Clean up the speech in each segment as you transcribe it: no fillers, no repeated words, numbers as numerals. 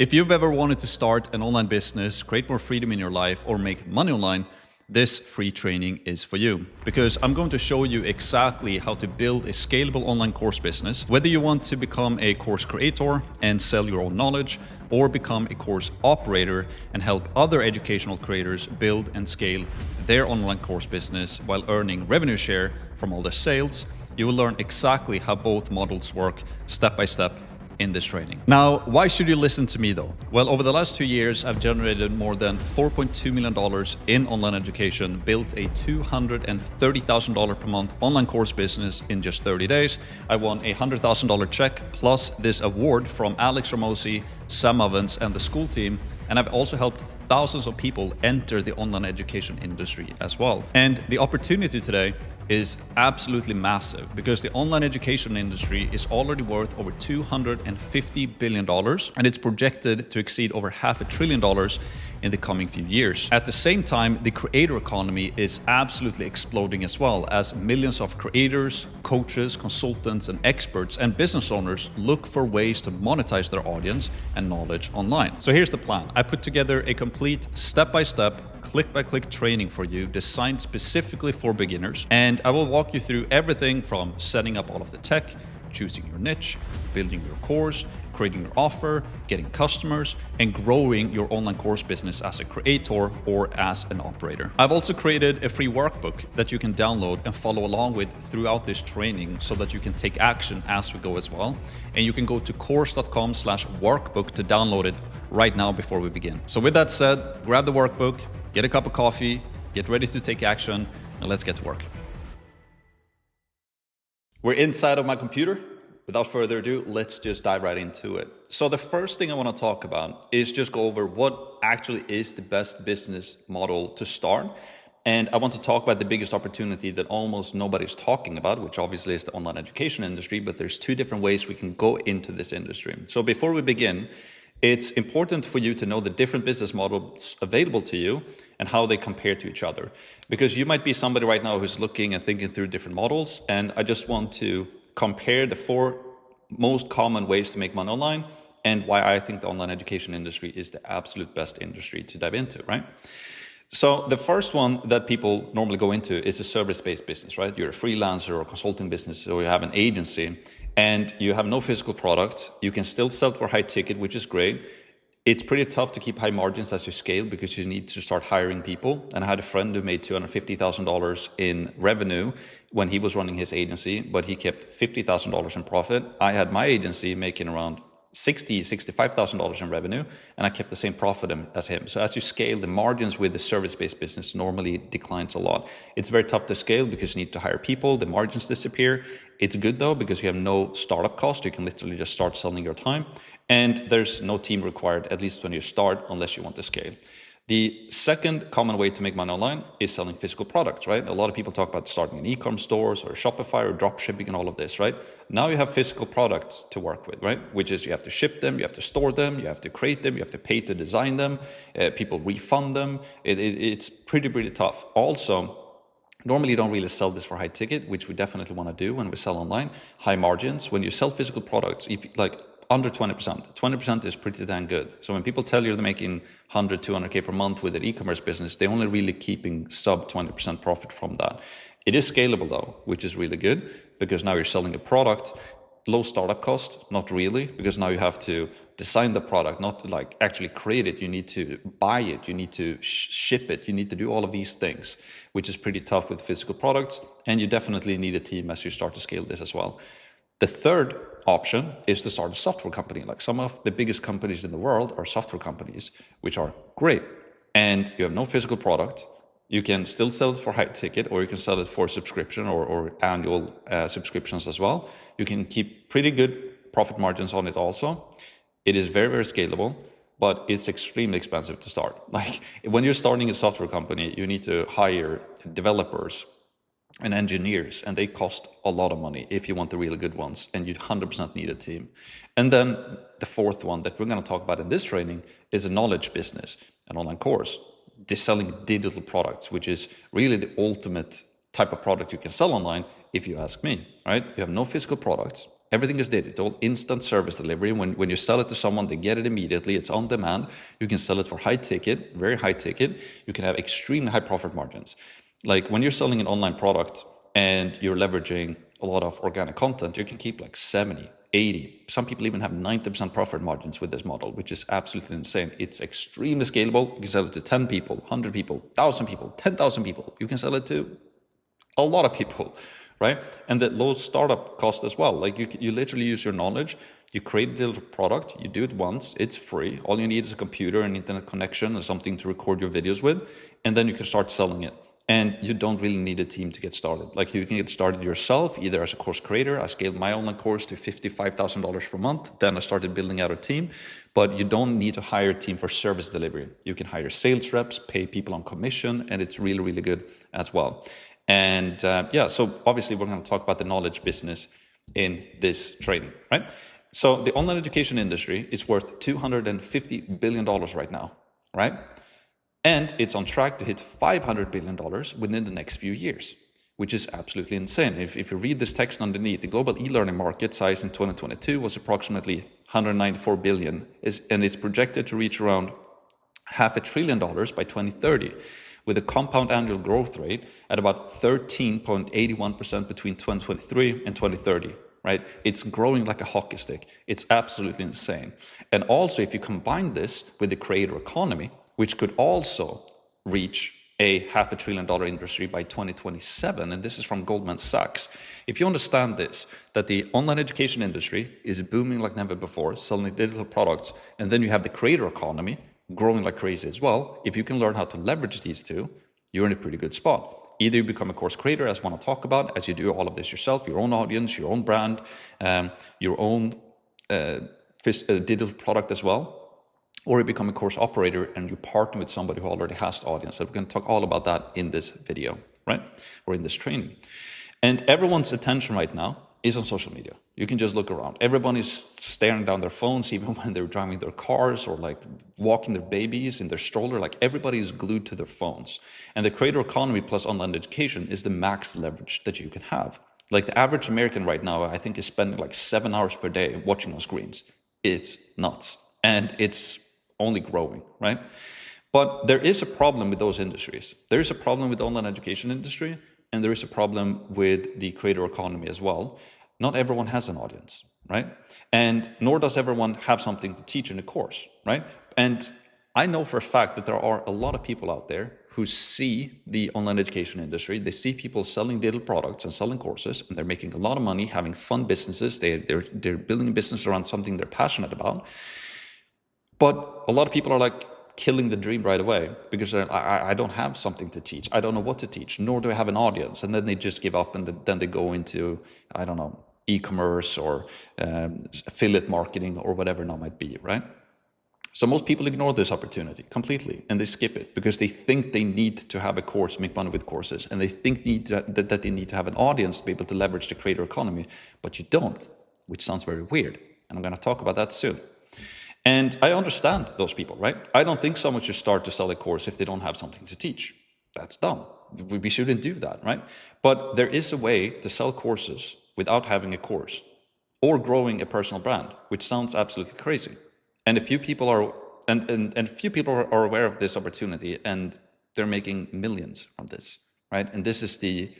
If you've ever wanted to start an online business, create more freedom in your life, or make money online, this free training is for you, because I'm going to show you exactly how to build a scalable online course business. Whether you want to become a course creator and sell your own knowledge, or become a course operator and help other educational creators build and scale their online course business while earning revenue share from all the sales, you will learn exactly how both models work step by step in this training. Now, why should you listen to me though? Well, over the last 2 years, I've generated more than $4.2 million in online education, built a $230,000 per month online course business in just 30 days. I won a $100,000 check plus this award from Alex Ramosi, Sam Ovens, and the school team. And I've also helped thousands of people enter the online education industry as well. And the opportunity today is absolutely massive, because the online education industry is already worth over $250 billion, and it's projected to exceed over $500 billion in the coming few years. At the same time, the creator economy is absolutely exploding as well, as millions of creators, coaches, consultants, and experts and business owners look for ways to monetize their audience and knowledge online. So here's the plan. I put together a complete step-by-step, click-by-click training for you designed specifically for beginners, and I will walk you through everything from setting up all of the tech, choosing your niche, building your course, creating your offer, getting customers, and growing your online course business as a creator or as an operator. I've also created a free workbook that you can download and follow along with throughout this training so that you can take action as we go as well. And you can go to course.com/workbook to download it right now before we begin. So with that said, grab the workbook, get a cup of coffee, get ready to take action, and let's get to work. We're inside of my computer. Without further ado, let's just dive right into it. So the first thing I want to talk about is just go over what actually is the best business model to start. And I want to talk about the biggest opportunity that almost nobody's talking about, which obviously is the online education industry, but there's two different ways we can go into this industry. So before we begin, it's important for you to know the different business models available to you and how they compare to each other. Because you might be somebody right now who's looking and thinking through different models, and I just want to compare the 4 most common ways to make money online and why I think the online education industry is the absolute best industry to dive into, right? So the first one that people normally go into is a service-based business, right? You're a freelancer or consulting business, or you have an agency, and you have no physical product. You can still sell for high ticket, which is great. It's pretty tough to keep high margins as you scale because you need to start hiring people. And I had a friend who made $250,000 in revenue when he was running his agency, but he kept $50,000 in profit. I had my agency making around $65,000 in revenue, and I kept the same profit as him. So as you scale, the margins with the service-based business normally declines a lot. It's very tough to scale because you need to hire people, the margins disappear. It's good though, because you have no startup cost. You can literally just start selling your time, and there's no team required, at least when you start, unless you want to scale. The second common way to make money online is selling physical products, right? A lot of people talk about starting an e-com stores or Shopify or drop shipping and all of this, right? Now you have physical products to work with, right? Which is you have to ship them, you have to store them, you have to create them, you have to pay to design them, people refund them. It's pretty tough. Also, normally you don't really sell this for high ticket, which we definitely want to do when we sell online. High margins. When you sell physical products, if like under 20%. 20% is pretty damn good. So when people tell you they're making 100, 200K per month with an e-commerce business, they're only really keeping sub 20% profit from that. It is scalable though, which is really good, because now you're selling a product, low startup cost, not really, because now you have to design the product, not like actually create it. You need to buy it, you need to ship it, you need to do all of these things, which is pretty tough with physical products. And you definitely need a team as you start to scale this as well. The third option is to start a software company. Like some of the biggest companies in the world are software companies, which are great. And you have no physical product. You can still sell it for high ticket, or you can sell it for subscription or annual subscriptions as well. You can keep pretty good profit margins on it also. It is very scalable, but it's extremely expensive to start. Like when you're starting a software company, you need to hire developers and engineers, and they cost a lot of money if you want the really good ones, and you 100% need a team. And then the fourth one that we're going to talk about in this training is a knowledge business, an online course, selling digital products, which is really the ultimate type of product you can sell online, if you ask me, right? You have no physical products, Everything is digital, instant service delivery. When you sell it to someone, they get it immediately. It's on demand. You can sell it for high ticket, very high ticket. You can have extremely high profit margins. Like when you're selling an online product and you're leveraging a lot of organic content, you can keep like 70, 80. Some people even have 90% profit margins with this model, which is absolutely insane. It's extremely scalable. You can sell it to 10 people, 100 people, 1,000 people, 10,000 people. You can sell it to a lot of people, right? And that low startup cost as well. Like you literally use your knowledge, you create a little product, you do it once, it's free. All you need is a computer, an internet connection, or something to record your videos with, and then you can start selling it. And you don't really need a team to get started. Like you can get started yourself, either as a course creator. I scaled my online course to $55,000 per month. Then I started building out a team, but you don't need to hire a team for service delivery. You can hire sales reps, pay people on commission, and it's really, really good as well. And so obviously we're going to talk about the knowledge business in this training, right? So the online education industry is worth $250 billion right now, right? And it's on track to hit $500 billion within the next few years, which is absolutely insane. If you read this text underneath, the global e-learning market size in 2022 was approximately $194 billion, and it's projected to reach around $500 billion by 2030, with a compound annual growth rate at about 13.81% between 2023 and 2030. Right? It's growing like a hockey stick. It's absolutely insane. And also, if you combine this with the creator economy, which could also reach a $500 billion industry by 2027, and this is from Goldman Sachs. If you understand this, that the online education industry is booming like never before, selling digital products, and then you have the creator economy growing like crazy as well, if you can learn how to leverage these two, you're in a pretty good spot. Either you become a course creator, as I want to talk about, as you do all of this yourself, your own audience, your own brand, your own digital product as well, or you become a course operator and you partner with somebody who already has the audience. So we're going to talk all about that in this video, right? Or in this training. And everyone's attention right now is on social media. You can just look around. Everybody's staring down their phones, even when they're driving their cars or like walking their babies in their stroller. Like everybody is glued to their phones. And the creator economy plus online education is the max leverage that you can have. Like the average American right now, I think, is spending like 7 hours per day watching on screens. It's nuts. And it's only growing, right? But there is a problem with those industries. There is a problem with the online education industry, and there is a problem with the creator economy as well. Not everyone has an audience, right? And nor does everyone have something to teach in a course, right? And I know for a fact that there are a lot of people out there who see the online education industry. They see people selling digital products and selling courses, and they're making a lot of money, having fun businesses. They're building a business around something they're passionate about. But a lot of people are like killing the dream right away because I don't have something to teach. I don't know what to teach, nor do I have an audience. And then they just give up, and then they go into, I don't know, e-commerce or affiliate marketing or whatever it might be, right? So most people ignore this opportunity completely, and they skip it because they think they need to have a course, make money with courses, and they think that they need to have an audience to be able to leverage the creator economy, but you don't, which sounds very weird. And I'm going to talk about that soon. And I understand those people, right? I don't think someone should start to sell a course if they don't have something to teach. That's dumb. We shouldn't do that, right? But there is a way to sell courses without having a course or growing a personal brand, which sounds absolutely crazy. And a few people are are aware of this opportunity, and they're making millions from this, right? And this is the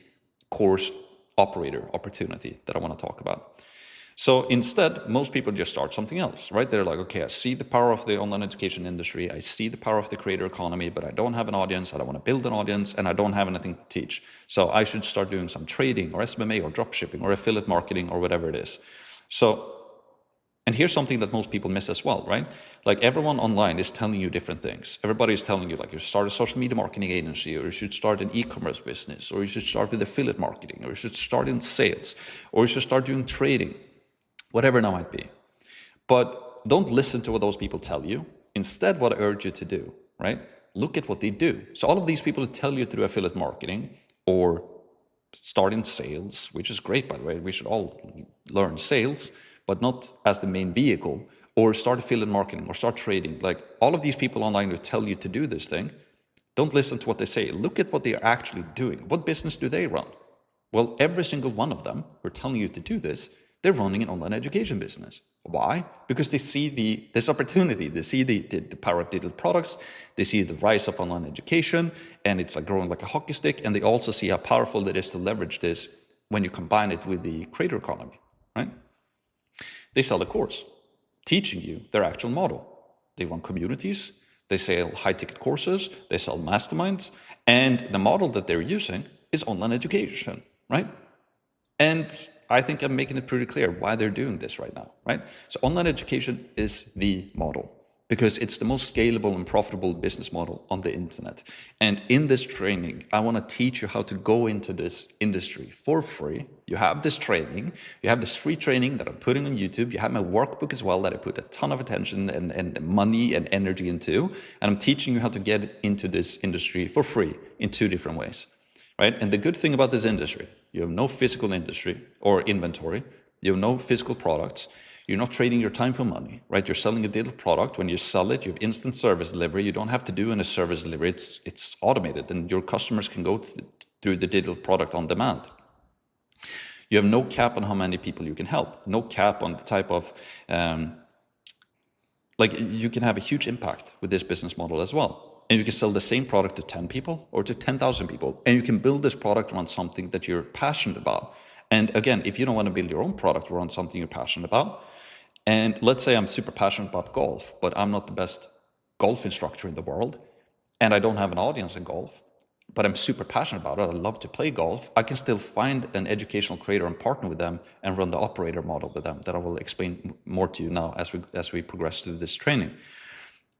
course operator opportunity that I want to talk about. So instead, most people just start something else, right? They're like, okay, I see the power of the online education industry. I see the power of the creator economy, but I don't have an audience. I don't want to build an audience, and I don't have anything to teach. So I should start doing some trading or SMMA or dropshipping or affiliate marketing or whatever it is. And here's something that most people miss as well, right? Like everyone online is telling you different things. Everybody is telling you like you should start a social media marketing agency, or you should start an e-commerce business, or you should start with affiliate marketing, or you should start in sales, or you should start doing trading. Whatever it might be. But don't listen to what those people tell you. Instead, what I urge you to do, right? Look at what they do. So all of these people who tell you to do affiliate marketing or start in sales, which is great, by the way. We should all learn sales, but not as the main vehicle, or start affiliate marketing or start trading. Like all of these people online who tell you to do this thing, don't listen to what they say. Look at what they are actually doing. What business do they run? Well, every single one of them who are telling you to do this, They're running an online education business. Why? Because they see this opportunity. They see the power of digital products. They see the rise of online education, and it's like growing like a hockey stick. And they also see how powerful it is to leverage this when you combine it with the creator economy, right? They sell a course teaching you their actual model. They run communities. They sell high-ticket courses. They sell masterminds. And the model that they're using is online education, right? And I think I'm making it pretty clear why they're doing this right now, right? So online education is the model because it's the most scalable and profitable business model on the internet. And in this training, I want to teach you how to go into this industry for free. You have this training, you have this free training that I'm putting on YouTube. You have my workbook as well that I put a ton of attention and money and energy into. And I'm teaching you how to get into this industry for free in 2 different ways. Right? And the good thing about this industry, you have no physical industry or inventory, you have no physical products, you're not trading your time for money, right? You're selling a digital product. When you sell it, you have instant service delivery. You don't have to do any service delivery. It's automated, and your customers can go through the digital product on demand. You have no cap on how many people you can help, no cap on the type of, you can have a huge impact with this business model as well. And you can sell the same product to 10 people or to 10,000 people. And you can build this product around something that you're passionate about. And again, if you don't want to build your own product around something you're passionate about, and let's say I'm super passionate about golf, but I'm not the best golf instructor in the world, and I don't have an audience in golf, but I'm super passionate about it, I love to play golf, I can still find an educational creator and partner with them and run the operator model with them that I will explain more to you now as we progress through this training.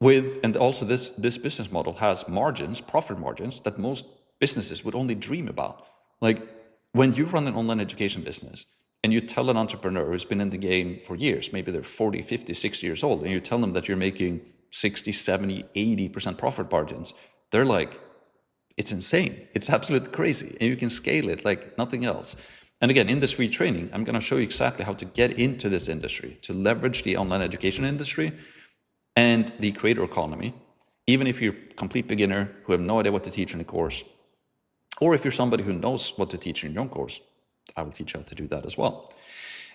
And also this business model has margins, profit margins, that most businesses would only dream about. Like when you run an online education business and you tell an entrepreneur who's been in the game for years, maybe they're 40, 50, 60 years old, and you tell them that you're making 60, 70, 80% profit margins, they're like, it's insane. It's absolutely crazy. And you can scale it like nothing else. And again, in this free training, I'm going to show you exactly how to get into this industry, to leverage the online education industry and the creator economy, even if you're a complete beginner who have no idea what to teach in a course, or if you're somebody who knows what to teach in your own course, I will teach you how to do that as well.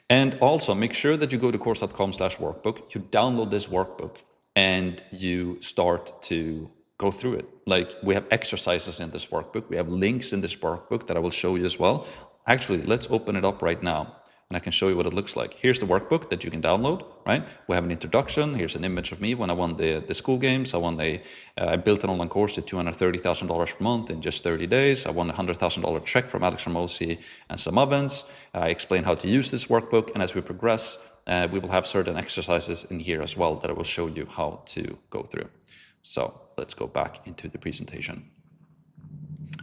And also make sure that you go to course.com/workbook, you download this workbook, and you start to go through it. Like we have exercises in this workbook, we have links in this workbook that I will show you as well. Actually, let's open it up right now. And I can show you what it looks like. Here's the workbook that you can download, right? We have an introduction. Here's an image of me when I won the school games. I built an online course to $230,000 per month in just 30 days. I won a $100,000 check from Alex Ramosi and some ovens. I explain how to use this workbook. And as we progress, we will have certain exercises in here as well that I will show you how to go through. So let's go back into the presentation.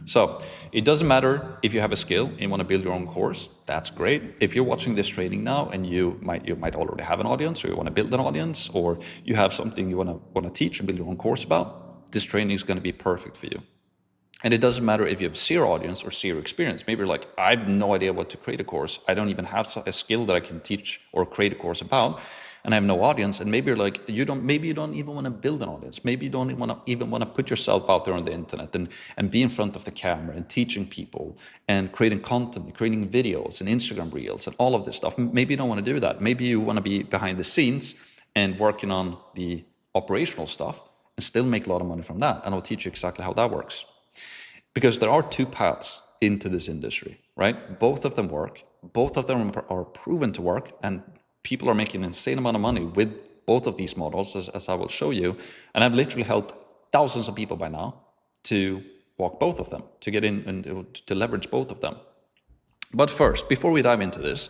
So it doesn't matter if you have a skill and you want to build your own course, that's great. If you're watching this training now and you might already have an audience, or you want to build an audience, or you have something you want to teach and build your own course about, this training is going to be perfect for you. And it doesn't matter if you have zero audience or zero experience. Maybe you're like, I have no idea what to create a course. I don't even have a skill that I can teach or create a course about. And I have no audience. And maybe you're like, maybe you don't even want to build an audience. Maybe you don't even want to put yourself out there on the internet and be in front of the camera and teaching people and creating content, creating videos and Instagram reels and all of this stuff. Maybe you don't want to do that. Maybe you want to be behind the scenes and working on the operational stuff and still make a lot of money from that. And I'll teach you exactly how that works. Because there are 2 paths into this industry, right? Both of them work. Both of them are proven to work, and people are making an insane amount of money with both of these models, as I will show you. And I've literally helped thousands of people by now to walk both of them, to get in and to leverage both of them. But first, before we dive into this,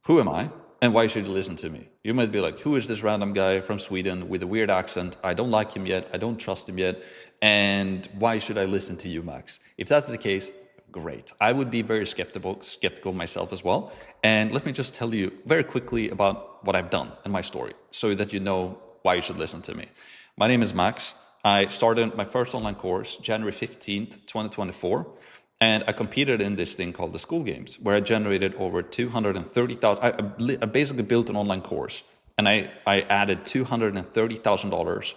who am I? And why should you listen to me? You might be like, who is this random guy from Sweden with a weird accent? I don't like him yet. I don't trust him yet. And why should I listen to you, Max? If that's the case, great. I would be very skeptical myself as well. And let me just tell you very quickly about what I've done and my story so that you know why you should listen to me. My name is Max. I started my first online course January 15th, 2024. And I competed in this thing called the School Games, where I generated over 230,000. I basically built an online course, and I added $230,000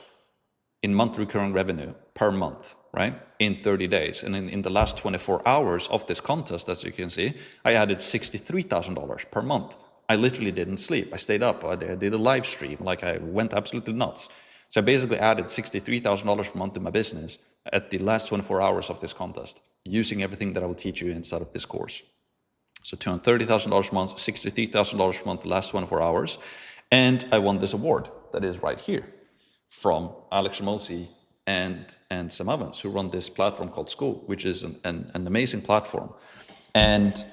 in monthly recurring revenue per month, right? In 30 days. And in the last 24 hours of this contest, as you can see, I added $63,000 per month. I literally didn't sleep. I stayed up. I did a live stream. Like, I went absolutely nuts. So I basically added $63,000 per month to my business at the last 24 hours of this contest, using everything that I will teach you inside of this course. So $230,000 a month, $63,000 a month the last 24 hours. And I won this award that is right here from Alex Ramosi and Sam Evans, who run this platform called School, which is an amazing platform. And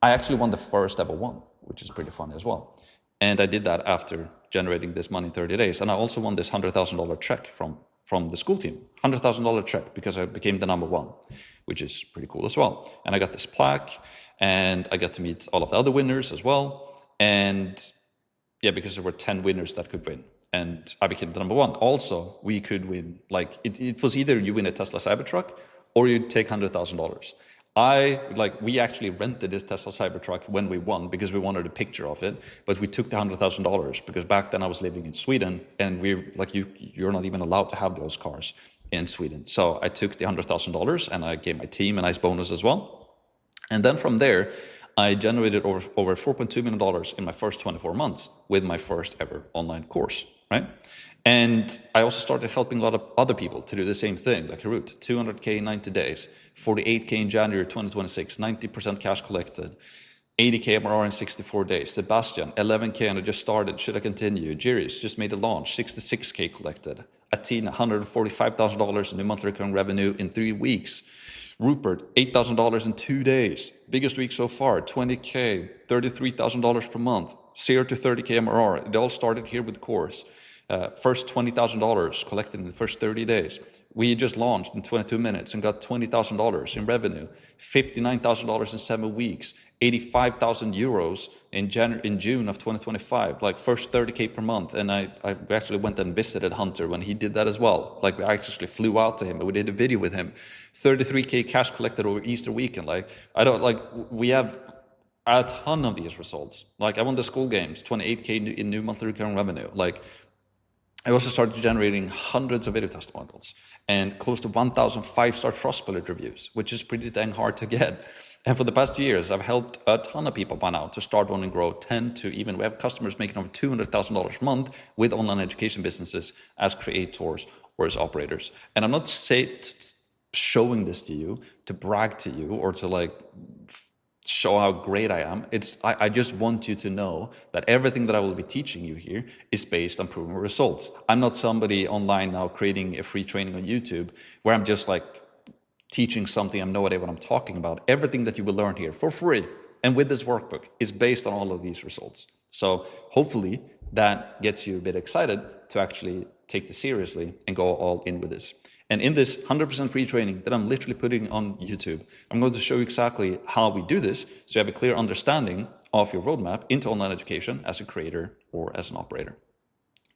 I actually won the first ever one, which is pretty funny as well. And I did that after generating this money in 30 days. And I also won this $100,000 check from the School team, $100,000 check, because I became the number one, which is pretty cool as well. And I got this plaque, and I got to meet all of the other winners as well. And yeah, because there were 10 winners that could win, and I became the number one. Also, we could win, like, it was either you win a Tesla Cybertruck or you take $100,000. We actually rented this Tesla Cybertruck when we won because we wanted a picture of it, but we took the $100,000 because back then I was living in Sweden, and you're not even allowed to have those cars in Sweden. So I took the $100,000 and I gave my team a nice bonus as well. And then from there, I generated over $4.2 million in my first 24 months with my first ever online course, right? And I also started helping a lot of other people to do the same thing, like Harut, 200K in 90 days, 48K in January 2026, 90% cash collected, 80K MRR in 64 days. Sebastian, 11K and I just started, should I continue? Jiris just made a launch, 66K collected. Atina, $145,000 in new monthly recurring revenue in 3 weeks. Rupert, $8,000 in 2 days. Biggest week so far, 20K, $33,000 per month, 0 to 30K MRR. It all started here with the course. First $20,000 collected in the first 30 days. We just launched in 22 minutes and got $20,000 in revenue, $59,000 in 7 weeks, 85,000 euros in June of 2025, like first 30K per month. And I actually went and visited Hunter when he did that as well. Like, we actually flew out to him and we did a video with him. 33K cash collected over Easter weekend. We have a ton of these results. Like, I won the School Games, 28K in new monthly recurring revenue. Like, I also started generating hundreds of video testimonials and close to 1,000 5-star Trustpilot reviews, which is pretty dang hard to get. And for the past 2 years, I've helped a ton of people by now to start, on and grow 10 to even, we have customers making over $200,000 a month with online education businesses as creators or as operators. And I'm not showing this to you to brag to you or to show how great I am. I just want you to know that everything that I will be teaching you here is based on proven results. I'm not somebody online now creating a free training on YouTube where I'm just teaching something I have no idea what I'm talking about. Everything that you will learn here for free and with this workbook is based on all of these results. So hopefully that gets you a bit excited to actually take this seriously and go all in with this. And in this 100% free training that I'm literally putting on YouTube, I'm going to show you exactly how we do this so you have a clear understanding of your roadmap into online education as a creator or as an operator.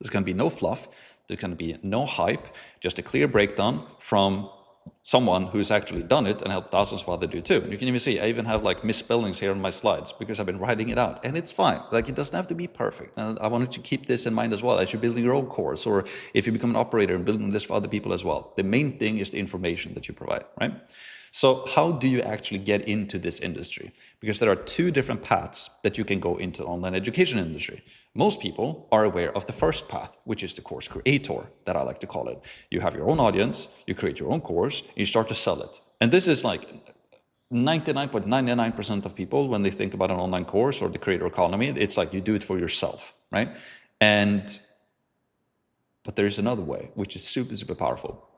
There's going to be no fluff. There's going to be no hype, just a clear breakdown from someone who's actually done it and helped thousands of others do too. And you can even see I even have misspellings here on my slides because I've been writing it out, and it's fine. It doesn't have to be perfect. And I wanted to keep this in mind as well as you're building your own course, or if you become an operator and building this for other people as well. The main thing is the information that you provide, right? So how do you actually get into this industry? Because there are 2 different paths that you can go into the online education industry. Most people are aware of the first path, which is the course creator, that I like to call it. You have your own audience, you create your own course, and you start to sell it. And this is 99.99% of people, when they think about an online course or the creator economy, it's you do it for yourself, right? But there is another way, which is super, super powerful.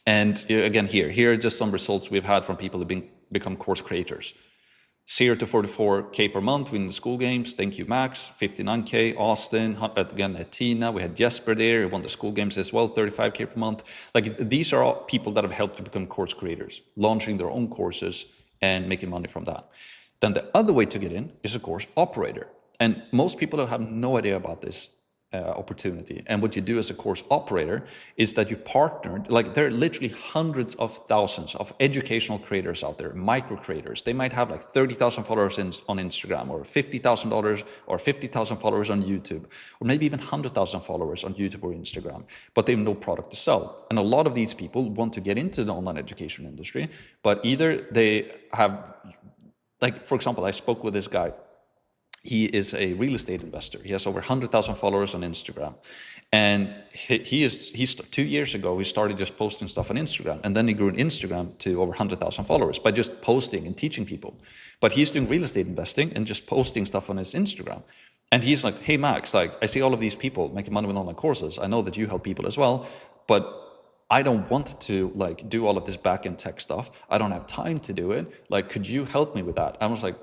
And again, here are just some results we've had from people who've become course creators. 0 to 44K per month winning the School Games. Thank you, Max. 59K, Austin. Again, Atina. We had Jesper there. He won the School Games as well, 35K per month. These are all people that have helped to become course creators, launching their own courses and making money from that. Then the other way to get in is a course operator. And most people have no idea about this. opportunity. And what you do as a course operator is that you partner, like there are literally hundreds of thousands of educational creators out there, micro creators. They might have like 30,000 followers on Instagram, or $50,000 or 50,000 followers on YouTube, or maybe even 100,000 followers on YouTube or Instagram, but they have no product to sell. And a lot of these people want to get into the online education industry, but either they have, like, for example, I spoke with this guy. He is a real estate investor. He has over 100,000 followers on Instagram. And he's 2 years ago, he started just posting stuff on Instagram. And then he grew on Instagram to over 100,000 followers by just posting and teaching people. But he's doing real estate investing and just posting stuff on his Instagram. And he's like, hey, Max, like, I see all of these people making money with online courses. I know that you help people as well, but I don't want to like do all of this back-end tech stuff. I don't have time to do it. Like, could you help me with that? I was like,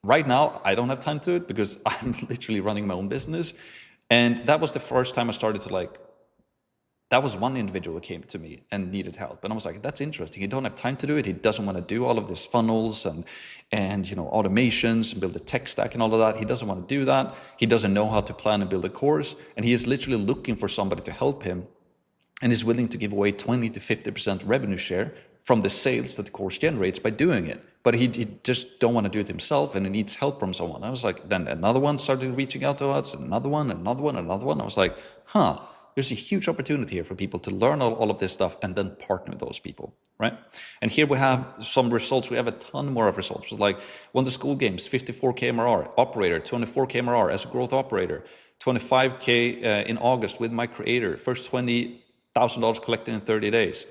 right now, I don't have time to it because I'm literally running my own business. And that was the first time I started to like, that was one individual that came to me and needed help. And I was like, that's interesting. He don't have time to do it. He doesn't want to do all of this funnels and you know, automations and build a tech stack and all of that. He doesn't want to do that. He doesn't know how to plan and build a course. And he is literally looking for somebody to help him, and is willing to give away 20 to 50% revenue share from the sales that the course generates by doing it. But he just don't want to do it himself, and he needs help from someone. I was like, then another one started reaching out to us, and another one, another one, another one. I was like, there's a huge opportunity here for people to learn all of this stuff and then partner with those people, right? And here we have some results. We have a ton more of results. Like won the school games, 54K MRR, operator, 24K MRR as a growth operator, 25K in August with my creator, first $20,000 collected in 30 days.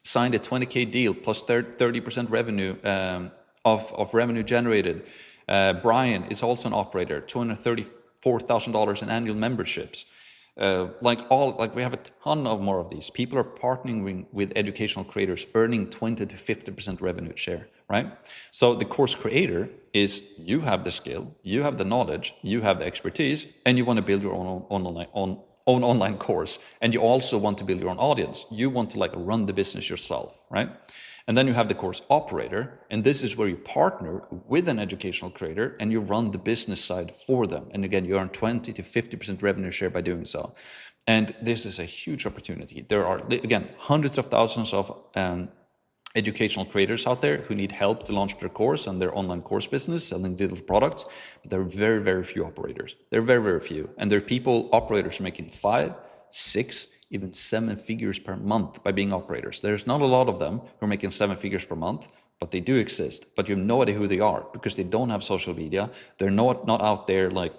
Signed a 20K deal plus 30% revenue of revenue generated. Brian is also an operator, $234,000 in annual memberships. We have a ton of more of these. People are partnering with educational creators, earning 20 to 50% revenue share, right? So the course creator is, you have the skill, you have the knowledge, you have the expertise, and you want to build your own online course, and you also want to build your own audience. You want to like run the business yourself, right? And then you have the course operator, and this is where you partner with an educational creator and you run the business side for them. And again, you earn 20 to 50% revenue share by doing so. And this is a huge opportunity. There are, again, hundreds of thousands of educational creators out there who need help to launch their course and their online course business, selling digital products. But there are very, very few operators. There are very, very few. And there are people, operators making 5, 6, even 7 figures per month by being operators. There's not a lot of them who are making 7 figures per month, but they do exist. But you have no idea who they are because they don't have social media. They're not out there like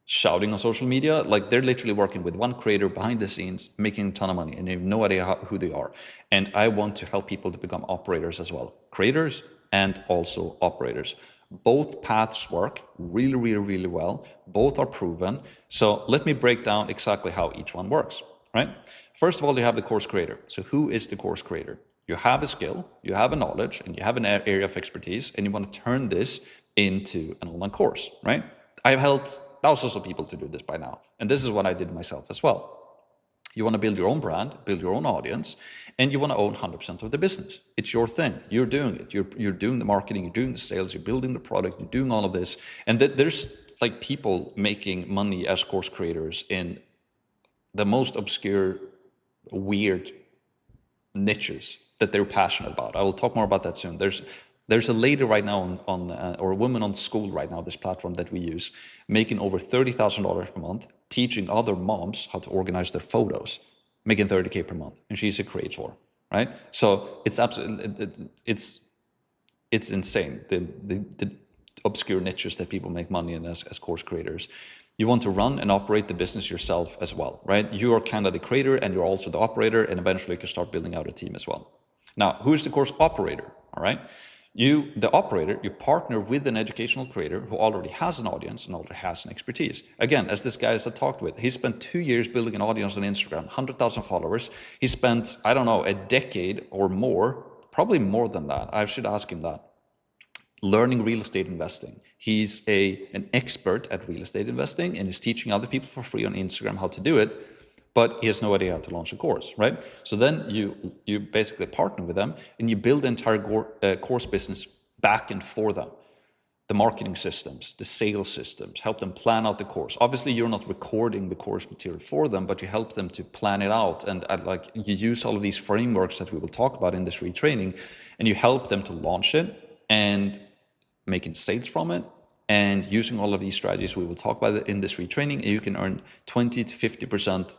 shouting on social media. Like they're literally working with one creator behind the scenes, making a ton of money, and you have no idea who they are. And I want to help people to become operators as well. Creators and also operators. Both paths work really, really, really well. Both are proven. So let me break down exactly how each one works, right? First of all, you have the course creator. So who is the course creator? You have a skill, you have a knowledge, and you have an area of expertise, and you want to turn this into an online course, right? I've helped thousands of people to do this by now. And this is what I did myself as well. You want to build your own brand, build your own audience, and you want to own 100% of the business. It's your thing. You're doing it. You're doing the marketing, you're doing the sales, you're building the product, you're doing all of this. And there's like people making money as course creators in the most obscure, weird niches that they're passionate about. I will talk more about that soon. There's a lady right now or a woman on school right now, this platform that we use, making over $30,000 per month, teaching other moms how to organize their photos, making 30K per month, and she's a creator, right? So it's absolutely, it's insane, the obscure niches that people make money in as course creators. You want to run and operate the business yourself as well, right? You are kind of the creator and you're also the operator, and eventually you can start building out a team as well. Now, who is the course operator, all right? You, the operator, you partner with an educational creator who already has an audience and already has an expertise. Again, as this guy I talked with, he spent 2 years building an audience on Instagram, 100,000 followers. He spent, I don't know, a decade or more, probably more than that. I should ask him that. Learning real estate investing. He's an expert at real estate investing and is teaching other people for free on Instagram how to do it, but he has no idea how to launch a course, right? So then you basically partner with them and you build the entire course business back and for them. the marketing systems, the sales systems, help them plan out the course. Obviously, you're not recording the course material for them, but you help them to plan it out. And like you use all of these frameworks that we will talk about in this retraining, and you help them to launch it and making sales from it. And using all of these strategies we will talk about in this retraining, you can earn 20 to 50%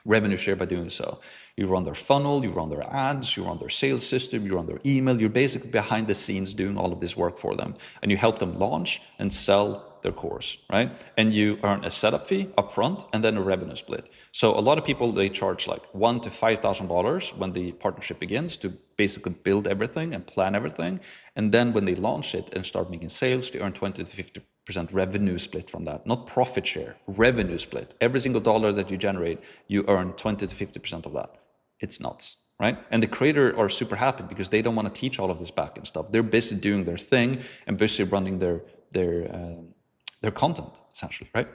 revenue share by doing so. You run their funnel, you run their ads, you run their sales system, you run their email. You're basically behind the scenes doing all of this work for them. And you help them launch and sell their course, right? And you earn a setup fee upfront and then a revenue split. So a lot of people, they charge like $1,000 to $5,000 when the partnership begins to basically build everything and plan everything. And then when they launch it and start making sales, they earn 20 to 50% revenue split from that, not profit share, revenue split. Every single dollar that you generate, you earn 20 to 50% of that. It's nuts, right? And the creator are super happy because they don't want to teach all of this back end stuff. They're busy doing their thing and busy running their content, essentially, right?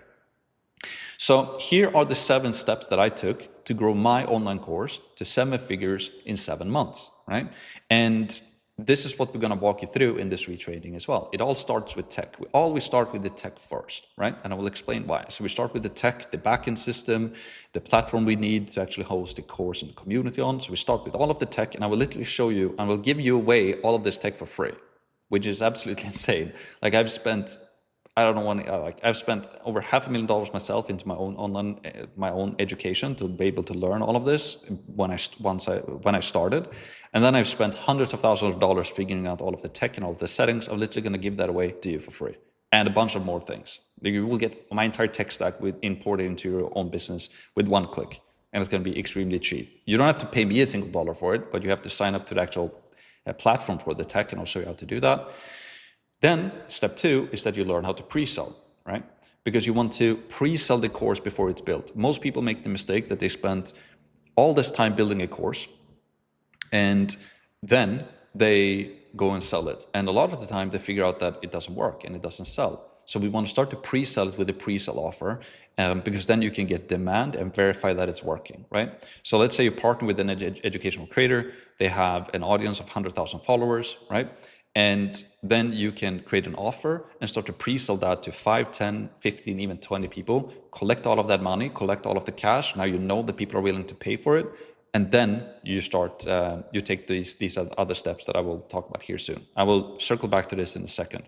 So here are the 7 steps that I took to grow my online course to 7 figures in 7 months, right? And this is what we're going to walk you through in this retraining as well. It all starts with tech. We always start with the tech first, right? And I will explain why. So we start with the tech, the backend system, the platform we need to actually host the course and the community on. So we start with all of the tech, and I will literally show you, and will give you away all of this tech for free, which is absolutely insane. Like I've spent I've spent over $500,000 myself into my own online, my own education to be able to learn all of this when I started, and then I've spent hundreds of thousands of dollars figuring out all of the tech and all of the settings. I'm literally going to give that away to you for free, and a bunch of more things. You will get my entire tech stack imported into your own business with one click, and it's going to be extremely cheap. You don't have to pay me a single dollar for it, but you have to sign up to the actual platform for the tech, and I'll show you how to do that. Then step 2 is that you learn how to pre-sell, right? Because you want to pre-sell the course before it's built. Most people make the mistake that they spend all this time building a course and then they go and sell it. And a lot of the time they figure out that it doesn't work and it doesn't sell. So we want to start to pre-sell it with a pre-sell offer because then you can get demand and verify that it's working, right? So let's say you partner with an educational creator. They have an audience of 100,000 followers, right? And then you can create an offer and start to pre-sell that to 5, 10, 15, even 20 people, collect all of that money, collect all of the cash. Now you know that people are willing to pay for it. And then you start, you take these other steps that I will talk about here soon. I will circle back to this in a second.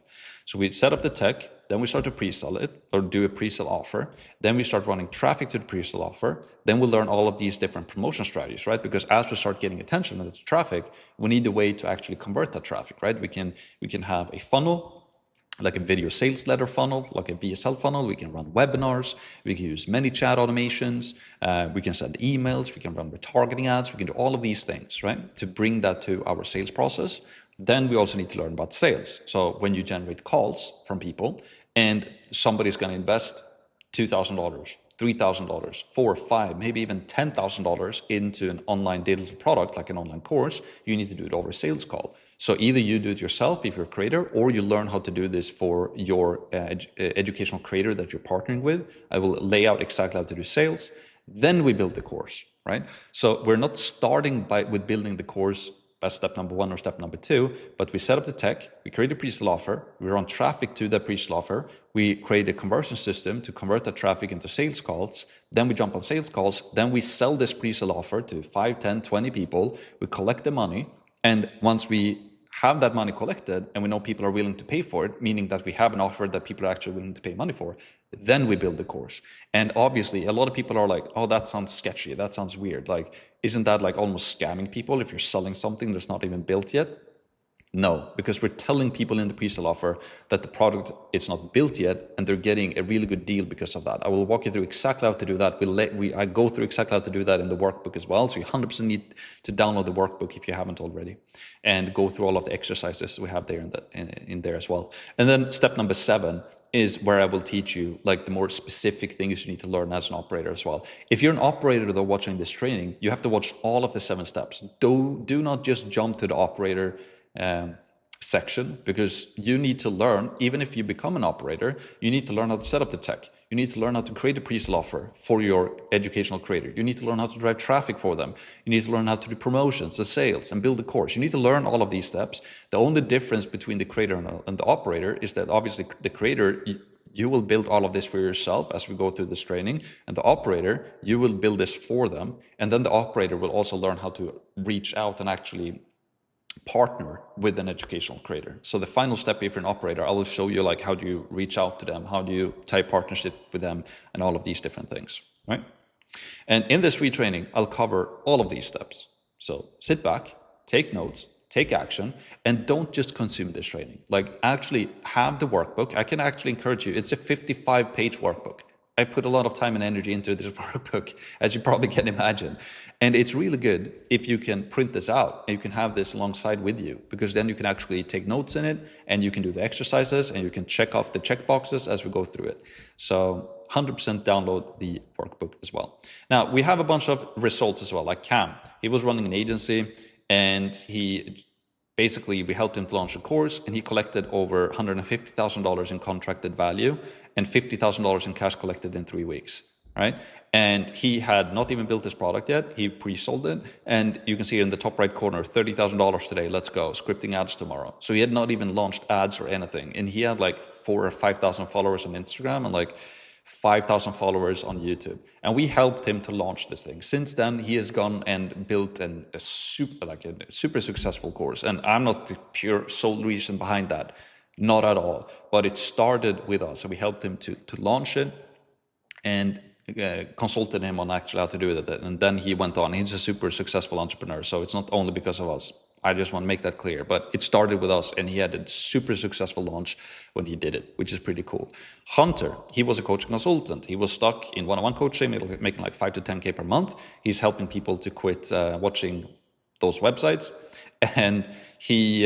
So we set up the tech, then we start to pre-sell it or do a pre-sell offer. Then we start running traffic to the pre-sell offer. Then we'll learn all of these different promotion strategies, right? Because as we start getting attention and it's traffic, we need a way to actually convert that traffic, right? We can have a funnel, like a video sales letter funnel, like a VSL funnel. We can run webinars. We can use ManyChat automations. We can send emails. We can run retargeting ads. We can do all of these things, right? To bring that to our sales process. Then we also need to learn about sales. So when you generate calls from people and somebody's going to invest $2,000, $3,000, $4,000, $5,000, maybe even $10,000 into an online digital product, like an online course, you need to do it over a sales call. So either you do it yourself if you're a creator, or you learn how to do this for your educational creator that you're partnering with. I will lay out exactly how to do sales. Then we build the course, right? So we're not starting with building the course as step number 1 or step number 2, but we set up the tech, we create a pre-sale offer, we run traffic to that pre-sale offer, we create a conversion system to convert that traffic into sales calls, then we jump on sales calls, then we sell this pre-sale offer to 5, 10, 20 people, we collect the money, and once we have that money collected and we know people are willing to pay for it, meaning that we have an offer that people are actually willing to pay money for, then we build the course. And obviously a lot of people are like, oh, that sounds sketchy, that sounds weird. Like, isn't that like almost scamming people if you're selling something that's not even built yet? No, because we're telling people in the pre-sale offer that the product is not built yet and they're getting a really good deal because of that. I will walk you through exactly how to do that. I go through exactly how to do that in the workbook as well. So you 100% need to download the workbook if you haven't already and go through all of the exercises we have there in there as well. And then step number 7 is where I will teach you like the more specific things you need to learn as an operator as well. If you're an operator though watching this training, you have to watch all of the 7 steps. Do not just jump to the operator section, because you need to learn, even if you become an operator, you need to learn how to set up the tech. You need to learn how to create a pre-sale offer for your educational creator. You need to learn how to drive traffic for them. You need to learn how to do promotions, the sales, and build a course. You need to learn all of these steps. The only difference between the creator and the operator is that obviously the creator, you will build all of this for yourself as we go through this training, and the operator, you will build this for them, and then the operator will also learn how to reach out and actually partner with an educational creator. So the final step, if you're an operator, I will show you like how do you reach out to them, how do you tie partnership with them, and all of these different things, right? And in this free training, I'll cover all of these steps. So sit back, take notes, take action, and don't just consume this training. Like actually have the workbook. I can actually encourage you. It's a 55-page workbook. I put a lot of time and energy into this workbook, as you probably can imagine. And it's really good if you can print this out and you can have this alongside with you, because then you can actually take notes in it and you can do the exercises and you can check off the check boxes as we go through it. So 100% download the workbook as well. Now, we have a bunch of results as well, like Cam. He was running an agency and basically, we helped him to launch a course, and he collected over $150,000 in contracted value and $50,000 in cash collected in 3 weeks, right? And he had not even built his product yet. He pre-sold it, and you can see in the top right corner, $30,000 today, let's go, scripting ads tomorrow. So he had not even launched ads or anything, and he had like 4,000 or 5,000 followers on Instagram and like 5,000 followers on YouTube, and we helped him to launch this thing. Since then, he has gone and built a super successful course, and I'm not the pure sole reason behind that, not at all. But it started with us, and we helped him to launch it, and consulted him on actually how to do it. And then he went on. He's a super successful entrepreneur, so it's not only because of us. I just want to make that clear. But it started with us, and he had a super successful launch when he did it, which is pretty cool. Hunter, he was a coaching consultant. He was stuck in one-on-one coaching, making like 5 to 10K per month. He's helping people to quit watching those websites. And he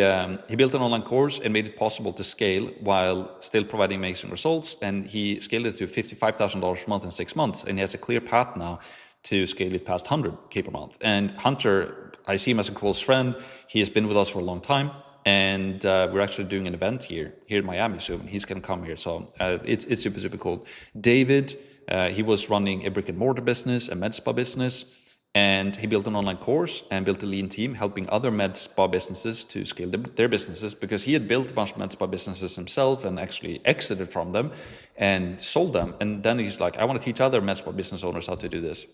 built an online course and made it possible to scale while still providing amazing results. And he scaled it to $55,000 per month in 6 months. And he has a clear path now to scale it past 100K per month. And Hunter, I see him as a close friend. He has been with us for a long time. And we're actually doing an event here in Miami soon. He's going to come here. So it's super, super cool. David, he was running a brick and mortar business, a med spa business. And he built an online course and built a lean team helping other med spa businesses to scale their businesses, because he had built a bunch of med spa businesses himself and actually exited from them and sold them. And then he's like, I want to teach other med spa business owners how to do this.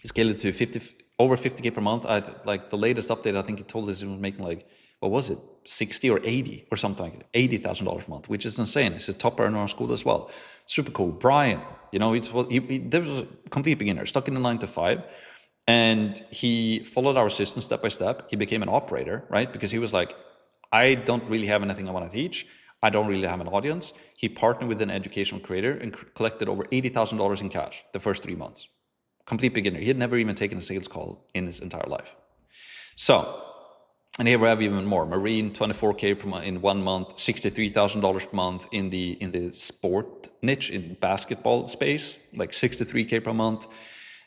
He scaled it to over 50K per month. Like the latest update, I think he told us he was making like, what was it, 60 or 80 or something like that, $80,000 a month, which is insane. He's a top earner in our school as well. Super cool. Brian, he was a complete beginner, stuck in a 9 to 5. And he followed our system step by step. He became an operator, right? Because he was like, I don't really have anything I want to teach. I don't really have an audience. He partnered with an educational creator and collected over $80,000 in cash the first 3 months. Complete beginner. He had never even taken a sales call in his entire life. So, and here we have even more. Marine, 24K per month in 1 month, $63,000 per month in the sport niche, in basketball space, like 63K per month.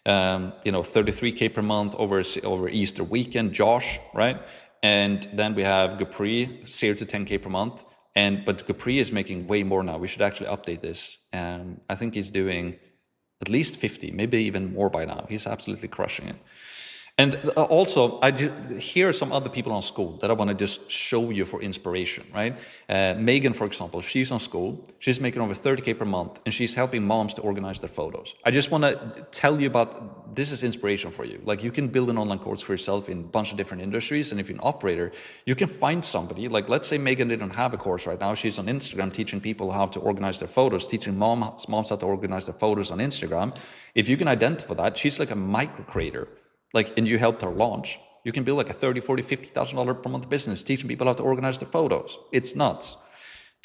33K per month over Easter weekend, Josh, right? And then we have Gupri, 0 to 10K per month. But Gupri is making way more now. We should actually update this. I think he's doing at least 50, maybe even more by now. He's absolutely crushing it. And also, here are some other people on school that I want to just show you for inspiration, right? Megan, for example, she's on school. She's making over 30K per month, and she's helping moms to organize their photos. I just want to tell you about, this is inspiration for you. Like, you can build an online course for yourself in a bunch of different industries, and if you're an operator, you can find somebody. Like, let's say Megan didn't have a course right now. She's on Instagram teaching people how to organize their photos, teaching moms how to organize their photos on Instagram. If you can identify that, she's like a micro creator. And you helped her launch, you can build like a $30,000, $40,000, $50,000 per month business teaching people how to organize their photos. It's nuts.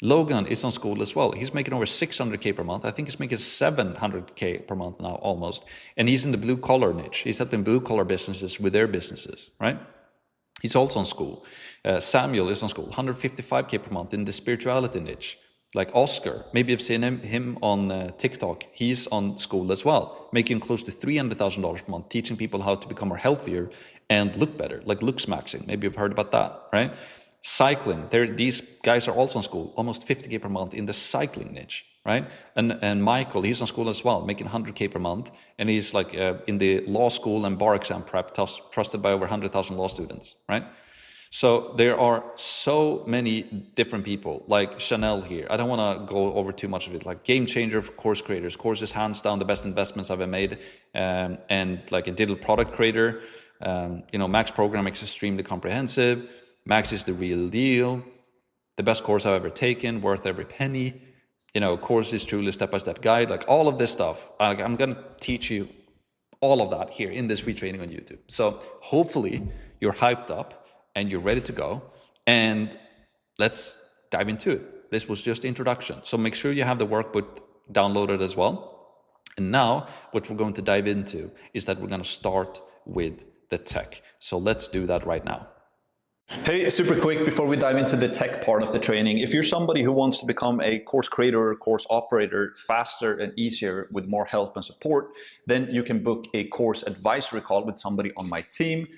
Logan is on school as well. He's making over 600K per month. I think he's making 700K per month now almost. And he's in the blue collar niche. He's helping blue collar businesses with their businesses, right? He's also on school. Samuel is on school, 155K per month in the spirituality niche. Like Oscar, maybe you've seen him on TikTok. He's on school as well, making close to $300,000 per month, teaching people how to become more healthier and look better, like looks maxing. Maybe you've heard about that, right? Cycling, these guys are also on school, almost 50K per month in the cycling niche, right? And Michael, he's on school as well, making 100K per month, and he's like in the law school and bar exam prep, trusted by over 100,000 law students, right? So there are so many different people, like Chanel here. I don't want to go over too much of it. Like game changer for course creators. Course is hands down the best investments I've ever made, and like a digital product creator. Max Programming is extremely comprehensive. Max is the real deal. The best course I've ever taken, worth every penny. Course is truly step-by-step guide. Like all of this stuff, I'm going to teach you all of that here in this free training on YouTube. So hopefully you're hyped up and you're ready to go, and let's dive into it. This was just the introduction. So make sure you have the workbook downloaded as well. And now what we're going to dive into is that we're going to start with the tech. So let's do that right now. Hey, super quick before we dive into the tech part of the training. If you're somebody who wants to become a course creator or course operator faster and easier with more help and support, then you can book a course advisory call with somebody on my team.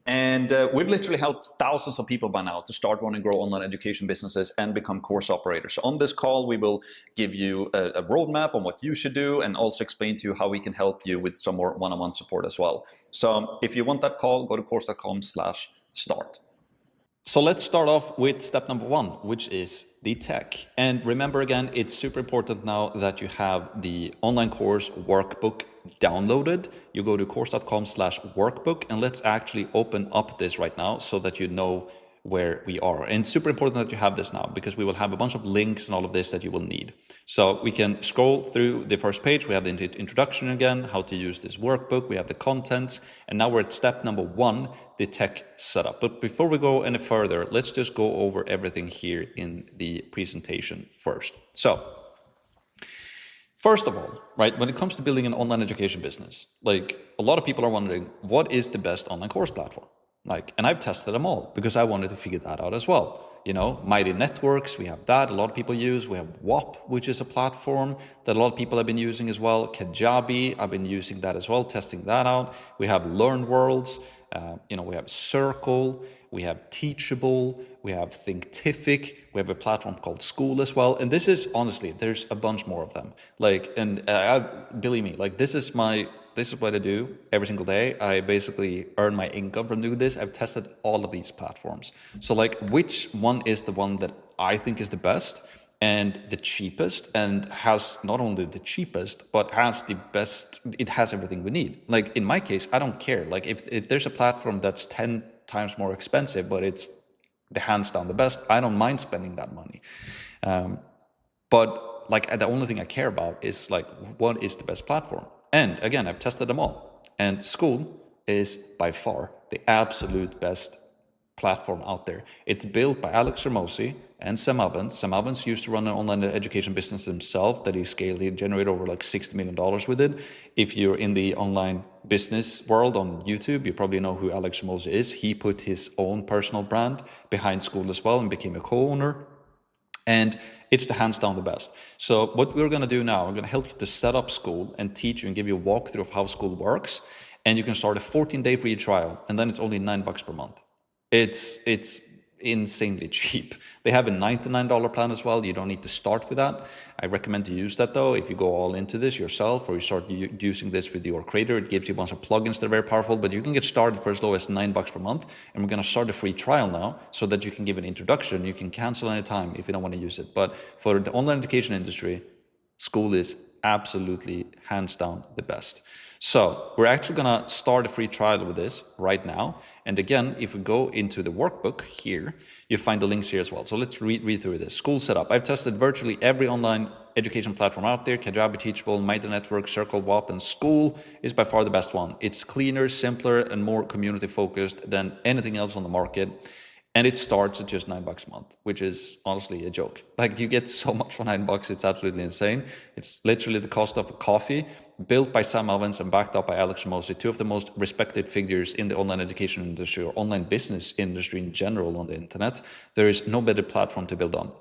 And we've literally helped thousands of people by now to start, run, and grow online education businesses and become course operators. So on this call, we will give you a roadmap on what you should do and also explain to you how we can help you with some more one-on-one support as well. So if you want that call, go to course.com/start. So let's start off with step number one, which is the tech. And remember again, it's super important now that you have the online course workbook downloaded. You go to course.com/workbook, and let's actually open up this right now so that you know where we are. And it's super important that you have this now, because we will have a bunch of links and all of this that you will need. So we can scroll through the first page. We have the introduction again, how to use this workbook. We have the contents, and now we're at step number one, the tech setup. But before we go any further, let's just go over everything here in the presentation first. So first of all, right, when it comes to building an online education business, like a lot of people are wondering, what is the best online course platform? And I've tested them all because I wanted to figure that out as well. Mighty Networks, we have that, a lot of people use. We have WOP, which is a platform that a lot of people have been using as well. Kajabi, I've been using that as well, testing that out. We have LearnWorlds, we have Circle, we have Teachable, we have Thinkific, we have a platform called School as well. And this is, honestly, there's a bunch more of them. Believe me, this is what I do every single day. I basically earn my income from doing this. I've tested all of these platforms. So which one is the one that I think is the best and the cheapest, and has not only the cheapest, but has the best, it has everything we need. In my case, I don't care. If there's a platform that's 10 times more expensive, but it's the hands down the best, I don't mind spending that money. But the only thing I care about is what is the best platform? And again, I've tested them all. And School is by far the absolute best platform out there. It's built by Alex Hormozi and Sam Ovens. Sam Ovens used to run an online education business himself that he scaled. He generated over $60 million with it. If you're in the online business world on YouTube, you probably know who Alex Hormozi is. He put his own personal brand behind School as well and became a co-owner. And it's the hands down the best. So what we're going to do now, we're going to help you to set up School and teach you and give you a walkthrough of how School works. And you can start a 14-day free trial, and then it's only $9 per month. It's insanely cheap. They have a $99 plan as well. You don't need to start with that. I recommend to use that though. If you go all into this yourself, or you start using this with your creator, it gives you a bunch of plugins that are very powerful, but you can get started for as low as $9 per month. And we're going to start a free trial now so that you can give an introduction. You can cancel anytime if you don't want to use it. But for the online education industry, School is absolutely hands down the best. So we're actually going to start a free trial with this right now. And again, if we go into the workbook here, you find the links here as well. So let's read through this. School setup. I've tested virtually every online education platform out there. Kajabi, Teachable, Mighty Network, Circle, WOP, and School is by far the best one. It's cleaner, simpler, and more community focused than anything else on the market. And it starts at just $9 a month, which is honestly a joke. You get so much for $9, it's absolutely insane. It's literally the cost of a coffee, built by Sam Ovens and backed up by Alex Hormozi, two of the most respected figures in the online education industry or online business industry in general on the internet. There is no better platform to build on.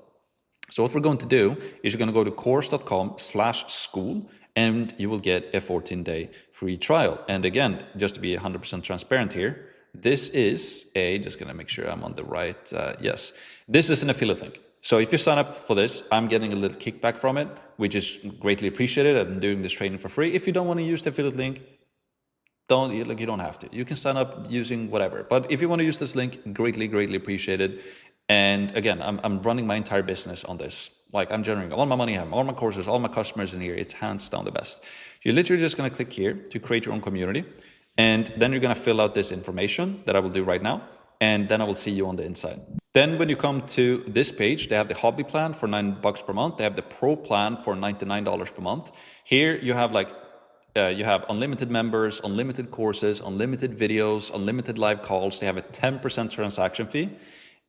So what we're going to do is you're going to go to course.com/school, and you will get a 14-day free trial. And again, just to be 100% transparent here, this is just going to make sure I'm on the right, yes. This is an affiliate link. So if you sign up for this, I'm getting a little kickback from it, which is greatly appreciated. I'm doing this training for free. If you don't want to use the affiliate link, you don't have to. You can sign up using whatever. But if you want to use this link, greatly appreciated. And again, I'm running my entire business on this. Like, I'm generating all my money, I have all my courses, all my customers in here. It's hands down the best. You're literally just going to click here to create your own community. And then you're going to fill out this information that I will do right now. And then I will see you on the inside. Then when you come to this page, they have the hobby plan for $9 per month. They have the pro plan for $99 per month. Here you have you have unlimited members, unlimited courses, unlimited videos, unlimited live calls. They have a 10% transaction fee,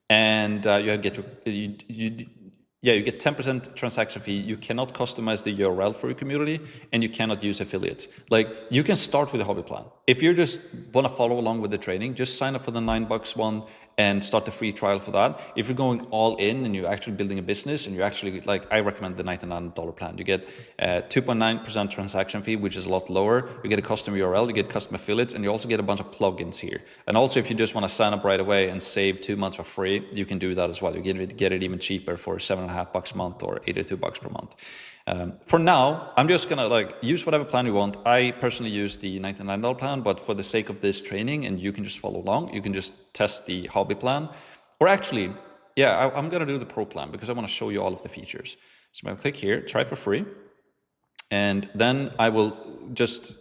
and you get 10% transaction fee. You cannot customize the URL for your community, and you cannot use affiliates. Like, you can start with a hobby plan. If you just want to follow along with the training, just sign up for the $9 one and start the free trial for that. If you're going all in and you're actually building a business and you actually, I recommend the $99 plan. You get 2.9% transaction fee, which is a lot lower. You get a custom URL, you get custom affiliates, and you also get a bunch of plugins here. And also, if you just want to sign up right away and save 2 months for free, you can do that as well. You get it even cheaper for $7.50 a month or $82 per month. For now, I'm just gonna use whatever plan you want. I personally use the $99 plan, but for the sake of this training, and you can just follow along, you can just test the hobby plan. Or actually, I'm gonna do the pro plan because I want to show you all of the features. So I'm gonna click here, try for free, and then I will just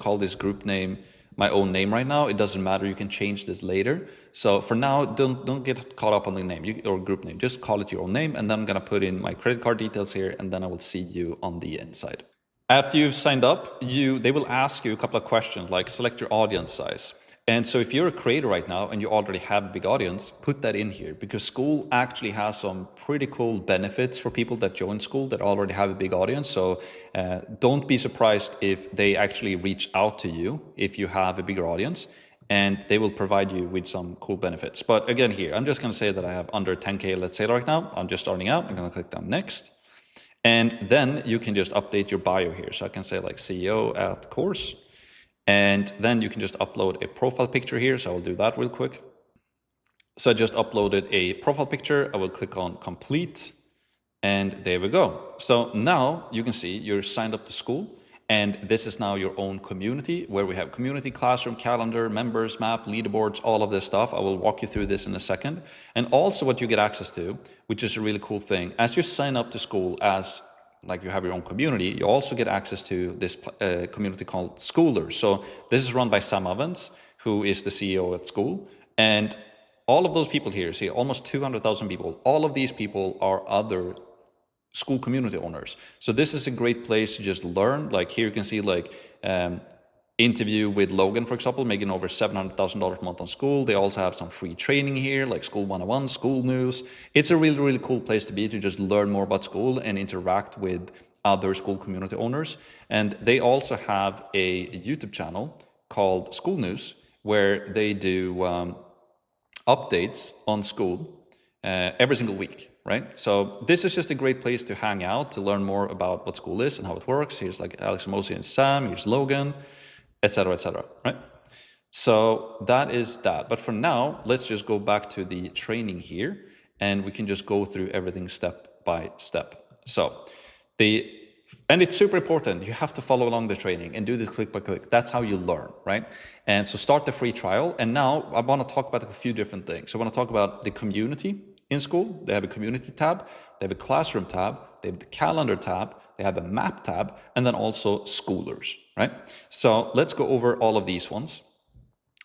call this group name my own name right now. It doesn't matter, you can change this later. So for now, don't get caught up on the name or group name. Just call it your own name, and then I'm gonna put in my credit card details here, and then I will see you on the inside. After you've signed up, they will ask you a couple of questions, like select your audience size. And so if you're a creator right now and you already have a big audience, put that in here, because Skool actually has some pretty cool benefits for people that join Skool that already have a big audience. So don't be surprised if they actually reach out to you if you have a bigger audience, and they will provide you with some cool benefits. But again, here, I'm just going to say that I have under 10K, let's say right now. I'm just starting out. I'm going to click on next. And then you can just update your bio here. So I can say like CEO at course. And then you can just upload a profile picture here. So I will do that real quick. So I just uploaded a profile picture. I will click on complete, and there we go. So now you can see you're signed up to Skool, and this is now your own community where we have community, classroom, calendar, members, map, leaderboards, all of this stuff. I will walk you through this in a second. And also what you get access to, which is a really cool thing, as you sign up to Skool as you have your own community, you also get access to this community called Skoolers. So this is run by Sam Ovens, who is the CEO at Skool. And all of those people here, see almost 200,000 people, all of these people are other Skool community owners. So this is a great place to just learn. Like here you can see interview with Logan, for example, making over $700,000 a month on Skool. They also have some free training here, like Skool 101, Skool News. It's a really, really cool place to be, to just learn more about Skool and interact with other Skool community owners. And they also have a YouTube channel called Skool News, where they do updates on Skool every single week, right? So this is just a great place to hang out, to learn more about what Skool is and how it works. Here's like Alex Mosi and Sam, here's Logan, etc., right? So that is that. But for now, let's just go back to the training here, and we can just go through everything step by step. And it's super important. You have to follow along the training and do this click by click. That's how you learn, right? And so start the free trial. And now I want to talk about a few different things. So I want to talk about the community in Skool. They have a community tab, they have a classroom tab, they have the calendar tab, they have a map tab, and then also Skoolers, right? So let's go over all of these ones.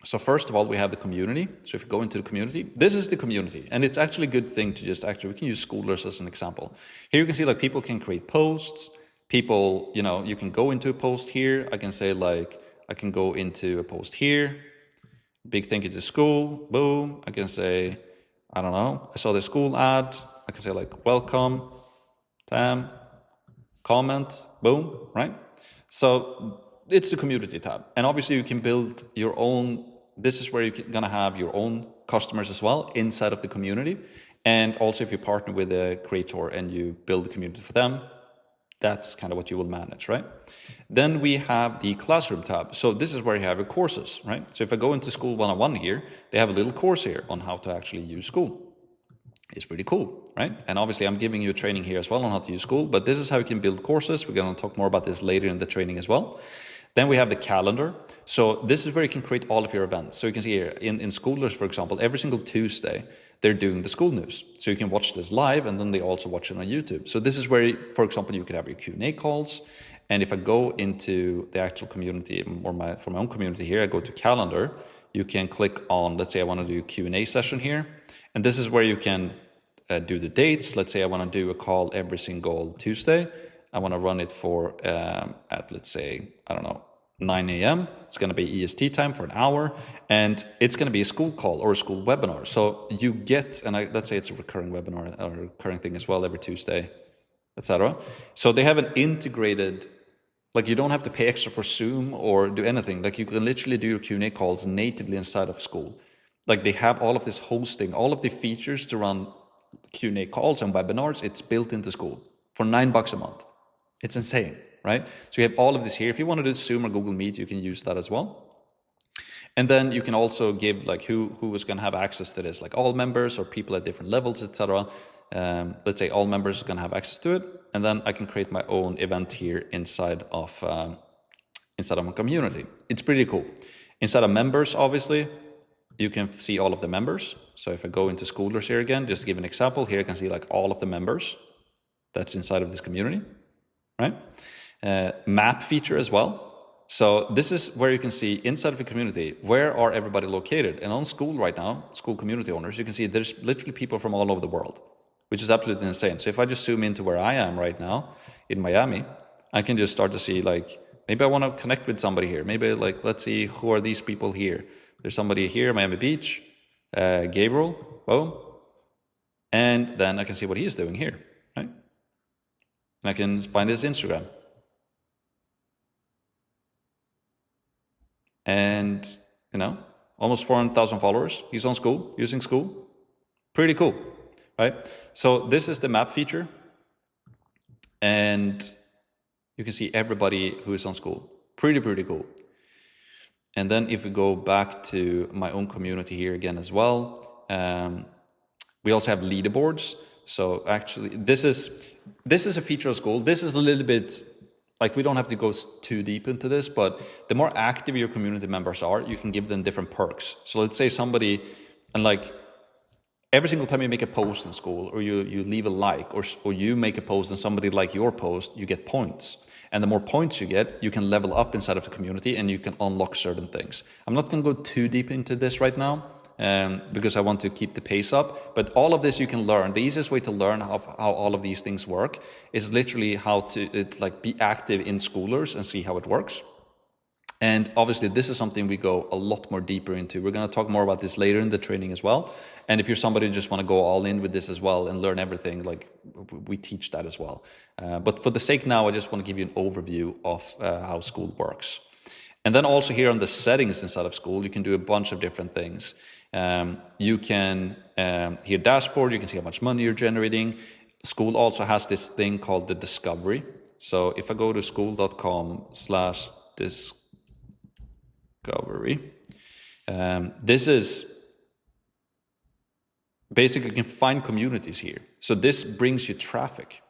So first of all, we have the community. So if you go into the community, this is the community. And it's actually a good thing to just we can use Skoolers as an example. Here you can see people can create posts. People, you can go into a post here. I can say I can go into a post here. Big thank you to Skool, boom. I can say, I don't know, I saw the Skool ad. I can say welcome, Tam, comment, boom, right? So it's the community tab. And obviously you can build your own, this is where you're gonna have your own customers as well inside of the community. And also if you partner with a creator and you build a community for them, that's kind of what you will manage, right? Then we have the classroom tab. So this is where you have your courses, right? So if I go into Skool 101 here, they have a little course here on how to actually use Skool. It's pretty cool, right? And obviously I'm giving you a training here as well on how to use School, but this is how you can build courses. We're going to talk more about this later in the training as well. Then we have the calendar. So this is where you can create all of your events. So you can see here in Schoolers, for example, every single Tuesday, they're doing the school news. So you can watch this live, and then they also watch it on YouTube. So this is where, for example, you could have your Q&A calls. And if I go into the actual community, or for my own community here, I go to calendar, you can click on, let's say I want to do a Q&A session here. And this is where you can do the dates. Let's say I want to do a call every single Tuesday. I want to run it for at, let's say, I don't know, 9 a.m. It's going to be EST time for an hour, and it's going to be a school call or a school webinar. So you get, and let's say it's a recurring webinar or a recurring thing as well every Tuesday, etc. So they have an integrated, like you don't have to pay extra for Zoom or do anything. Like you can literally do your Q&A calls natively inside of School. Like they have all of this hosting, all of the features to run Q&A calls and webinars. It's built into School for $9 a month. It's insane, right? So you have all of this here. If you want to do Zoom or Google Meet, you can use that as well. And then you can also give like who is going to have access to this, like all members or people at different levels, etc. Let's say all members are going to have access to it. And then I can create my own event here inside of my community. It's pretty cool. Inside of members, obviously, you can see all of the members. So if I go into Schoolers here again, just to give an example, here I can see like all of the members that's inside of this community. Right? Map feature as well. So this is where you can see inside of a community, where are everybody located? And on School right now, School community owners, you can see there's literally people from all over the world, which is absolutely insane. So if I just zoom into where I am right now in Miami, I can just start to see like, maybe I want to connect with somebody here. Maybe like, let's see, who are these people here? There's somebody here, Miami Beach, Gabriel, boom. And then I can see what he's doing here, right? And I can find his Instagram. And, you know, almost 400,000 followers. He's on School, using School. Pretty cool, right? So this is the map feature. And you can see everybody who is on School. Pretty cool. And then if we go back to my own community here again as well, we also have leaderboards. So actually, this is a feature of School. This is a little bit, like we don't have to go too deep into this, but the more active your community members are, you can give them different perks. So let's say somebody, and like every single time you make a post in School, or you leave a like, or you make a post and somebody like your post, you get points. And the more points you get, you can level up inside of the community and you can unlock certain things. I'm not going to go too deep into this right now, because I want to keep the pace up. But all of this you can learn. The easiest way to learn how all of these things work is literally how to be active in Schoolers and see how it works. And obviously, this is something we go a lot more deeper into. We're going to talk more about this later in the training as well. And if you're somebody who just want to go all in with this as well and learn everything, like we teach that as well. But for the sake now, I just want to give you an overview of how School works. And then also here on the settings inside of School, you can do a bunch of different things. You can, here dashboard, you can see how much money you're generating. School also has this thing called the discovery. So if I go to school.com/discovery, this is basically, you can find communities here. So this brings you traffic,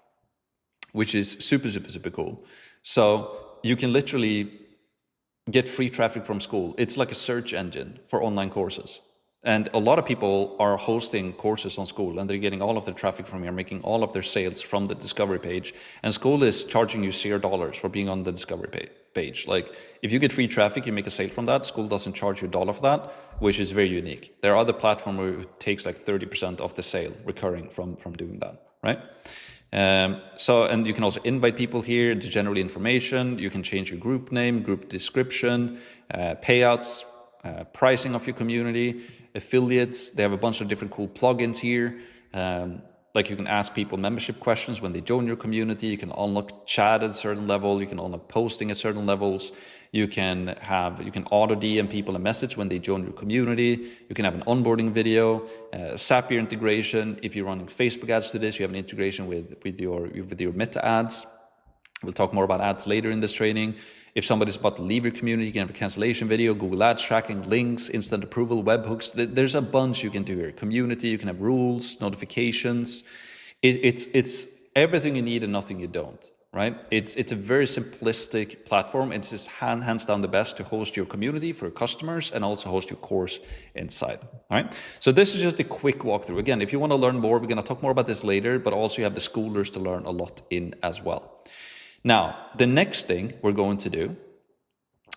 which is super cool. So you can literally get free traffic from School. It's like a search engine for online courses. And a lot of people are hosting courses on School, and they're getting all of their traffic from here, making all of their sales from the discovery page. And School is charging you $0 for being on the discovery page. Like if you get free traffic, you make a sale from that. School doesn't charge you $1 for that, which is very unique. There are other platforms where it takes like 30% of the sale recurring from doing that, right? And you can also invite people here to generate information. You can change your group name, group description, payouts, pricing of your community, affiliates. They have a bunch of different cool plugins here. Like you can ask people membership questions when they join your community. You can unlock chat at a certain level. You can unlock posting at certain levels. You can auto DM people a message when they join your community. You can have an onboarding video, Zapier integration. If you're running Facebook ads to this, you have an integration with your Meta ads. We'll talk more about ads later in this training. If somebody's about to leave your community, you can have a cancellation video, Google Ads tracking, links, instant approval, webhooks. There's a bunch you can do here. Community, you can have rules, notifications. It's everything you need and nothing you don't, right? It's a very simplistic platform. It's just hands down the best to host your community for your customers and also host your course inside, all right? So this is just a quick walkthrough. Again, if you want to learn more, we're going to talk more about this later, but also you have the schoolers to learn a lot in as well. Now, the next thing we're going to do,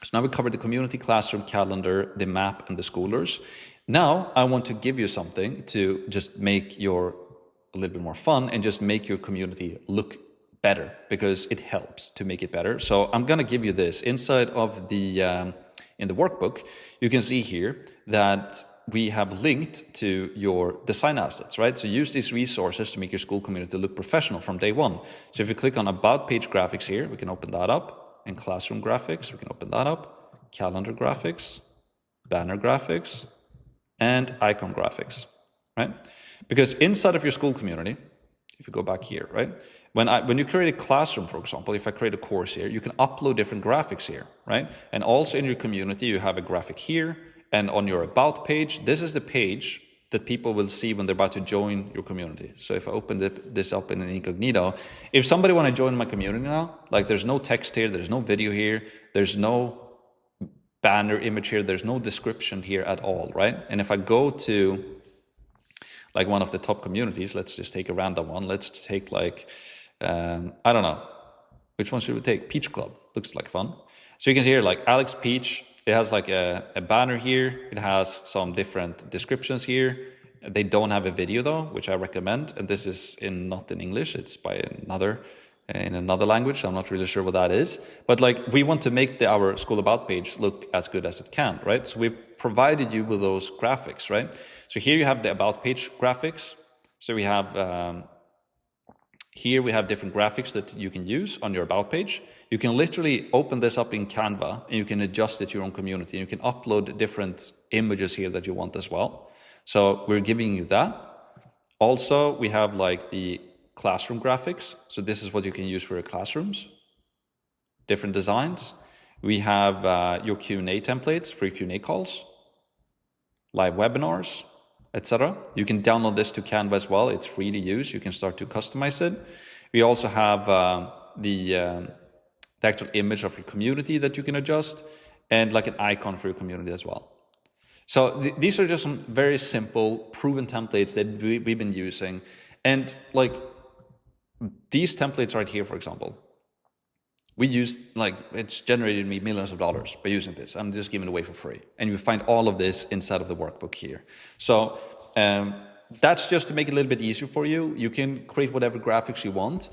so now we covered the community, classroom, calendar, the map, and the schoolers. Now I want to give you something to just make your a little bit more fun and just make your community look better, because it helps to make it better. So I'm going to give you this inside of the in the workbook. You can see here that we have linked to your design assets, right? So use these resources to make your school community look professional from day one. So if you click on about page graphics here, we can open that up, and classroom graphics, we can open that up, calendar graphics, banner graphics, and icon graphics, right? Because inside of your school community, if you go back here, right? When you create a classroom, for example, if I create a course here, you can upload different graphics here, right? And also in your community, you have a graphic here, and on your about page, this is the page that people will see when they're about to join your community. So if I open this up in an incognito, if somebody want to join my community now, like there's no text here, there's no video here, there's no banner image here, there's no description here at all, right? And if I go to like one of the top communities, let's just take a random one. Let's take like, I don't know, which one should we take? Peach Club, looks like fun. So you can see here like Alex Peach, it has like a banner here. It has some different descriptions here. They don't have a video though, which I recommend. And this is not in English, it's by in another language. I'm not really sure what that is. But like we want to make our school about page look as good as it can, right? So we've provided you with those graphics, right? So here you have the about page graphics. So we have here we have different graphics that you can use on your about page. You can literally open this up in Canva and you can adjust it to your own community. You can upload different images here that you want as well. So we're giving you that. Also, we have like the classroom graphics. So this is what you can use for your classrooms. Different designs. We have your Q&A templates for your Q&A calls, live webinars, etc. You can download this to Canva as well. It's free to use. You can start to customize it. We also have the actual image of your community that you can adjust, and like an icon for your community as well. So these are just some very simple, proven templates that we've been using. And like these templates right here, for example, we used, like, it's generated me millions of dollars by using this. I'm just giving it away for free. And you find all of this inside of the workbook here. So that's just to make it a little bit easier for you. You can create whatever graphics you want.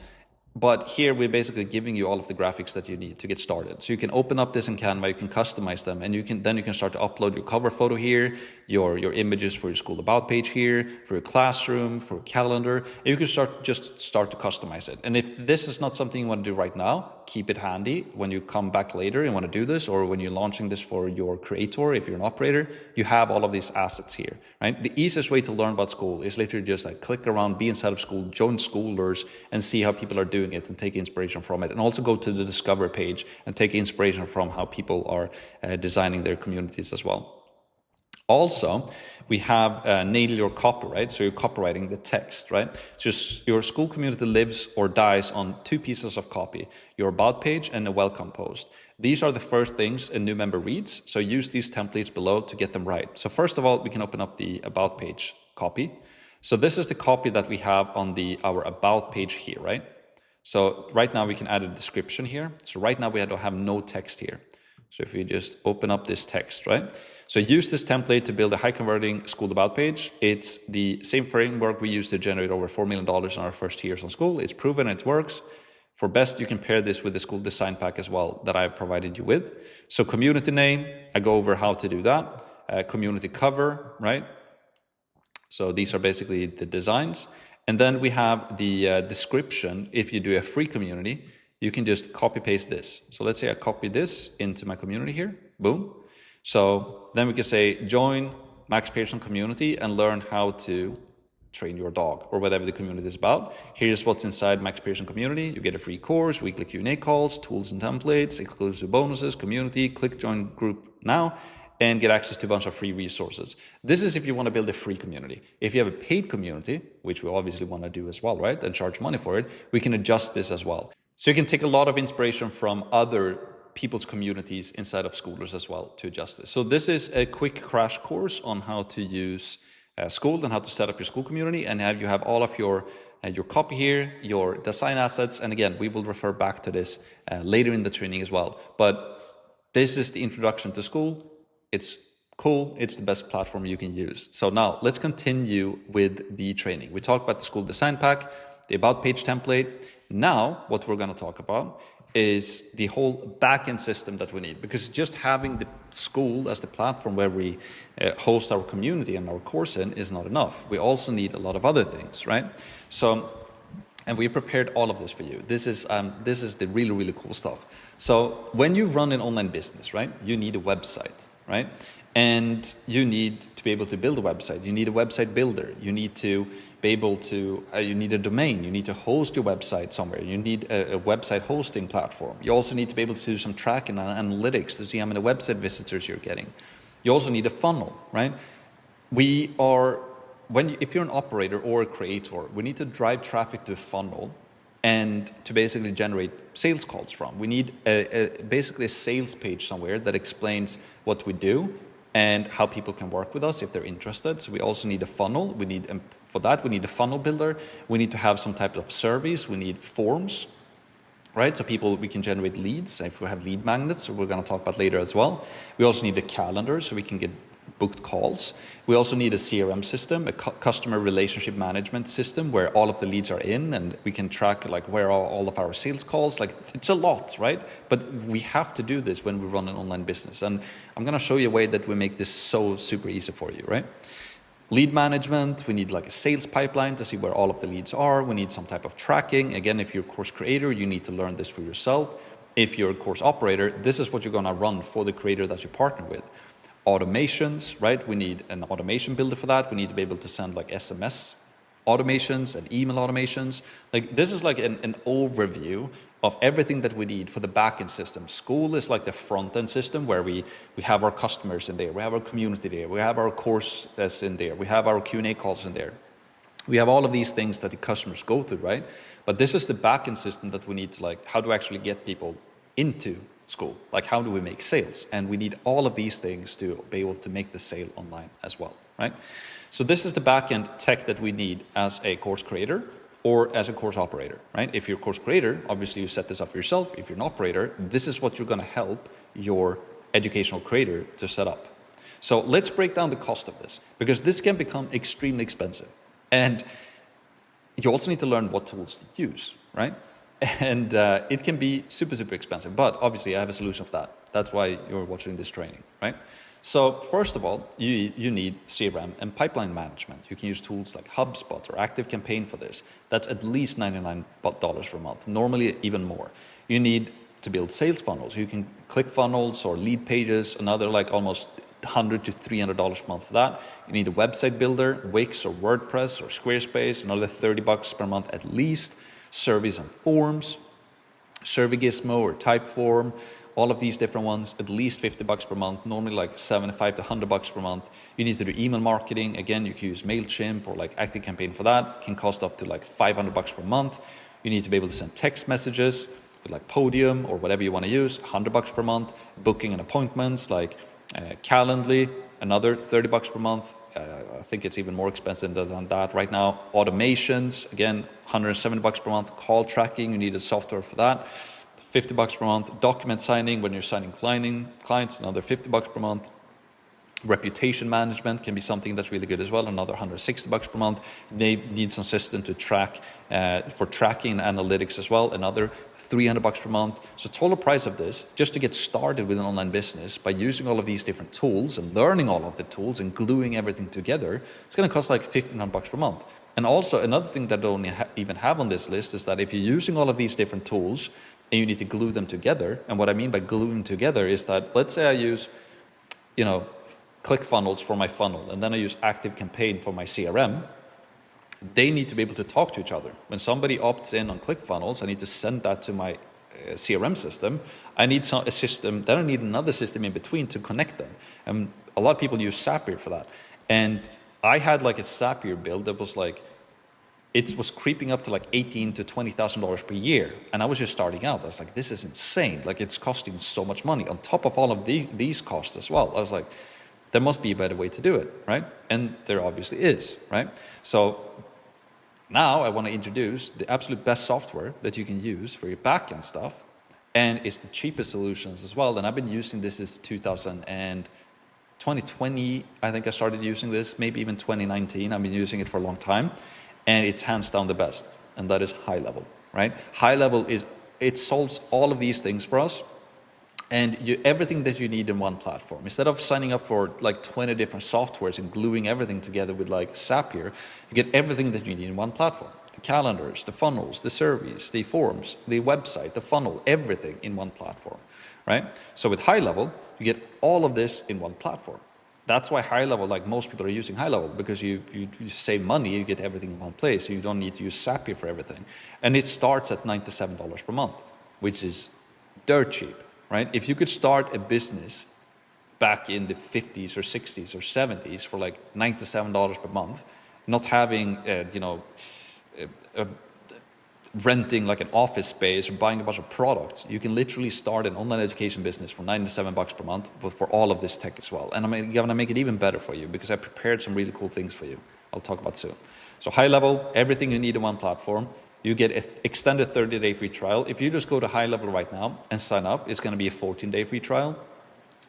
But here we're basically giving you all of the graphics that you need to get started. So you can open up this in Canva, you can customize them, and you can start to upload your cover photo here, your images for your school about page here, for your classroom, for your calendar, and you can start to customize it. And if this is not something you want to do right now, keep it handy when you come back later and want to do this, or when you're launching this for your creator, if you're an operator, you have all of these assets here, right? The easiest way to learn about school is literally just like click around, be inside of school, join schoolers, and see how people are doing it and take inspiration from it. And also go to the Discover page and take inspiration from how people are designing their communities as well. Also, we have nail your copy, right? So you're copywriting the text, right? Just your school community lives or dies on two pieces of copy, your about page and a welcome post. These are the first things a new member reads. So use these templates below to get them right. So first of all, we can open up the about page copy. So this is the copy that we have on our about page here, right? So right now we can add a description here. So right now we have no text here. So if we just open up this text, right? So use this template to build a high converting school about page. It's the same framework we use to generate over $4 million in our first years on school. It's proven, it works. For best, you can pair this with the school design pack as well that I provided you with. So community name, I go over how to do that. Community cover, right? So these are basically the designs. And then we have the description. If you do a free community, you can just copy paste this. So let's say I copy this into my community here, boom. So then we can say join Max Pearson community and learn how to train your dog or whatever the community is about. Here's what's inside Max Pearson community. You get a free course, weekly Q&A calls, tools and templates, exclusive bonuses, community, click join group now, and get access to a bunch of free resources. This is if you want to build a free community. If you have a paid community, which we obviously want to do as well, right, and charge money for it, we can adjust this as well. So you can take a lot of inspiration from other people's communities inside of Schoolers as well to adjust this. So this is a quick crash course on how to use Skool and how to set up your Skool community, and you have all of your copy here, your design assets, and again, we will refer back to this later in the training as well. But this is the introduction to Skool. It's cool. It's the best platform you can use. So now let's continue with the training. We talked about the Skool design pack, the about page template. Now what we're going to talk about is the whole backend system that we need, because just having the Skool as the platform where we host our community and our course in is not enough. We also need a lot of other things, right? So, and we prepared all of this for you. This is the really, really cool stuff. So when you run an online business, right, you need a website, right? And you need to be able to build a website. You need a website builder. You need to be able to, you need a domain. You need to host your website somewhere. You need a website hosting platform. You also need to be able to do some tracking and analytics to see how many website visitors you're getting. You also need a funnel, right? If you're an operator or a creator, we need to drive traffic to a funnel and to basically generate sales calls from. We need basically a sales page somewhere that explains what we do and how people can work with us if they're interested. So we also need a funnel. For that, we need a funnel builder. We need to have some type of surveys. We need forms, right? So we can generate leads. If we have lead magnets, we're going to talk about later as well. We also need a calendar so we can get booked calls. We also need a CRM system, a customer relationship management system where all of the leads are in and we can track like where are all of our sales calls. Like it's a lot, right? But we have to do this when we run an online business. And I'm going to show you a way that we make this so super easy for you, right? Lead management, we need like a sales pipeline to see where all of the leads are. We need some type of tracking. Again, if you're a course creator, you need to learn this for yourself. If you're a course operator, this is what you're going to run for the creator that you partner with. Automations, right? We need an automation builder for that. We need to be able to send like SMS automations and email automations. Like this is like an overview of everything that we need for the backend system. Skool is like the front end system where we have our customers in there. We have our community there. We have our courses in there. We have our Q&A calls in there. We have all of these things that the customers go through, right? But this is the backend system that we need to like, how to actually get people into Skool. Like how do we make sales? And we need all of these things to be able to make the sale online as well, right? So this is the backend tech that we need as a course creator or as a course operator, right? If you're a course creator, obviously you set this up yourself. If you're an operator, this is what you're going to help your educational creator to set up. So let's break down the cost of this, because this can become extremely expensive. And you also need to learn what tools to use, right? And it can be super, super expensive, but obviously I have a solution for that. That's why you're watching this training, right? So first of all, you need CRM and pipeline management. You can use tools like HubSpot or ActiveCampaign for this. That's at least $99 per month, normally even more. You need to build sales funnels. You can click funnels or lead pages, another like almost $100 to $300 a month for that. You need a website builder, Wix or WordPress or Squarespace, another $30 per month at least. Surveys and forms, SurveyGizmo or Typeform, all of these different ones, at least $50 per month, normally like $75 to $100 per month. You need to do email marketing. Again, you can use MailChimp or like ActiveCampaign for that. It can cost up to like $500 per month. You need to be able to send text messages with like Podium or whatever you want to use, $100 per month. Booking and appointments like Calendly, another $30 per month. I think it's even more expensive than that right now. Automations, again, $170 per month. Call tracking, you need a software for that. $50 per month. Document signing, when you're signing clients, another $50 per month. Reputation management can be something that's really good as well, another $160 per month. They need some system to track for tracking and analytics as well, another $300 per month. So total price of this, just to get started with an online business by using all of these different tools and learning all of the tools and gluing everything together, it's going to cost like $1,500 per month. And also another thing that I don't even have on this list is that if you're using all of these different tools and you need to glue them together, and what I mean by gluing together is that, let's say I use, ClickFunnels for my funnel, and then I use ActiveCampaign for my CRM. they need to be able to talk to each other. When somebody opts in on ClickFunnels, I need to send that to my CRM system. I need a system, then I need another system in between to connect them. And a lot of people use Zapier for that. And I had like a Zapier build that was like, it was creeping up to like $18,000 to $20,000 per year. And I was just starting out. I was like, this is insane. Like, it's costing so much money on top of all of these costs as well. I was like, there must be a better way to do it, right? And there obviously is, right? So now I want to introduce the absolute best software that you can use for your backend stuff. And it's the cheapest solutions as well. And I've been using this since 2020, I think I started using this, maybe even 2019. I've been using it for a long time. And it's hands down the best. And that is High Level, right? High Level it solves all of these things for us. And everything that you need in one platform. Instead of signing up for like 20 different softwares and gluing everything together with like Zapier, you get everything that you need in one platform. The calendars, the funnels, the surveys, the forms, the website, the funnel, everything in one platform, right? So with High Level, you get all of this in one platform. That's why High Level, like most people are using High Level, because you save money, you get everything in one place. So you don't need to use Zapier for everything. And it starts at $97 per month, which is dirt cheap. Right? If you could start a business back in the 50s or 60s or 70s for like $97 per month, not having, renting like an office space or buying a bunch of products, you can literally start an online education business for $97 per month, but for all of this tech as well. And I'm going to make it even better for you because I prepared some really cool things for you. I'll talk about soon. So High Level, everything you need in one platform. You get an extended 30-day free trial. If you just go to High Level right now and sign up, it's going to be a 14-day free trial.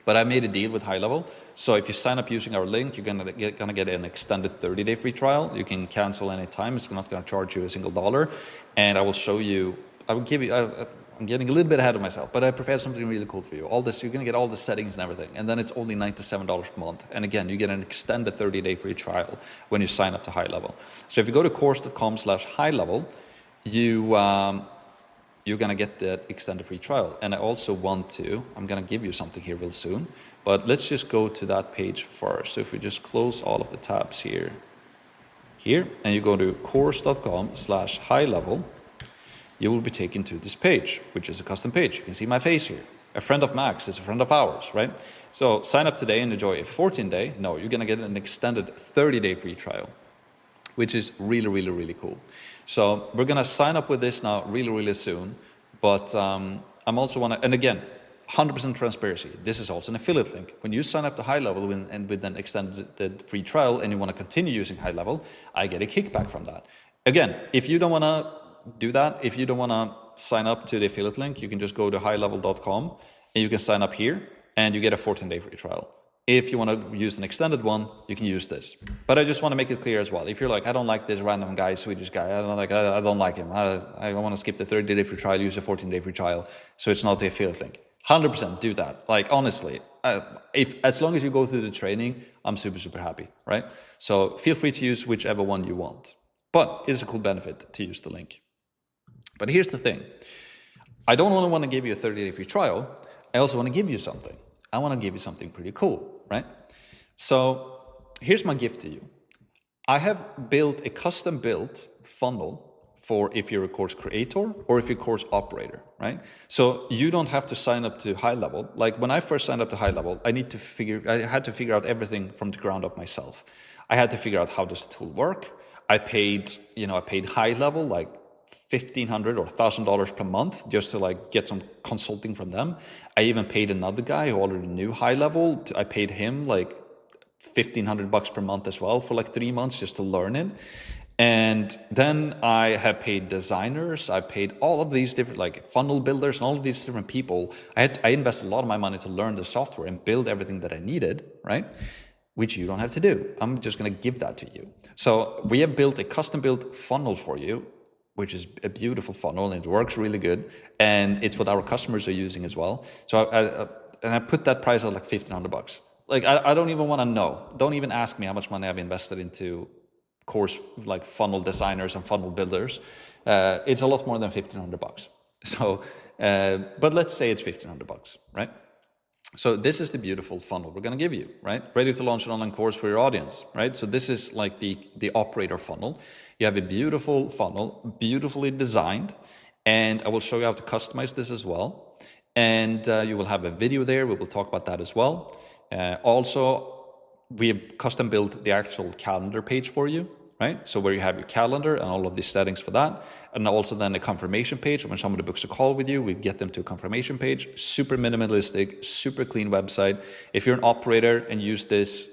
But I made a deal with High Level. So if you sign up using our link, you're going to get an extended 30-day free trial. You can cancel anytime. It's not going to charge you a single dollar. And I will show you, I'm getting a little bit ahead of myself, but I prepared something really cool for you. All this, you're going to get all the settings and everything. And then it's only $97 per month. And again, you get an extended 30-day free trial when you sign up to High Level. So if you go to course.com/High Level, you're going to get that extended free trial. And I also I'm going to give you something here real soon, but let's just go to that page first. So if we just close all of the tabs here, and you go to course.com/High Level, you will be taken to this page, which is a custom page. You can see my face here. A friend of Max is a friend of ours, right? So sign up today and enjoy a 14-day. No, you're going to get an extended 30-day free trial, which is really, really, really cool. So we're going to sign up with this now really, really soon. But I'm also and again, 100% transparency. This is also an affiliate link. When you sign up to High Level and with an extended free trial and you want to continue using High Level, I get a kickback from that. Again, if you don't want to do that, if you don't want to sign up to the affiliate link, you can just go to highlevel.com and you can sign up here and you get a 14-day free trial. If you want to use an extended one, you can use this. But I just want to make it clear as well. If you're like, I don't like this random guy, Swedish guy, I don't like him. I want to skip the 30-day free trial, use a 14-day free trial, so it's not the affiliate link. 100% do that. Like, honestly, as long as you go through the training, I'm super, super happy, right? So feel free to use whichever one you want. But it's a cool benefit to use the link. But here's the thing. I don't only want to give you a 30-day free trial. I also want to give you something. I want to give you something pretty cool, right? So here's my gift to you. I have built a custom-built funnel for if you're a course creator or if you're a course operator, right? So you don't have to sign up to High Level. Like when I first signed up to High Level, I had to figure out everything from the ground up myself. I had to figure out how does the tool work. I paid High Level like $1,500 or $1,000 per month just to like get some consulting from them. I even paid another guy who already knew High Level. I paid him like $1,500 per month as well for like 3 months just to learn it. And then I have paid designers. I paid all of these different like funnel builders and all of these different people. I invested a lot of my money to learn the software and build everything that I needed, right? Which you don't have to do. I'm just going to give that to you. So we have built a custom-built funnel for you, which is a beautiful funnel and it works really good. And it's what our customers are using as well. So I put that price at like $1,500. Like I don't even want to know. Don't even ask me how much money I've invested into course like funnel designers and funnel builders. It's a lot more than $1,500. So, but let's say it's $1,500, right? So this is the beautiful funnel we're going to give you, right? Ready to launch an online course for your audience, right? So this is like the operator funnel. You have a beautiful funnel, beautifully designed, and I will show you how to customize this as well. And you will have a video there. We will talk about that as well. Also, we have custom built the actual calendar page for you, right? So where you have your calendar and all of these settings for that. And also then a confirmation page. When somebody books a call with you, we get them to a confirmation page. Super minimalistic, super clean website. If you're an operator and use this,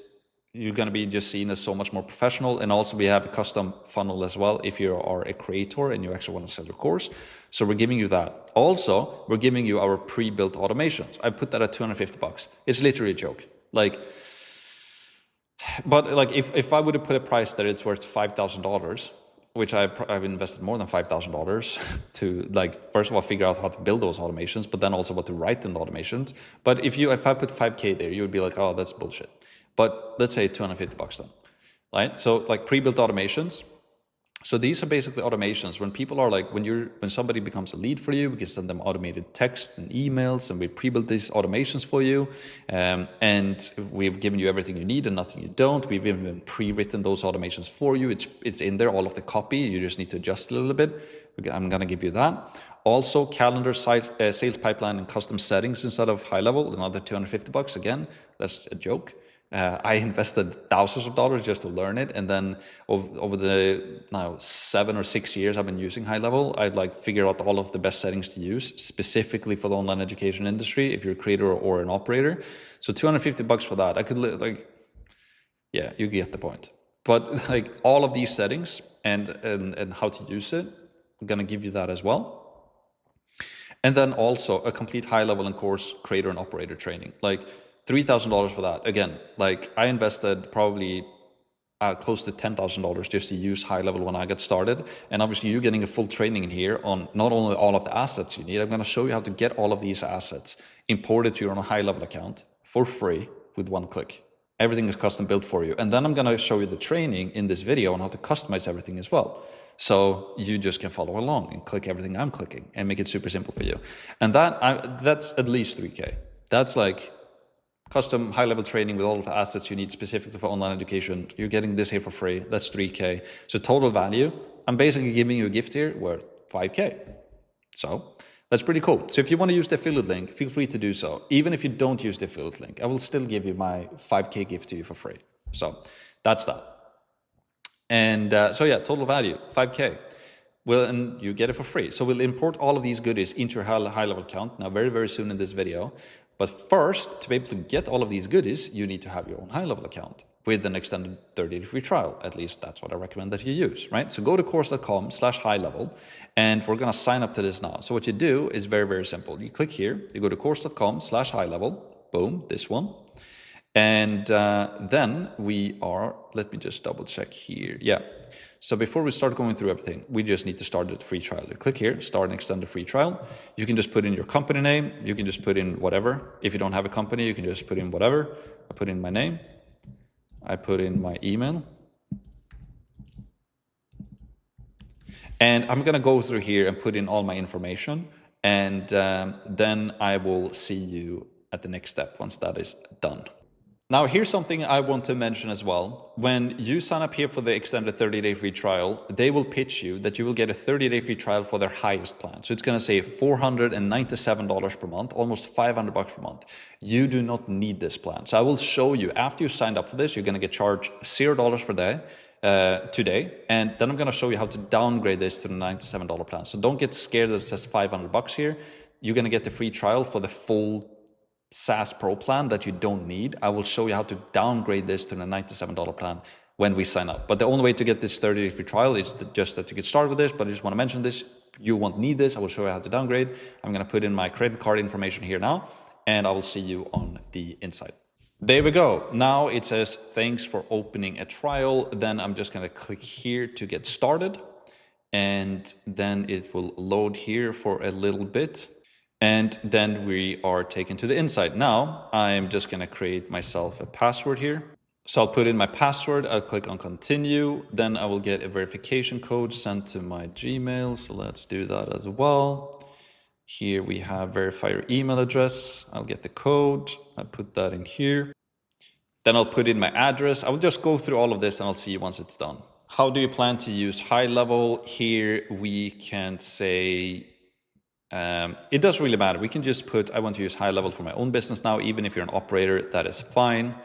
you're going to be just seen as so much more professional. And also we have a custom funnel as well if you are a creator and you actually want to sell your course. So we're giving you that. Also, we're giving you our pre-built automations. I put that at $250. It's literally a joke. But like if I would have put a price that it's worth $5,000, which I've invested more than $5,000 to, like, first of all, figure out how to build those automations, but then also what to write in the automations. But if I put 5K there, you would be like, oh, that's bullshit. But let's say $250 then, right? So like pre-built automations. So these are basically automations when people are like, when somebody becomes a lead for you, we can send them automated texts and emails, and we pre-built these automations for you. And we've given you everything you need and nothing you don't. We've even pre-written those automations for you. It's in there, all of the copy. You just need to adjust a little bit. I'm going to give you that. Also, calendar, sales pipeline, and custom settings instead of high level, another $250. Again, that's a joke. I invested thousands of dollars just to learn it, and then over the now 7 or 6 years I've been using high level, I'd like figure out all of the best settings to use specifically for the online education industry if you're a creator or an operator. So $250 for that. I could yeah, you get the point. But like all of these settings and how to use it, I'm gonna give you that as well. And then also a complete high level and course creator and operator training. Like $3,000 for that. Again, like I invested probably close to $10,000 just to use high level when I got started. And obviously you're getting a full training in here on not only all of the assets you need, I'm going to show you how to get all of these assets imported to your own high level account for free with one click. Everything is custom built for you. And then I'm going to show you the training in this video on how to customize everything as well. So you just can follow along and click everything I'm clicking and make it super simple for you. And that's at least 3K. That's like custom high-level training with all of the assets you need specifically for online education. You're getting this here for free. That's 3K. So total value, I'm basically giving you a gift here worth 5K. So that's pretty cool. So if you want to use the affiliate link, feel free to do so. Even if you don't use the affiliate link, I will still give you my 5K gift to you for free. So that's that. And so yeah, total value, 5K. Well, and you get it for free. So we'll import all of these goodies into your high-level account now very, very soon in this video. But first, to be able to get all of these goodies, you need to have your own high-level account with an extended 30-day free trial. At least that's what I recommend that you use, right? So go to course.com/high-level, and we're going to sign up to this now. So what you do is very, very simple. You click here, you go to course.com/high-level, boom, this one. And then let me just double check here. Yeah. So before we start going through everything, we just need to start a free trial. You click here, start an extended free trial. You can just put in your company name. You can just put in whatever. If you don't have a company, you can just put in whatever. I put in my name. I put in my email. And I'm going to go through here and put in all my information. And then I will see you at the next step once that is done. Now, here's something I want to mention as well. When you sign up here for the extended 30-day free trial, they will pitch you that you will get a 30-day free trial for their highest plan. So it's going to say $497 per month, almost $500 per month. You do not need this plan. So I will show you, after you signed up for this, you're going to get charged $0 per day today. And then I'm going to show you how to downgrade this to the $97 plan. So don't get scared that it says $500 here. You're going to get the free trial for the full SaaS Pro plan that you don't need. I will show you how to downgrade this to the $97 plan when we sign up. But the only way to get this 30-day free trial is just that you get started with this, but I just want to mention this. You won't need this. I will show you how to downgrade. I'm going to put in my credit card information here now, and I will see you on the inside. There we go. Now it says, thanks for opening a trial. Then I'm just going to click here to get started. And then it will load here for a little bit. And then we are taken to the inside. Now I'm just going to create myself a password here. So I'll put in my password. I'll click on continue. Then I will get a verification code sent to my Gmail. So let's do that as well. Here we have verify your email address. I'll get the code. I'll put that in here. Then I'll put in my address. I will just go through all of this and I'll see you once it's done. How do you plan to use high level? Here we can say, it doesn't really matter. We can just put, I want to use high level for my own business now. Even if you're an operator, that is fine.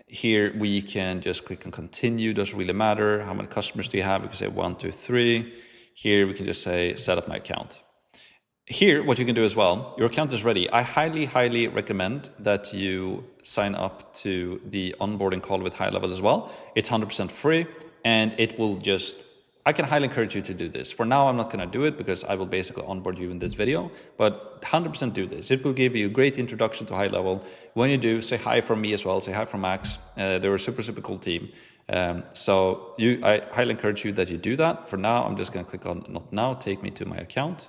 Here we can just click on continue. Doesn't really matter. How many customers do you have? We can say 1, 2, 3. Here we can just say set up my account. Here, what you can do as well, your account is ready. I highly recommend that you sign up to the onboarding call with High Level as well. It's 100% free, and it will just, I can highly encourage you to do this. For now, I'm not gonna do it because I will basically onboard you in this video, but 100% do this. It will give you a great introduction to High Level. When you do, say hi from me as well, say hi from Max. They're a super cool team. So I highly encourage you that you do that. For now, I'm just gonna click on not now, take me to my account.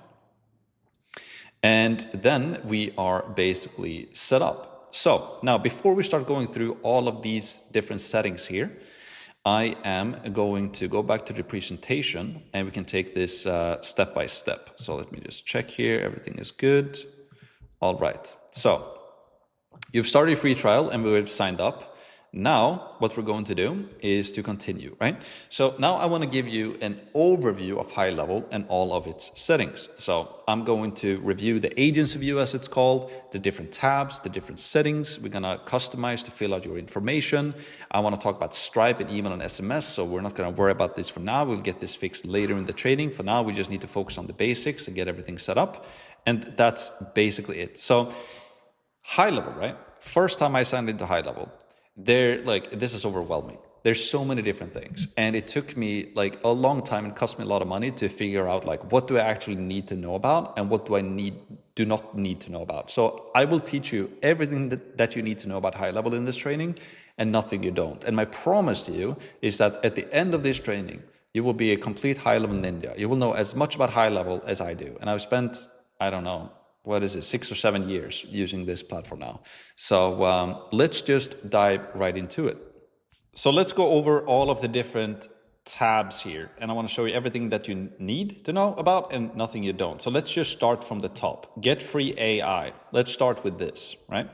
And then we are basically set up. So now before we start going through all of these different settings here, I am going to go back to the presentation and we can take this step by step. So let me just check here. Everything is good. All right. So you've started a free trial and we've signed up. Now, what we're going to do is to continue, right? So now I want to give you an overview of High Level and all of its settings. So I'm going to review the agency view, as it's called, the different tabs, the different settings. We're going to customize to fill out your information. I want to talk about Stripe and email and SMS. So we're not going to worry about this for now. We'll get this fixed later in the training. For now, we just need to focus on the basics and get everything set up. And that's basically it. So High Level, right? First time I signed into High Level, this is overwhelming. There's so many different things. And it took me like a long time and cost me a lot of money to figure out like, what do I actually need to know about and what do I do not need to know about. So I will teach you everything that you need to know about High Level in this training and nothing you don't. And my promise to you is that at the end of this training, you will be a complete High Level ninja. You will know as much about High Level as I do. And I've spent, I don't know, 6 or 7 years using this platform now. So let's just dive right into it. So let's go over all of the different tabs here. And I want to show you everything that you need to know about and nothing you don't. So let's just start from the top. Get free AI. Let's start with this, right?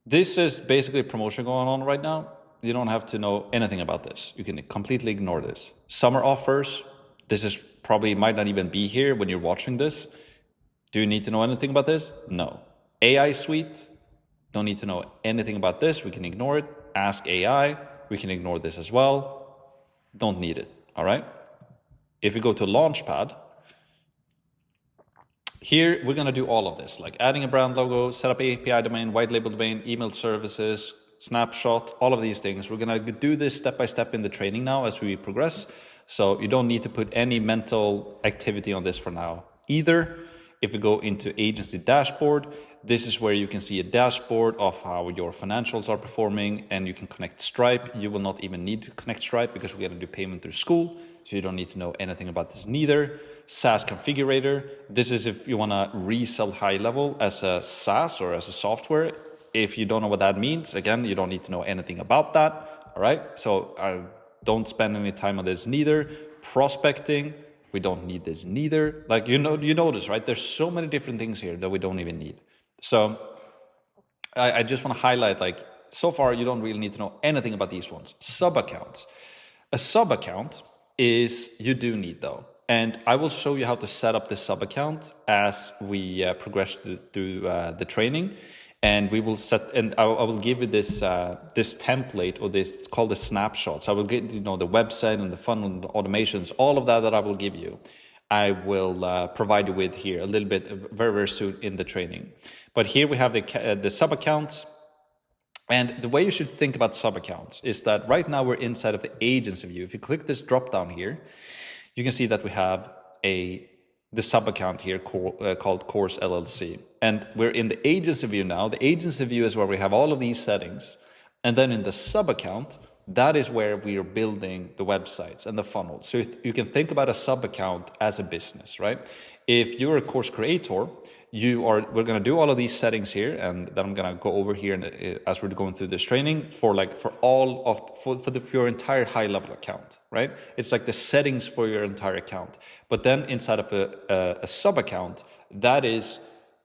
This is basically a promotion going on right now. You don't have to know anything about this. You can completely ignore this. Summer offers. This is probably might not even be here when you're watching this. Do you need to know anything about this? No. AI suite, don't need to know anything about this. We can ignore it. Ask AI, we can ignore this as well. Don't need it, all right? If we go to Launchpad, here we're gonna do all of this, like adding a brand logo, set up API domain, white label domain, email services, snapshot, all of these things. We're gonna do this step by step in the training now as we progress. So you don't need to put any mental activity on this for now either. If we go into agency dashboard, this is where you can see a dashboard of how your financials are performing and you can connect Stripe. You will not even need to connect Stripe because we're going to do payment through Skool. So you don't need to know anything about this neither. SaaS configurator. This is if you want to resell High Level as a SaaS or as a software. If you don't know what that means, again, you don't need to know anything about that. All right. So don't spend any time on this neither. Prospecting. We don't need this neither. Like, you notice, right? There's so many different things here that we don't even need. So I just want to highlight, like, so far you don't really need to know anything about these ones. Sub accounts. A sub account is you do need though. And I will show you how to set up the sub account as we progress through the training. And we will set, and I will give you this this template, or this, it's called a snapshot. So I will get, the website and the funnel and the automations, all of that I will give you. I will provide you with here a little bit very soon in the training. But here we have the sub accounts. And the way you should think about sub accounts is that right now we're inside of the agency view. If you click this drop down here, you can see that we have the sub account here called Course LLC. And we're in the agency view now. The agency view is where we have all of these settings. And then in the sub account, that is where we are building the websites and the funnels. So you can think about a sub account as a business, right? If you're a course creator, we're going to do all of these settings here, and then I'm going to go over here and as we're going through this training for your entire high level account, right? It's like the settings for your entire account. But then inside of a sub account, that is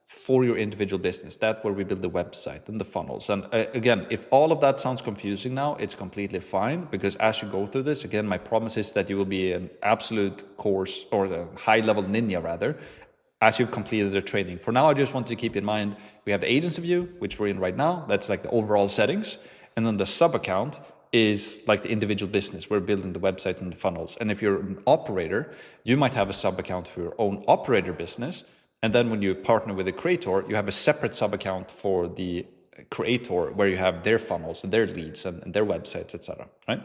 for your individual business. That's where we build the website and the funnels. And again, if all of that sounds confusing now, it's completely fine, because as you go through this, again, my promise is that you will be an absolute course, or the high level ninja rather, as you've completed the training. For now, I just want you to keep in mind, we have the agency view, which we're in right now. That's like the overall settings. And then the sub account is like the individual business. We're building the websites and the funnels. And if you're an operator, you might have a sub account for your own operator business. And then when you partner with a creator, you have a separate sub account for the creator where you have their funnels and their leads and their websites, etc. Right?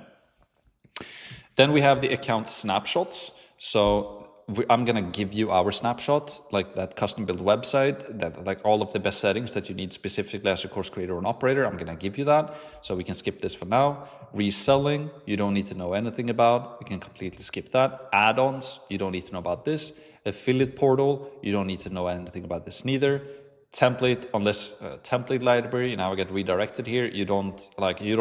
Then we have the account snapshots. So I'm going to give you our snapshot, like that custom built website, that like all of the best settings that you need specifically as a course creator or an operator. I'm going to give you that. So we can skip this for now. Reselling, you don't need to know anything about. We can completely skip that. Add-ons, you don't need to know about this. Affiliate portal, you don't need to know anything about this neither. Template, unless template library, now I get redirected here. You don't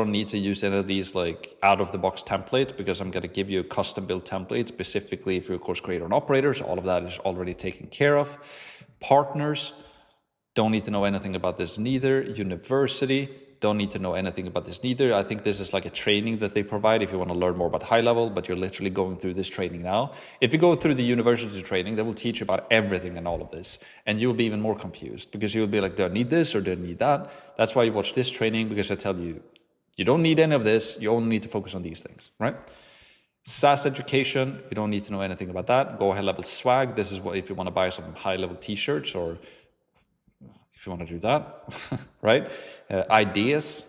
need to use any of these like out of the box template, because I'm going to give you a custom built template specifically for your course creator and operators. All of that is already taken care of. Partners, don't need to know anything about this neither. University, don't need to know anything about this neither. I think this is like a training that they provide if you want to learn more about high level, but you're literally going through this training now. If you go through the university training, they will teach you about everything and all of this, and you will be even more confused, because you will be like, do I need this or do I need that? That's why you watch this training, because I tell you, you don't need any of this. You only need to focus on these things, right? SaaS education, you don't need to know anything about that. Go high level swag. This is what, if you want to buy some high level t-shirts, or if you want to do that, right? Ideas,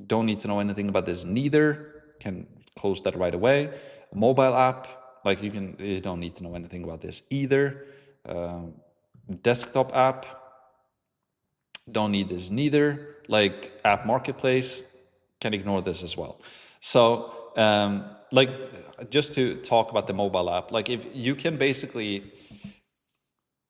don't need to know anything about this neither. Can close that right away. Mobile app, like you don't need to know anything about this either. Desktop app, don't need this neither. Like app marketplace, can ignore this as well. So like just to talk about the mobile app, like if you can basically,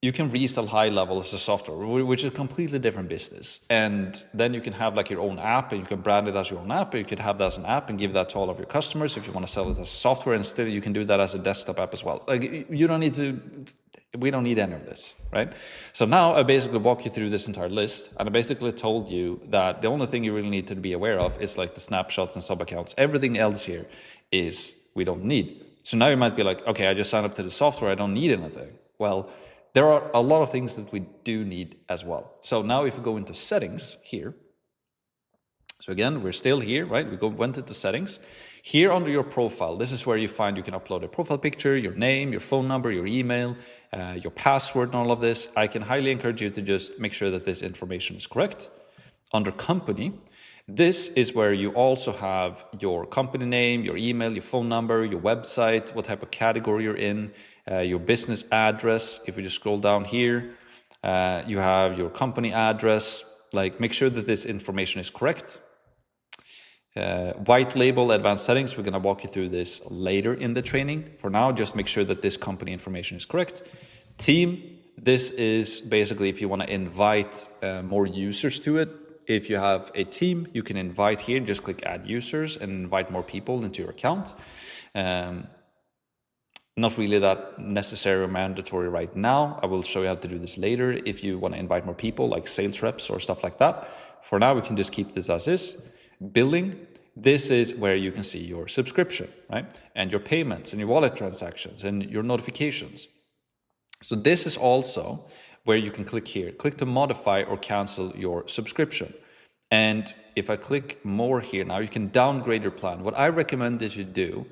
you can resell high level as a software, which is a completely different business. And then you can have like your own app, and you can brand it as your own app, or you could have that as an app and give that to all of your customers if you want to sell it as software. And still you can do that as a desktop app as well. Like you don't need to, we don't need any of this, right? So now I basically walk you through this entire list, and I basically told you that the only thing you really need to be aware of is like the snapshots and sub accounts. Everything else here is we don't need. So now you might be like, okay, I just signed up to the software, I don't need anything. Well, there are a lot of things that we do need as well. So now if we go into settings here, so again, we're still here, right? We went into settings. Here under your profile, this is where you find you can upload a profile picture, your name, your phone number, your email, your password, and all of this. I can highly encourage you to just make sure that this information is correct. Under company, this is where you also have your company name, your email, your phone number, your website, what type of category you're in, your business address. If we just scroll down here, you have your company address. Like, make sure that this information is correct. White label advanced settings, we're going to walk you through this later in the training. For now, just make sure that this company information is correct. Team, this is basically if you want to invite more users to it. If you have a team, you can invite here, just click add users and invite more people into your account. Not really that necessary or mandatory right now. I will show you how to do this later if you want to invite more people, like sales reps or stuff like that. For now, we can just keep this as is. Billing, this is where you can see your subscription, right? And your payments and your wallet transactions and your notifications. So this is also where you can click here, click to modify or cancel your subscription. And if I click more here now, you can downgrade your plan. What I recommend that you do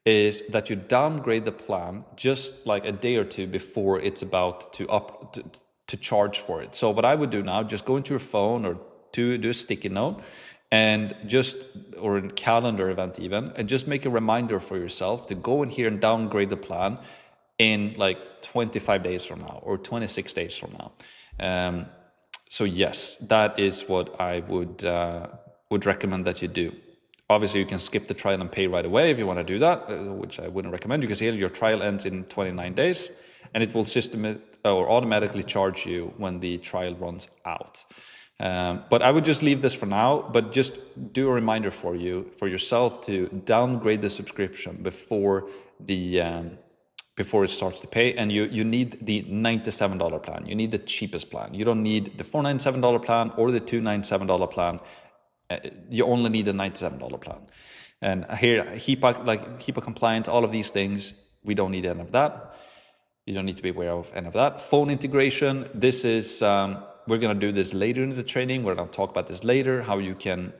is that you downgrade the plan just like a day or two before it's about to charge for it. So what I would do now, just go into your phone or do a sticky note and or a calendar event even, and just make a reminder for yourself to go in here and downgrade the plan in like 25 days from now or 26 days from now. So yes, that is what I would recommend that you do. Obviously, you can skip the trial and pay right away if you want to do that, which I wouldn't recommend, because here your trial ends in 29 days and it will or automatically charge you when the trial runs out. But I would just leave this for now, but just do a reminder for yourself to downgrade the subscription before it starts to pay. And you need the $97 plan. You need the cheapest plan. You don't need the $497 plan or the $297 plan. You only need a $97 plan. And here, HIPAA compliant, all of these things, we don't need any of that. You don't need to be aware of any of that. Phone integration, this is, we're going to do this later in the training. We're going to talk about this later, how you can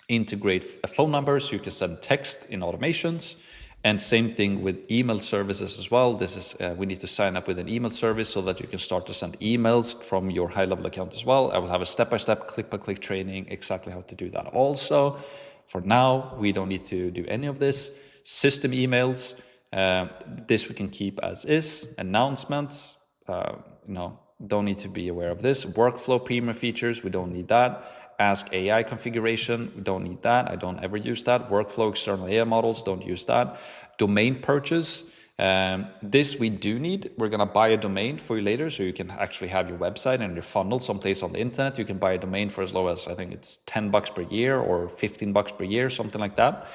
integrate a phone number so you can send text in automations. And same thing with email services as well. This is, we need to sign up with an email service so that you can start to send emails from your high-level account as well. I will have a step-by-step, click-by-click training, exactly how to do that also. For now, we don't need to do any of this. System emails, this we can keep as is. Announcements, don't need to be aware of this. Workflow premium features, we don't need that. Ask AI configuration, we don't need that. I don't ever use that. Workflow external AI models, don't use that. Domain purchase, this we do need. We're going to buy a domain for you later so you can actually have your website and your funnel someplace on the internet. You can buy a domain for as low as, I think it's $10 per year or $15 per year, something like that.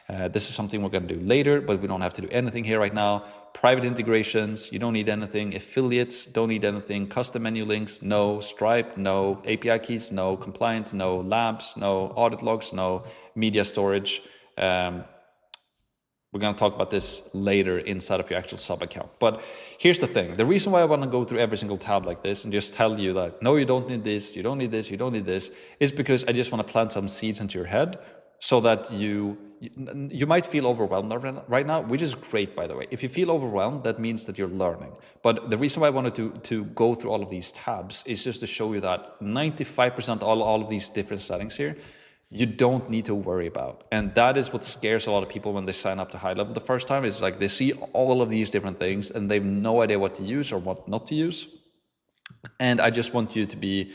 This is something we're going to do later, but we don't have to do anything here right now. Private integrations, you don't need anything. Affiliates, don't need anything. Custom menu links, no. Stripe, no. API keys, no. Compliance, no. Labs, no. Audit logs, no. Media storage. We're going to talk about this later inside of your actual sub account. But here's the thing. The reason why I want to go through every single tab like this and just tell you that, no, you don't need this, you don't need this, you don't need this, is because I just want to plant some seeds into your head so that you might feel overwhelmed right now, which is great, by the way. If you feel overwhelmed, that means that you're learning. But the reason why I wanted to go through all of these tabs is just to show you that 95% all of these different settings here, you don't need to worry about. And that is what scares a lot of people when they sign up to high level the first time. It's like they see all of these different things and they have no idea what to use or what not to use. And I just want you to be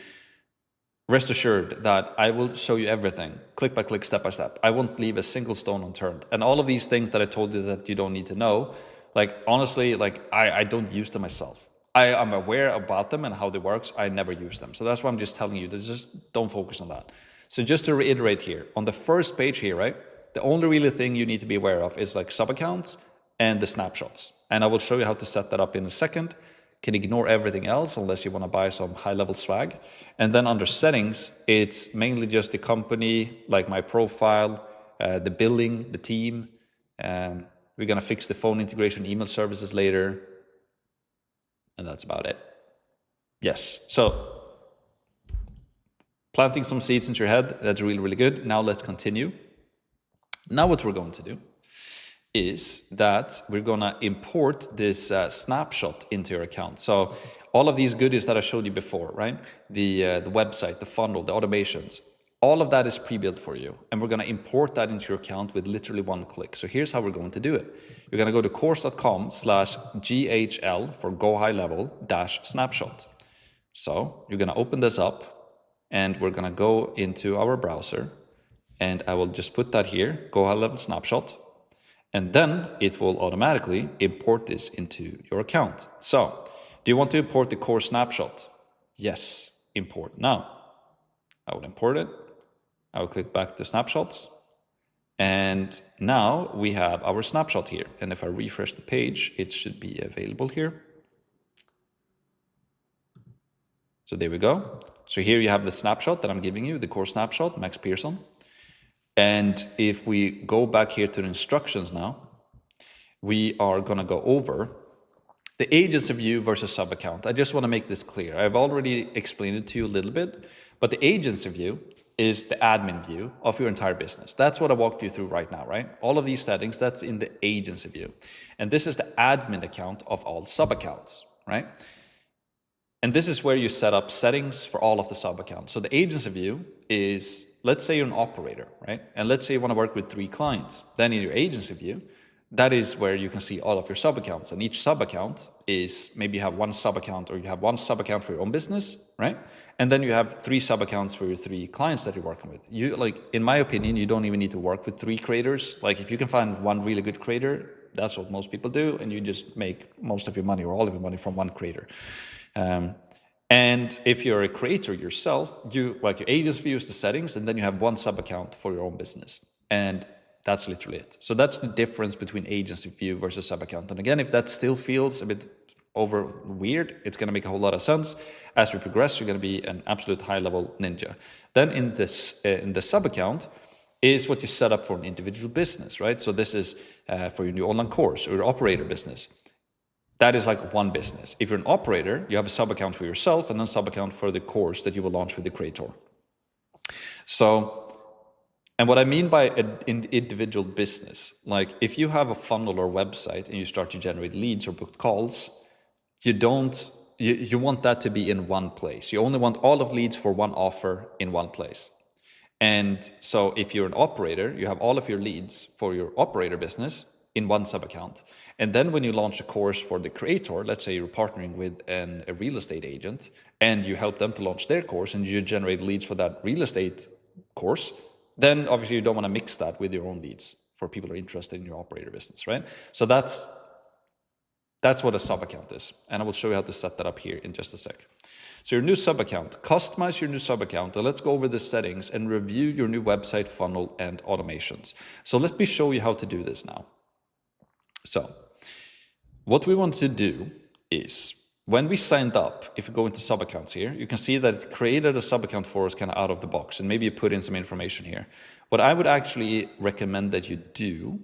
rest assured that I will show you everything, click by click, step by step. I won't leave a single stone unturned. And all of these things that I told you that you don't need to know, like honestly, like I don't use them myself. I am aware about them and how they work. I never use them. So that's why I'm just telling you, just don't focus on that. So just to reiterate here, on the first page here, right, the only really thing you need to be aware of is like sub-accounts and the snapshots. And I will show you how to set that up in a second. Can ignore everything else unless you want to buy some high-level swag. And then under settings, it's mainly just the company, like my profile, the billing, the team. We're going to fix the phone integration, email services later. And that's about it. Yes. So planting some seeds into your head, that's really, really good. Now let's continue. Now what we're going to do is that we're going to import this snapshot into your account. So all of these goodies that I showed you before, right? The website, the funnel, the automations, all of that is pre-built for you. And we're going to import that into your account with literally one click. So here's how we're going to do it. You're going to go to course.com/GHL for Go High Level -snapshot. So you're going to open this up and we're going to go into our browser and I will just put that here, Go High Level Snapshot. And then it will automatically import this into your account. So, do you want to import the core snapshot? Yes, import now. I will import it. I will click back to snapshots. And now we have our snapshot here. And if I refresh the page, it should be available here. So there we go. So here you have the snapshot that I'm giving you, the core snapshot, Max Pearson. And if we go back here to the instructions now, we are going to go over the agency view versus sub-account. I just want to make this clear. I've already explained it to you a little bit, but the agency view is the admin view of your entire business. That's what I walked you through right now, right? All of these settings, that's in the agency view. And this is the admin account of all sub-accounts, right? And this is where you set up settings for all of the sub-accounts. So the agency view is, let's say you're an operator, right? And let's say you want to work with 3 clients. Then in your agency view, that is where you can see all of your sub-accounts. And each sub-account is, maybe you have 1 sub-account or you have 1 sub-account for your own business, right? And then you have 3 sub-accounts for your 3 clients that you're working with. You, like, in my opinion, you don't even need to work with 3 creators. Like if you can find 1 really good creator, That's what most people do, and you just make most of your money or all of your money from one creator. And if you're a creator yourself, your agency view is the settings, and then you have one sub account for your own business. And that's literally it. So that's the difference between agency view versus sub account. And again, if that still feels a bit over weird, it's going to make a whole lot of sense. As we progress, you're going to be an absolute high level ninja. Then in the sub account is what you set up for an individual business, right? So this is for your new online course or your operator business. That is like one business. If you're an operator, you have a sub account for yourself and then sub account for the course that you will launch with the creator. So, and what I mean by an individual business, like if you have a funnel or website and you start to generate leads or booked calls, you want that to be in one place. You only want all of leads for one offer in one place. And so if you're an operator, you have all of your leads for your operator business in one sub account. And then when you launch a course for the creator, let's say you're partnering with a real estate agent and you help them to launch their course and you generate leads for that real estate course, then obviously you don't want to mix that with your own leads for people who are interested in your operator business, right? So that's what a sub account is. And I will show you how to set that up here in just a sec. So your new sub account, customize your new sub account. And let's go over the settings and review your new website funnel and automations. So let me show you how to do this now. So what we want to do is when we signed up, if you go into sub accounts here, you can see that it created a sub account for us kind of out of the box. And maybe you put in some information here. What I would actually recommend that you do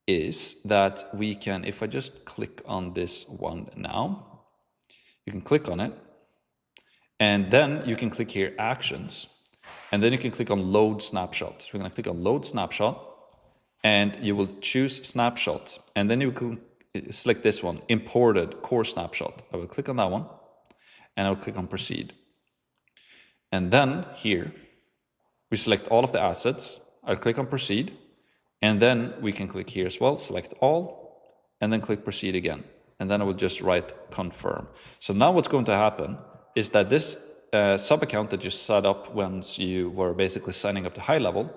is that we can, if I just click on this one now, you can click on it. And then you can click here, actions. And then you can click on load snapshot. So we're going to click on load snapshot. And you will choose snapshot. And then you can select this one, imported core snapshot. I will click on that one. And I will click on proceed. And then here, we select all of the assets. I'll click on proceed. And then we can click here as well, select all, and then click proceed again. And then I will just write confirm. So now what's going to happen is that this sub account that you set up once you were basically signing up to high level,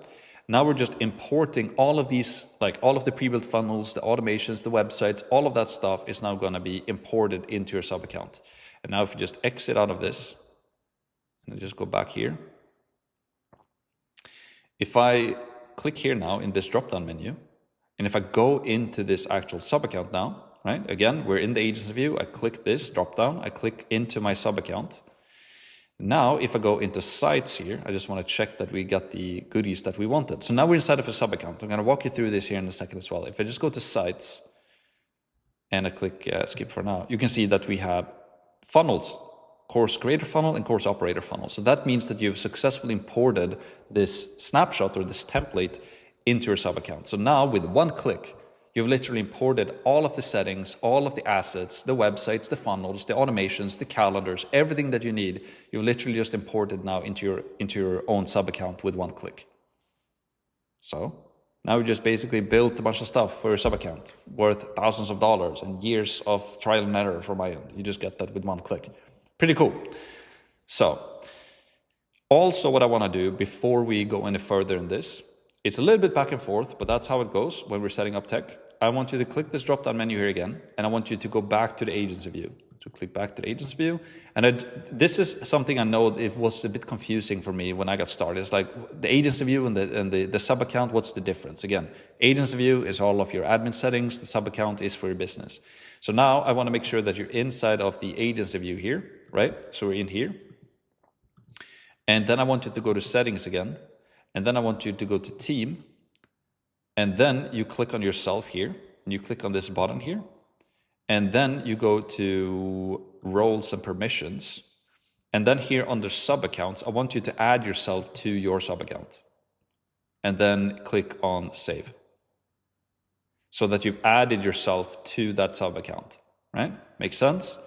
now we're just importing all of these, like all of the pre-built funnels, the automations, the websites, all of that stuff is now going to be imported into your sub account. And now if you just exit out of this, and just go back here. If I click here now in this drop-down menu, and if I go into this actual sub account now, right? Again, we're in the agency view. I click this drop-down. I click into my sub account. Now, if I go into sites here, I just want to check that we got the goodies that we wanted. So now we're inside of a sub account. I'm going to walk you through this here in a second as well. If I just go to sites and I click skip for now, you can see that we have funnels, course creator funnel and course operator funnel. So that means that you've successfully imported this snapshot or this template into your sub account. So now with one click, you've literally imported all of the settings, all of the assets, the websites, the funnels, the automations, the calendars, everything that you need. You've literally just imported now into your own sub account with one click. So now we just basically built a bunch of stuff for your sub account worth thousands of dollars and years of trial and error from my end. You just get that with one click. Pretty cool. So also what I want to do before we go any further in this, it's a little bit back and forth, but that's how it goes when we're setting up tech. I want you to click this drop-down menu here again, and I want you to go back to the agency view. So click back to the agency view. And this is something I know it was a bit confusing for me when I got started. It's like the agency view and the sub account, what's the difference? Again, agency view is all of your admin settings. The sub account is for your business. So now I want to make sure that you're inside of the agency view here, right? So we're in here. And then I want you to go to settings again. And then I want you to go to team. And then you click on yourself here. And you click on this button here. And then you go to roles and permissions. And then here under sub accounts, I want you to add yourself to your sub account. And then click on save. So that you've added yourself to that sub account, right? Makes sense?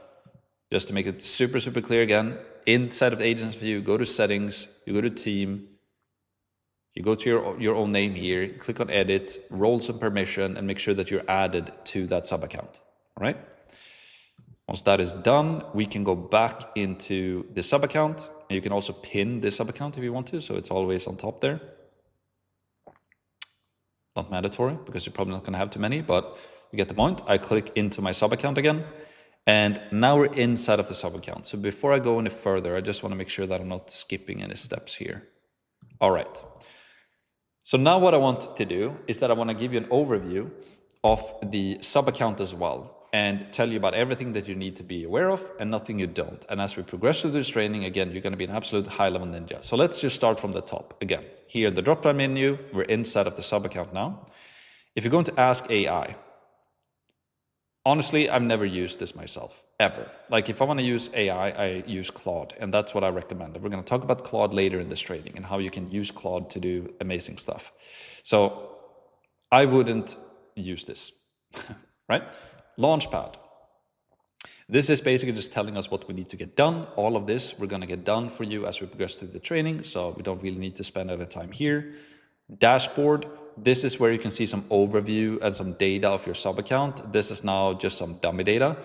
Just to make it super, super clear again, inside of the agency view, go to settings, you go to team, you go to your own name here, click on edit, roles and permission, and make sure that you're added to that sub account. All right. Once that is done, we can go back into the sub account. And you can also pin the sub account if you want to, so it's always on top there. Not mandatory because you're probably not going to have too many, but you get the point. I click into my sub account again, and now we're inside of the sub account. So before I go any further, I just want to make sure that I'm not skipping any steps here. All right. So now what I want to do is that I want to give you an overview of the sub account as well, and tell you about everything that you need to be aware of and nothing you don't. And as we progress through this training, again, you're going to be an absolute high-level ninja. So let's just start from the top. Again, here in the drop-down menu, we're inside of the sub account now. If you're going to ask AI, honestly, I've never used this myself, ever. Like if I want to use AI, I use Claude, and that's what I recommend. We're going to talk about Claude later in this training and how you can use Claude to do amazing stuff. So I wouldn't use this, right? Launchpad. This is basically just telling us what we need to get done. All of this we're going to get done for you as we progress through the training, so we don't really need to spend any time here. Dashboard. This is where you can see some overview and some data of your sub account. This is now just some dummy data.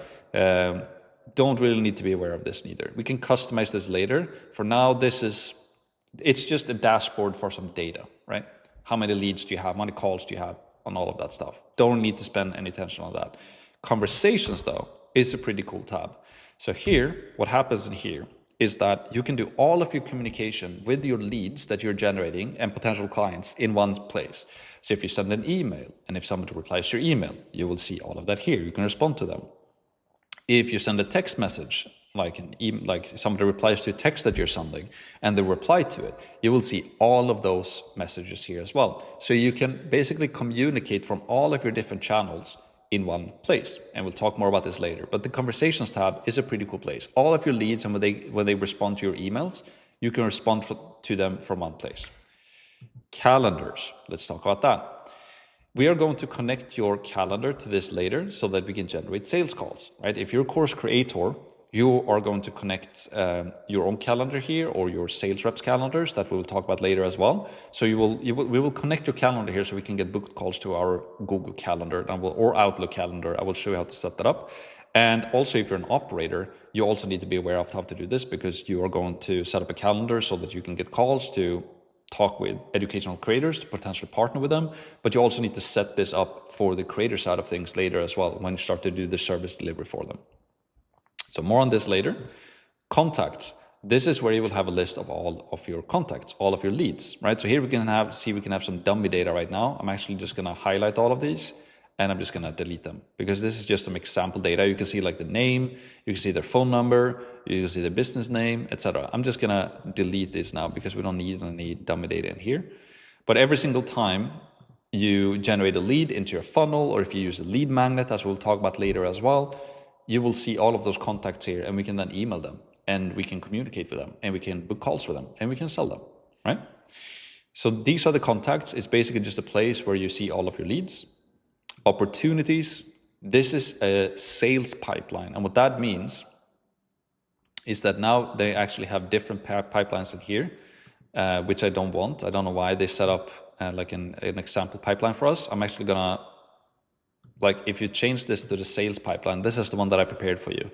Don't really need to be aware of this neither. We can customize this later. For now, it's just a dashboard for some data, right? How many leads do you have? How many calls do you have? On all of that stuff. Don't need to spend any attention on that. Conversations, though, is a pretty cool tab. So here, what happens in here is that you can do all of your communication with your leads that you're generating and potential clients in one place. So if you send an email, and if somebody replies to your email, you will see all of that here. You can respond to them. If you send a text message, like somebody replies to a text that you're sending and they reply to it, you will see all of those messages here as well. So you can basically communicate from all of your different channels in one place. And we'll talk more about this later. But the Conversations tab is a pretty cool place. All of your leads, and when they respond to your emails, you can respond to them from one place. Calendars. Let's talk about that. We are going to connect your calendar to this later so that we can generate sales calls, right? If you're a course creator, you are going to connect your own calendar here, or your sales reps calendars that we will talk about later as well. So we will connect your calendar here so we can get booked calls to our Google Calendar or Outlook calendar. I will show you how to set that up. And also, if you're an operator, you also need to be aware of how to do this, because you are going to set up a calendar so that you can get calls to talk with educational creators, to potentially partner with them. But you also need to set this up for the creator side of things later as well, when you start to do the service delivery for them. So more on this later. Contacts. This is where you will have a list of all of your contacts, all of your leads, right? So here we can have some dummy data right now. I'm actually just going to highlight all of these, and I'm just going to delete them, because this is just some example data. You can see like the name, you can see their phone number, you can see their business name, etc. I'm just going to delete this now because we don't need any dummy data in here. But every single time you generate a lead into your funnel, or if you use a lead magnet, as we'll talk about later as well, you will see all of those contacts here, and we can then email them, and we can communicate with them, and we can book calls with them, and we can sell them, right? So these are the contacts. It's basically just a place where you see all of your leads. Opportunities. This is a sales pipeline, and what that means is that now they actually have different pipelines in here, which I don't want. I don't know why they set up like an example pipeline for us. I'm actually gonna, if you change this to the sales pipeline, this is the one that I prepared for you.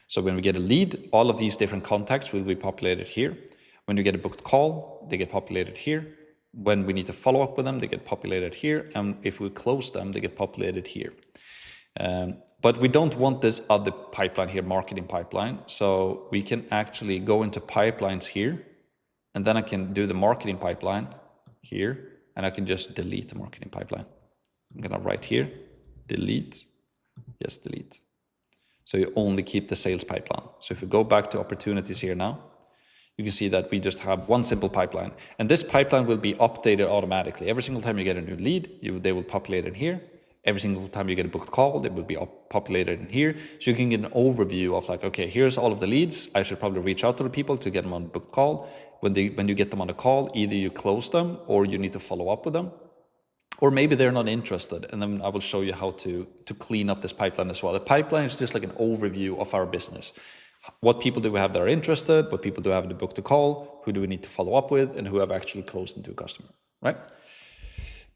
So when we get a lead, all of these different contacts will be populated here. When you get a booked call, they get populated here. When we need to follow up with them, they get populated here. And if we close them, they get populated here. But we don't want this other pipeline here, marketing pipeline. So we can actually go into pipelines here, and then I can do the marketing pipeline here, and I can just delete the marketing pipeline. I'm gonna write here, delete, yes, delete. So you only keep the sales pipeline. So if we go back to opportunities here now, you can see that we just have one simple pipeline. And this pipeline will be updated automatically. Every single time you get a new lead, they will populate in here. Every single time you get a booked call, they will be populated in here. So you can get an overview of okay, here's all of the leads. I should probably reach out to the people to get them on a booked call. When you get them on a call, either you close them or you need to follow up with them. Or maybe they're not interested, and then I will show you how to clean up this pipeline as well. The pipeline is just like an overview of our business. What people do we have that are interested? What people do we have to book the call? Who do we need to follow up with? And who have actually closed into a customer, right?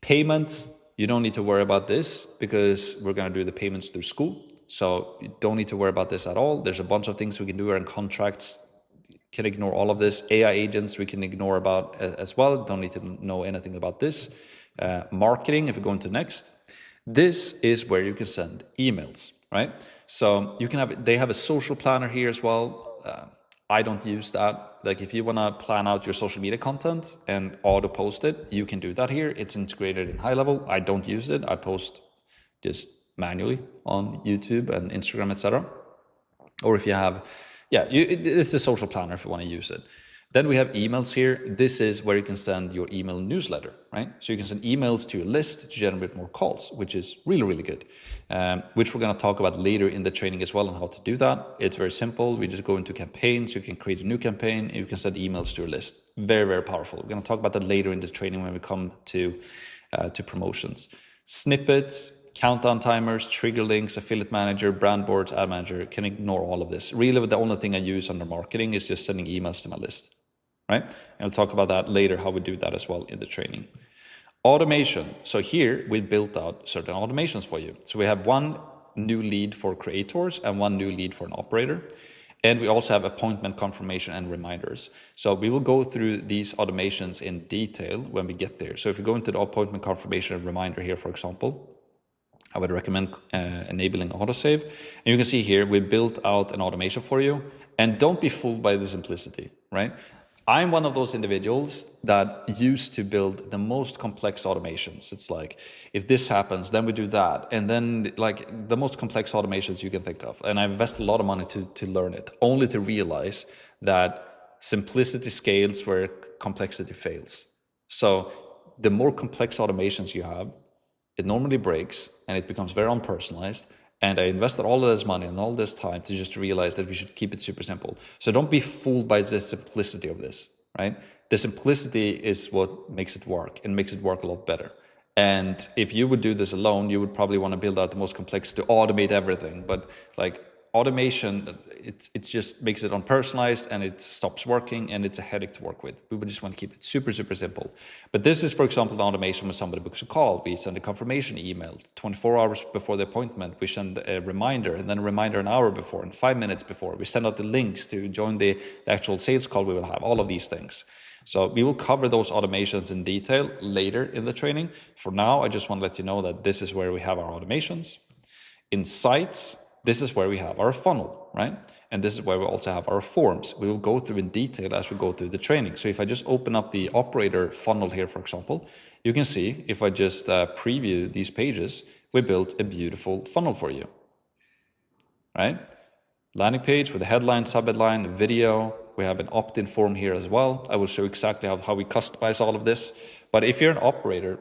Payments, you don't need to worry about this because we're going to do the payments through Skool. So you don't need to worry about this at all. There's a bunch of things we can do around contracts. Can ignore all of this. AI agents we can ignore about as well. Don't need to know anything about this. Marketing, if we go into next. This is where you can send emails, right? So you can have, they have a social planner here as well. I don't use that. Like if you want to plan out your social media content and auto post it, you can do that here. It's integrated in High Level. I don't use it. I post just manually on YouTube and Instagram, etc. Or if you have, it's a social planner if you want to use it. Then we have emails here. This is where you can send your email newsletter, right? So you can send emails to your list to generate more calls, which is really, really good, which we're going to talk about later in the training as well on how to do that. It's very simple. We just go into campaigns. You can create a new campaign and you can send emails to your list. Very, very powerful. We're going to talk about that later in the training when we come to promotions. Snippets, countdown timers, trigger links, affiliate manager, brand boards, ad manager. Can ignore all of this. Really, the only thing I use under marketing is just sending emails to my list, right? And we'll talk about that later, how we do that as well in the training. Automation. So here we built out certain automations for you. So we have one new lead for creators and one new lead for an operator. And we also have appointment confirmation and reminders. So we will go through these automations in detail when we get there. So if you go into the appointment confirmation and reminder here, for example, I would recommend enabling autosave. And you can see here, we built out an automation for you. And don't be fooled by the simplicity, right? I'm one of those individuals that used to build the most complex automations. It's like, if this happens, then we do that. And then like the most complex automations you can think of. And I invested a lot of money to learn it, only to realize that simplicity scales where complexity fails. So the more complex automations you have, it normally breaks and it becomes very unpersonalized. And I invested all of this money and all this time to just realize that we should keep it super simple. So don't be fooled by the simplicity of this, right? The simplicity is what makes it work and makes it work a lot better. And if you would do this alone, you would probably want to build out the most complex to automate everything. But like automation, it just makes it unpersonalized and it stops working and it's a headache to work with. We would just want to keep it super, super simple. But this is, for example, the automation when somebody books a call. We send a confirmation email 24 hours before the appointment. We send a reminder and then a reminder an hour before and 5 minutes before. We send out the links to join the actual sales call we will have, all of these things. So we will cover those automations in detail later in the training. For now, I just want to let you know that this is where we have our automations. In Sites, this is where we have our funnel, right? And this is where we also have our forms. We will go through in detail as we go through the training. So if I just open up the operator funnel here, for example, you can see if I just preview these pages, we built a beautiful funnel for you, right? Landing page with a headline, subheadline, video. We have an opt-in form here as well. I will show exactly how we customize all of this. But if you're an operator,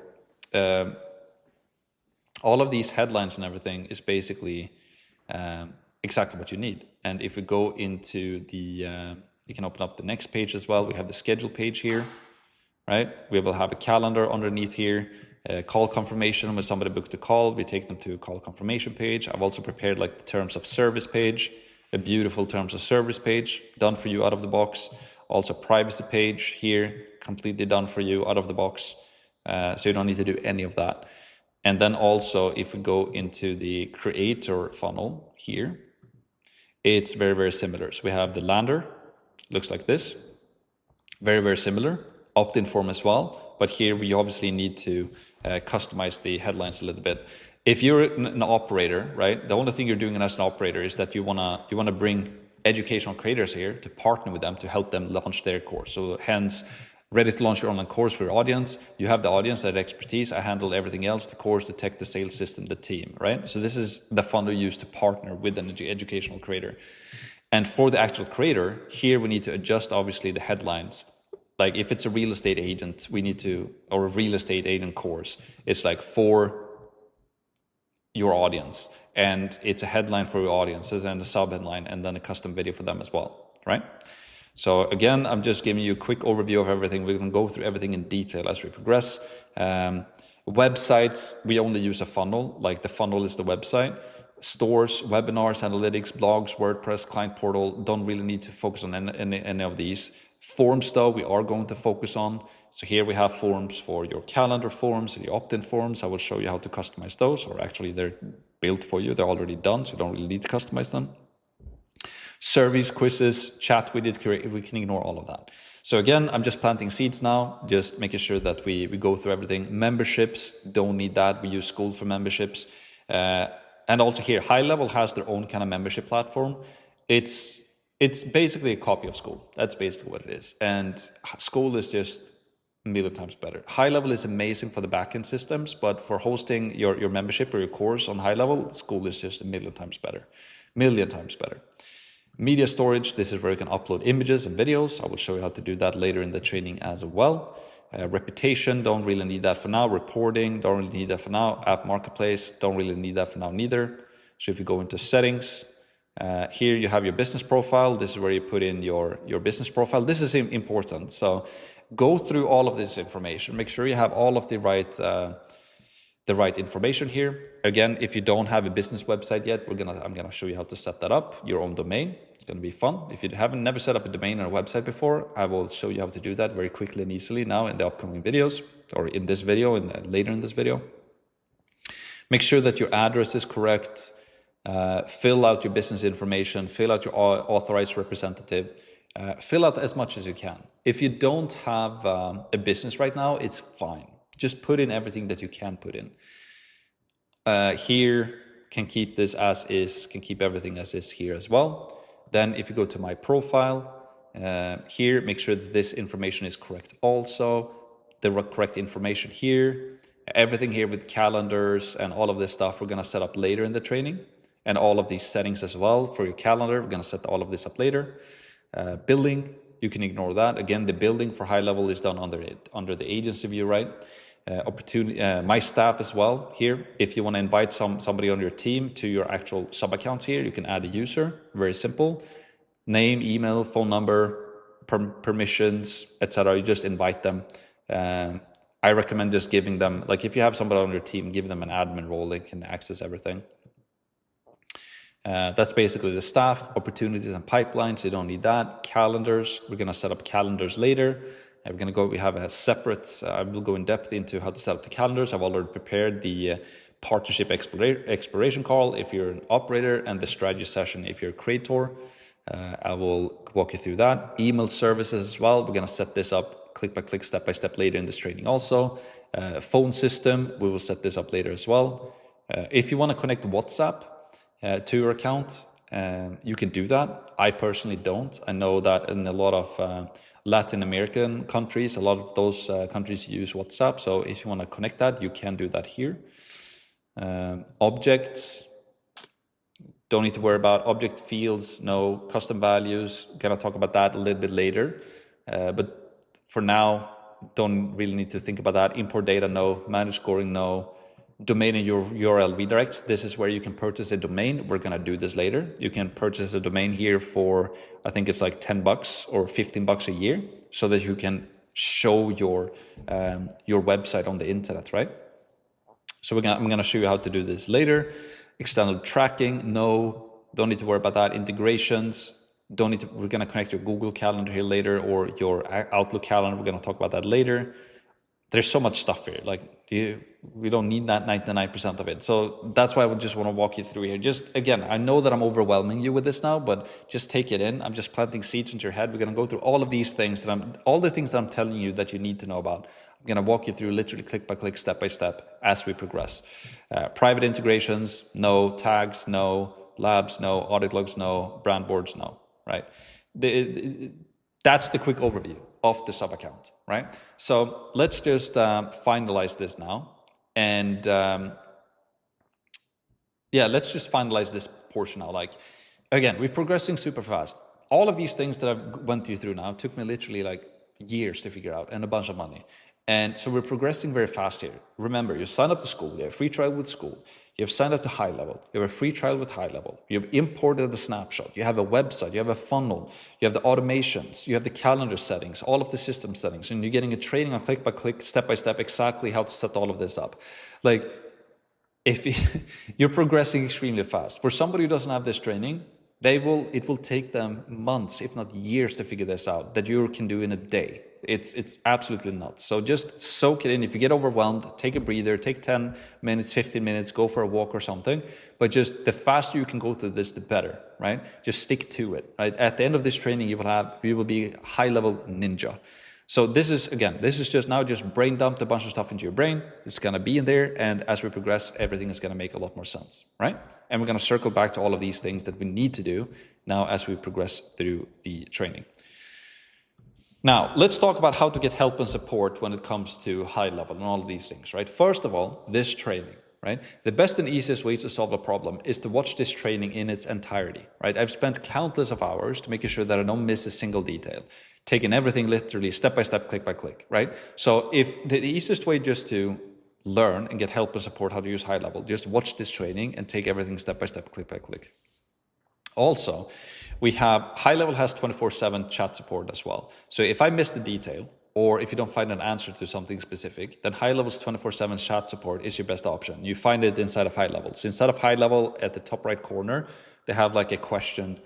all of these headlines and everything is basically exactly what you need. And if we go into the, you can open up the next page as well. We have the schedule page here, right? We will have a calendar underneath here, call confirmation. When somebody booked a call, we take them to a call confirmation page. I've also prepared like the terms of service page, a beautiful terms of service page done for you out of the box. Also privacy page here, completely done for you out of the box. So you don't need to do any of that. And then also, if we go into the creator funnel here, it's very, very similar. So we have the lander, looks like this. Very, very similar. Opt-in form as well. But here we obviously need to customize the headlines a little bit. If you're an operator, right, the only thing you're doing as an operator is that you wanna bring educational creators here to partner with them to help them launch their course. So hence, ready to launch your online course for your audience. You have the audience, that expertise. I handle everything else, the course, the tech, the sales system, the team, right? So this is the funnel used to partner with an educational creator. And for the actual creator, here we need to adjust, obviously, the headlines. Like if it's a real estate agent, we need to, or a real estate agent course, it's like for your audience. And it's a headline for your audience, and then a sub-headline, and then a custom video for them as well, right? So again, I'm just giving you a quick overview of everything. We're going to go through everything in detail as we progress. Websites, we only use a funnel, like the funnel is the website. Stores, webinars, analytics, blogs, WordPress, client portal, don't really need to focus on any of these. Forms though, we are going to focus on. So here we have forms for your calendar forms and your opt-in forms. I will show you how to customize those, or actually they're built for you. They're already done, so you don't really need to customize them. Surveys, quizzes, chat, we can ignore all of that. So again, I'm just planting seeds now, just making sure that we go through everything. Memberships, don't need that. We use Skool for memberships. And also here, High Level has their own kind of membership platform. It's basically a copy of Skool. That's basically what it is. And Skool is just a million times better. High Level is amazing for the backend systems, but for hosting your membership or your course on High Level, Skool is just a million times better. Million times better. Media storage, this is where you can upload images and videos. I will show you how to do that later in the training as well. Reputation, don't really need that for now. Reporting, don't really need that for now. App Marketplace, don't really need that for now neither. So if you go into settings, here you have your business profile. This is where you put in your business profile. This is important. So go through all of this information. Make sure you have all of the right information here. Again, if you don't have a business website yet, I'm gonna show you how to set that up, your own domain. It's gonna be fun. If you never set up a domain or a website before, I will show you how to do that very quickly and easily now in the upcoming videos, or in this video and later in this video. Make sure that your address is correct. Fill out your business information, fill out your authorized representative, fill out as much as you can. If you don't have a business right now, it's fine. Just put in everything that you can put in. Here, can keep this as is, can keep everything as is here as well. Then if you go to my profile, here, make sure that this information is correct also. The correct information here. Everything here with calendars and all of this stuff we're gonna set up later in the training. And all of these settings as well for your calendar. We're gonna set all of this up later. Billing, you can ignore that. Again, the billing for High Level is done under the agency view, right? My staff as well here. If you want to invite somebody on your team to your actual sub account here, you can add a user. Very simple. Name, email, phone number, permissions, etc. You just invite them. I recommend just giving them, like if you have somebody on your team, give them an admin role. They can access everything. That's basically the staff, opportunities and pipelines. You don't need that. Calendars, we're going to set up calendars later. We have a separate, I will go in depth into how to set up the calendars. I've already prepared the partnership exploration call if you're an operator, and the strategy session if you're a creator. I will walk you through that. Email services as well. We're going to set this up click by click, step by step later in this training also. Phone system, we will set this up later as well. If you want to connect WhatsApp to your account, you can do that. I personally don't. I know that in a lot of Latin American countries, a lot of those countries use WhatsApp. So if you want to connect that, you can do that here. Objects, don't need to worry about. Object fields, no. Custom values, gonna talk about that a little bit later. But for now, don't really need to think about that. Import data, no. Manage scoring, no. Domain and your URL redirects. This is where you can purchase a domain. We're gonna do this later. You can purchase a domain here for, I think it's like $10 or $15 a year, so that you can show your website on the internet, right? So I'm gonna show you how to do this later. External tracking, no, don't need to worry about that. Integrations, we're gonna connect your Google Calendar here later, or your Outlook calendar. We're gonna talk about that later. There's so much stuff here, we don't need that 99% of it. So that's why I would just want to walk you through here. Just again, I know that I'm overwhelming you with this now, but just take it in. I'm just planting seeds into your head. We're going to go through all of these things all the things that I'm telling you that you need to know about. I'm going to walk you through literally click by click, step by step as we progress. Private integrations, no. Tags, no. Labs, no. Audit logs, no. Brand boards, no. Right? That's the quick overview of the sub account, right? So let's just finalize this now. And let's just finalize this portion now. Again, we're progressing super fast. All of these things that I've went you through now took me literally years to figure out, and a bunch of money. And so we're progressing very fast here. Remember, you sign up to Skool, you have a free trial with Skool. You have signed up to High Level. You have a free trial with High Level. You have imported the snapshot. You have a website. You have a funnel. You have the automations. You have the calendar settings, all of the system settings. And you're getting a training on click by click, step by step, exactly how to set all of this up. If you're progressing extremely fast. For somebody who doesn't have this training, it will take them months, if not years, to figure this out, that you can do in a day. It's absolutely nuts. So just soak it in. If you get overwhelmed, take a breather, take 10 minutes, 15 minutes, go for a walk or something. But just the faster you can go through this, the better, right? Just stick to it, right? At the end of this training, you will be high level ninja. So this is just brain dumped a bunch of stuff into your brain. It's going to be in there. And as we progress, everything is going to make a lot more sense, right? And we're going to circle back to all of these things that we need to do now as we progress through the training. Now, let's talk about how to get help and support when it comes to high level and all of these things, right? First of all, this training, right? The best and easiest way to solve a problem is to watch this training in its entirety, right? I've spent countless of hours to making sure that I don't miss a single detail, taking everything literally step by step, click by click, right? So if the easiest way just to learn and get help and support how to use high level, just watch this training and take everything step by step, click by click. Also, we have high level has 24/7 chat support as well. So if I miss the detail, or if you don't find an answer to something specific, then high level's 24/7 chat support is your best option. You find it inside of high level. So inside of high level, at the top right corner, they have like a question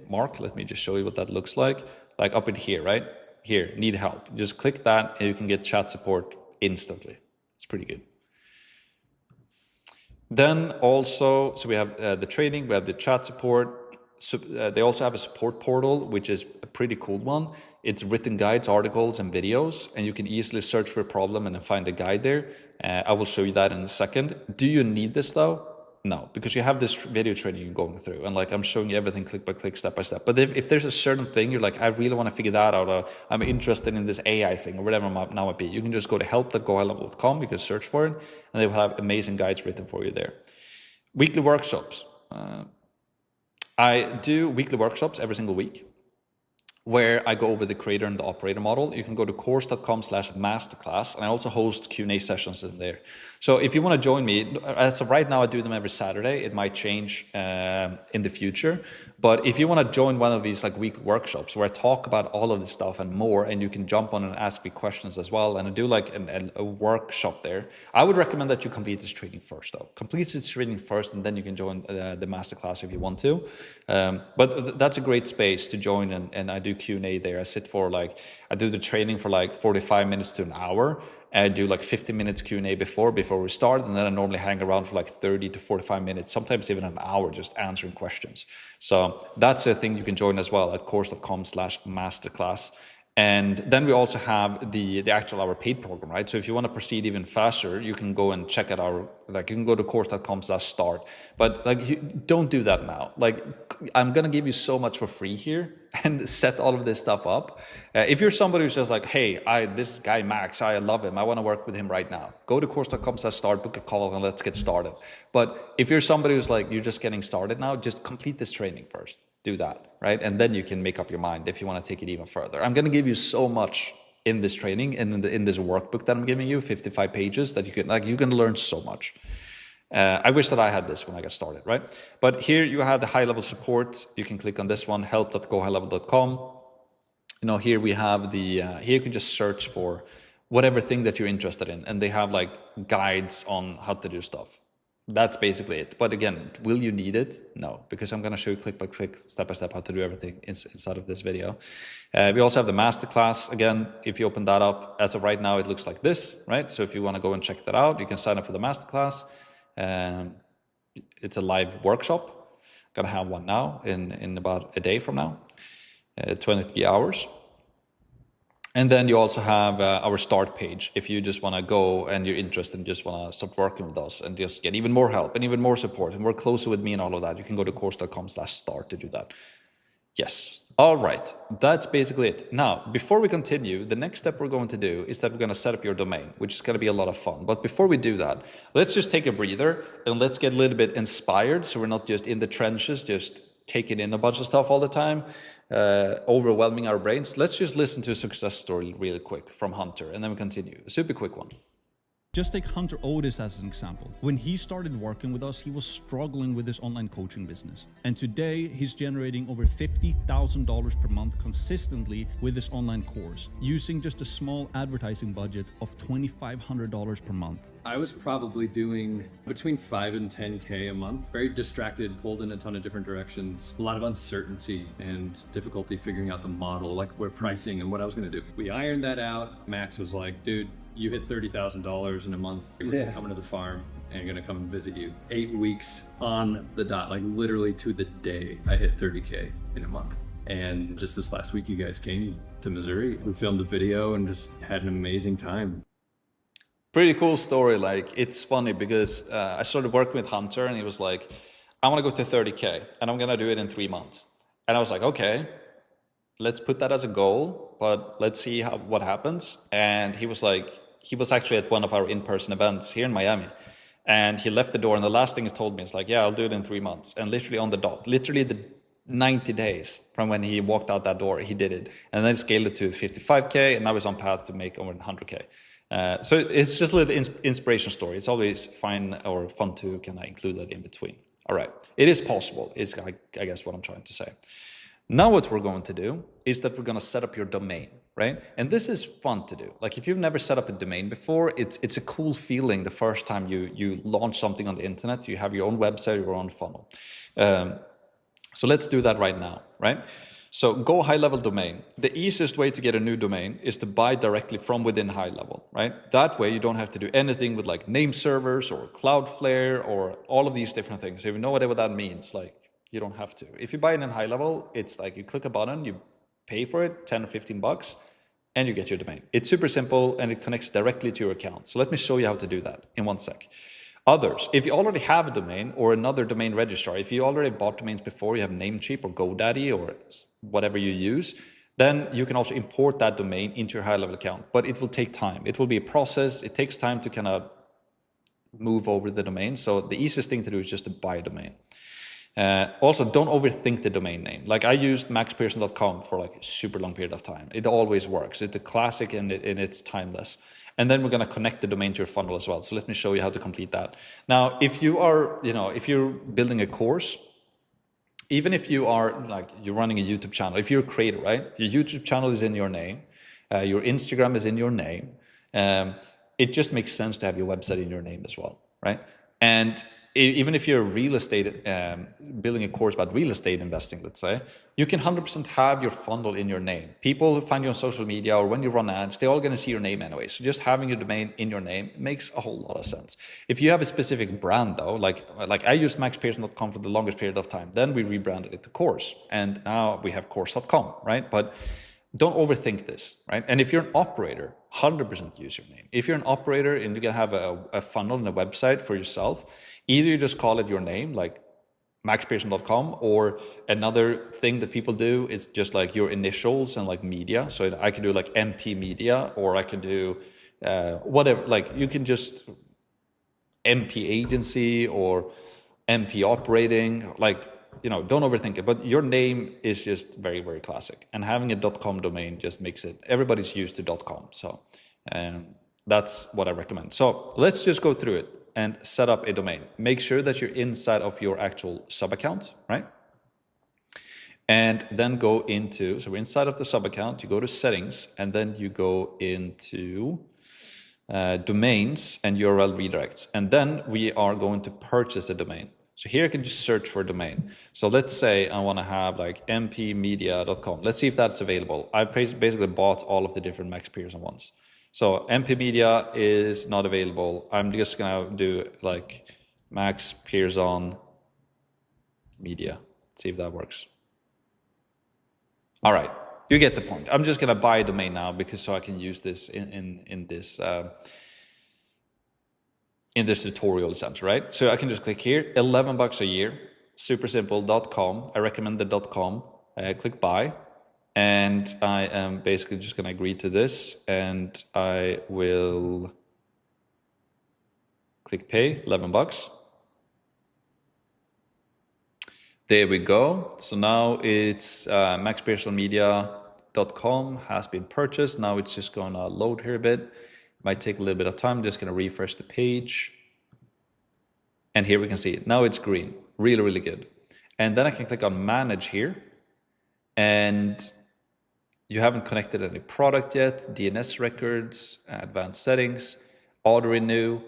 mark. Let me just show you what that looks like up in here, right? Here, need help. Just click that and you can get chat support instantly. It's pretty good. Then also, so we have the training, we have the chat support. So, they also have a support portal, which is a pretty cool one. It's written guides, articles, and videos, and you can easily search for a problem and then find a guide there. I will show you that in a second. Do you need this though? No, because you have this video training you're going through, and I'm showing you everything click by click, step by step. But if there's a certain thing you're like, I really want to figure that out, I'm interested in this AI thing, or whatever it might be, you can just go to help.gohighlevel.com, you can search for it, and they will have amazing guides written for you there. Weekly workshops. I do weekly workshops every single week, where I go over the creator and the operator model. You can go to course.com/masterclass, and I also host Q&A sessions in there. So if you want to join me, as of right now, I do them every Saturday. It might change in the future. But if you want to join one of these weekly workshops where I talk about all of this stuff and more, and you can jump on and ask me questions as well, and I do a workshop there, I would recommend that you complete this training first though. Complete this training first, and then you can join the masterclass if you want to. But that's a great space to join, and I do Q&A there. I sit for I do the training for 45 minutes to an hour. I do 15 minutes Q&A before we start, and then I normally hang around for 30 to 45 minutes, sometimes even an hour, just answering questions. So that's a thing you can join as well at course.com/masterclass. And then we also have the actual our paid program, right? So if you want to proceed even faster, you can go and check out our, you can go to course.com/start, but you don't do that now. I'm going to give you so much for free here and set all of this stuff up. If you're somebody who's just hey, this guy Max, I love him, I want to work with him right now, go to course.com/start, book a call, and let's get started. But if you're somebody who's you're just getting started now, just complete this training first. Do that, right? And then you can make up your mind if you want to take it even further. I'm going to give you so much in this training and in this workbook that I'm giving you, 55 pages, that you can learn so much. I wish that I had this when I got started, right? But here you have the high level support. You can click on this one, help.gohighlevel.com. Here we have here you can just search for whatever thing that you're interested in, and they have guides on how to do stuff. That's basically it. But again, will you need it? No, because I'm going to show you click by click, step by step how to do everything inside of this video. We also have the masterclass. Again, if you open that up, as of right now, it looks like this, right? So if you want to go and check that out, you can sign up for the masterclass. It's a live workshop. I'm going to have one now in about a day from now, 23 hours. And then you also have our start page. If you just want to go and you're interested and just want to start working with us and just get even more help and even more support and work closer with me and all of that, you can go to course.com/start to do that. Yes. All right. That's basically it. Now, before we continue, the next step we're going to do is that we're going to set up your domain, which is going to be a lot of fun. But before we do that, let's just take a breather and let's get a little bit inspired, so we're not just in the trenches, just taking in a bunch of stuff all the time, overwhelming our brains. Let's just listen to a success story really quick from Hunter, and then we continue. A super quick one. Just take Hunter Otis as an example. When he started working with us, he was struggling with his online coaching business. And today he's generating over $50,000 per month consistently with his online course, using just a small advertising budget of $2,500 per month. I was probably doing between 5 and 10K a month. Very distracted, pulled in a ton of different directions, a lot of uncertainty and difficulty figuring out the model, like what pricing and what I was gonna do. We ironed that out. Max was like, dude, you hit $30,000 in a month. We're coming to the farm and gonna come and visit you. 8 weeks on the dot, like literally to the day, I hit 30K in a month. And just this last week, you guys came to Missouri. We filmed a video and just had an amazing time. Pretty cool story. Like, it's funny because I started working with Hunter and he was like, I want to go to 30K and I'm going to do it in 3 months. And I was like, okay, let's put that as a goal, but let's see what happens. And he was like, he was actually at one of our in-person events here in Miami. And he left the door and the last thing he told me is like, yeah, I'll do it in 3 months. And literally on the dot, literally the 90 days from when he walked out that door, he did it. And then scaled it to 55K and now he's on path to make over 100K. So it's just a little inspiration story. It's always fine or fun to kind of include that in between. All right, it is possible. It's, I guess, what I'm trying to say. Now what we're going to do is that we're going to set up your domain, right? And this is fun to do. Like if you've never set up a domain before, it's a cool feeling the first time you launch something on the internet. You have your own website, your own funnel. So let's do that right now, right? So go high level domain. The easiest way to get a new domain is to buy directly from within high level, right? That way you don't have to do anything with like name servers or Cloudflare or all of these different things. If you know whatever that means, like you don't have to. If you buy it in high level, it's like you click a button, you pay for it, 10 or 15 bucks, and you get your domain. It's super simple and it connects directly to your account. So let me show you how to do that in 1 sec. Others, if you already have a domain or another domain registrar, if you already bought domains before, you have Namecheap or GoDaddy or whatever you use, then you can also import that domain into your high-level account. But it will take time. It will be a process. It takes time to kind of move over the domain. So the easiest thing to do is just to buy a domain. Also, don't overthink the domain name. Like I used maxpearson.com for like a super long period of time. It always works. It's a classic and it's timeless. And then we're going to connect the domain to your funnel as well. So let me show you how to complete that. Now, if you are, if you're building a course, even if you are like, you're running a YouTube channel, if you're a creator, right? Your YouTube channel is in your name. Your Instagram is in your name. It just makes sense to have your website in your name as well, right? And even if you're real estate, building a course about real estate investing, let's say, you can 100% have your funnel in your name. People who find you on social media or when you run ads, they're all going to see your name anyway. So just having your domain in your name makes a whole lot of sense. If you have a specific brand though, like I used maxpearson.com for the longest period of time, then we rebranded it to Course. And now we have course.com, right? But don't overthink this, right? And if you're an operator, 100% use your name. If you're an operator and you're going to have a funnel and a website for yourself, either you just call it your name, like maxpearson.com, or another thing that people do is just like your initials and like media. So I can do like MP Media, or I can do whatever, like you can just MP Agency or MP Operating, like, don't overthink it, but your name is just very, very classic. And having a .com domain just makes it, everybody's used to .com. So that's what I recommend. So let's just go through it and set up a domain. Make sure that you're inside of your actual sub account, right? And then go into, so we're inside of the sub account, you go to settings, and then you go into domains and URL redirects. And then we are going to purchase a domain. So here I can just search for a domain. So let's say I want to have like mpmedia.com. Let's see if that's available. I basically bought all of the different Max Pearson ones. So MP Media is not available. I'm just going to do like Max Pearson Media. See if that works. All right, you get the point. I'm just going to buy a domain now because so I can use this in this tutorial essentially, right? So I can just click here, 11 bucks a year, super simple, .com. I recommend the .com, click buy. And I am basically just going to agree to this, and I will click pay, 11 bucks. There we go. So now it's maxpearsonmedia.com has been purchased. Now it's just going to load here a bit. Might take a little bit of time. I'm just going to refresh the page. And here we can see it. Now it's green. Really, really good. And then I can click on manage here. And you haven't connected any product yet. DNS records, advanced settings, auto renew.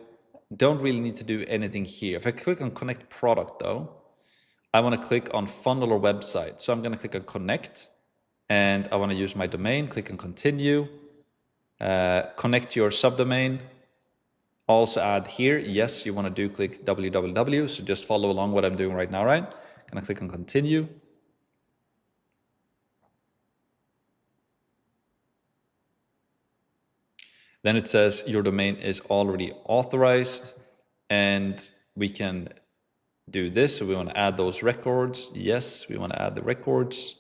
Don't really need to do anything here. If I click on connect product though, I want to click on funnel or website. So I'm going to click on connect and I want to use my domain. Click on continue. Connect your subdomain. Also add here, yes, you want to do click www. So just follow along what I'm doing right now, right? Gonna click on continue. Then it says your domain is already authorized and we can do this. So we want to add those records. Yes, we want to add the records.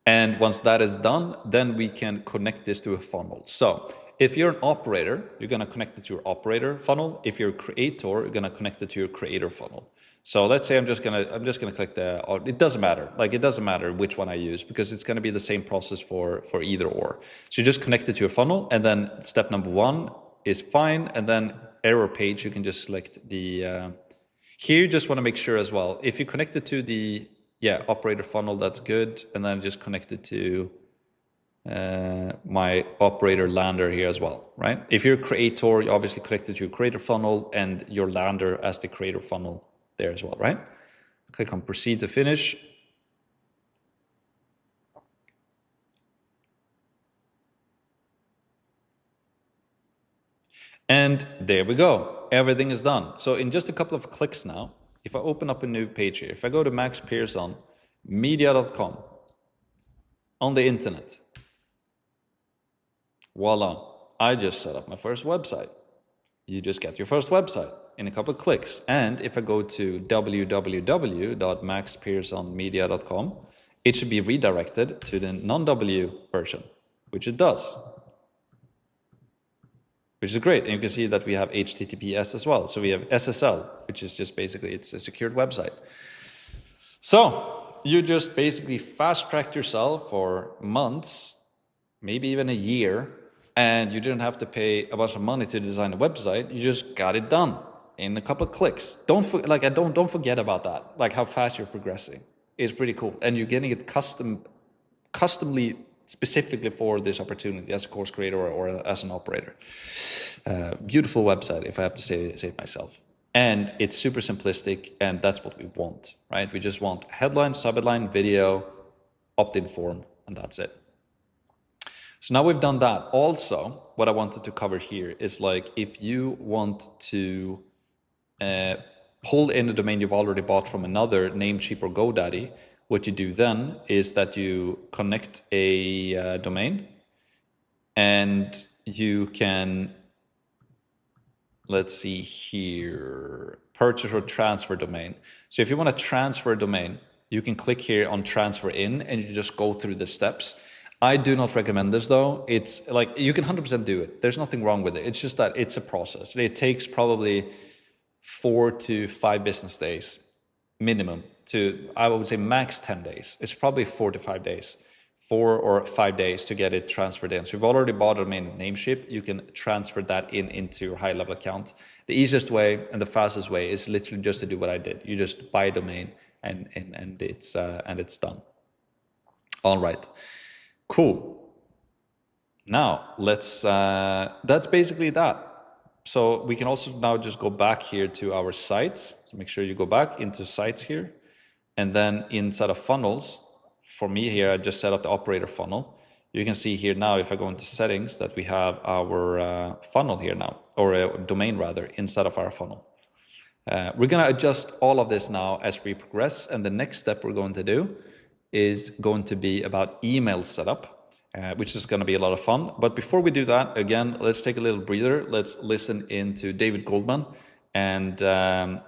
And once that is done, then we can connect this to a funnel. So if you're an operator, you're going to connect it to your operator funnel. If you're a creator, you're going to connect it to your creator funnel. So let's say I'm just going to click it doesn't matter. Like it doesn't matter which one I use because it's going to be the same process for either or. So you just connect it to your funnel and then step number 1 is fine. And then error page, you can just select the, here you just want to make sure as well. If you connect it to the, operator funnel, that's good. And then just connect it to my operator lander here as well, right? If you're a creator, you obviously connect it to your creator funnel and your lander as the creator funnel there as well, right? Click on proceed to finish. And there we go. Everything is done. So in just a couple of clicks now, if I open up a new page here, if I go to maxpearsonmedia.com on the internet, voila, I just set up my first website. You just get your first website in a couple of clicks. And if I go to www.maxpearsonmedia.com, it should be redirected to the non-W version, which it does, which is great. And you can see that we have HTTPS as well. So we have SSL, which is just basically, it's a secured website. So you just basically fast-tracked yourself for months, maybe even a year, and you didn't have to pay a bunch of money to design a website. You just got it done in a couple of clicks. Don't forget about that. Like how fast you're progressing. It's pretty cool. And you're getting it customly, specifically for this opportunity as a course creator or as an operator. Beautiful website, if I have to say it myself. And it's super simplistic, and that's what we want, right? We just want headline, subheadline, video, opt-in form, and that's it. So now we've done that. Also, what I wanted to cover here is like if you want to pull in a domain you've already bought from another, Namecheap or GoDaddy, what you do then is that you connect a domain and you can, let's see here, purchase or transfer domain. So if you want to transfer a domain, you can click here on transfer in and you just go through the steps. I do not recommend this though. It's like, you can 100% do it. There's nothing wrong with it. It's just that it's a process. It takes probably 4 to 5 business days minimum to, I would say max 10 days. It's probably 4 to 5 days, 4 or 5 days to get it transferred in. So you've already bought a domain Namecheap, you can transfer that into your high level account. The easiest way and the fastest way is literally just to do what I did. You just buy a domain and it's done. All right. Cool. Now let's, that's basically that. So we can also now just go back here to our sites. So make sure you go back into sites here. And then inside of funnels, for me here, I just set up the operator funnel. You can see here now, if I go into settings, that we have our funnel here now, or a domain rather, inside of our funnel. We're going to adjust all of this now as we progress. And the next step we're going to do is going to be about email setup, which is going to be a lot of fun. But before we do that, again, let's take a little breather. Let's listen into David Goldman, and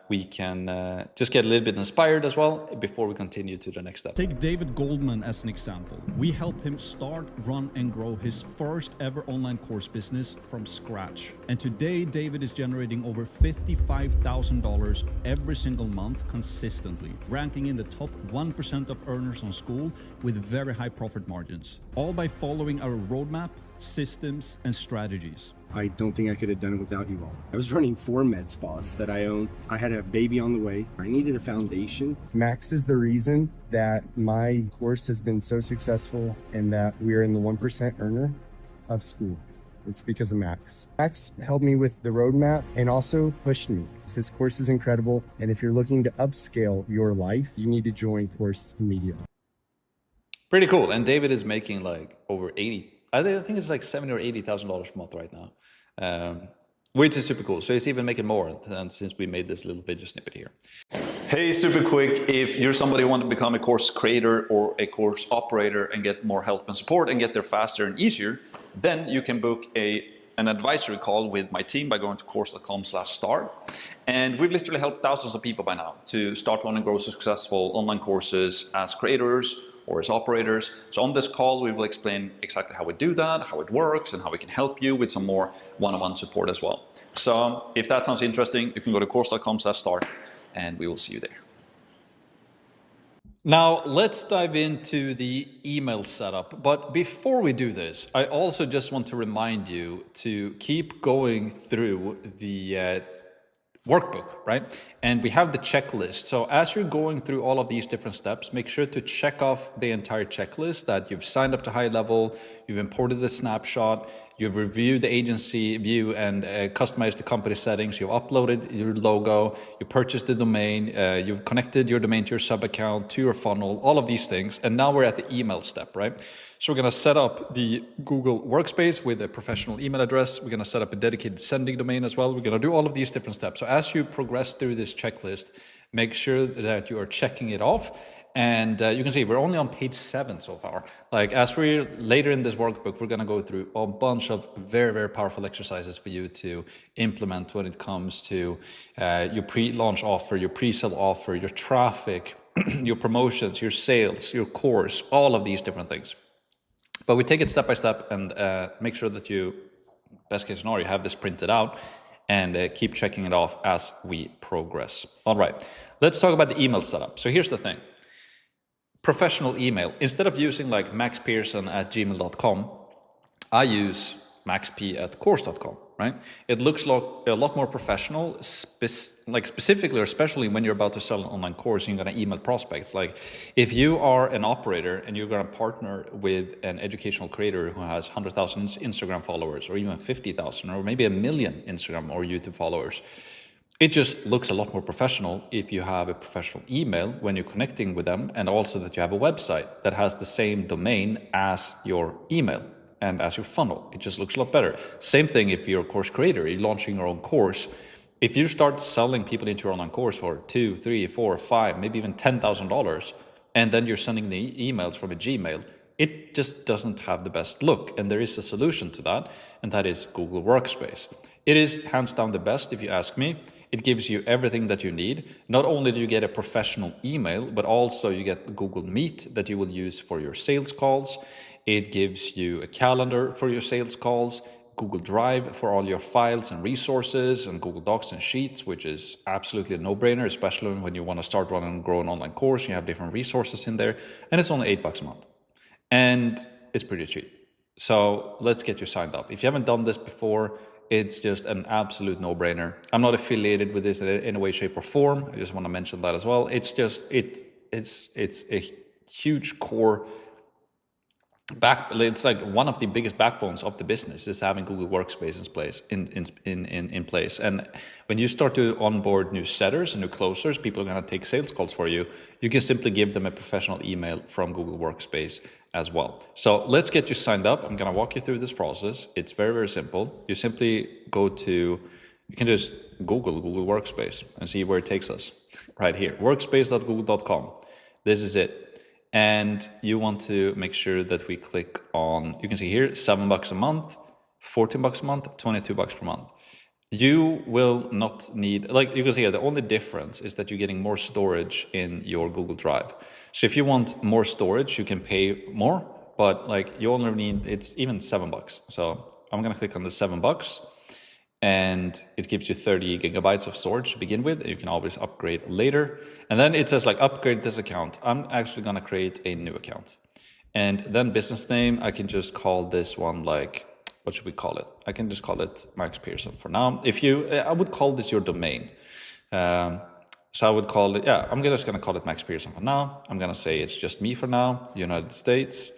we can just get a little bit inspired as well before we continue to the next step. Take David Goldman as an example. We helped him start, run, and grow his first ever online course business from scratch. And today, David is generating over $55,000 every single month consistently, ranking in the top 1% of earners on Skool with very high profit margins. All by following our roadmap systems, and strategies. I don't think I could have done it without you all. I was running 4 med spas that I own. I had a baby on the way. I needed a foundation. Max is the reason that my course has been so successful and that we're in the 1% earner of school. It's because of Max. Max helped me with the roadmap and also pushed me. His course is incredible. And if you're looking to upscale your life, you need to join course immediately. Pretty cool. And David is making like over 80, I think it's like $70,000 or $80,000 a month right now, which is super cool. So he's even making more than since we made this little video snippet here. Hey, super quick. If you're somebody who wants to become a course creator or a course operator and get more help and support and get there faster and easier, then you can book an advisory call with my team by going to course.com/start. And we've literally helped thousands of people by now to start, run, and grow successful online courses as creators or as operators. So on this call, we will explain exactly how we do that, how it works, and how we can help you with some more one-on-one support as well. So if that sounds interesting, you can go to course.com/start and we will see you there. Now, let's dive into the email setup. But before we do this, I also just want to remind you to keep going through the workbook, right? And we have the checklist. So as you're going through all of these different steps, make sure to check off the entire checklist, that you've signed up to high level, you've imported the snapshot, you've reviewed the agency view and customized the company settings, you've uploaded your logo, you purchased the domain, you've connected your domain to your sub account, to your funnel, all of these things. And now we're at the email step, right? So we're going to set up the Google Workspace with a professional email address. We're going to set up a dedicated sending domain as well. We're going to do all of these different steps. So as you progress through this checklist, make sure that you are checking it off. And you can see we're only on page 7 so far. Like as we're later in this workbook, we're going to go through a bunch of very, very powerful exercises for you to implement when it comes to your pre-launch offer, your pre-sale offer, your traffic, your promotions, your sales, your course, all of these different things. But we take it step by step and make sure that you, best case scenario, have this printed out and keep checking it off as we progress. All right, let's talk about the email setup. So here's the thing. Professional email. Instead of using like maxpearson@gmail.com, I use maxp@course.com, right? It looks a lot more professional, specifically or especially when you're about to sell an online course and you're going to email prospects. Like if you are an operator and you're going to partner with an educational creator who has 100,000 Instagram followers or even 50,000 or maybe 1 million Instagram or YouTube followers, it just looks a lot more professional if you have a professional email when you're connecting with them, and also that you have a website that has the same domain as your email and as your funnel. It just looks a lot better. Same thing if you're a course creator, you're launching your own course. If you start selling people into your online course for $2,000, $3,000, $4,000, $5,000, maybe even $10,000, and then you're sending the emails from a Gmail, it just doesn't have the best look. And there is a solution to that, and that is Google Workspace. It is hands down the best if you ask me. It gives you everything that you need. Not only do you get a professional email, but also you get Google Meet that you will use for your sales calls. It gives you a calendar for your sales calls, Google Drive for all your files and resources, and Google Docs and Sheets, which is absolutely a no-brainer, especially when you want to start running and grow an online course. You have different resources in there, and it's only $8 a month. And it's pretty cheap. So let's get you signed up. If you haven't done this before, it's just an absolute no-brainer. I'm not affiliated with this in any way, shape, or form. I just want to mention that as well. It's just it's a huge core it's like one of the biggest backbones of the business is having Google Workspace in place. And when you start to onboard new setters and new closers, people are going to take sales calls for you. You can simply give them a professional email from Google Workspace as well. So let's get you signed up. I'm going to walk you through this process. It's very, very simple. You simply you can just Google Workspace and see where it takes us. Right here, workspace.google.com. This is it. And you want to make sure that we click on, you can see here, $7 a month, $14 a month, $22 per month. You will not need, like you can see here, the only difference is that you're getting more storage in your Google Drive. So if you want more storage, you can pay more, but like you only need, it's even $7. So I'm going to click on the $7 and it gives you 30 gigabytes of storage to begin with. You can always upgrade later. And then it says like upgrade this account. I'm actually going to create a new account. And then business name, I can just call this one like, what should we call it? I can just call it Max Pearson for now. I would call this your domain. So I would call it, I'm just gonna call it Max Pearson for now. I'm gonna say it's just me for now, United States.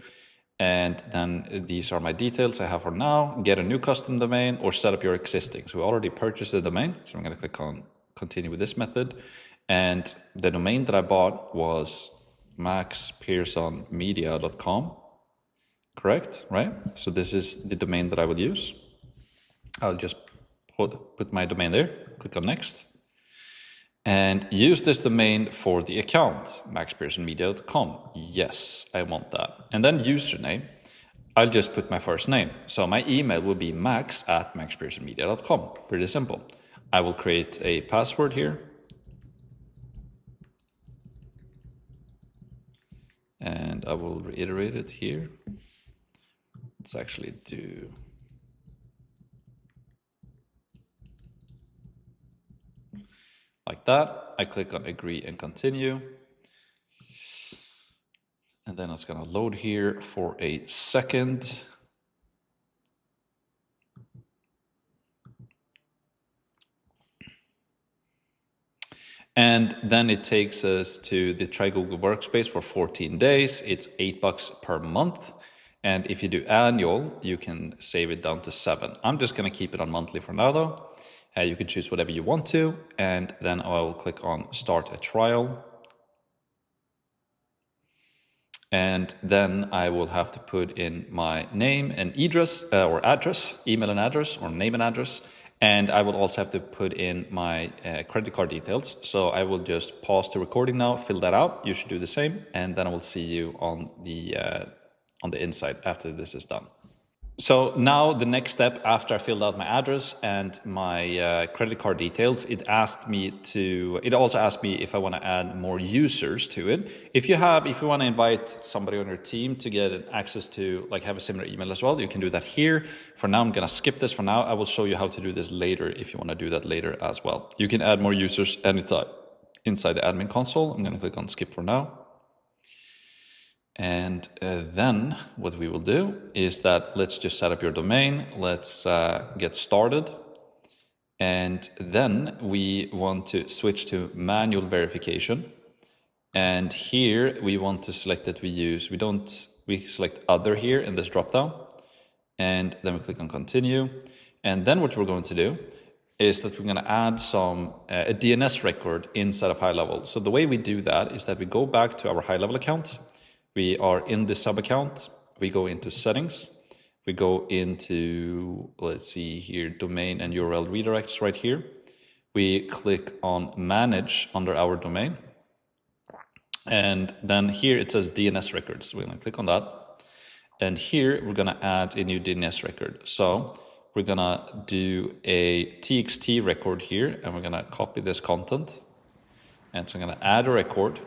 And then these are my details I have for now. Get a new custom domain or set up your existing. So we already purchased the domain. So I'm gonna click on continue with this method. And the domain that I bought was maxpearsonmedia.com. Correct, right? So this is the domain that I will use. I'll just put my domain there, click on next, and use this domain for the account, maxpearsonmedia.com. Yes, I want that. And then username, I'll just put my first name. So my email will be max@maxpearsonmedia.com. Pretty simple. I will create a password here. And I will reiterate it here. Let's actually do like that. I click on agree and continue. And then it's gonna load here for a second. And then it takes us to the Try Google Workspace for 14 days. It's $8 per month. And if you do annual, you can save it down to 7. I'm just gonna keep it on monthly for now though. You can choose whatever you want to. And then I will click on start a trial. And then I will have to put in my name and address, email and address, or name and address. And I will also have to put in my credit card details. So I will just pause the recording now, fill that out. You should do the same. And then I will see you on the inside after this is done. So now the next step after I filled out my address and my credit card details, it also asked me if I want to add more users to it. If you want to invite somebody on your team to get access to have a similar email as well, you can do that here. For now, I'm going to skip this for now. I will show you how to do this later if you want to do that later as well. You can add more users anytime inside the admin console. I'm going to click on skip for now. And then what we will do is that let's just set up your domain. Let's get started. And then we want to switch to manual verification. And here we want to select that we select other here in this dropdown. And then we click on continue. And then what we're going to do is that we're going to add a DNS record inside of HighLevel. So the way we do that is that we go back to our HighLevel account. We are in the sub account. We go into settings. We go into, let's see here, domain and URL redirects right here. We click on manage under our domain. And then here it says DNS records. We're going to click on that. And here we're going to add a new DNS record. So we're going to do a TXT record here, and we're going to copy this content. And so I'm going to add a record.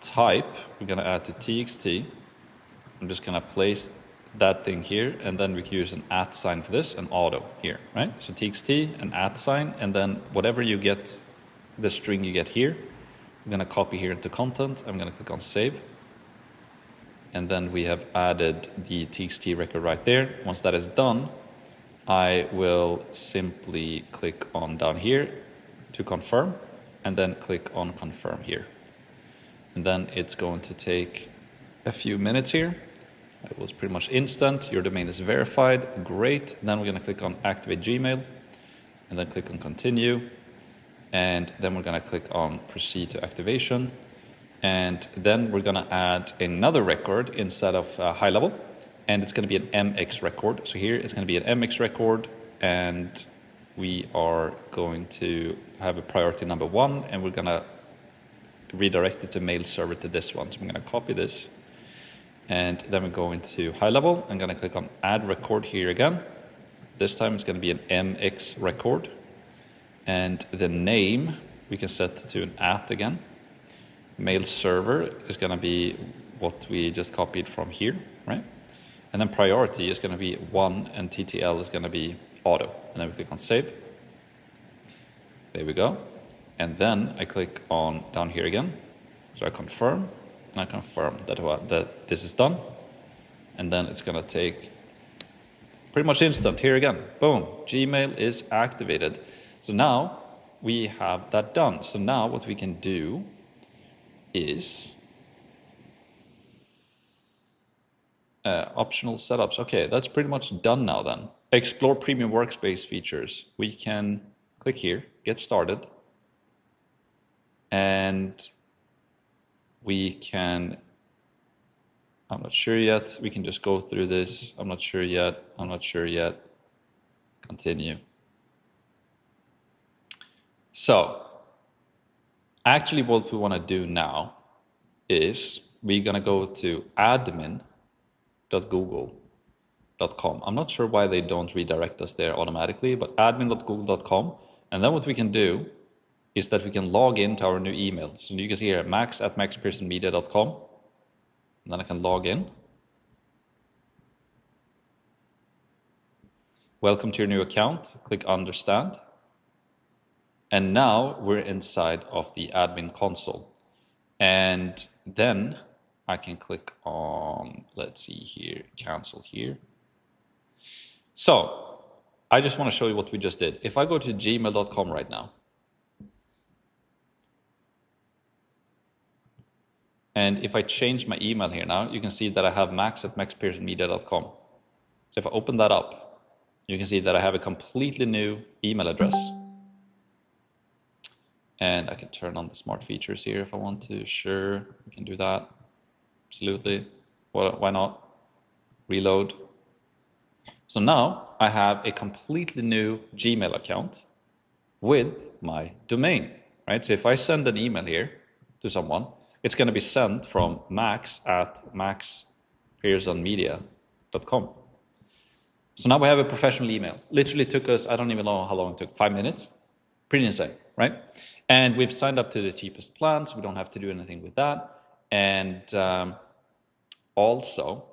Type, we're going to add to TXT. I'm just going to place that thing here, and then we can use an @ sign for this and auto here, right? So TXT, an @ sign, and then whatever you get, the string you get here, I'm going to copy here into content. I'm going to click on save. And then we have added the TXT record right there. Once that is done, I will simply click on down here to confirm, and then click on confirm here. And then it's going to take a few minutes here. It was pretty much instant. Your domain is verified. Great. Then we're going to click on activate Gmail, and then click on continue. And then we're going to click on proceed to activation. And then we're going to add another record instead of HighLevel. And it's going to be an MX record. So here it's going to be an MX record. And we are going to have a priority number 1. And we're going to redirect it to mail server to this one. So I'm going to copy this, and then we go into HighLevel. I'm going to click on add record here again. This time it's going to be an MX record, and the name we can set to an @ again. Mail server is going to be what we just copied from here, right? And then priority is going to be 1, and TTL is going to be auto. And then we click on save. There we go. And then I click on down here again. So I confirm, and I confirm that this is done. and then it's gonna take pretty much instant. Here again, boom, Gmail is activated. So now we have that done. So now what we can do is optional setups. Okay, that's pretty much done now then. Explore premium workspace features. We can click here, get started, and we can, I'm not sure yet, we can just go through this. I'm not sure yet, I'm not sure yet. Continue. So actually what we want to do now is we're going to go to admin.google.com. I'm not sure why they don't redirect us there automatically, but admin.google.com. And then what we can do is that we can log into our new email. So you can see here, max@maxpearsonmedia.com. And then I can log in. Welcome to your new account. Click understand. And now we're inside of the admin console. And then I can click on, let's see here, cancel here. So I just want to show you what we just did. If I go to gmail.com right now, and if I change my email here now, you can see that I have max@maxpearsonmedia.com. So if I open that up, you can see that I have a completely new email address. And I can turn on the smart features here if I want to. Sure, we can do that. Absolutely. Why not? Reload. So now I have a completely new Gmail account with my domain, right? So if I send an email here to someone, it's going to be sent from max@maxpearsonmedia.com. So now we have a professional email. Literally took us, I don't even know how long it took, 5 minutes. Pretty insane, right? And we've signed up to the cheapest plan, so we don't have to do anything with that. And also,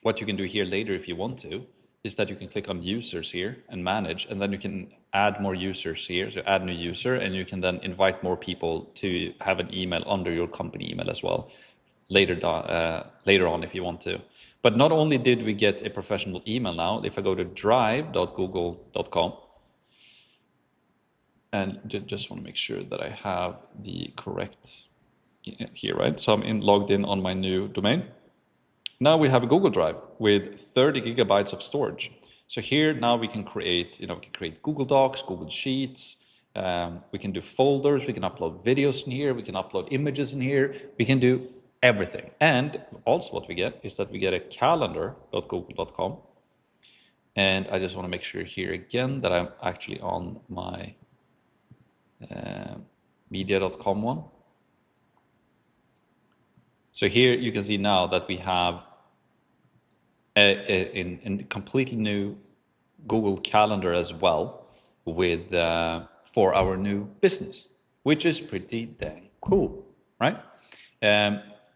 what you can do here later if you want to, is that you can click on users here and manage, and then you can add more users here. So add new user, and you can then invite more people to have an email under your company email as well later on if you want to. But not only did we get a professional email now, if I go to drive.google.com, and just want to make sure that I have the correct here, right? So I'm logged in on my new domain. Now we have a Google Drive with 30 gigabytes of storage. So here now we can create, we can create Google Docs, Google Sheets. We can do folders. We can upload videos in here. We can upload images in here. We can do everything. And also what we get is that we get a calendar.google.com. And I just want to make sure here again that I'm actually on my media.com one. So here you can see now that we have a completely new Google Calendar as well with for our new business, which is pretty dang cool, right?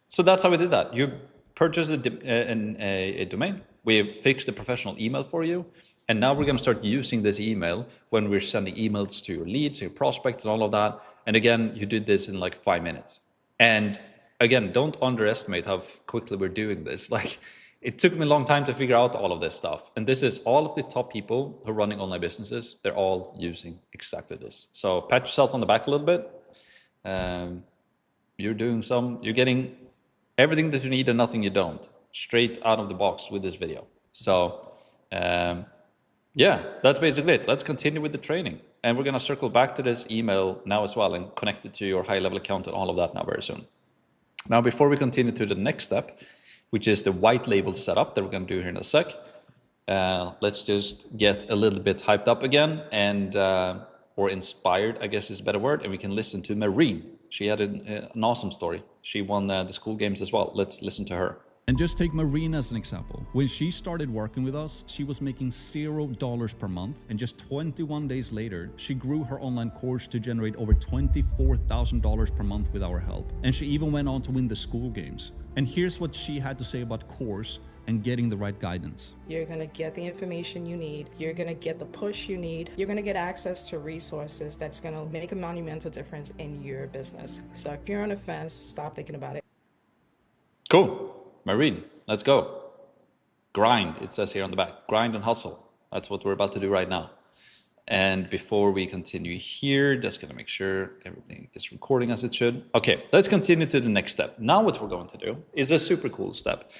So that's how we did that. You purchased a domain. We fixed a professional email for you. And now we're going to start using this email when we're sending emails to your leads, your prospects, and all of that. And again, you did this in like 5 minutes. And again, don't underestimate how quickly we're doing this. Like, it took me a long time to figure out all of this stuff. And this is all of the top people who are running online businesses. They're all using exactly this. So pat yourself on the back a little bit. You're getting everything that you need and nothing you don't, straight out of the box with this video. So, yeah, that's basically it. Let's continue with the training. And we're going to circle back to this email now as well and connect it to your high-level account and all of that now very soon. Now, before we continue to the next step, which is the white label setup that we're going to do here in a sec, let's just get a little bit hyped up again and or inspired, I guess is a better word, and we can listen to Marine. She had an awesome story. She won the school games as well. Let's listen to her. And just take Marine as an example. When she started working with us, she was making $0 per month. And just 21 days later, she grew her online course to generate over $24,000 per month with our help. And she even went on to win the school games. And here's what she had to say about course and getting the right guidance. You're gonna get the information you need. You're gonna get the push you need. You're gonna get access to resources that's gonna make a monumental difference in your business. So if you're on the fence, stop thinking about it. Cool. Marine, let's go. Grind, it says here on the back, grind and hustle. That's what we're about to do right now. And before we continue here, just gonna make sure everything is recording as it should. Okay, let's continue to the next step. Now what we're going to do is a super cool step.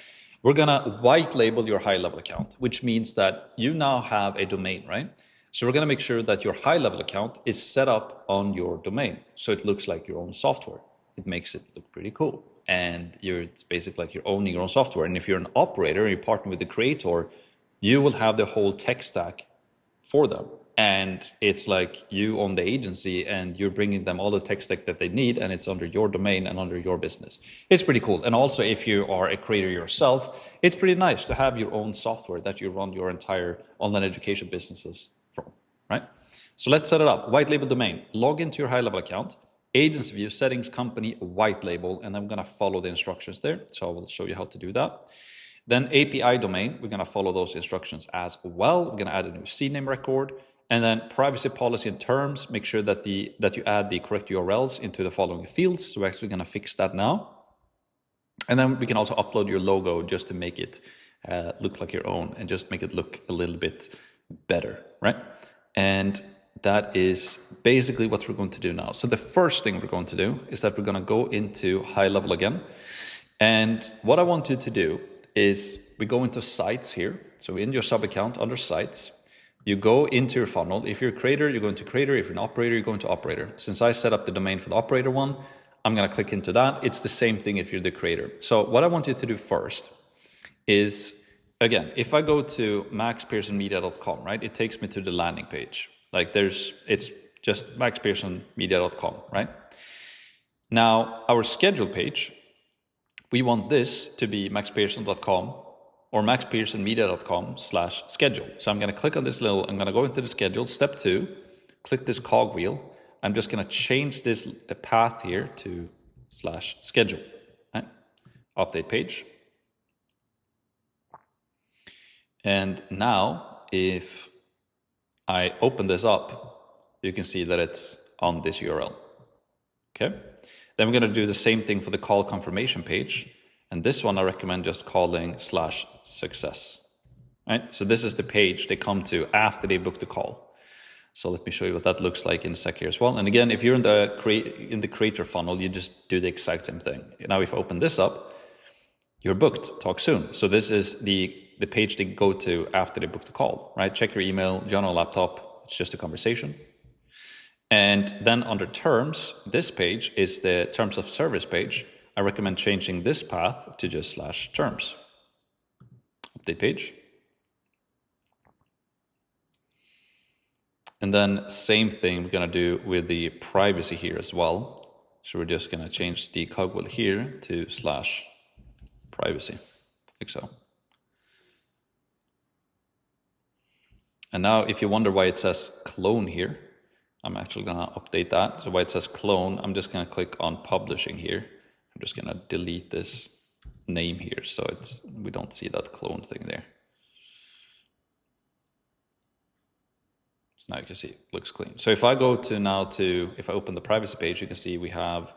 We're gonna white label your high level account, which means that you now have a domain, right? So we're gonna make sure that your high level account is set up on your domain. So it looks like your own software. It makes it look pretty cool. And it's basically like you're owning your own software. And if you're an operator and you partner with the creator, you will have the whole tech stack for them. And it's like you own the agency and you're bringing them all the tech stack that they need, and it's under your domain and under your business. It's pretty cool. And also, if you are a creator yourself, it's pretty nice to have your own software that you run your entire online education businesses from, right? So let's set it up. White label domain, log into your high level account, agency view, settings, company, white label, and I'm gonna follow the instructions there. So I will show you how to do that. Then API domain, we're gonna follow those instructions as well. We're gonna add a new CNAME record. And then privacy policy and terms, make sure that you add the correct URLs into the following fields. So we're actually gonna fix that now. And then we can also upload your logo just to make it look like your own and just make it look a little bit better, right? And that is basically what we're going to do now. So the first thing we're going to do is that we're gonna go into high level again. And what I want you to do is we go into sites here. So in your sub account under sites, you go into your funnel. If you're a creator, you go into creator. If you're an operator, you go into operator. Since I set up the domain for the operator one, I'm gonna click into that. It's the same thing if you're the creator. So what I want you to do first is, again, if I go to maxpearsonmedia.com, right? It takes me to the landing page. Like it's just maxpearsonmedia.com, right? Now, our schedule page, we want this to be maxpearson.com or maxpearsonmedia.com/schedule. So I'm going to click on this I'm going to go into the schedule. Step 2, click this cogwheel. I'm just going to change this path here to /schedule. Right? Update page. And now if I open this up, you can see that it's on this URL. Okay. Then we're going to do the same thing for the call confirmation page. And this one I recommend just calling /success, right? So this is the page they come to after they book the call. So let me show you what that looks like in a sec here as well. And again, if you're in the creator funnel, you just do the exact same thing. Now, if I open this up, you're booked, talk soon. So this is the page they go to after they book the call, right? Check your email, join on a laptop. It's just a conversation. And then under terms, this page is the terms of service page. I recommend changing this path to just /terms. Update page. And then same thing we're gonna do with the privacy here as well. So we're just gonna change the cogwheel here to /privacy, like so. And now if you wonder why it says clone here, I'm actually gonna update that. So why it says clone, I'm just gonna click on publishing here. I'm just gonna delete this name here so we don't see that clone thing there. So now you can see it looks clean. So if I go to if I open the privacy page, you can see we have,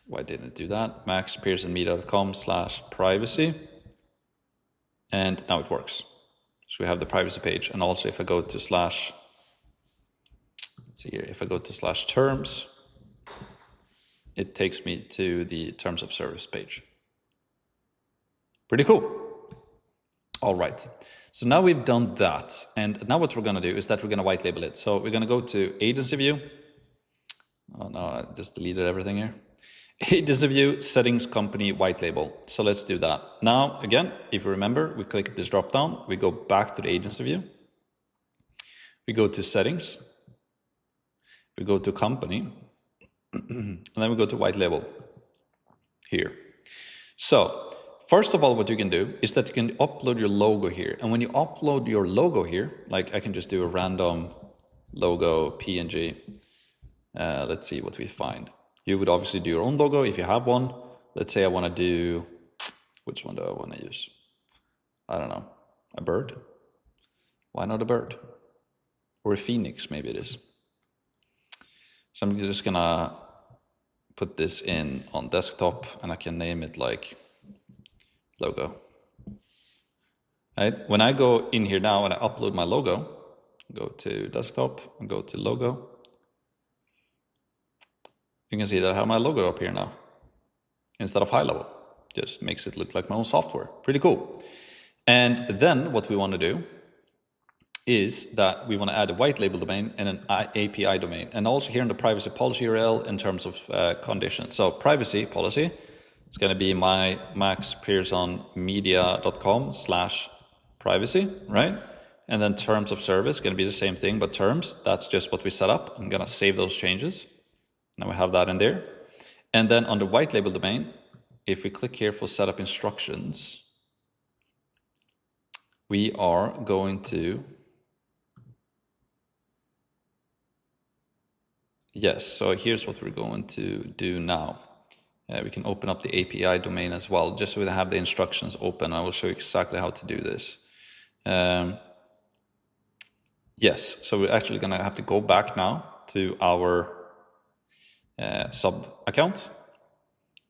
why didn't it do that? maxpearsonmedia.com/privacy. And now it works. So we have the privacy page. And also if I go to let's see here, if I go to /terms, it takes me to the terms of service page. Pretty cool. All right. So now we've done that. And now what we're going to do is that we're going to white label it. So we're going to go to agency view. Oh no, I just deleted everything here. Agency view, settings, company, white label. So let's do that. Now, again, if you remember, we click this drop down. We go back to the agency view. We go to settings. We go to company. And then we go to white label here. So first of all, what you can do is that you can upload your logo here. And when you upload your logo here, like I can just do a random logo PNG. Let's see what we find. You would obviously do your own logo if you have one. Let's say I want to do, which one do I want to use? I don't know, a bird? Why not a bird? Or a phoenix, maybe it is. So I'm just gonna put this in on desktop and I can name it like logo. right? When I go in here now and I upload my logo, go to desktop and go to logo, you can see that I have my logo up here now instead of high level. Just makes it look like my own software. Pretty cool. And then what we want to do is that we want to add a white label domain and an API domain. And also here in the privacy policy URL in terms of conditions. So privacy policy is going to be my maxpearsonmedia.com/privacy, right? And then terms of service is going to be the same thing, but terms, that's just what we set up. I'm going to save those changes. Now we have that in there. And then on the white label domain, if we click here for setup instructions, we are going to, yes, so here's what we're going to do now. We can open up the API domain as well, just so we have the instructions open. I will show you exactly how to do this. Yes, so we're actually going to have to go back now to our sub account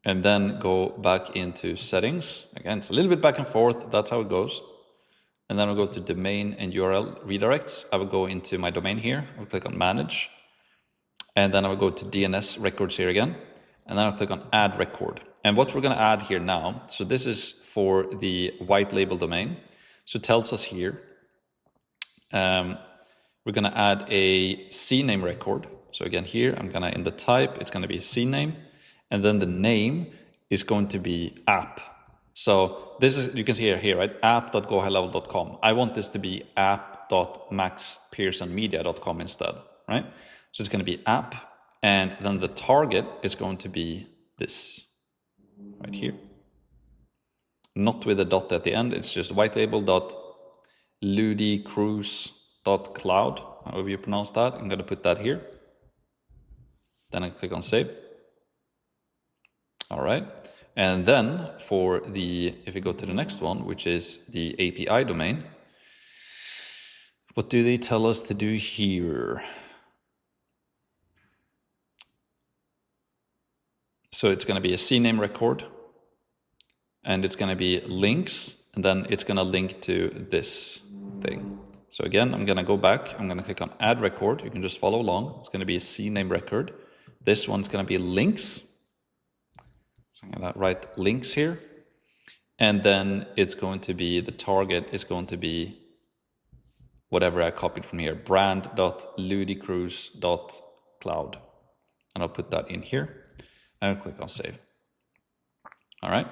and then go back into settings. Again, it's a little bit back and forth. That's how it goes. And then I'll go to domain and URL redirects. I will go into my domain here. I'll click on manage. And then I will go to DNS records here again. And then I'll click on add record. And what we're going to add here now, so this is for the white label domain. So it tells us here, we're going to add a CNAME record. So again, here, I'm going to, in the type, it's going to be a CNAME. And then the name is going to be app. So this is, you can see here, right? app.gohighlevel.com. I want this to be app.maxpearsonmedia.com instead, right? So it's going to be app. And then the target is going to be this right here. Not with a dot at the end. It's just whitelabel.ludicruise.cloud. However you pronounce that. I'm going to put that here. Then I click on save. All right. And then for the, if we go to the next one, which is the API domain, what do they tell us to do here? So it's going to be a CNAME record, and it's going to be links, and then it's going to link to this thing. So again, I'm going to go back. I'm going to click on add record. You can just follow along. It's going to be a CNAME record. This one's going to be links. So I'm going to write links here. And then it's going to be, the target is going to be whatever I copied from here, brand.ludicruise.cloud. And I'll put that in here. And I'll click on save. All right.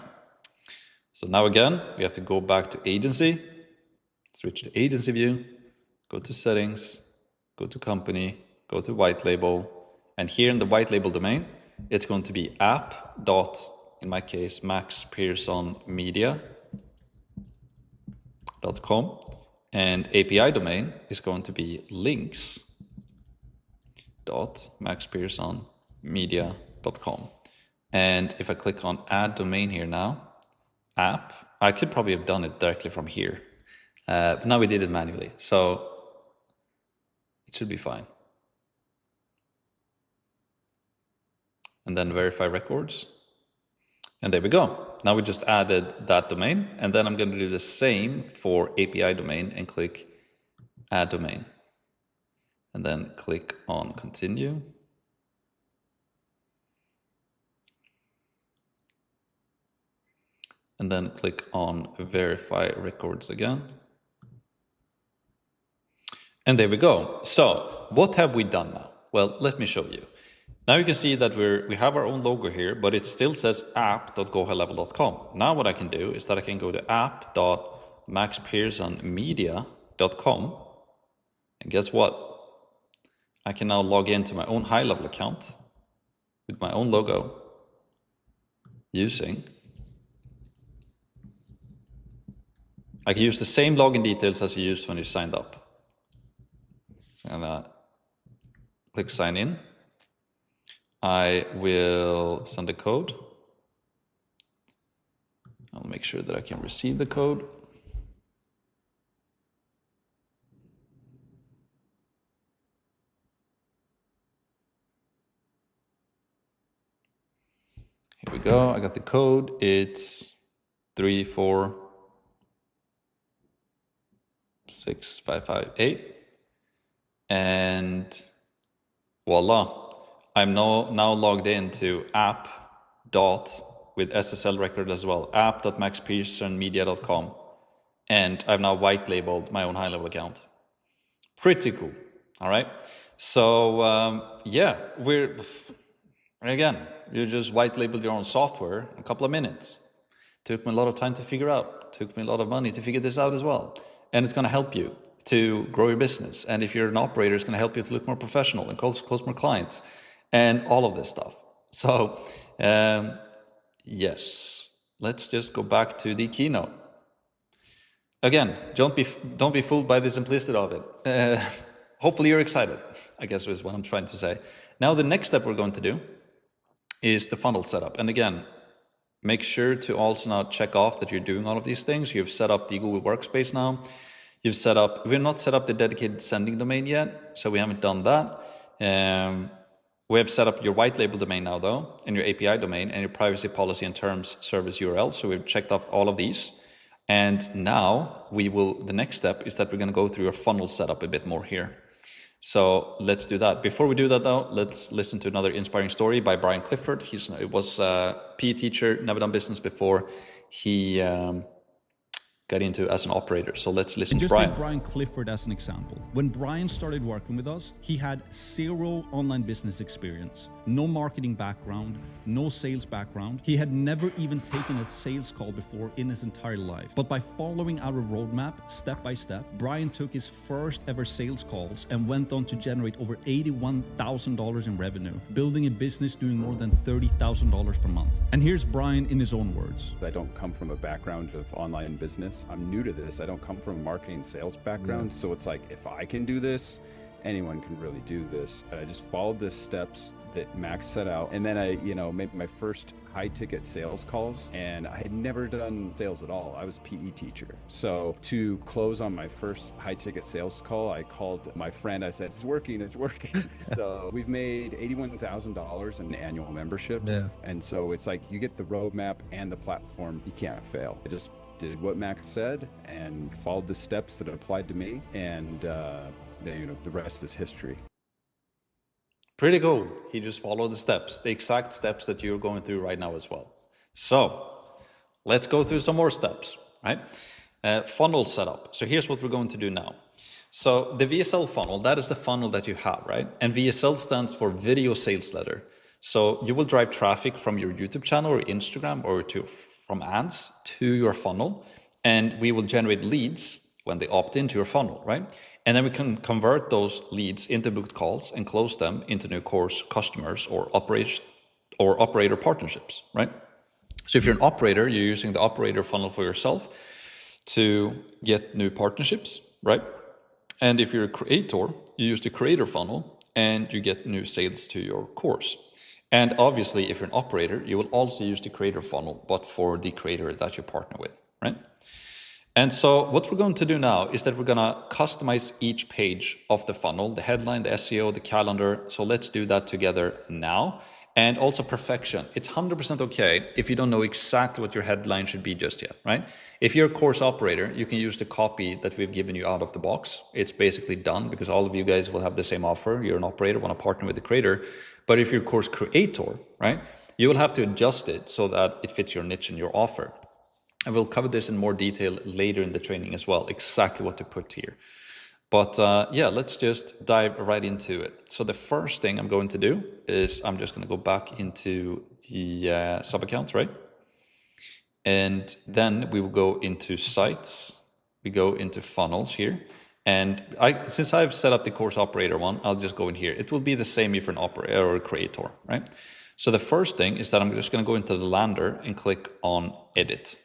So now again, we have to go back to agency, switch to agency view, go to settings, go to company, go to white label. And here in the white label domain, it's going to be app dot, in my case, maxpearsonmedia.com. And API domain is going to be links dot maxpearsonmedia.com. And if I click on add domain here now, app, I could probably have done it directly from here. But now we did it manually. So it should be fine. And then verify records. And there we go. Now we just added that domain. And then I'm going to do the same for API domain and click add domain. And then click on continue. And then click on verify records again. And there we go. So what have we done now? Well, let me show you. Now you can see that we have our own logo here, but it still says app.gohighlevel.com. Now what I can do is that I can go to app.maxpearsonmedia.com. And guess what? I can now log into my own high level account with my own logo using, I can use the same login details as you used when you signed up. And click sign in. I will send a code. I'll make sure that I can receive the code. Here we go. I got the code. It's 3, 4, 6558. And voila, I'm now logged into app dot with SSL record as well, app.maxpearsonmedia.com. And I've now white labeled my own high level account. Pretty cool. All right. So yeah, you just white labeled your own software in a couple of minutes. Took me a lot of time to figure out. Took me a lot of money to figure this out as well. And it's going to help you to grow your business. And if you're an operator, it's going to help you to look more professional and close more clients and all of this stuff. So yes, let's just go back to the keynote. Again, don't be fooled by the simplicity of it. Hopefully you're excited, I guess is what I'm trying to say. Now the next step we're going to do is the funnel setup. And again, make sure to also now check off that you're doing all of these things. You've set up the Google Workspace now. We've not set up the dedicated sending domain yet, so we haven't done that. We have set up your white label domain now though, and your API domain and your privacy policy and terms service URL. So we've checked off all of these. And now the next step is that we're going to go through your funnel setup a bit more here. So let's do that. Before we do that though, let's listen to another inspiring story by Brian Clifford. He was a PE teacher, never done business before. He got into as an operator. So let's listen to Brian. Just take Brian Clifford as an example. When Brian started working with us, he had 0 online business experience, no marketing background, no sales background. He had never even taken a sales call before in his entire life. But by following our roadmap step by step, Brian took his first ever sales calls and went on to generate over $81,000 in revenue, building a business doing more than $30,000 per month. And here's Brian in his own words. I don't come from a background of online business. I'm new to this. I don't come from a marketing sales background. So it's like, if I can do this, anyone can really do this. And I just followed the steps that Max set out. And then I, made my first high ticket sales calls, and I had never done sales at all. I was a PE teacher. So to close on my first high ticket sales call, I called my friend. I said, it's working. So we've made $81,000 in annual memberships. Yeah. And so it's like, you get the roadmap and the platform, you can't fail. I just did what Max said and followed the steps that applied to me, and the rest is history. Pretty cool. He just followed the steps, the exact steps that you're going through right now as well. So let's go through some more steps, right? Funnel setup. So here's what we're going to do now. So the VSL funnel, that is the funnel that you have, right? And VSL stands for Video Sales Letter. So you will drive traffic from your YouTube channel or Instagram or from ads to your funnel, and we will generate leads when they opt into your funnel, right? And then we can convert those leads into booked calls and close them into new course customers or operator partnerships, right? So if you're an operator, you're using the operator funnel for yourself to get new partnerships, right? And if you're a creator, you use the creator funnel and you get new sales to your course. And obviously, if you're an operator, you will also use the creator funnel, but for the creator that you partner with, right? And so what we're going to do now is that we're going to customize each page of the funnel, the headline, the SEO, the calendar. So let's do that together now. And also perfection. It's 100% okay if you don't know exactly what your headline should be just yet, right? If you're a course operator, you can use the copy that we've given you out of the box. It's basically done because all of you guys will have the same offer. You're an operator, want to partner with the creator. But if you're a course creator, right, you will have to adjust it so that it fits your niche and your offer. And we'll cover this in more detail later in the training as well, exactly what to put here. But yeah, let's just dive right into it. So the first thing I'm going to do is I'm just going to go back into the sub account, right? And then we will go into sites. We go into funnels here. And since I've set up the course operator one, I'll just go in here. It will be the same if you're an operator or a creator, right? So the first thing is that I'm just going to go into the lander and click on edit.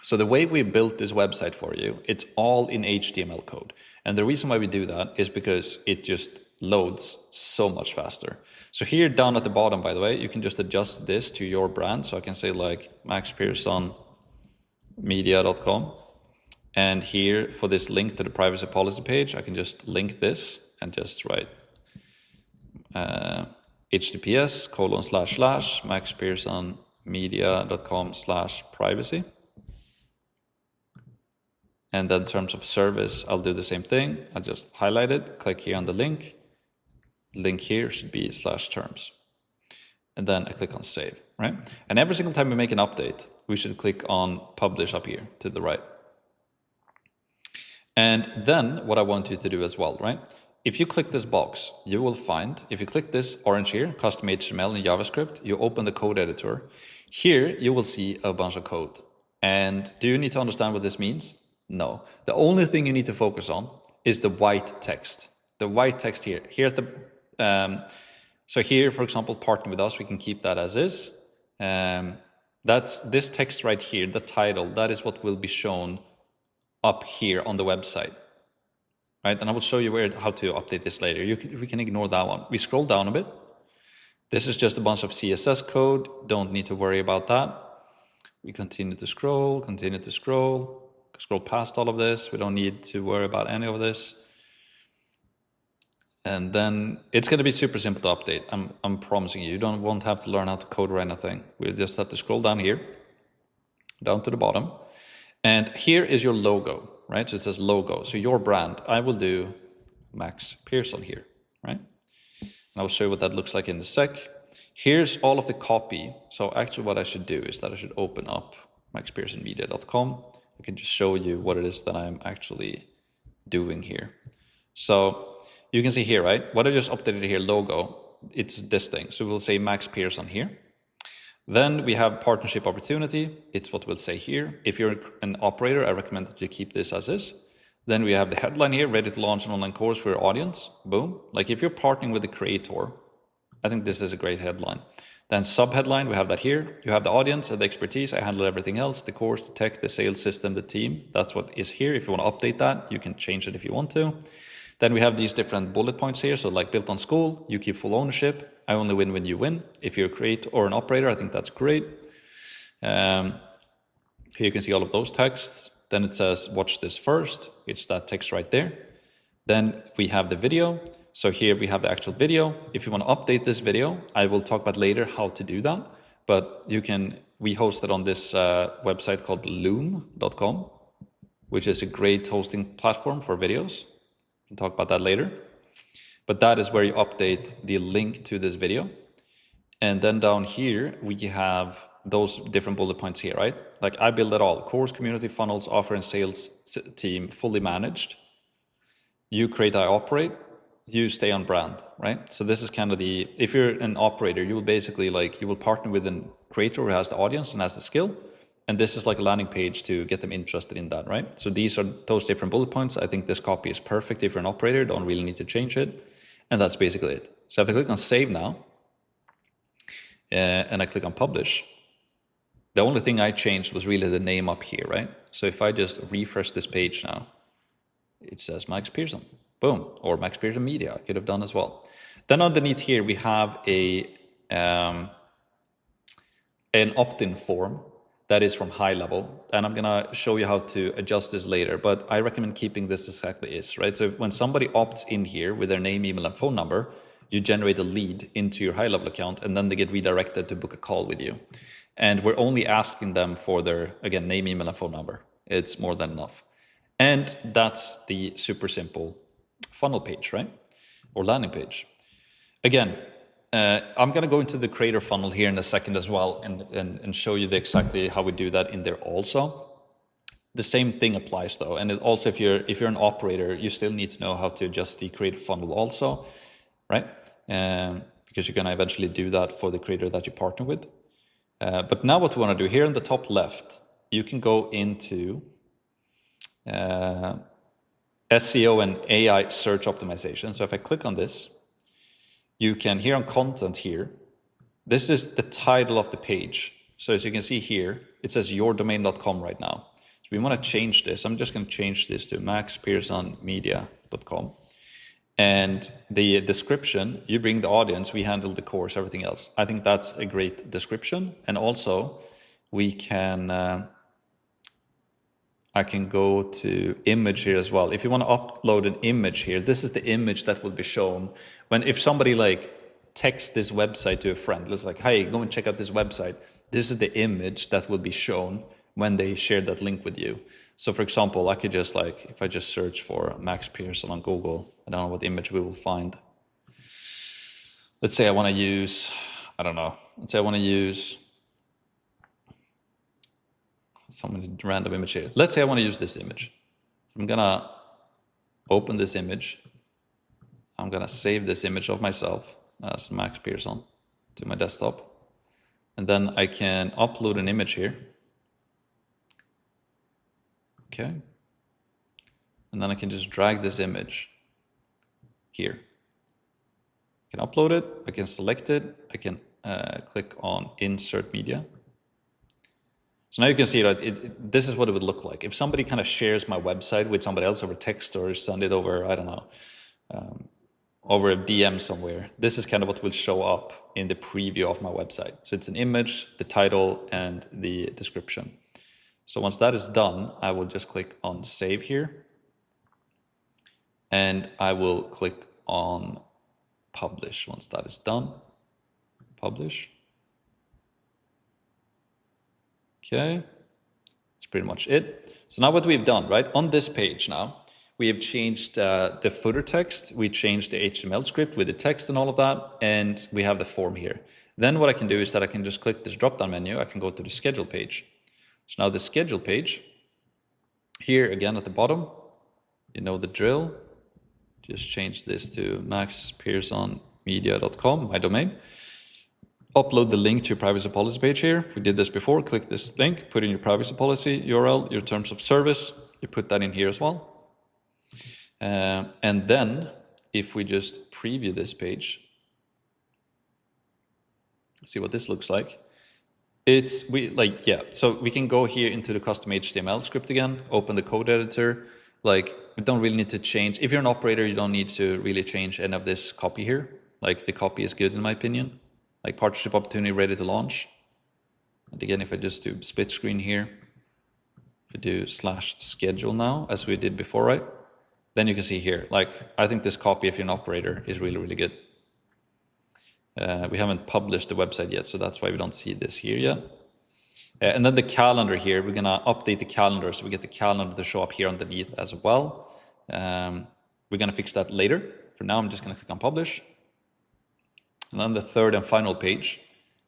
So the way we built this website for you, it's all in HTML code. And the reason why we do that is because it just loads so much faster. So here down at the bottom, by the way, you can just adjust this to your brand. So I can say like maxpearsonmedia.com. And here for this link to the privacy policy page, I can just link this and just write https://maxpearsonmedia.com/privacy. And then in terms of service, I'll do the same thing. I'll just highlight it, click here on the link. Link here should be /terms. And then I click on save, right? And every single time we make an update, we should click on publish up here to the right. And then what I want you to do as well, right? If you click this box, you will find, if you click this orange here, custom HTML and JavaScript, you open the code editor. Here, you will see a bunch of code. And do you need to understand what this means? No. The only thing you need to focus on is the white text. The white text here. Here at the, so here, for example, partner with us, we can keep that as is. That's this text right here, the title, that is what will be shown up here on the website. Right? And I will show you how to update this later. We can ignore that one. We scroll down a bit. This is just a bunch of CSS code. Don't need to worry about that. We continue to scroll past all of this. We don't need to worry about any of this. And then it's going to be super simple to update. I'm promising you. You won't have to learn how to code or anything. We just have to scroll down here, down to the bottom. And here is your logo, right? So it says logo. So your brand. I will do Max Pearson here, right? And I will show you what that looks like in a sec. Here's all of the copy. So actually what I should do is that I should open up maxpearsonmedia.com. I can just show you what it is that I'm actually doing here. So you can see here, right? What I just updated here, logo, it's this thing. So we'll say Max Pearson here. Then we have partnership opportunity. It's what we'll say here. If you're an operator, I recommend that you keep this as is. Then we have the headline here, ready to launch an online course for your audience. Boom. Like if you're partnering with a creator, I think this is a great headline. Then sub-headline, we have that here. You have the audience and the expertise. I handle everything else, the course, the tech, the sales system, the team. That's what is here. If you want to update that, you can change it if you want to. Then we have these different bullet points here. So like built on school, you keep full ownership. I only win when you win. If you're a creator or an operator, I think that's great. Here you can see all of those texts. Then it says, watch this first. It's that text right there. Then we have the video. So here we have the actual video. If you want to update this video, I will talk about later how to do that. But we host it on this website called loom.com, which is a great hosting platform for videos. We'll talk about that later. But that is where you update the link to this video. And then down here, we have those different bullet points here, right? Like I build it all. Course, community, funnels, offer, and sales team fully managed. You create, I operate. You stay on brand, right? So this is kind of if you're an operator, you will basically you will partner with a creator who has the audience and has the skill. And this is like a landing page to get them interested in that, right? So these are those different bullet points. I think this copy is perfect if you're an operator, don't really need to change it. And that's basically it. So if I click on save now, and I click on publish, the only thing I changed was really the name up here, right? So if I just refresh this page now, it says Max Pearson. Boom, or Max Pearson Media, I could have done as well. Then underneath here, we have an opt-in form that is from high level. And I'm gonna show you how to adjust this later, but I recommend keeping this exactly as, right? So when somebody opts in here with their name, email, and phone number, you generate a lead into your high level account, and then they get redirected to book a call with you. And we're only asking them for their, again, name, email, and phone number. It's more than enough. And that's the super simple funnel page, right? Or landing page. Again, I'm going to go into the creator funnel here in a second as well and show you exactly how we do that in there also. The same thing applies though. And also if you're an operator, you still need to know how to adjust the creator funnel also, right? Because you're going to eventually do that for the creator that you partner with. But now what we want to do here in the top left, you can go into SEO and AI search optimization. So if I click on this, you can, here on content here, this is the title of the page. So as you can see here, it says yourdomain.com right now. So we want to change this. I'm just going to change this to maxpearsonmedia.com. And the description, you bring the audience, we handle the course, everything else. I think that's a great description. And also we can, I can go to image here as well. If you want to upload an image here, this is the image that will be shown if somebody texts this website to a friend. It's like, hey, go and check out this website. This is the image that will be shown when they shared that link with you. So for example, I could just like, if I just search for Max Pearson on Google, I don't know what image we will find. Let's say I want to use, I don't know, let's say I want to use some random image here. Let's say I want to use this image. I'm gonna open this image. I'm gonna save this image of myself as Max Pearson to my desktop. And then I can upload an image here. Okay. And then I can just drag this image here. I can upload it, I can select it, I can click on Insert Media. So now you can see that this is what it would look like. If somebody kind of shares my website with somebody else over text or send it over, I don't know, over a DM somewhere, this is kind of what will show up in the preview of my website. So it's an image, the title, and the description. So once that is done, I will just click on Save here. And I will click on Publish once that is done. Publish. Okay, that's pretty much it. So now what we've done, right, on this page now, we have changed the footer text, we changed the HTML script with the text and all of that, and we have the form here. Then what I can do is that I can just click this drop-down menu, I can go to the schedule page. So now the schedule page, here again at the bottom, you know the drill, just change this to maxpearsonmedia.com, my domain. Upload the link to your privacy policy page here. We did this before. Click this link, put in your privacy policy URL, your terms of service. You put that in here as well. And then if we just preview this page, see what this looks like. So we can go here into the custom HTML script again, open the code editor. Like, we don't really need to change. If you're an operator, you don't need to really change any of this copy here. Like, the copy is good in my opinion. Like partnership opportunity ready to launch. And again, if I just do split screen here, if I do /schedule now, as we did before, right? Then you can see here, like, I think this copy, if you're an operator, is really, really good. We haven't published the website yet, so that's why we don't see this here yet. And then the calendar here, we're gonna update the calendar, so we get the calendar to show up here underneath as well. We're gonna fix that later. For now, I'm just gonna click on publish. And then the third and final page,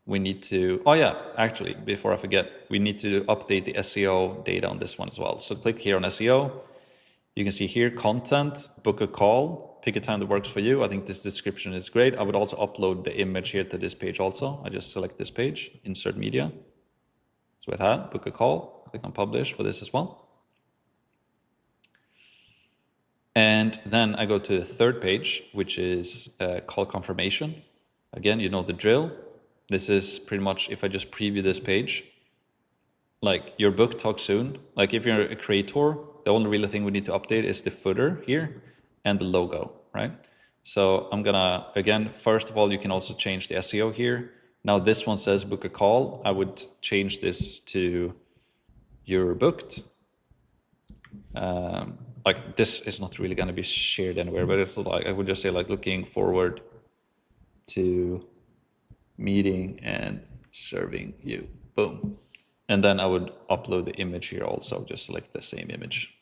we need to, oh yeah, actually, before I forget, we need to update the SEO data on this one as well. So click here on SEO. You can see here, content, book a call, pick a time that works for you. I think this description is great. I would also upload the image here to this page also. I just select this page, insert media. So it had, book a call, click on publish for this as well. And then I go to the third page, which is call confirmation. Again, you know the drill. This is pretty much, if I just preview this page, like your book talk soon. Like if you're a creator, the only real thing we need to update is the footer here and the logo, right? So I'm gonna, again, first of all, you can also change the SEO here. Now this one says book a call. I would change this to you're booked. Like this is not really gonna be shared anywhere, but it's like, I would just say like looking forward to meeting and serving you. Boom. And then I would upload the image here also, just select the same image.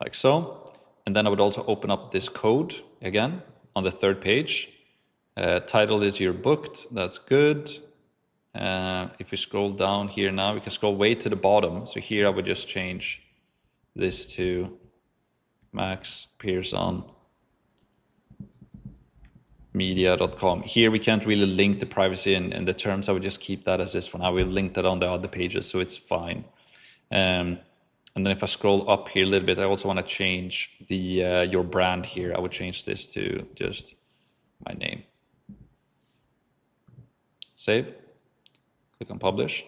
Like so. And then I would also open up this code again on the third page. Title is you're booked. That's good. If we scroll down here now, we can scroll way to the bottom. So here I would just change this to Max Pearson media.com. Here we can't really link the privacy and the terms. I would just keep that as this for now. We'll link that on the other pages, so it's fine. And then if I scroll up here a little bit, I also want to change the your brand here. I would change this to just my name. Save. Click on publish.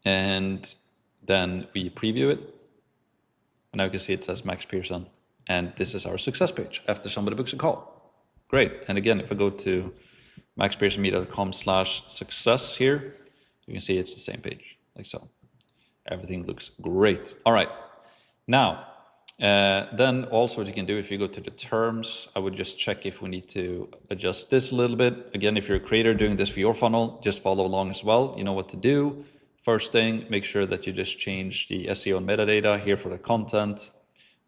And then we preview it. And now you can see it says Max Pearson. And this is our success page after somebody books a call. Great. And again, if I go to maxpearsonmedia.com/success here, you can see it's the same page, like so. Everything looks great. All right. Now, Then also what you can do, if you go to the terms, I would just check if we need to adjust this a little bit. Again, if you're a creator doing this for your funnel, just follow along as well. You know what to do. First thing, make sure that you just change the SEO and metadata here for the content.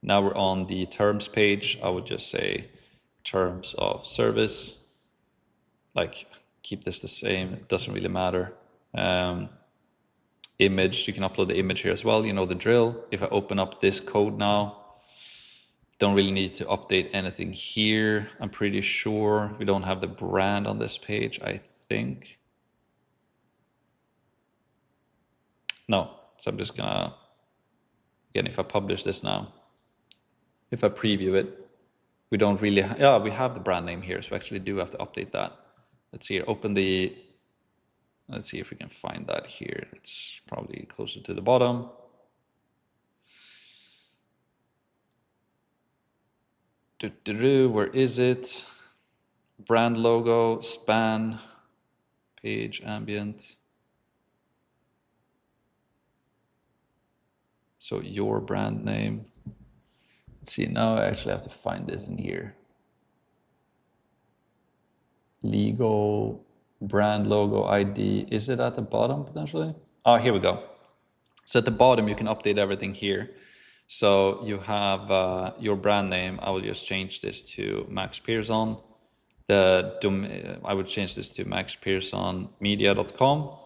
Now we're on the terms page. I would just say terms of service. Like, keep this the same. It doesn't really matter. Image, you can upload the image here as well. You know the drill. If I open up this code now, don't really need to update anything here. I'm pretty sure we don't have the brand on this page, I think. No, so I'm just gonna, again, if I publish this now, if I preview it, we don't really, yeah, we have the brand name here, so we actually do have to update that. Let's see, open the, let's see if we can find that here. It's probably closer to the bottom. Where is it? Brand logo, span, page, ambient. So your brand name. Let's see, now I actually have to find this in here. Legal, brand logo, ID. Is it at the bottom potentially? Oh, here we go. So at the bottom, you can update everything here. So you have your brand name. I will just change this to Max Pearson. The domain, I would change this to maxpearsonmedia.com.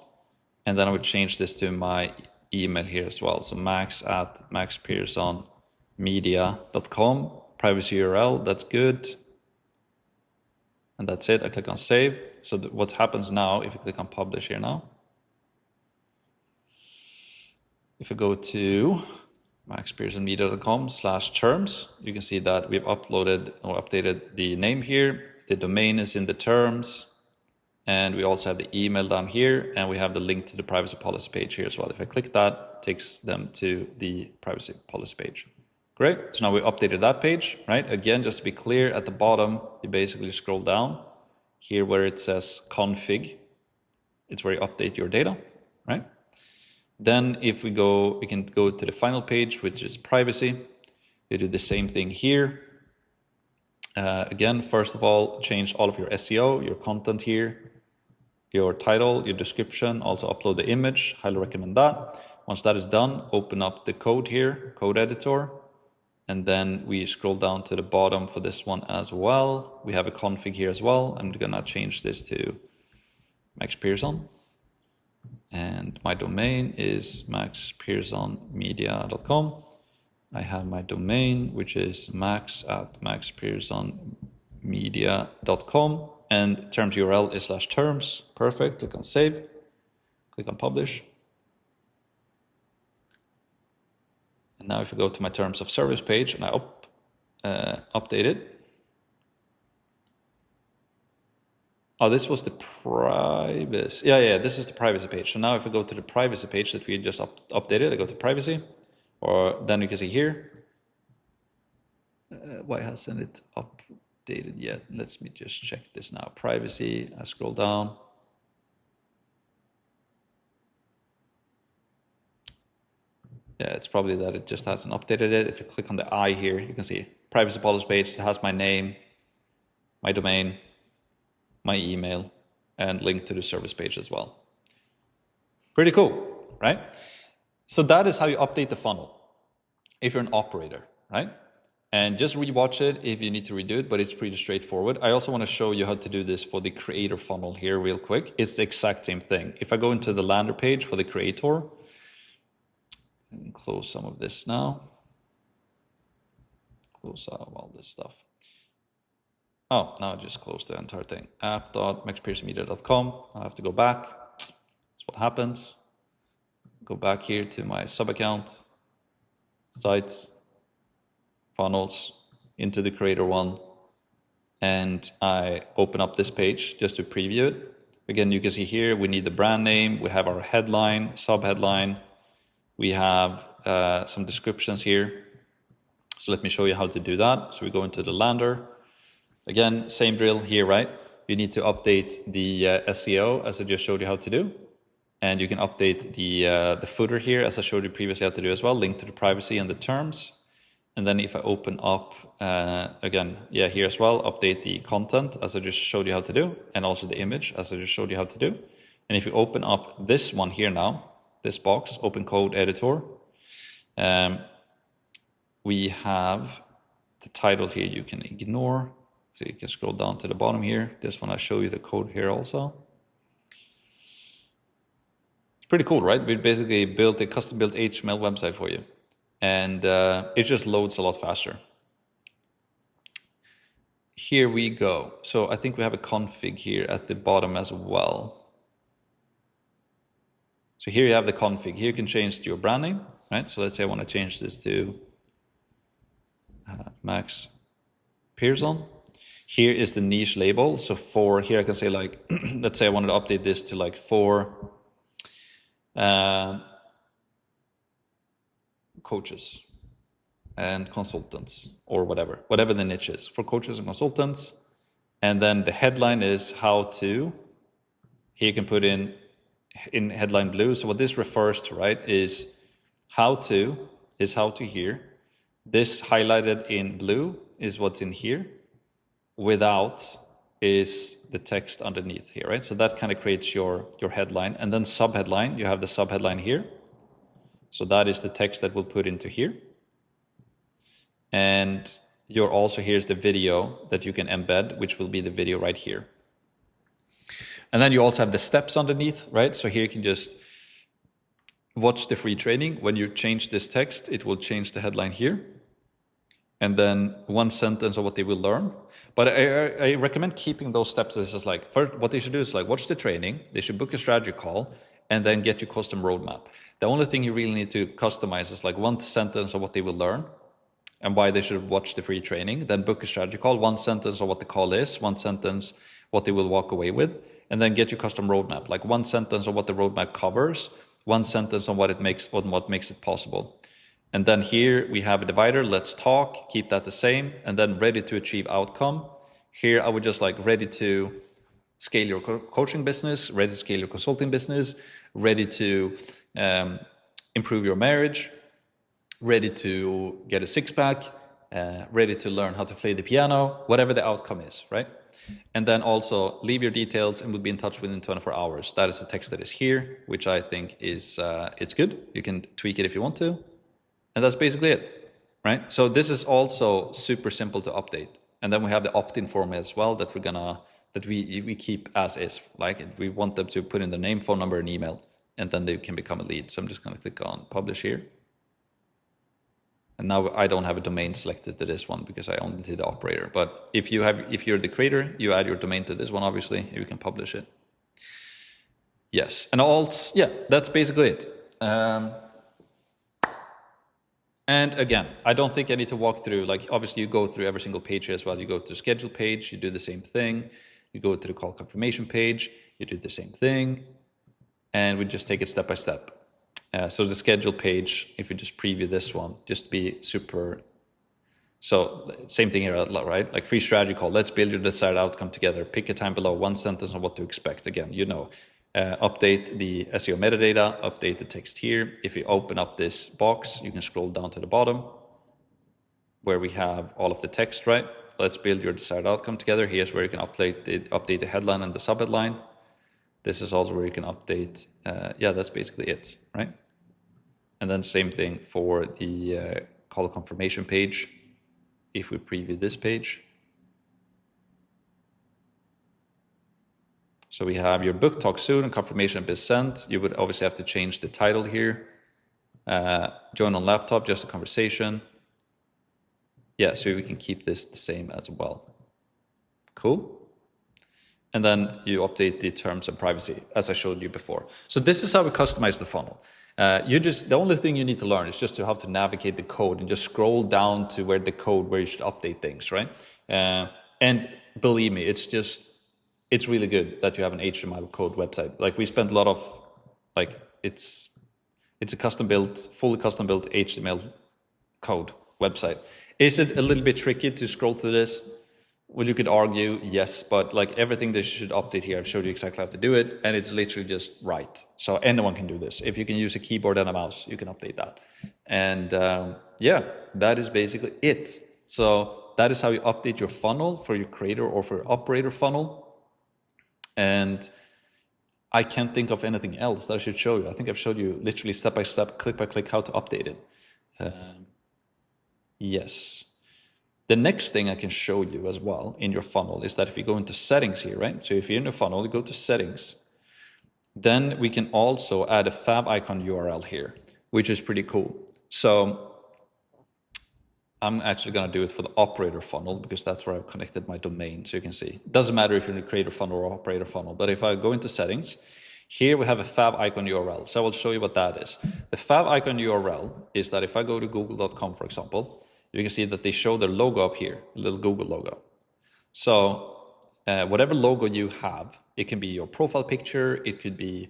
And then I would change this to my email here as well. So max@maxpearsonmedia.com. Privacy URL, that's good. And that's it. I click on save. So what happens now, if you click on publish here now, if I go to maxpearsonmedia.com/terms, you can see that we've uploaded or updated the name here. The domain is in the terms. And we also have the email down here, and we have the link to the privacy policy page here as well. If I click that, it takes them to the privacy policy page. Great, so now we updated that page, right? Again, just to be clear, at the bottom, you basically scroll down here where it says config. It's where you update your data, right? Then if we go, we can go to the final page, which is privacy. You do the same thing here. Again, first of all, change all of your SEO, your content here, your title, your description, also upload the image. Highly recommend that. Once that is done, open up the code here, code editor. And then we scroll down to the bottom for this one as well. We have a config here as well. I'm gonna change this to Max Pearson. And my domain is maxpearsonmedia.com. I have my domain, which is max@maxpearsonmedia.com. And terms URL is /terms. Perfect. Click on save. Click on publish. And now if I go to my terms of service page and I update it. Oh, this was the privacy. Yeah, this is the privacy page. So now if I go to the privacy page that we just updated, I go to privacy, or then you can see here. Why hasn't it updated yet? Let me just check this now. Privacy, I scroll down. Yeah, it's probably that it just hasn't updated it. If you click on the I here, you can see privacy policy page. It has my name, my domain, my email, and link to the service page as well. Pretty cool, right? So that is how you update the funnel if you're an operator, right? And just rewatch it if you need to redo it, but it's pretty straightforward. I also want to show you how to do this for the creator funnel here real quick. It's the exact same thing. If I go into the lander page for the creator, and close some of this now. Close out of all this stuff. Oh, now I just closed the entire thing. app.maxpearsonmedia.com. I have to go back. That's what happens. Go back here to my sub account, sites, funnels, into the creator one. And I open up this page just to preview it. Again, you can see here, we need the brand name. We have our headline, sub headline. We have some descriptions here. So let me show you how to do that. So we go into the lander. Again, same drill here, right? You need to update the SEO as I just showed you how to do. And you can update the footer here as I showed you previously how to do as well. Link to the privacy and the terms. And then if I open up, again, yeah, here as well, update the content as I just showed you how to do, and also the image as I just showed you how to do. And if you open up this one here now, this box, open code editor, we have the title here you can ignore. So you can scroll down to the bottom here. This one, I show you the code here also. It's pretty cool, right? We basically built a custom-built HTML website for you. And it just loads a lot faster. Here we go. So I think we have a config here at the bottom as well. So here you have the config. Here you can change to your branding, right? So let's say I want to change this to Max Pearson. Here is the niche label. So for here I can say like, let's say I wanted to update this to like for coaches and consultants, or whatever the niche is for coaches and consultants. And then the headline is how to. Here you can put in headline blue. So what this refers to, right, is how to here. This highlighted in blue is what's in here. Without is the text underneath here, right? So that kind of creates your headline. And then subheadline, you have the subheadline here. So that is the text that we'll put into here. And you're also, here's the video that you can embed, which will be the video right here. And then you also have the steps underneath, right? So here you can just watch the free training. When you change this text, it will change the headline here. And then one sentence of what they will learn. But I recommend keeping those steps as just like, first, what they should do is like watch the training, they should book a strategy call, and then get your custom roadmap. The only thing you really need to customize is like one sentence of what they will learn and why they should watch the free training, then book a strategy call, one sentence of what the call is, one sentence what they will walk away with, and then get your custom roadmap, like one sentence of what the roadmap covers, one sentence on what makes it possible. And then here we have a divider, let's talk, keep that the same, and then ready to achieve outcome. Here I would just like ready to scale your coaching business, ready to scale your consulting business, ready to improve your marriage, ready to get a six-pack, ready to learn how to play the piano, whatever the outcome is, right? And then also leave your details and we'll be in touch within 24 hours. That is the text that is here, which I think is it's good. You can tweak it if you want to. And that's basically it, right? So this is also super simple to update. And then we have the opt-in form as well that we keep as is. Like we want them to put in their name, phone number, and email, and then they can become a lead. So I'm just going to click on publish here. And now I don't have a domain selected to this one because I only did the operator. But if you're the creator, you add your domain to this one, obviously, you can publish it. Yes, and that's basically it. And again, I don't think I need to walk through, like obviously you go through every single page here as well. You go to the schedule page, you do the same thing. You go to the call confirmation page, you do the same thing. And we just take it step by step. So the schedule page, if you just preview this one, just be super. So same thing here, right? Like free strategy call. Let's build your desired outcome together. Pick a time below, one sentence on what to expect. Again, update the SEO metadata, update the text here. If you open up this box, you can scroll down to the bottom where we have all of the text, right? Let's build your desired outcome together. Here's where you can update the headline and the subheadline. This is also where you can update. That's basically it, right? And then same thing for the call confirmation page. If we preview this page. So we have your book talk soon and confirmation been sent. You would obviously have to change the title here. Join on laptop, just a conversation. Yeah, so we can keep this the same as well. Cool. And then you update the terms and privacy, as I showed you before. So this is how we customize the funnel. The only thing you need to learn is just how to navigate the code and just scroll down to where you should update things, right? And believe me, it's really good that you have an HTML code website. Like we spent a lot of, it's a fully custom built HTML code website. Is it a little bit tricky to scroll through this? Well, you could argue, yes, but like everything they should update here, I've showed you exactly how to do it, and it's literally just right. So anyone can do this. If you can use a keyboard and a mouse, you can update that. And yeah, that is basically it. So that is how you update your funnel for your creator or for your operator funnel. And I can't think of anything else that I should show you. I think I've showed you literally step by step, click by click, how to update it. Yes. The next thing I can show you as well in your funnel is that if you go into settings here, right? So if you're in the funnel, you go to settings, then we can also add a favicon URL here, which is pretty cool. So I'm actually going to do it for the operator funnel because that's where I've connected my domain. So you can see, it doesn't matter if you're in a creator funnel or operator funnel, but if I go into settings, here we have a favicon URL. So I will show you what that is. The favicon URL is that if I go to google.com, for example, you can see that they show their logo up here, a little Google logo. So whatever logo you have, it can be your profile picture, it could be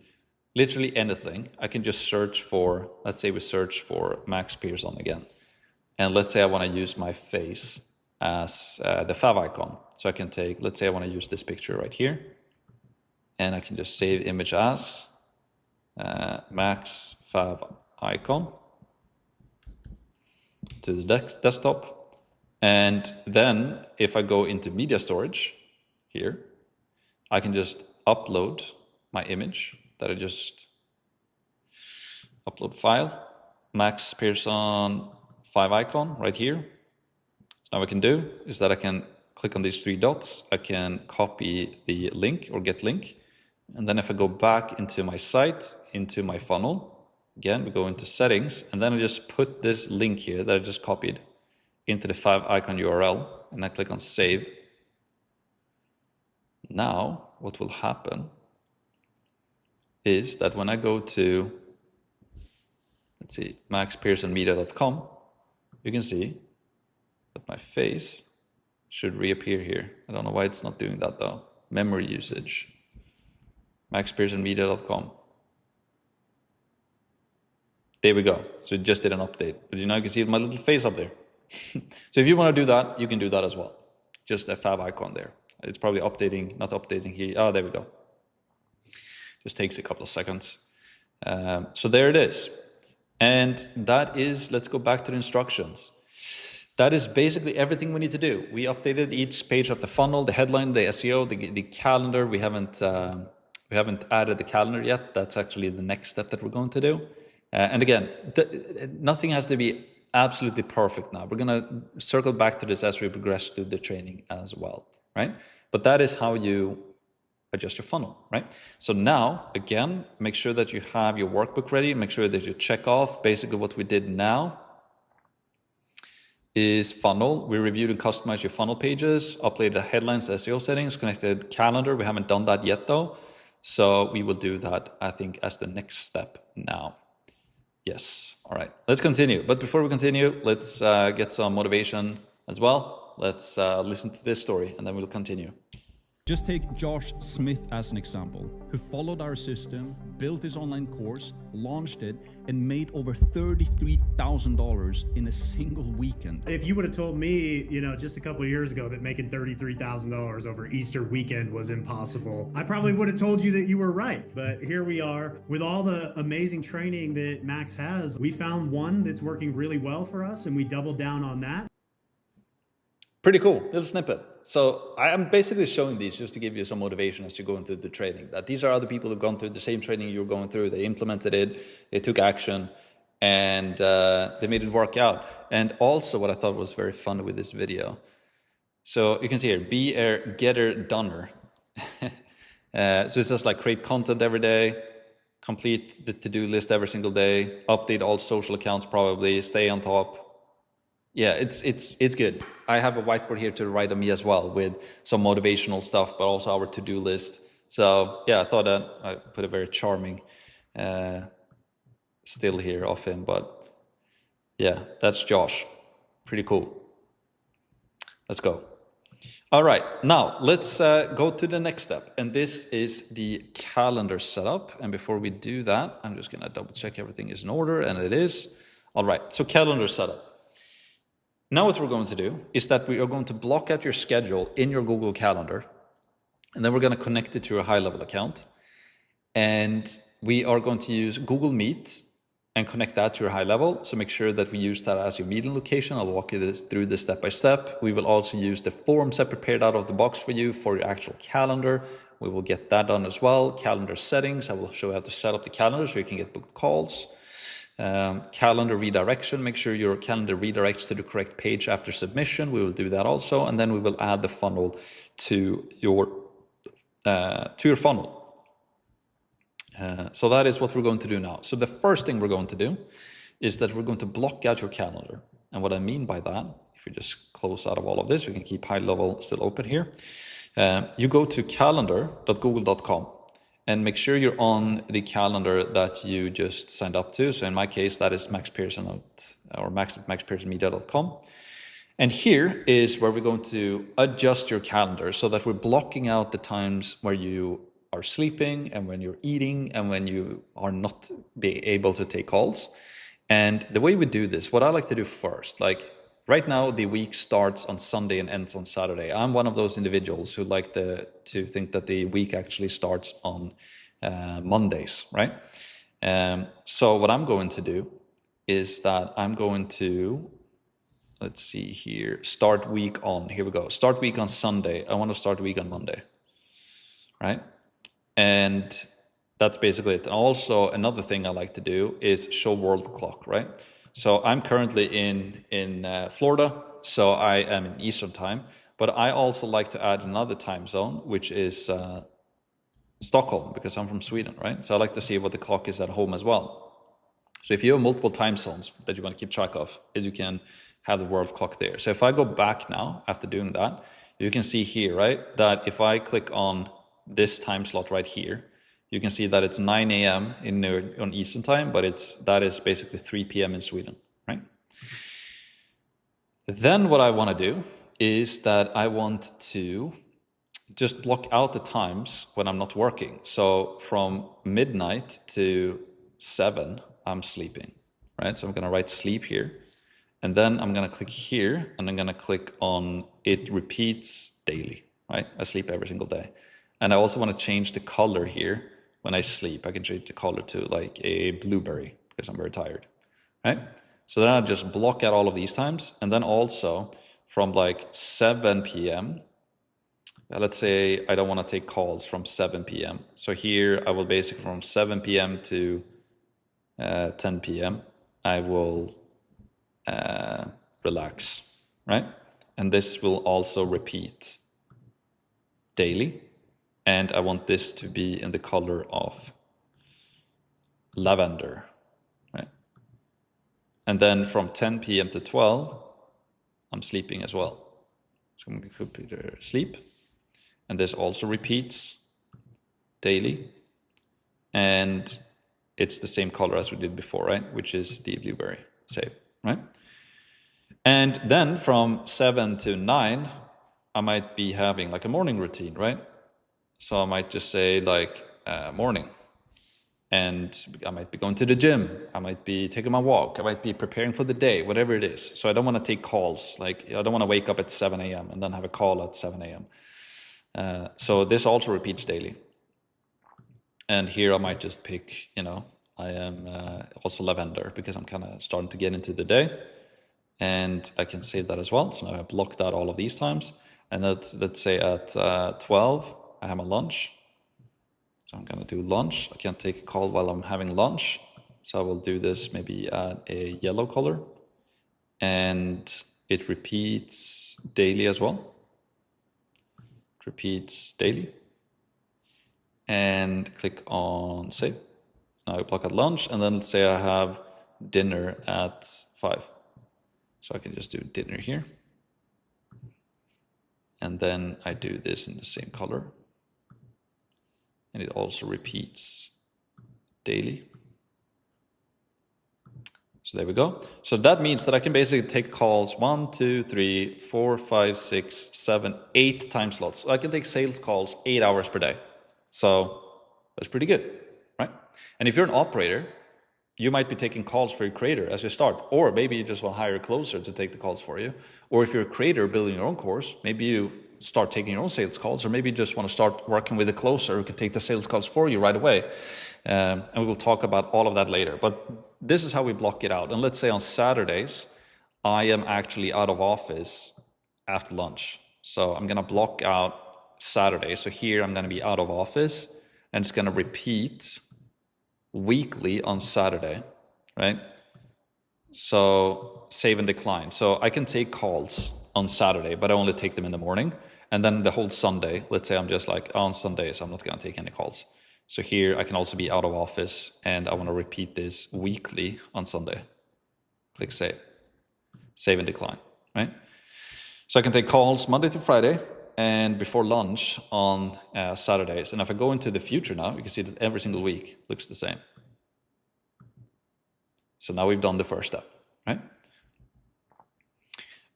literally anything. I can just search for, let's say we search for Max Pearson again. And let's say I want to use my face as the favicon. So I can take, let's say I want to use this picture right here. And I can just save image as Max favicon to the desktop. And then if I go into media storage here, I can just upload my image that I just upload file, Max Pearson favicon right here. So now what I can do is that I can click on these three dots, I can copy the link or get link. And then if I go back into my site, into my funnel, again, we go into settings, and then I just put this link here that I just copied into the favicon URL, and I click on save. Now, what will happen is that when I go to, let's see, maxpearsonmedia.com, you can see that my face should reappear here. I don't know why it's not doing that though. Memory usage, maxpearsonmedia.com. There we go. So it just did an update. But you can see my little face up there. So if you want to do that, you can do that as well. Just a favicon there. It's probably updating, not updating here. Oh, there we go. Just takes a couple of seconds. So there it is. And that is, let's go back to the instructions. That is basically everything we need to do. We updated each page of the funnel, the headline, the SEO, the calendar. We haven't added the calendar yet. That's actually the next step that we're going to do. And again, nothing has to be absolutely perfect now. We're going to circle back to this as we progress through the training as well, right? But that is how you adjust your funnel, right? So now, again, make sure that you have your workbook ready. Make sure that you check off basically what we did now is funnel. We reviewed and customized your funnel pages, updated the headlines, SEO settings, connected calendar. We haven't done that yet though. So we will do that, I think, as the next step now. Yes. All right. Let's continue. But before we continue, let's get some motivation as well. Let's listen to this story and then we'll continue. Just take Josh Smith as an example, who followed our system, built his online course, launched it, and made over $33,000 in a single weekend. If you would have told me, just a couple of years ago that making $33,000 over Easter weekend was impossible, I probably would have told you that you were right. But here we are with all the amazing training that Max has. We found one that's working really well for us and we doubled down on that. Pretty cool, little snippet. So I'm basically showing these just to give you some motivation as you're going through the training, that these are other people who've gone through the same training you're going through. They implemented it, they took action, and they made it work out. And also what I thought was very fun with this video. So you can see here, be a getter doner. So it says like create content every day, complete the to-do list every single day, update all social accounts probably, stay on top. Yeah, it's good. I have a whiteboard here to the right of me as well with some motivational stuff, but also our to-do list. So yeah, I thought that I put a very charming still here of him, but yeah, that's Josh. Pretty cool. Let's go. All right, now let's go to the next step. And this is the calendar setup. And before we do that, I'm just gonna double check everything is in order, and it is. All right, so calendar setup. Now what we're going to do is that we are going to block out your schedule in your Google Calendar, and then we're going to connect it to your high-level account. And we are going to use Google Meet and connect that to your high level. So make sure that we use that as your meeting location. I'll walk you through this step by step. We will also use the forms I prepared out of the box for you for your actual calendar. We will get that done as well. Calendar settings, I will show you how to set up the calendar so you can get booked calls. Calendar redirection, make sure your calendar redirects to the correct page after submission. We will do that also. And then we will add the funnel to your funnel. So that is what we're going to do now. So the first thing we're going to do is that we're going to block out your calendar. And what I mean by that, if you just close out of all of this, we can keep high level still open here. You go to calendar.google.com and make sure you're on the calendar that you just signed up to. So in my case, that is Max Pearson or Max at maxpearsonmedia.com. And here is where we're going to adjust your calendar so that we're blocking out the times where you are sleeping and when you're eating and when you are not be able to take calls. And the way we do this, what I like to do first, like right now the week starts on Sunday and ends on Saturday. I'm one of those individuals who like to think that the week actually starts on Mondays, right? So what I'm going to do is that I'm going to, let's see here, start week on, here we go. Start week on Sunday. I want to start week on Monday, right? And that's basically it. And also another thing I like to do is show world clock, right? So I'm currently in Florida, so I am in Eastern time, but I also like to add another time zone, which is Stockholm, because I'm from Sweden, right? So I like to see what the clock is at home as well. So if you have multiple time zones that you want to keep track of, you can have the world clock there. So if I go back now after doing that, you can see here, right, that if I click on this time slot right here, you can see that it's 9 a.m. on Eastern time, but that is basically 3 p.m. in Sweden, right? Then what I want to do is that I want to just block out the times when I'm not working. So from midnight to 7, I'm sleeping, right? So I'm going to write sleep here. And then I'm going to click here, and I'm going to click on it repeats daily, right? I sleep every single day. And I also want to change the color here. When I sleep, I can change the color to like a blueberry because I'm very tired, right? So then I just block out all of these times. And then also from like 7 p.m., let's say I don't want to take calls from 7 p.m. So here I will basically from 7 p.m. to 10 p.m., I will relax, right? And this will also repeat daily. And I want this to be in the color of lavender, right? And then from 10 p.m. to 12, I'm sleeping as well. So I'm going to put sleep. And this also repeats daily. And it's the same color as we did before, right? Which is the blueberry, save, right? And then from 7 to 9, I might be having like a morning routine, right? So I might just say like morning, and I might be going to the gym. I might be taking my walk. I might be preparing for the day, whatever it is. So I don't want to take calls. Like I don't want to wake up at 7 a.m. and then have a call at 7 a.m. So this also repeats daily. And here I might just pick, I am also lavender because I'm kind of starting to get into the day, and I can save that as well. So now I blocked out all of these times, and let's say at 12. I have my lunch, so I'm going to do lunch. I can't take a call while I'm having lunch, so I will do this maybe at a yellow color, and it repeats daily as well. It repeats daily, and click on save. So now I block at lunch, and then let's say I have dinner at 5, so I can just do dinner here, and then I do this in the same color. And it also repeats daily. So there we go. So that means that I can basically take calls 1, 2, 3, 4, 5, 6, 7, 8 time slots. So I can take sales calls 8 hours per day. So that's pretty good, right? And if you're an operator, you might be taking calls for your creator as you start, or maybe you just want to hire a closer to take the calls for you. Or if you're a creator building your own course, maybe you start taking your own sales calls, or maybe you just want to start working with a closer who can take the sales calls for you right away. And we will talk about all of that later. But this is how we block it out. And let's say on Saturdays, I am actually out of office after lunch. So I'm going to block out Saturday. So here I'm going to be out of office, and it's going to repeat weekly on Saturday, right? So save and decline. So I can take calls on Saturday, but I only take them in the morning. And then the whole Sunday, let's say I'm just like, on Sundays, I'm not going to take any calls. So here I can also be out of office, and I want to repeat this weekly on Sunday. Click save. Save and decline, right? So I can take calls Monday through Friday and before lunch on Saturdays. And if I go into the future now, you can see that every single week looks the same. So now we've done the first step, right?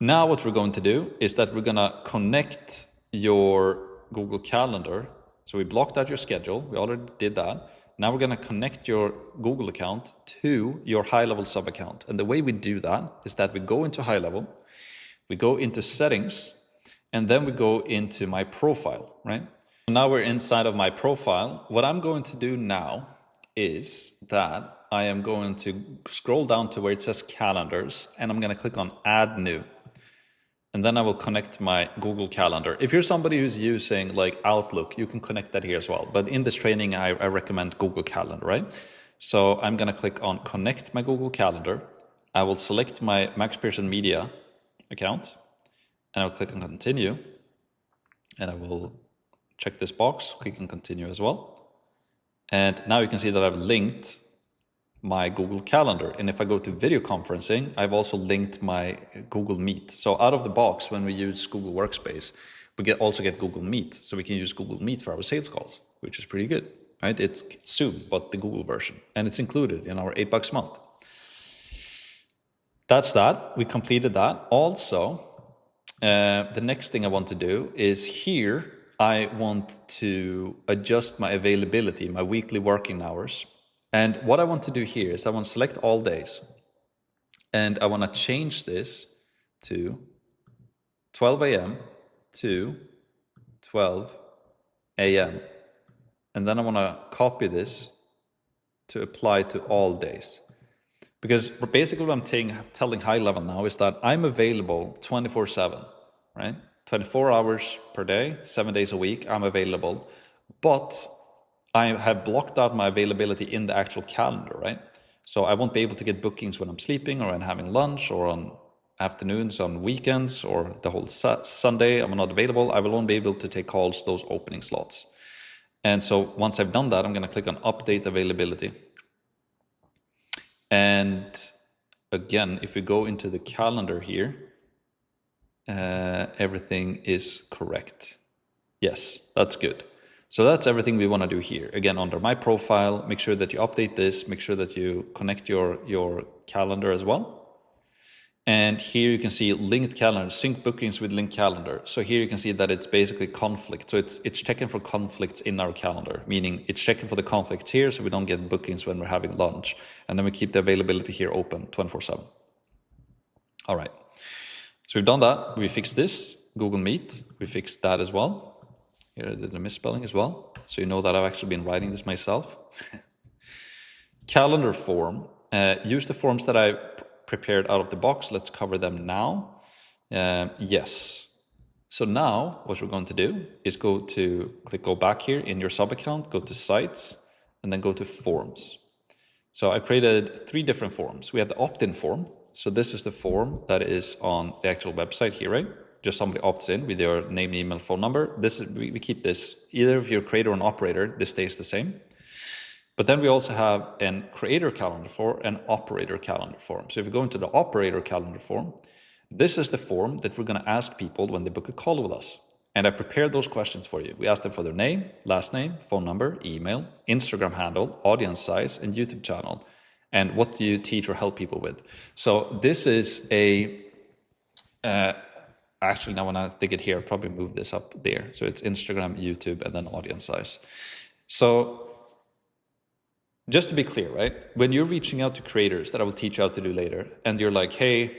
Now what we're going to do is that we're going to connect your Google Calendar. So we blocked out your schedule. We already did that. Now we're going to connect your Google account to your high-level sub-account. And the way we do that is that we go into high-level, we go into settings, and then we go into my profile, right? Now we're inside of my profile. What I'm going to do now is that I am going to scroll down to where it says calendars, and I'm going to click on add new. And then I will connect my Google Calendar. If you're somebody who's using like Outlook, you can connect that here as well. But in this training, I recommend Google Calendar, right? So I'm going to click on connect my Google Calendar. I will select my Max Pearson Media account, and I'll click on continue. And I will check this box, click on continue as well. And now you can see that I've linked my Google Calendar. And if I go to video conferencing, I've also linked my Google Meet. So out of the box, when we use Google Workspace, we also get Google Meet. So we can use Google Meet for our sales calls, which is pretty good, right? It's Zoom, but the Google version. And it's included in our $8 a month. That's that. We completed that. Also, the next thing I want to do is here, I want to adjust my availability, my weekly working hours. And what I want to do here is I want to select all days, and I want to change this to 12 a.m. to 12 a.m. And then I want to copy this to apply to all days. Because basically what I'm telling high level now is that I'm available 24/7, right? 24 hours per day, 7 days a week, I'm available. But I have blocked out my availability in the actual calendar, right? So I won't be able to get bookings when I'm sleeping or I'm having lunch or on afternoons, on weekends, or the whole Sunday I'm not available. I will only be able to take calls those opening slots. And so once I've done that, I'm going to click on update availability. And again, if we go into the calendar here, everything is correct. Yes, that's good. So that's everything we want to do here. Again, under my profile, make sure that you update this, make sure that you connect your calendar as well. And here you can see linked calendar, sync bookings with linked calendar. So here you can see that it's basically conflict. So it's checking for conflicts in our calendar, meaning it's checking for the conflicts here so we don't get bookings when we're having lunch. And then we keep the availability here open 24/7. All right. So we've done that. We fixed this, Google Meet. We fixed that as well. Here I did a misspelling as well. So you know that I've actually been writing this myself. Calendar form. Use the forms that I prepared out of the box. Let's cover them now. Yes. So now what we're going to do is go back here in your sub account, go to sites, and then go to forms. So I created 3 different forms. We have the opt-in form. So this is the form that is on the actual website here, right? Just somebody opts in with their name, email, phone number. We keep this. Either if you're a creator or an operator, this stays the same. But then we also have an creator calendar form and operator calendar form. So if you go into the operator calendar form, this is the form that we're going to ask people when they book a call with us. And I prepared those questions for you. We asked them for their name, last name, phone number, email, Instagram handle, audience size, and YouTube channel. And what do you teach or help people with? So this is actually, now when I think it here, I'll probably move this up there. So it's Instagram, YouTube, and then audience size. So just to be clear, right? When you're reaching out to creators, that I will teach you how to do later, and you're like, hey,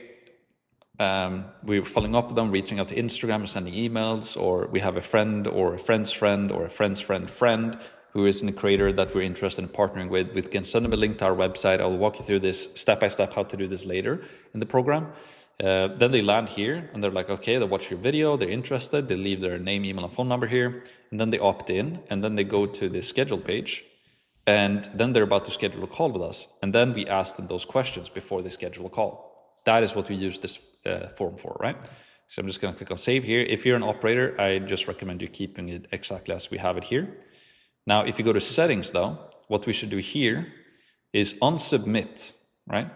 we're following up with them, reaching out to Instagram, sending emails, or we have a friend or a friend's friend or a friend's friend who is a creator that we're interested in partnering with. We can send them a link to our website. I'll walk you through this step by step how to do this later in the program. Then they land here and they're like, okay, they watch your video, they're interested, they leave their name, email, and phone number here, and then they opt in, and then they go to the schedule page, and then they're about to schedule a call with us. And then we ask them those questions before they schedule a call. That is what we use this form for, right? So I'm just going to click on save here. If you're an operator, I just recommend you keeping it exactly as we have it here. Now, if you go to settings though, what we should do here is on submit, right?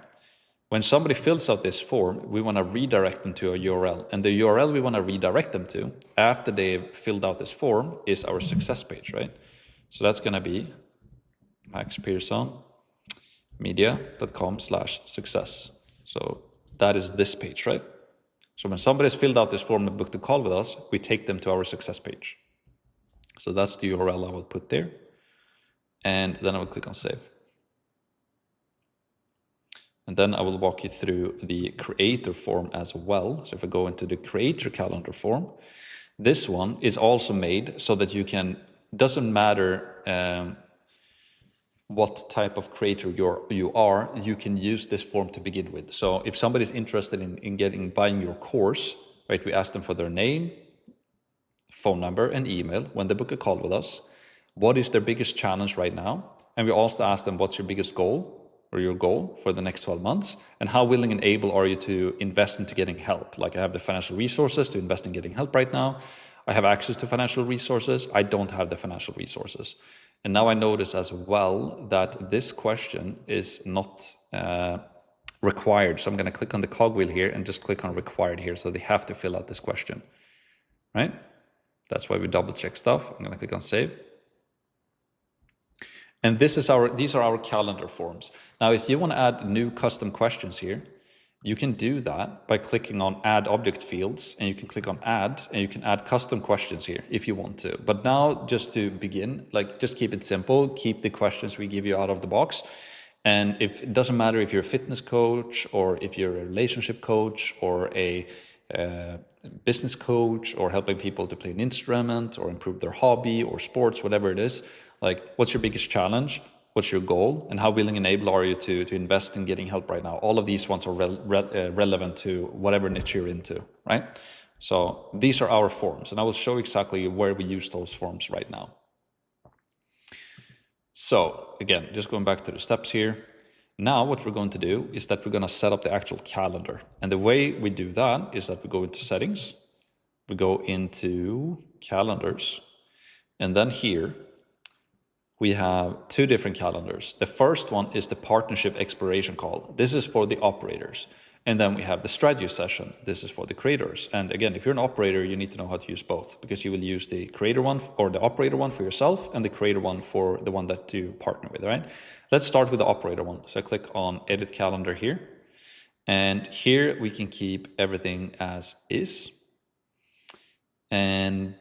When somebody fills out this form, we want to redirect them to a URL. And the URL we want to redirect them to after they've filled out this form is our success page, right? So that's going to be maxpearsonmedia.com/success. So that is this page, right? So when somebody's filled out this form and booked a call with us, we take them to our success page. So that's the URL I will put there. And then I will click on save. And then I will walk you through the creator form as well. So if I go into the creator calendar form, this one is also made so that you can, doesn't matter what type of creator you are, you can use this form to begin with. So if somebody's interested in buying your course, right, we ask them for their name, phone number, and email when they book a call with us. What is their biggest challenge right now? And we also ask them, what's your biggest goal or your goal for the next 12 months? And how willing and able are you to invest into getting help? Like, I have the financial resources to invest in getting help right now. I have access to financial resources. I don't have the financial resources. And now I notice as well that this question is not required. So I'm going to click on the cogwheel here and just click on required here. So they have to fill out this question, right? That's why we double check stuff. I'm going to click on save. And these are our calendar forms. Now, if you want to add new custom questions here, you can do that by clicking on add object fields, and you can click on add, and you can add custom questions here if you want to. But now, just to begin, like, just keep it simple, keep the questions we give you out of the box. And if it doesn't matter if you're a fitness coach or if you're a relationship coach or a business coach or helping people to play an instrument or improve their hobby or sports, whatever it is, like, what's your biggest challenge? What's your goal? And how willing and able are you to invest in getting help right now? All of these ones are relevant to whatever niche you're into, right? So these are our forms, and I will show exactly where we use those forms right now. So again, just going back to the steps here. Now what we're going to do is that we're going to set up the actual calendar. And the way we do that is that we go into settings, we go into calendars, and then here we have two different calendars. The first one is the partnership exploration call. This is for the operators. And then we have the strategy session. This is for the creators. And again, if you're an operator, you need to know how to use both, because you will use the creator one or the operator one for yourself and the creator one for the one that you partner with, right? Let's start with the operator one. So I click on edit calendar here. And here we can keep everything as is. And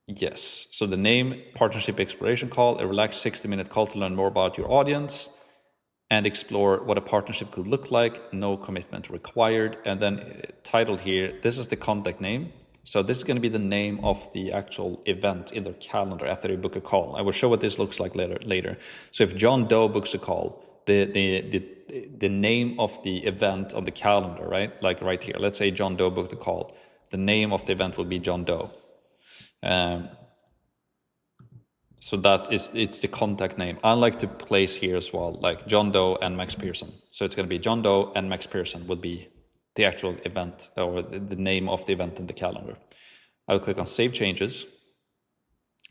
yes, so the name, partnership exploration call, a relaxed 60-minute call to learn more about your audience and explore what a partnership could look like, no commitment required. And then title here, this is the contact name. So this is going to be the name of the actual event in their calendar after they book a call. I will show what this looks like later. So if John Doe books a call, the name of the event on the calendar, right? Like right here, let's say John Doe booked a call. The name of the event will be John Doe. So it's the contact name. I like to place here as well, like John Doe and Max Pearson. So it's going to be John Doe and Max Pearson would be the actual event or the name of the event in the calendar. I will click on Save Changes,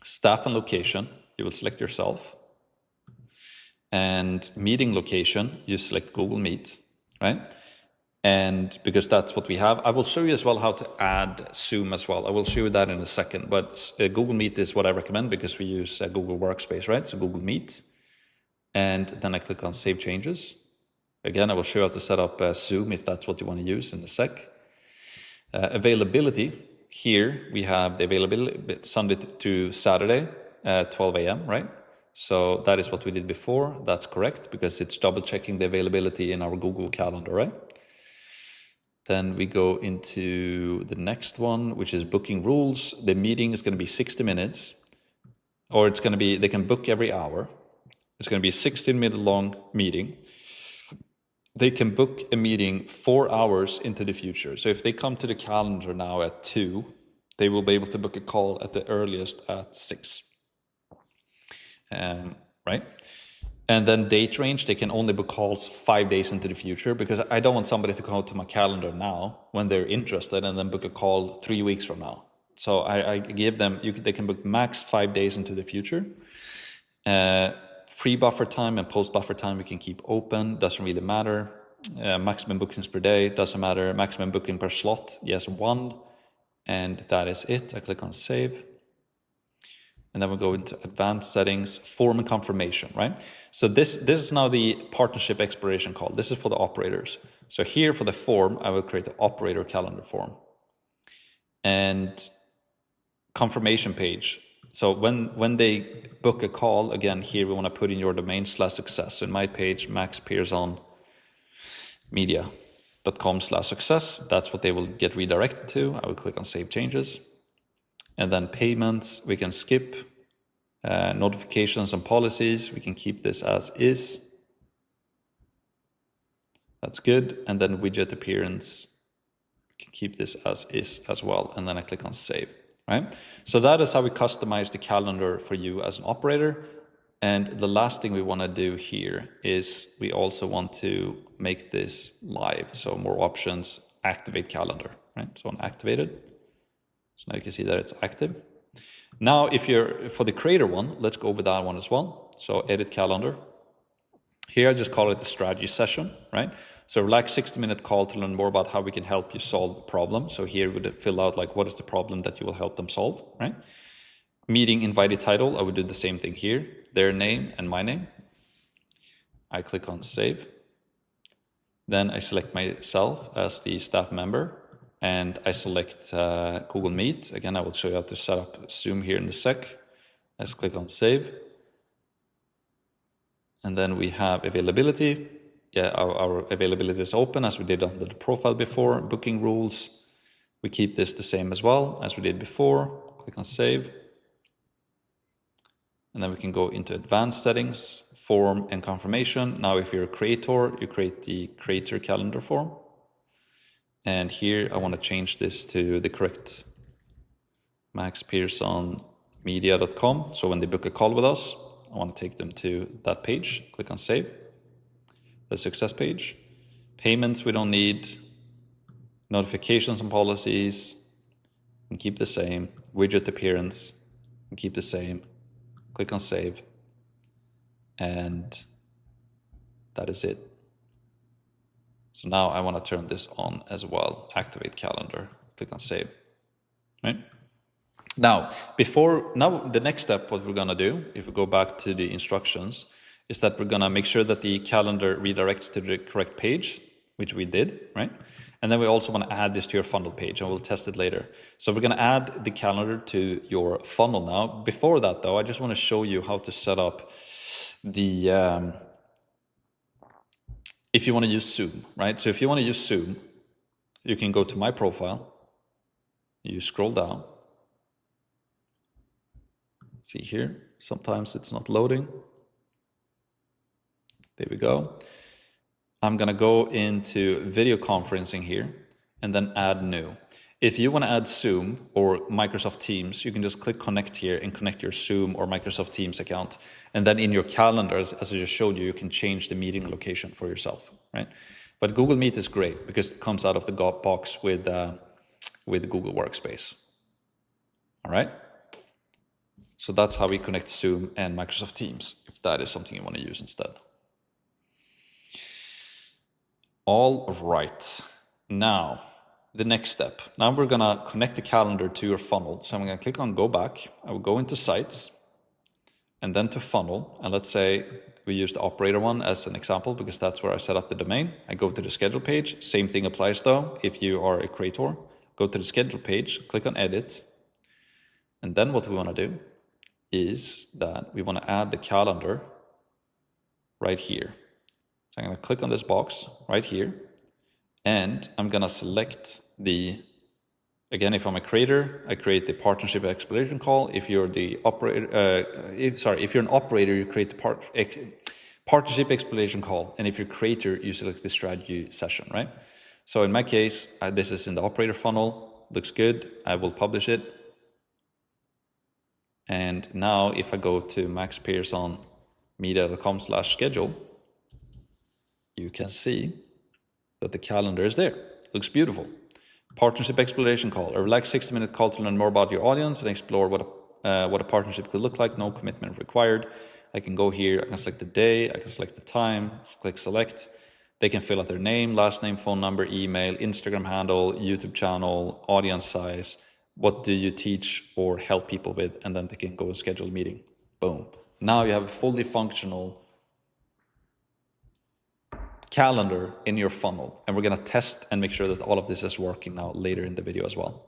Staff and Location. You will select yourself. And meeting location, you select Google Meet, right? And because that's what we have, I will show you as well how to add Zoom as well. I will show you that in a second, but Google Meet is what I recommend because we use Google Workspace, right? So Google Meet, and then I click on Save Changes. Again, I will show you how to set up Zoom if that's what you want to use in a sec. Availability, here we have the availability Sunday to Saturday, 12 a.m., right? So that is what we did before. That's correct because it's double checking the availability in our Google Calendar, right? Then we go into the next one, which is booking rules. The meeting is going to be 60 minutes, or it's going to be, they can book every hour. It's going to be a 16-minute long meeting. They can book a meeting 4 hours into the future. So if they come to the calendar now at 2, they will be able to book a call at the earliest at 6. Right? And then date range, they can only book calls 5 days into the future, because I don't want somebody to come to my calendar now when they're interested and then book a call 3 weeks from now. So I give them, they can book max 5 days into the future. Pre-buffer time and post-buffer time we can keep open, doesn't really matter. Maximum bookings per day, doesn't matter. Maximum booking per slot, yes, 1. And that is it. I click on save. And then we'll go into advanced settings, form and confirmation, right? So this is now the partnership expiration call. This is for the operators. So here for the form, I will create the operator calendar form. And confirmation page. So when they book a call, again, here we want to put in your domain/success. So in my page, maxpearsonmedia.com/success. That's what they will get redirected to. I will click on save changes. And then payments, we can skip. Notifications and policies, we can keep this as is. That's good. And then widget appearance, we can keep this as is as well. And then I click on save, right? So that is how we customize the calendar for you as an operator. And the last thing we want to do here is we also want to make this live. So more options, activate calendar, right? So on activated. So now you can see that it's active. Now, if you're for the creator one, let's go with that one as well. So edit calendar. Here I just call it the strategy session, right? So relax 60-minute call to learn more about how we can help you solve the problem. So here we would fill out like what is the problem that you will help them solve, right? Meeting invited title, I would do the same thing here. Their name and my name. I click on save. Then I select myself as the staff member. And I select Google Meet. Again, I will show you how to set up Zoom here in a sec. Let's click on save. And then we have availability. Yeah, our availability is open as we did under the profile before. Booking rules. We keep this the same as well as we did before. Click on save. And then we can go into advanced settings, form and confirmation. Now, if you're a creator, you create the creator calendar form. And here I want to change this to the correct maxpearsonmedia.com. So when they book a call with us, I want to take them to that page. Click on save. The success page. Payments we don't need. Notifications and policies. And keep the same. Widget appearance. And keep the same. Click on save. And that is it. So now I want to turn this on as well. Activate calendar. Click on save. Right? Now, the next step, what we're going to do, if we go back to the instructions, is that we're going to make sure that the calendar redirects to the correct page, which we did, right? And then we also want to add this to your funnel page, and we'll test it later. So we're going to add the calendar to your funnel now. Before that, though, I just want to show you how to set up the... if you want to use Zoom, right? So if you want to use Zoom, you can go to my profile. You scroll down. See here, sometimes it's not loading. There we go. I'm going to go into video conferencing here and then add new. If you want to add Zoom or Microsoft Teams, you can just click connect here and connect your Zoom or Microsoft Teams account. And then in your calendar, as I just showed you, you can change the meeting location for yourself, right? But Google Meet is great because it comes out of the box with Google Workspace. All right? So that's how we connect Zoom and Microsoft Teams, if that is something you want to use instead. All right. Now, the next step. Now we're going to connect the calendar to your funnel. So I'm going to click on go back. I will go into sites and then to funnel. And let's say we use the operator one as an example because that's where I set up the domain. I go to the schedule page. Same thing applies though. If you are a creator, go to the schedule page, click on edit. And then what we want to do, is that we want to add the calendar right here. So I'm going to click on this box right here, and I'm going to select again, if I'm a creator, I create the partnership exploration call. If you're the operator, if you're an operator, you create the partnership exploration call. And if you're a creator, you select the strategy session, right? So in my case, this is in the operator funnel, looks good. I will publish it. And now if I go to maxpearsonmedia.com/schedule, you can see that the calendar is there. Looks beautiful. Partnership exploration call, a relaxed 60-minute call to learn more about your audience and explore what a partnership could look like. No commitment required. I can go here, I can select the day, I can select the time, click select. They can fill out their name, last name, phone number, email, Instagram handle, YouTube channel, audience size. What do you teach or help people with? And then they can go and schedule a meeting. Boom. Now you have a fully functional calendar in your funnel, and we're going to test and make sure that all of this is working now later in the video as well.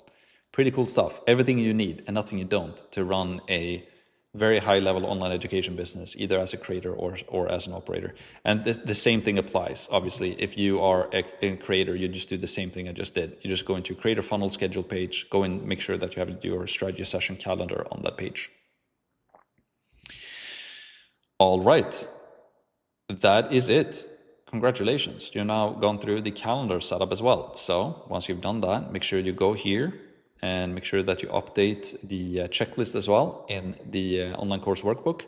Pretty cool stuff. Everything you need and nothing you don't to run a very high level online education business, either as a creator or as an operator. And the same thing applies. Obviously, if you are a creator, you just do the same thing I just did. You just go into creator funnel schedule page, go and make sure that you have your strategy session calendar on that page. All right, that is it. Congratulations, you've now gone through the calendar setup as well. So once you've done that, make sure you go here and make sure that you update the checklist as well in the online course workbook.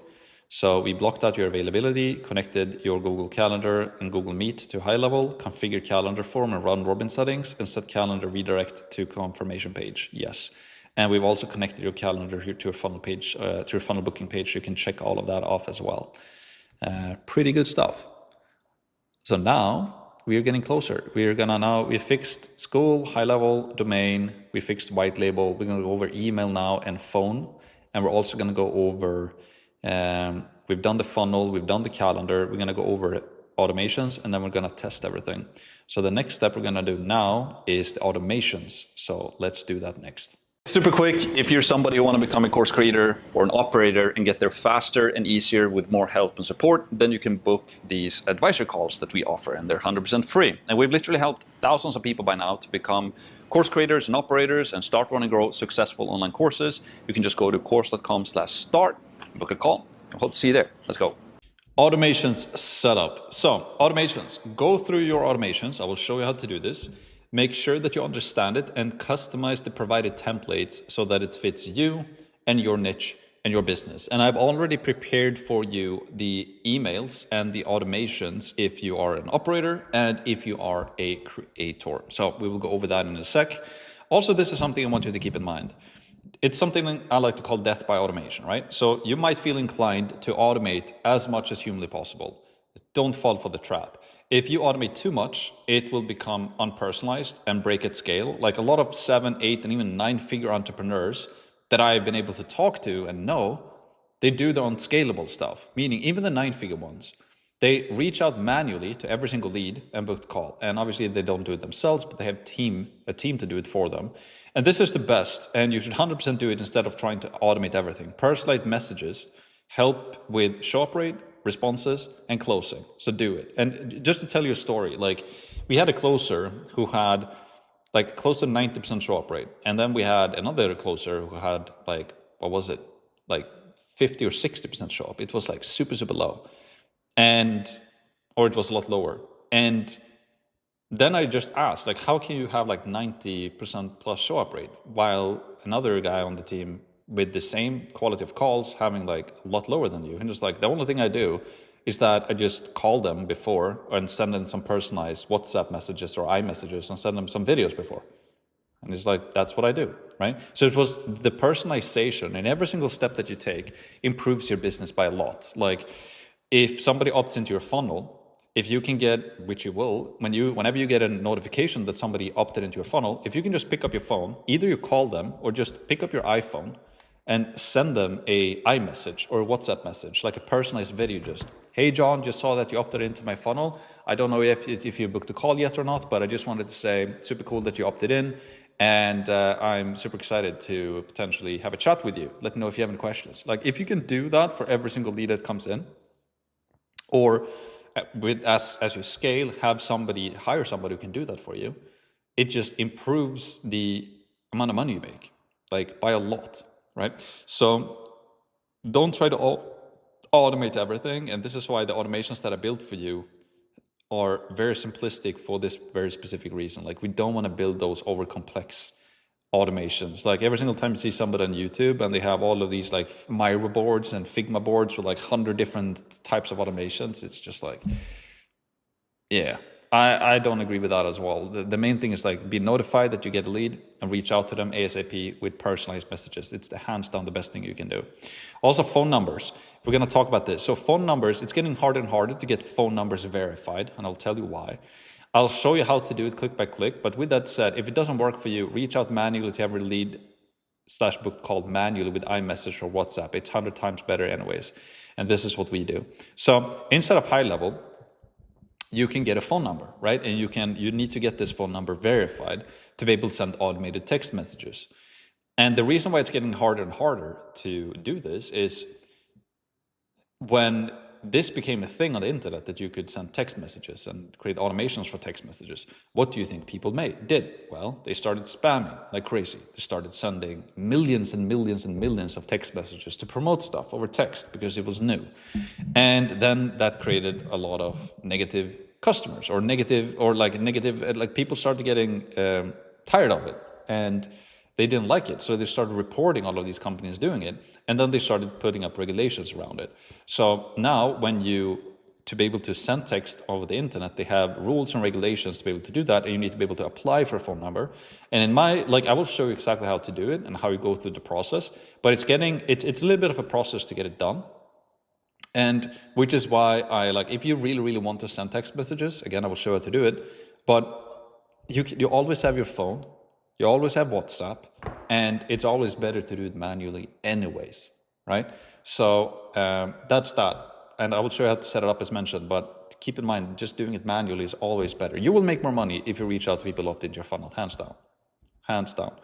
So we blocked out your availability, connected your Google Calendar and Google Meet to high level, configure calendar form and round robin settings, and set calendar redirect to confirmation page. Yes. And we've also connected your calendar here to a funnel page, to your funnel booking page. So you can check all of that off as well. Pretty good stuff. So now we are getting closer. We fixed school, high level, domain. We fixed white label. We're going to go over email now and phone. And we're also going to go over, we've done the funnel, we've done the calendar. We're going to go over automations, and then we're going to test everything. So the next step we're going to do now is the automations. So let's do that next. Super quick, if you're somebody who want to become a course creator or an operator and get there faster and easier with more help and support, then you can book these advisory calls that we offer, and they're 100% free. And we've literally helped thousands of people by now to become course creators and operators and start, run, and grow successful online courses. You can just go to course.com/start, book a call. I hope to see you there. Let's go. Automations setup. So automations, go through your automations. I will show you how to do this. Make sure that you understand it and customize the provided templates so that it fits you and your niche and your business. And I've already prepared for you the emails and the automations if you are an operator and if you are a creator. So we will go over that in a sec. Also, this is something I want you to keep in mind. It's something I like to call death by automation, right? So you might feel inclined to automate as much as humanly possible. Don't fall for the trap. If you automate too much, it will become unpersonalized and break at scale. Like a lot of 7, 8, and even 9-figure entrepreneurs that I've been able to talk to and know, they do the unscalable stuff, meaning even the 9-figure ones. They reach out manually to every single lead and book the call. And obviously they don't do it themselves, but they have a team to do it for them. And this is the best, and you should 100% do it instead of trying to automate everything. Personalized messages help with show up rate, responses, and closing. So do it. And just to tell you a story, like we had a closer who had like close to 90% show up rate. And then we had another closer who had like, what was it? Like 50 or 60% show up. It was like super, super low. Or it was a lot lower. And then I just asked, like, how can you have like 90% plus show up rate while another guy on the team with the same quality of calls having like a lot lower than you? And just like, the only thing I do is that I just call them before and send them some personalized WhatsApp messages or iMessages and send them some videos before. And it's like, that's what I do, right? So it was the personalization, and every single step that you take improves your business by a lot. Like if somebody opts into your funnel, if you can get, which you will, whenever you get a notification that somebody opted into your funnel, if you can just pick up your phone, either you call them or just pick up your iPhone and send them a iMessage or a WhatsApp message, like a personalized video, just, hey John, just saw that you opted into my funnel. I don't know if you booked a call yet or not, but I just wanted to say, super cool that you opted in. And I'm super excited to potentially have a chat with you. Let me know if you have any questions. Like if you can do that for every single lead that comes in, or as you scale, hire somebody who can do that for you, it just improves the amount of money you make, like by a lot, right? So don't try to automate everything. And this is why the automations that I built for you are very simplistic for this very specific reason. Like we don't want to build those over complex automations. Like every single time you see somebody on YouTube and they have all of these like Miro boards and Figma boards with like 100 different types of automations, it's just like, yeah, I don't agree with that as well. The main thing is like be notified that you get a lead and reach out to them ASAP with personalized messages. It's the hands down the best thing you can do. Also phone numbers. We're going to talk about this. So phone numbers, it's getting harder and harder to get phone numbers verified, and I'll tell you why. I'll show you how to do it click by click. But with that said, if it doesn't work for you, reach out manually to every lead/booked call manually with iMessage or WhatsApp. It's 100 times better anyways. And this is what we do. So instead of high level, you can get a phone number, right? And you need to get this phone number verified to be able to send automated text messages. And the reason why it's getting harder and harder to do this is when this became a thing on the internet that you could send text messages and create automations for text messages, what do you think people did? Well, they started spamming like crazy. They started sending millions and millions and millions of text messages to promote stuff over text because it was new. And then that created a lot of negative customers or people started getting tired of it. And they didn't like it. So they started reporting all of these companies doing it. And then they started putting up regulations around it. So now to be able to send text over the internet, they have rules and regulations to be able to do that. And you need to be able to apply for a phone number. And I will show you exactly how to do it and how you go through the process. But it's a little bit of a process to get it done. And which is why if you really, really want to send text messages, again, I will show you how to do it. But you always have your phone. You always have WhatsApp, and it's always better to do it manually anyways, right? So that's that. And I will show you how to set it up as mentioned, but keep in mind, just doing it manually is always better. You will make more money if you reach out to people opt into your funnel, hands down. Hands down.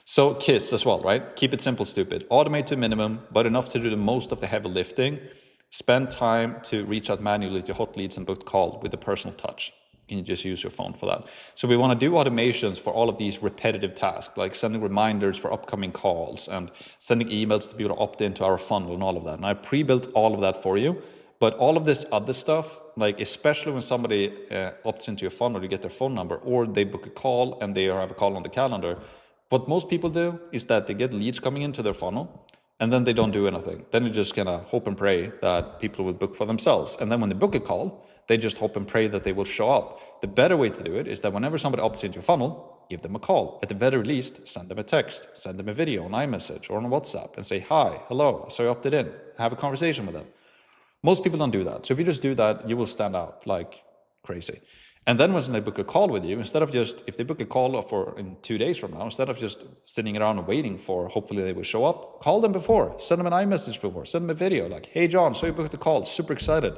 So KISS as well, right? Keep it simple, stupid. Automate to minimum, but enough to do the most of the heavy lifting. Spend time to reach out manually to hot leads and booked calls with a personal touch. Can you just use your phone for that? So we want to do automations for all of these repetitive tasks, like sending reminders for upcoming calls and sending emails to people to opt into our funnel and all of that. And I pre-built all of that for you. But all of this other stuff, like especially when somebody opts into your funnel, you get their phone number, or they book a call and they have a call on the calendar. What most people do is that they get leads coming into their funnel and then they don't do anything. Then you just kind of hope and pray that people will book for themselves. And then when they book a call, they just hope and pray that they will show up. The better way to do it is that whenever somebody opts into your funnel, give them a call. At the very least, send them a text, send them a video on iMessage or on WhatsApp and say, hi, hello, so you opted in. Have a conversation with them. Most people don't do that. So if you just do that, you will stand out like crazy. And then when they book a call with you, instead of just, if they book a call in 2 days from now, instead of just sitting around and waiting for, hopefully they will show up, call them before, send them an iMessage before, send them a video like, hey, John, so you booked a call, super excited.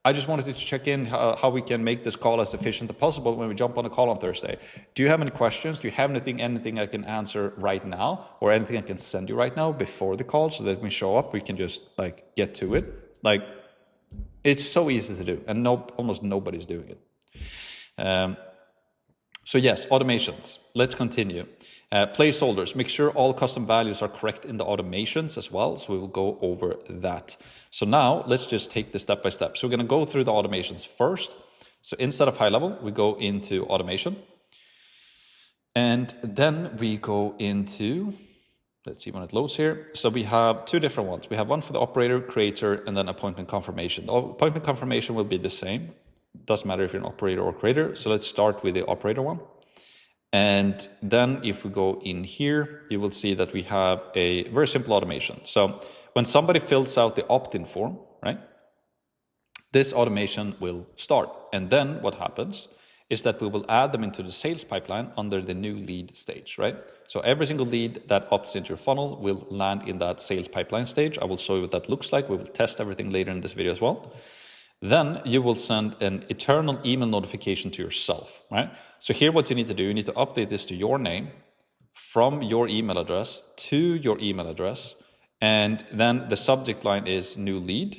I just wanted to check in how we can make this call as efficient as possible when we jump on a call on Thursday. Do you have any questions? Do you have anything I can answer right now or anything I can send you right now before the call so that when we show up, we can just get to it? It's so easy to do and almost nobody's doing it. So yes, automations. Let's continue. Placeholders. Make sure all custom values are correct in the automations as well. So we will go over that. So now let's just take this step by step. So we're going to go through the automations first. So instead of high level, we go into automation. And then we go into, let's see when it loads here. So we have two different ones. We have one for the operator, creator, and then appointment confirmation. The appointment confirmation will be the same. Doesn't matter if you're an operator or creator. So let's start with the operator one. And then if we go in here, you will see that we have a very simple automation. So when somebody fills out the opt-in form, right, this automation will start. And then what happens is that we will add them into the sales pipeline under the new lead stage, right? So every single lead that opts into your funnel will land in that sales pipeline stage. I will show you what that looks like. We will test everything later in this video as well. Then you will send an eternal email notification to yourself, right? So here what you need to do, you need to update this to your name from your email address to your email address. And then the subject line is new lead.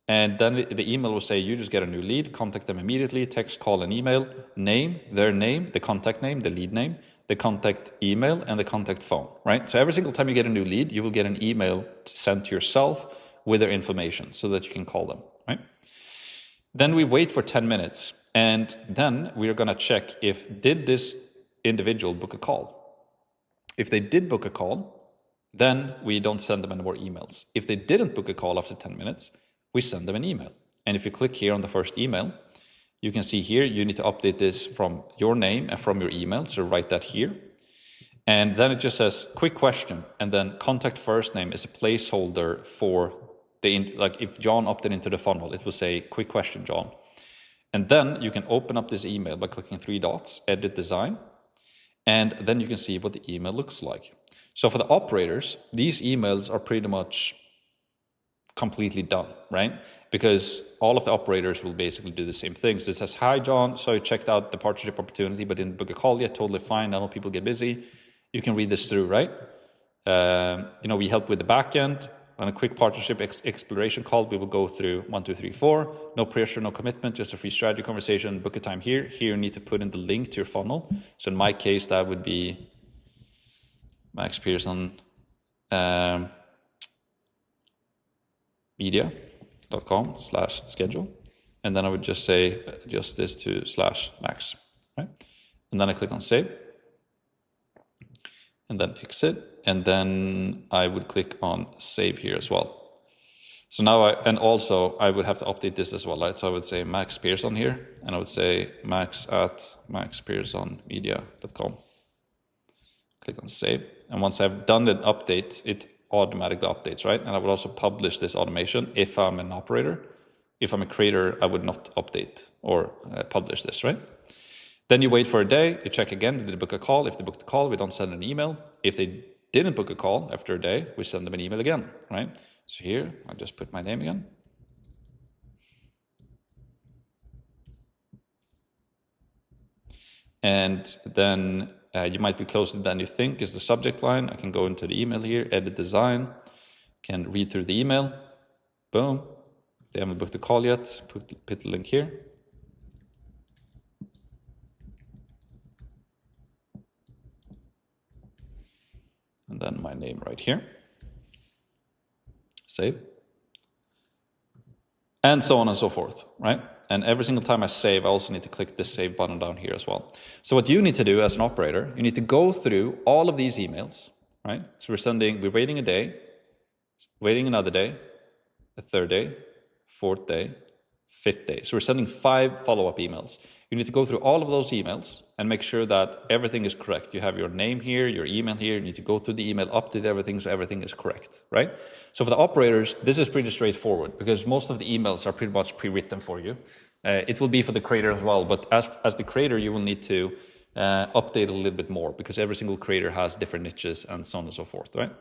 And then the email will say, you just get a new lead, contact them immediately, text, call, and email, name, their name, the contact name, the lead name, the contact email, and the contact phone, right? So every single time you get a new lead, you will get an email sent to yourself with their information so that you can call them, right? Then we wait for 10 minutes, and then we are going to check did this individual book a call? If they did book a call, then we don't send them any more emails. If they didn't book a call after 10 minutes, we send them an email. And if you click here on the first email, you can see here, you need to update this from your name and from your email. So write that here. And then it just says, quick question. And then contact first name is a placeholder for like if John opted into the funnel, it will say, quick question, John. And then you can open up this email by clicking 3 dots, edit design. And then you can see what the email looks like. So for the operators, these emails are pretty much completely done, right? Because all of the operators will basically do the same thing. So it says, hi, John. So I checked out the partnership opportunity, but didn't book a call yet. Totally fine. I know people get busy. You can read this through, right? We help with the back end. On a quick partnership exploration call, we will go through 1, 2, 3, 4. No pressure, no commitment, just a free strategy conversation. Book a time here. Here you need to put in the link to your funnel. So in my case, that would be Max Pearson media.com/schedule. And then I would just say, adjust this to /Max, right? And then I click on save. And then exit. And then I would click on save here as well. So now also I would have to update this as well, right? So I would say Max Pearson here, and I would say max@maxpearsonmedia.com. Click on save. And once I've done the update, it automatically updates, right? And I would also publish this automation if I'm an operator. If I'm a creator, I would not update or publish this, right? Then you wait for a day, you check again, did they book a call? If they booked a call, we don't send an email. If they didn't book a call after a day, we send them an email again, right? So here, I'll just put my name again. And then you might be closer than you think is the subject line. I can go into the email here, edit design, can read through the email. Boom. If they haven't booked a call yet, put the link here. And then my name right here. Save. And so on and so forth, right? And every single time I save, I also need to click this save button down here as well. So what you need to do as an operator, you need to go through all of these emails, right? So we're waiting a day, waiting another day, a third day, fourth day, fifth day. So we're sending 5 follow-up emails. You need to go through all of those emails and make sure that everything is correct. You have your name here, your email here. You need to go through the email, update everything so everything is correct, right? So for the operators, this is pretty straightforward because most of the emails are pretty much pre-written for you. It will be for the creator as well, but as the creator, you will need to update a little bit more because every single creator has different niches and so on and so forth, right?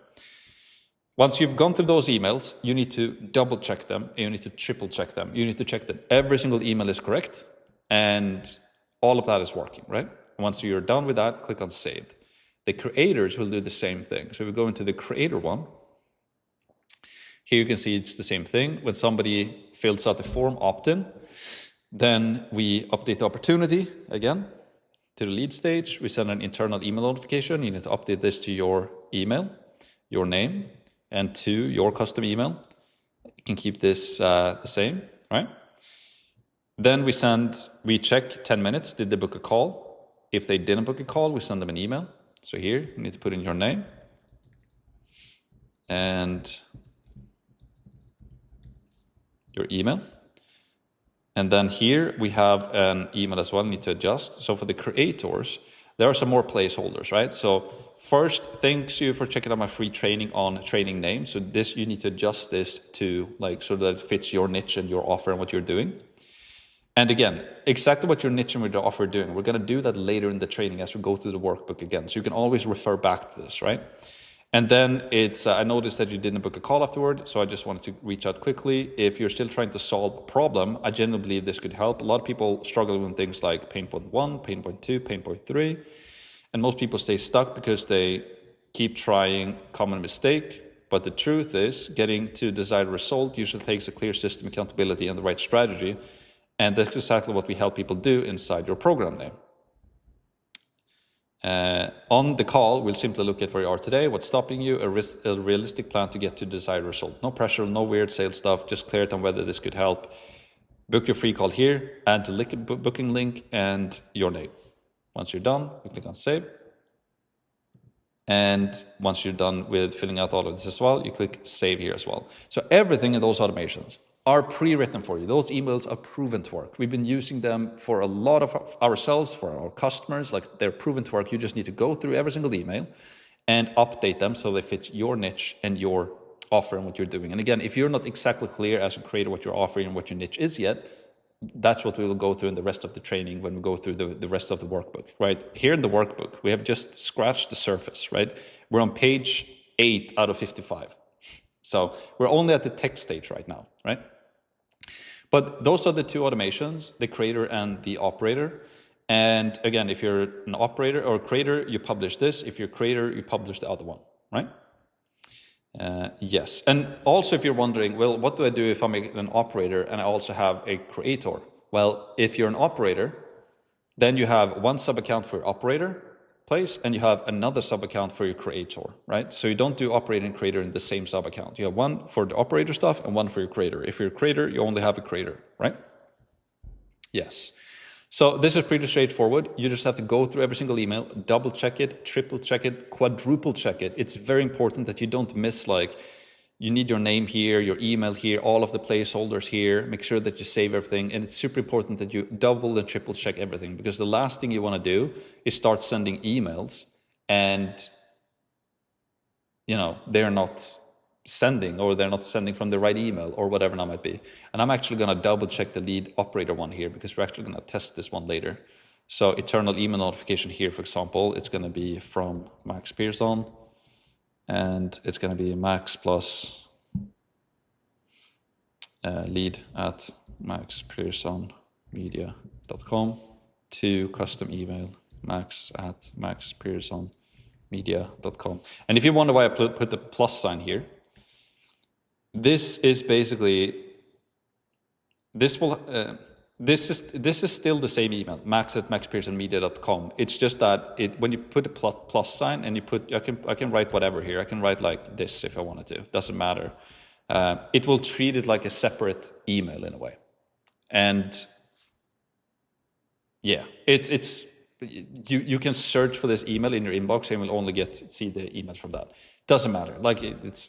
Once you've gone through those emails, you need to double check them. You need to triple check them. You need to check that every single email is correct and all of that is working, right? Once you're done with that, click on save. The creators will do the same thing. So we go into the creator one. Here you can see it's the same thing. When somebody fills out the form opt-in, then we update the opportunity again to the lead stage. We send an internal email notification. You need to update this to your email, your name, and to your custom email. You can keep this the same, right? Then we check 10 minutes, did they book a call? If they didn't book a call, we send them an email. So here, you need to put in your name and your email. And then here we have an email as well, need to adjust. So for the creators, there are some more placeholders, right? So first, thanks you for checking out my free training on training names. So this, you need to adjust this to so that it fits your niche and your offer and what you're doing. And again, exactly what your niche and what your offer are doing. We're going to do that later in the training as we go through the workbook again. So you can always refer back to this, right? And then it's, I noticed that you didn't book a call afterward, so I just wanted to reach out quickly. If you're still trying to solve a problem, I genuinely believe this could help. A lot of people struggle with things like pain point 1, pain point 2, pain point 3. And most people stay stuck because they keep trying, common mistake. But the truth is, getting to desired result usually takes a clear system, accountability, and the right strategy. And that's exactly what we help people do inside your program there. On the call, we'll simply look at where you are today, what's stopping you, a realistic plan to get to the desired result. No pressure, no weird sales stuff, just clarity on whether this could help. Book your free call here, add the booking link and your name. Once you're done, you click on save. And once you're done with filling out all of this as well, you click save here as well. So everything in those automations are pre-written for you. Those emails are proven to work. We've been using them for a lot of ourselves, for our customers, like they're proven to work. You just need to go through every single email and update them so they fit your niche and your offer and what you're doing. And again, if you're not exactly clear as a creator what you're offering and what your niche is yet, that's what we will go through in the rest of the training when we go through the rest of the workbook, right? Here in the workbook, we have just scratched the surface, right? We're on page 8 out of 55. So we're only at the text stage right now, right? But those are the two automations, the creator and the operator. And again, if you're an operator or a creator, you publish this. If you're a creator, you publish the other one, right? Yes. And also if you're wondering, well, what do I do if I'm an operator and I also have a creator? Well, if you're an operator, then you have one sub-account for your operator place and you have another sub-account for your creator, right? So you don't do operator and creator in the same sub-account. You have one for the operator stuff and one for your creator. If you're a creator, you only have a creator, right? Yes. So this is pretty straightforward. You just have to go through every single email, double check it, triple check it, quadruple check it. It's very important that you don't miss, like, you need your name here, your email here, all of the placeholders here. Make sure that you save everything. And it's super important that you double and triple check everything, because the last thing you want to do is start sending emails and, you know, they're not sending, or they're not sending from the right email, or whatever that might be. And I'm actually going to double check the lead operator one here, because we're actually going to test this one later. So eternal email notification here, for example, it's going to be from Max Pearson, and it's going to be Max plus lead at maxpearsonmedia.com to custom email max at maxpearsonmedia.com. And if you wonder why I put the plus sign here, this is basically, this is still the same email, max at maxpearsonmedia.com. It's just that when you put a plus sign and you put, I can write whatever here. I can write like this if I wanted to. Doesn't matter. It will treat it like a separate email in a way. And yeah, you can search for this email in your inbox and you'll only see the emails from that. Doesn't matter. Like it's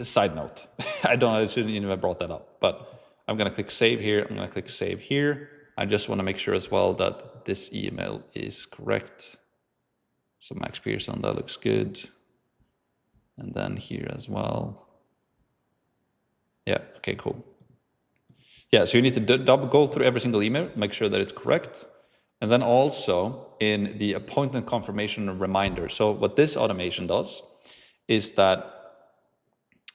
side note. I shouldn't even have brought that up, but I'm going to click save here. I'm going to click save here. I just want to make sure as well that this email is correct. So Max Pearson, that looks good. And then here as well. Yeah, okay, cool. Yeah, so you need to go through every single email, make sure that it's correct. And then also in the appointment confirmation and reminder. So what this automation does is that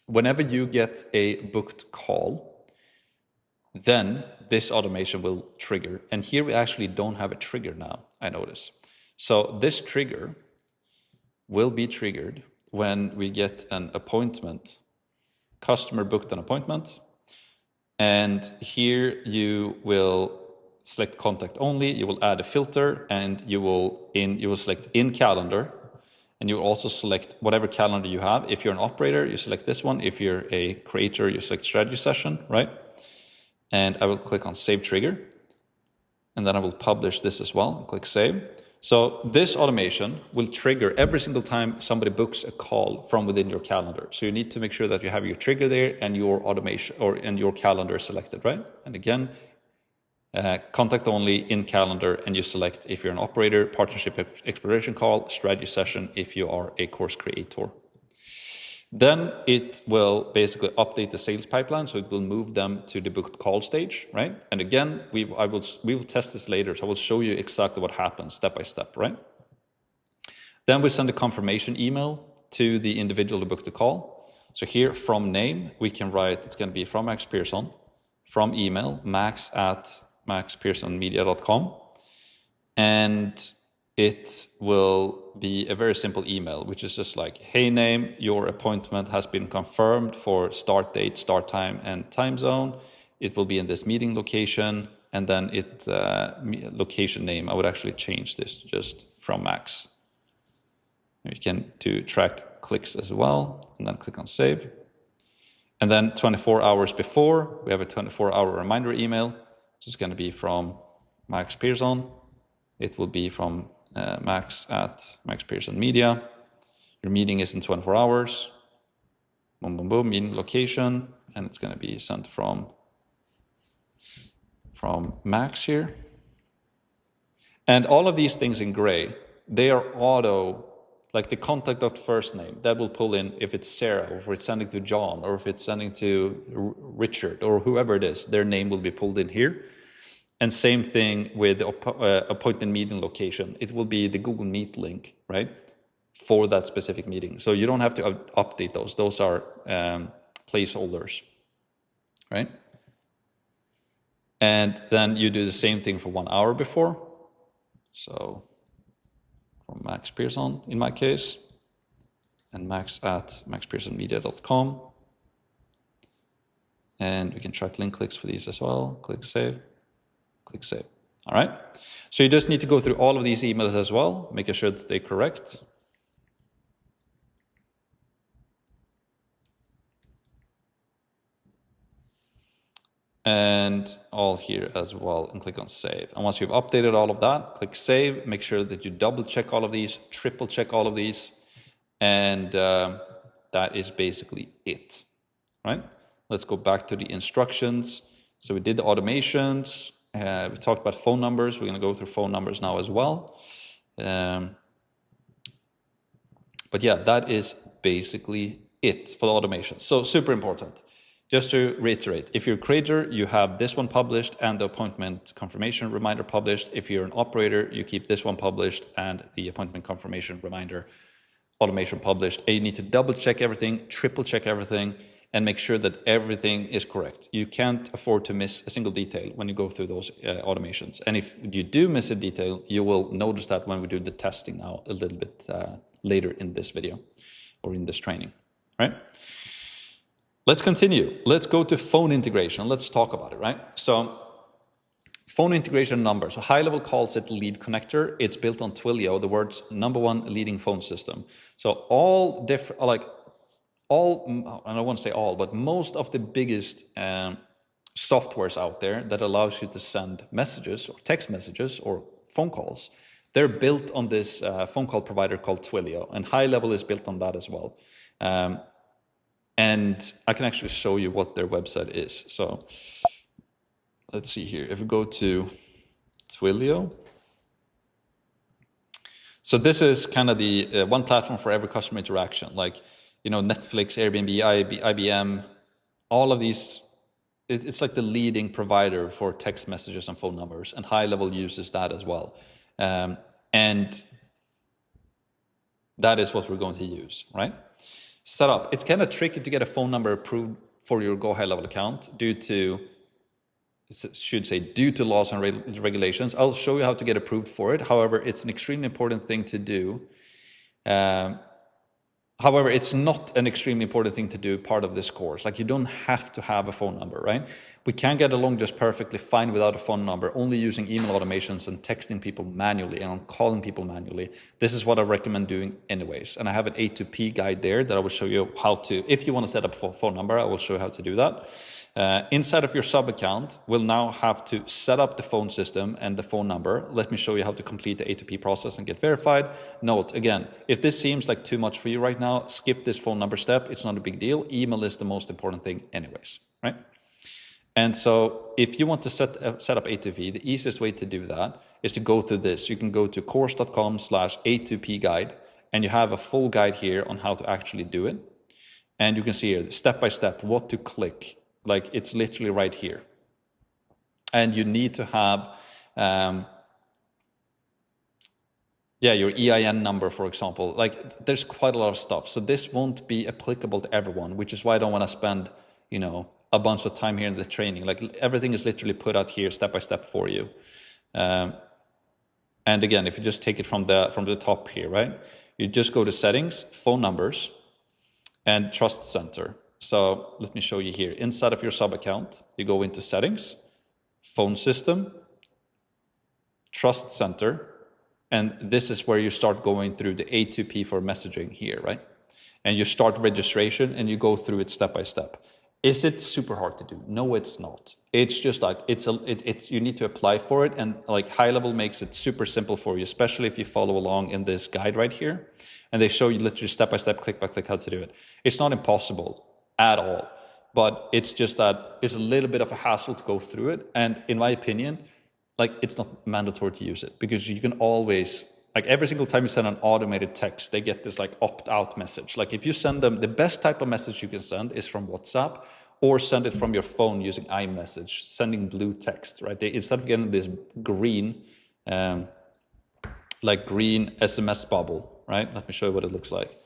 whenever you get a booked call, then this automation will trigger. And here we actually don't have a trigger now, I notice. So this trigger will be triggered when we get an appointment, customer booked an appointment. And here you will select contact only, you will add a filter, and you will select in calendar. And you will also select whatever calendar you have. If you're an operator, you select this one. If you're a creator, you select strategy session, right? And I will click on save trigger. And then I will publish this as well and click save. So this automation will trigger every single time somebody books a call from within your calendar. So you need to make sure that you have your trigger there and your automation and your calendar selected, right? And again, contact only in calendar, and you select if you're an operator, partnership exploration call, strategy session if you are a course creator. Then it will basically update the sales pipeline, so it will move them to the booked call stage, right? And again, we will test this later, so I will show you exactly what happens step by step, right? Then we send a confirmation email to the individual who booked the call. So here from name, we can write, it's going to be from Max Persson, from email, max@maxpearsonmedia.com. And it will be a very simple email, which is just like, hey name, your appointment has been confirmed for start date, start time, and time zone. It will be in this meeting location. And then location name, I would actually change this just from Max. You can do track clicks as well, and then click on save. And then 24 hours before, we have a 24-hour reminder email. So it's going to be from Max Persson. It will be from max@maxpearsonmedia. Your meeting is in 24 hours. Boom, boom, boom, meeting location. And it's going to be sent from Max here. And all of these things in gray, they are auto, like the contact.first name, that will pull in if it's Sarah, or if it's sending to John, or if it's sending to Richard, or whoever it is, their name will be pulled in here. And same thing with the appointment meeting location. It will be the Google Meet link, right, for that specific meeting. So you don't have to update those. Those are placeholders, right? And then you do the same thing for 1 hour before. So from Max Persson in my case, and max@maxpearsonmedia.com. And we can track link clicks for these as well. Click save, click save. All right. So you just need to go through all of these emails as well, making sure that they're correct. And all here as well, and click on save. And once you've updated all of that, click save. Make sure that you double check all of these, triple check all of these, and that is basically it, right? Let's go back to the instructions. So we did the automations. We talked about phone numbers. We're going to go through phone numbers now as well. But yeah, that is basically it for the automation. So super important. Just to reiterate, if you're a creator, you have this one published and the appointment confirmation reminder published. If you're an operator, you keep this one published and the appointment confirmation reminder automation published. And you need to double check everything, triple check everything, and make sure that everything is correct. You can't afford to miss a single detail when you go through those automations. And if you do miss a detail, you will notice that when we do the testing now a little bit later in this video or in this training, right? Let's continue. Let's go to phone integration. Let's talk about it, right? So phone integration number. So High Level calls it Lead Connector. It's built on Twilio, the world's #1 leading phone system. So all different, like all, I don't want to say all, but most of the biggest softwares out there that allows you to send messages or text messages or phone calls, they're built on this phone call provider called Twilio, and High Level is built on that as well. And I can actually show you what their website is. So let's see here. If we go to Twilio. So this is kind of the one platform for every customer interaction. Like, you know, Netflix, Airbnb, IBM, all of these. It's like the leading provider for text messages and phone numbers. And High Level uses that as well. And that is what we're going to use, right? Setup. It's kind of tricky to get a phone number approved for your Go High Level account due to laws and regulations. I'll show you how to get approved for it. However, it's an extremely important thing to do. However, it's not an extremely important thing to do part of this course. Like, you don't have to have a phone number, right? We can get along just perfectly fine without a phone number, only using email automations and texting people manually and calling people manually. This is what I recommend doing anyways. And I have an A2P guide there that I will show you how to, if you want to set up a phone number, I will show you how to do that. Inside of your sub account, we'll now have to set up the phone system and the phone number. Let me show you how to complete the A2P process and get verified. Note, again, if this seems like too much for you right now, skip this phone number step. It's not a big deal. Email is the most important thing anyways, right? And so if you want to set up A2P, the easiest way to do that is to go through this. You can go to course.com/A2P guide, and you have a full guide here on how to actually do it. And you can see here, step by step, what to click. Like, it's literally right here. And you need to have yeah, your EIN number, for example. Like there's quite a lot of stuff. So this won't be applicable to everyone, which is why I don't want to spend, you know, a bunch of time here in the training. Like everything is literally put out here step by step for you. And again, if you just take it from the top here, right? You just go to settings, phone numbers, and trust center. So let me show you here. Inside of your sub account, you go into settings, phone system, trust center, and this is where you start going through the A2P for messaging here, right? And you start registration and you go through it step by step. Is it super hard to do? No, it's not. It's just like you need to apply for it, and like High Level makes it super simple for you, especially if you follow along in this guide right here, and they show you literally step by step, click by click how to do it. It's not impossible at all, but it's just that it's a little bit of a hassle to go through it. And in my opinion, like it's not mandatory to use it, because you can always, like every single time you send an automated text, they get this like opt-out message. Like if you send them, the best type of message you can send is from WhatsApp, or send it from your phone using iMessage, sending blue text, right? Instead of getting this green, like green SMS bubble, right? Let me show you what it looks like.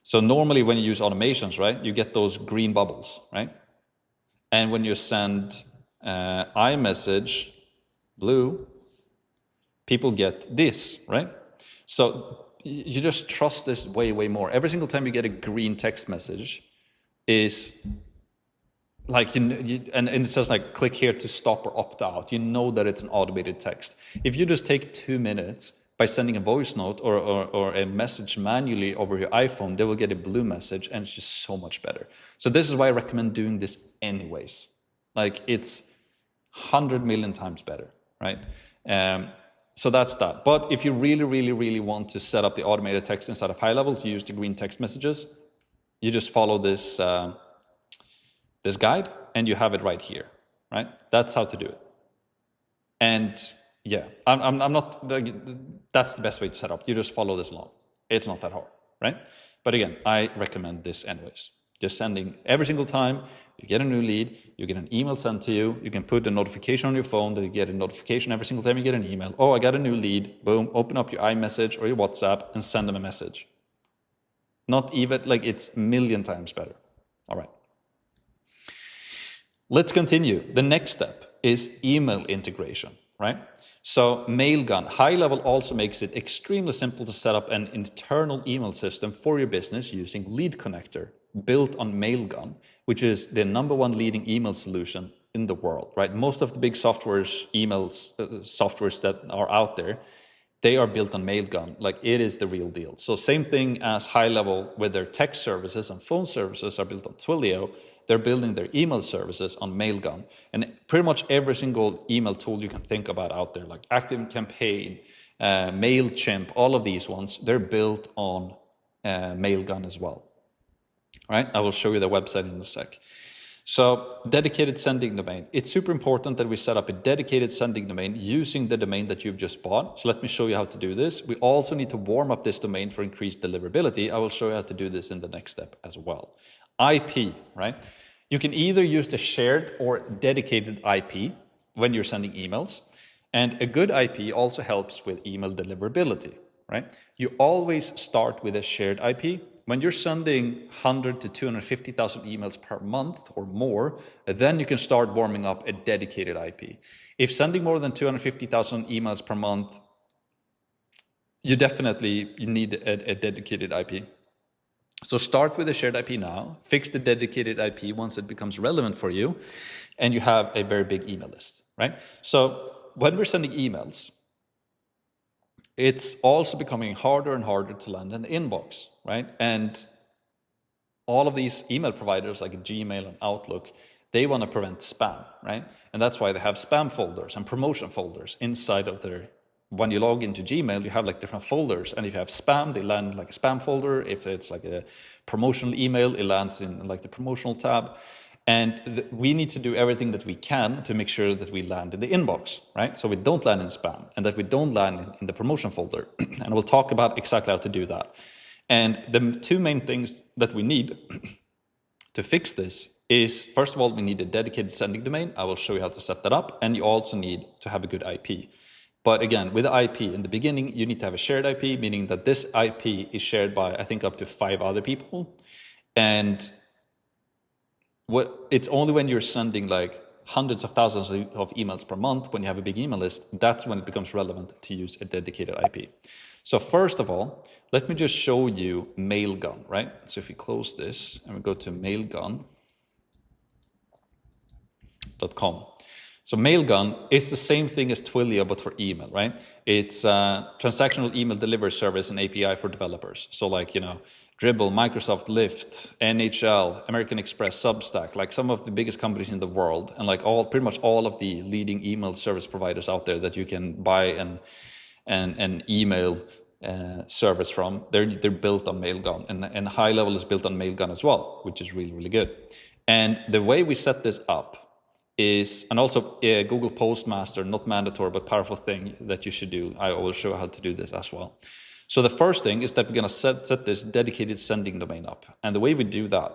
So normally when you use automations, right, you get those green bubbles, right? And when you send iMessage, blue, people get this, right? So you just trust this way, way more. Every single time you get a green text message is like, and it says like, click here to stop or opt out. You know that it's an automated text. If you just take 2 minutes by sending a voice note or a message manually over your iPhone, they will get a blue message, and it's just so much better. So this is why I recommend doing this anyways. Like it's 100 million times better, right? So that's that. But if you really, really, really want to set up the automated text inside of High Level to use the green text messages, you just follow this this guide, and you have it right here, right? That's how to do it. And yeah, I'm not, that's the best way to set up. You just follow this along. It's not that hard, right? But again, I recommend this anyways. Just sending every single time you get a new lead, you get an email sent to you. You can put a notification on your phone that you get a notification every single time you get an email. Oh, I got a new lead. Boom, open up your iMessage or your WhatsApp and send them a message. Not even, like it's a million times better. All right. Let's continue. The next step is email integration, right? So Mailgun, High Level also makes it extremely simple to set up an internal email system for your business using Lead Connector, built on Mailgun, which is the #1 leading email solution in the world, right? Most of the big softwares that are out there, they are built on Mailgun. Like it is the real deal. So same thing as High Level with their text services and phone services are built on Twilio. They're building their email services on Mailgun. And pretty much every single email tool you can think about out there, like ActiveCampaign, MailChimp, all of these ones, they're built on Mailgun as well. All right, I will show you the website in a sec. So dedicated sending domain. It's super important that we set up a dedicated sending domain using the domain that you've just bought. So let me show you how to do this. We also need to warm up this domain for increased deliverability. I will show you how to do this in the next step as well. IP, right? You can either use the shared or dedicated IP when you're sending emails. And a good IP also helps with email deliverability, right? You always start with a shared IP. When you're sending 100 to 250,000 emails per month or more, then you can start warming up a dedicated IP. If sending more than 250,000 emails per month, you need a dedicated IP. So start with a shared IP now, fix the dedicated IP once it becomes relevant for you, and you have a very big email list, right? So when we're sending emails, it's also becoming harder and harder to land in the inbox, right? And all of these email providers like Gmail and Outlook, they want to prevent spam, right? And that's why they have spam folders and promotion folders inside of their. When you log into Gmail, you have like different folders, and if you have spam, they land like a spam folder. If it's like a promotional email, it lands in like the promotional tab. And we need to do everything that we can to make sure that we land in the inbox, right? So we don't land in spam, and that we don't land in the promotion folder. And we'll talk about exactly how to do that. And the two main things that we need to fix this is, first of all, we need a dedicated sending domain. I will show you how to set that up. And you also need to have a good IP. But again, with the IP, in the beginning, you need to have a shared IP, meaning that this IP is shared by, I think, up to 5 other people. And it's only when you're sending like hundreds of thousands of emails per month, when you have a big email list, that's when it becomes relevant to use a dedicated IP. So first of all, let me just show you Mailgun, right? So if we close this and we go to mailgun.com. So Mailgun is the same thing as Twilio, but for email, right? It's a transactional email delivery service and API for developers. So like, Dribbble, Microsoft, Lyft, NHL, American Express, Substack, like some of the biggest companies in the world, and like pretty much all of the leading email service providers out there that you can buy an email service from, they're built on Mailgun, and High Level is built on Mailgun as well, which is really, really good. And the way we set this up is, and also Google Postmaster, not mandatory, but powerful thing that you should do. I will show how to do this as well. So the first thing is that we're going to set this dedicated sending domain up. And the way we do that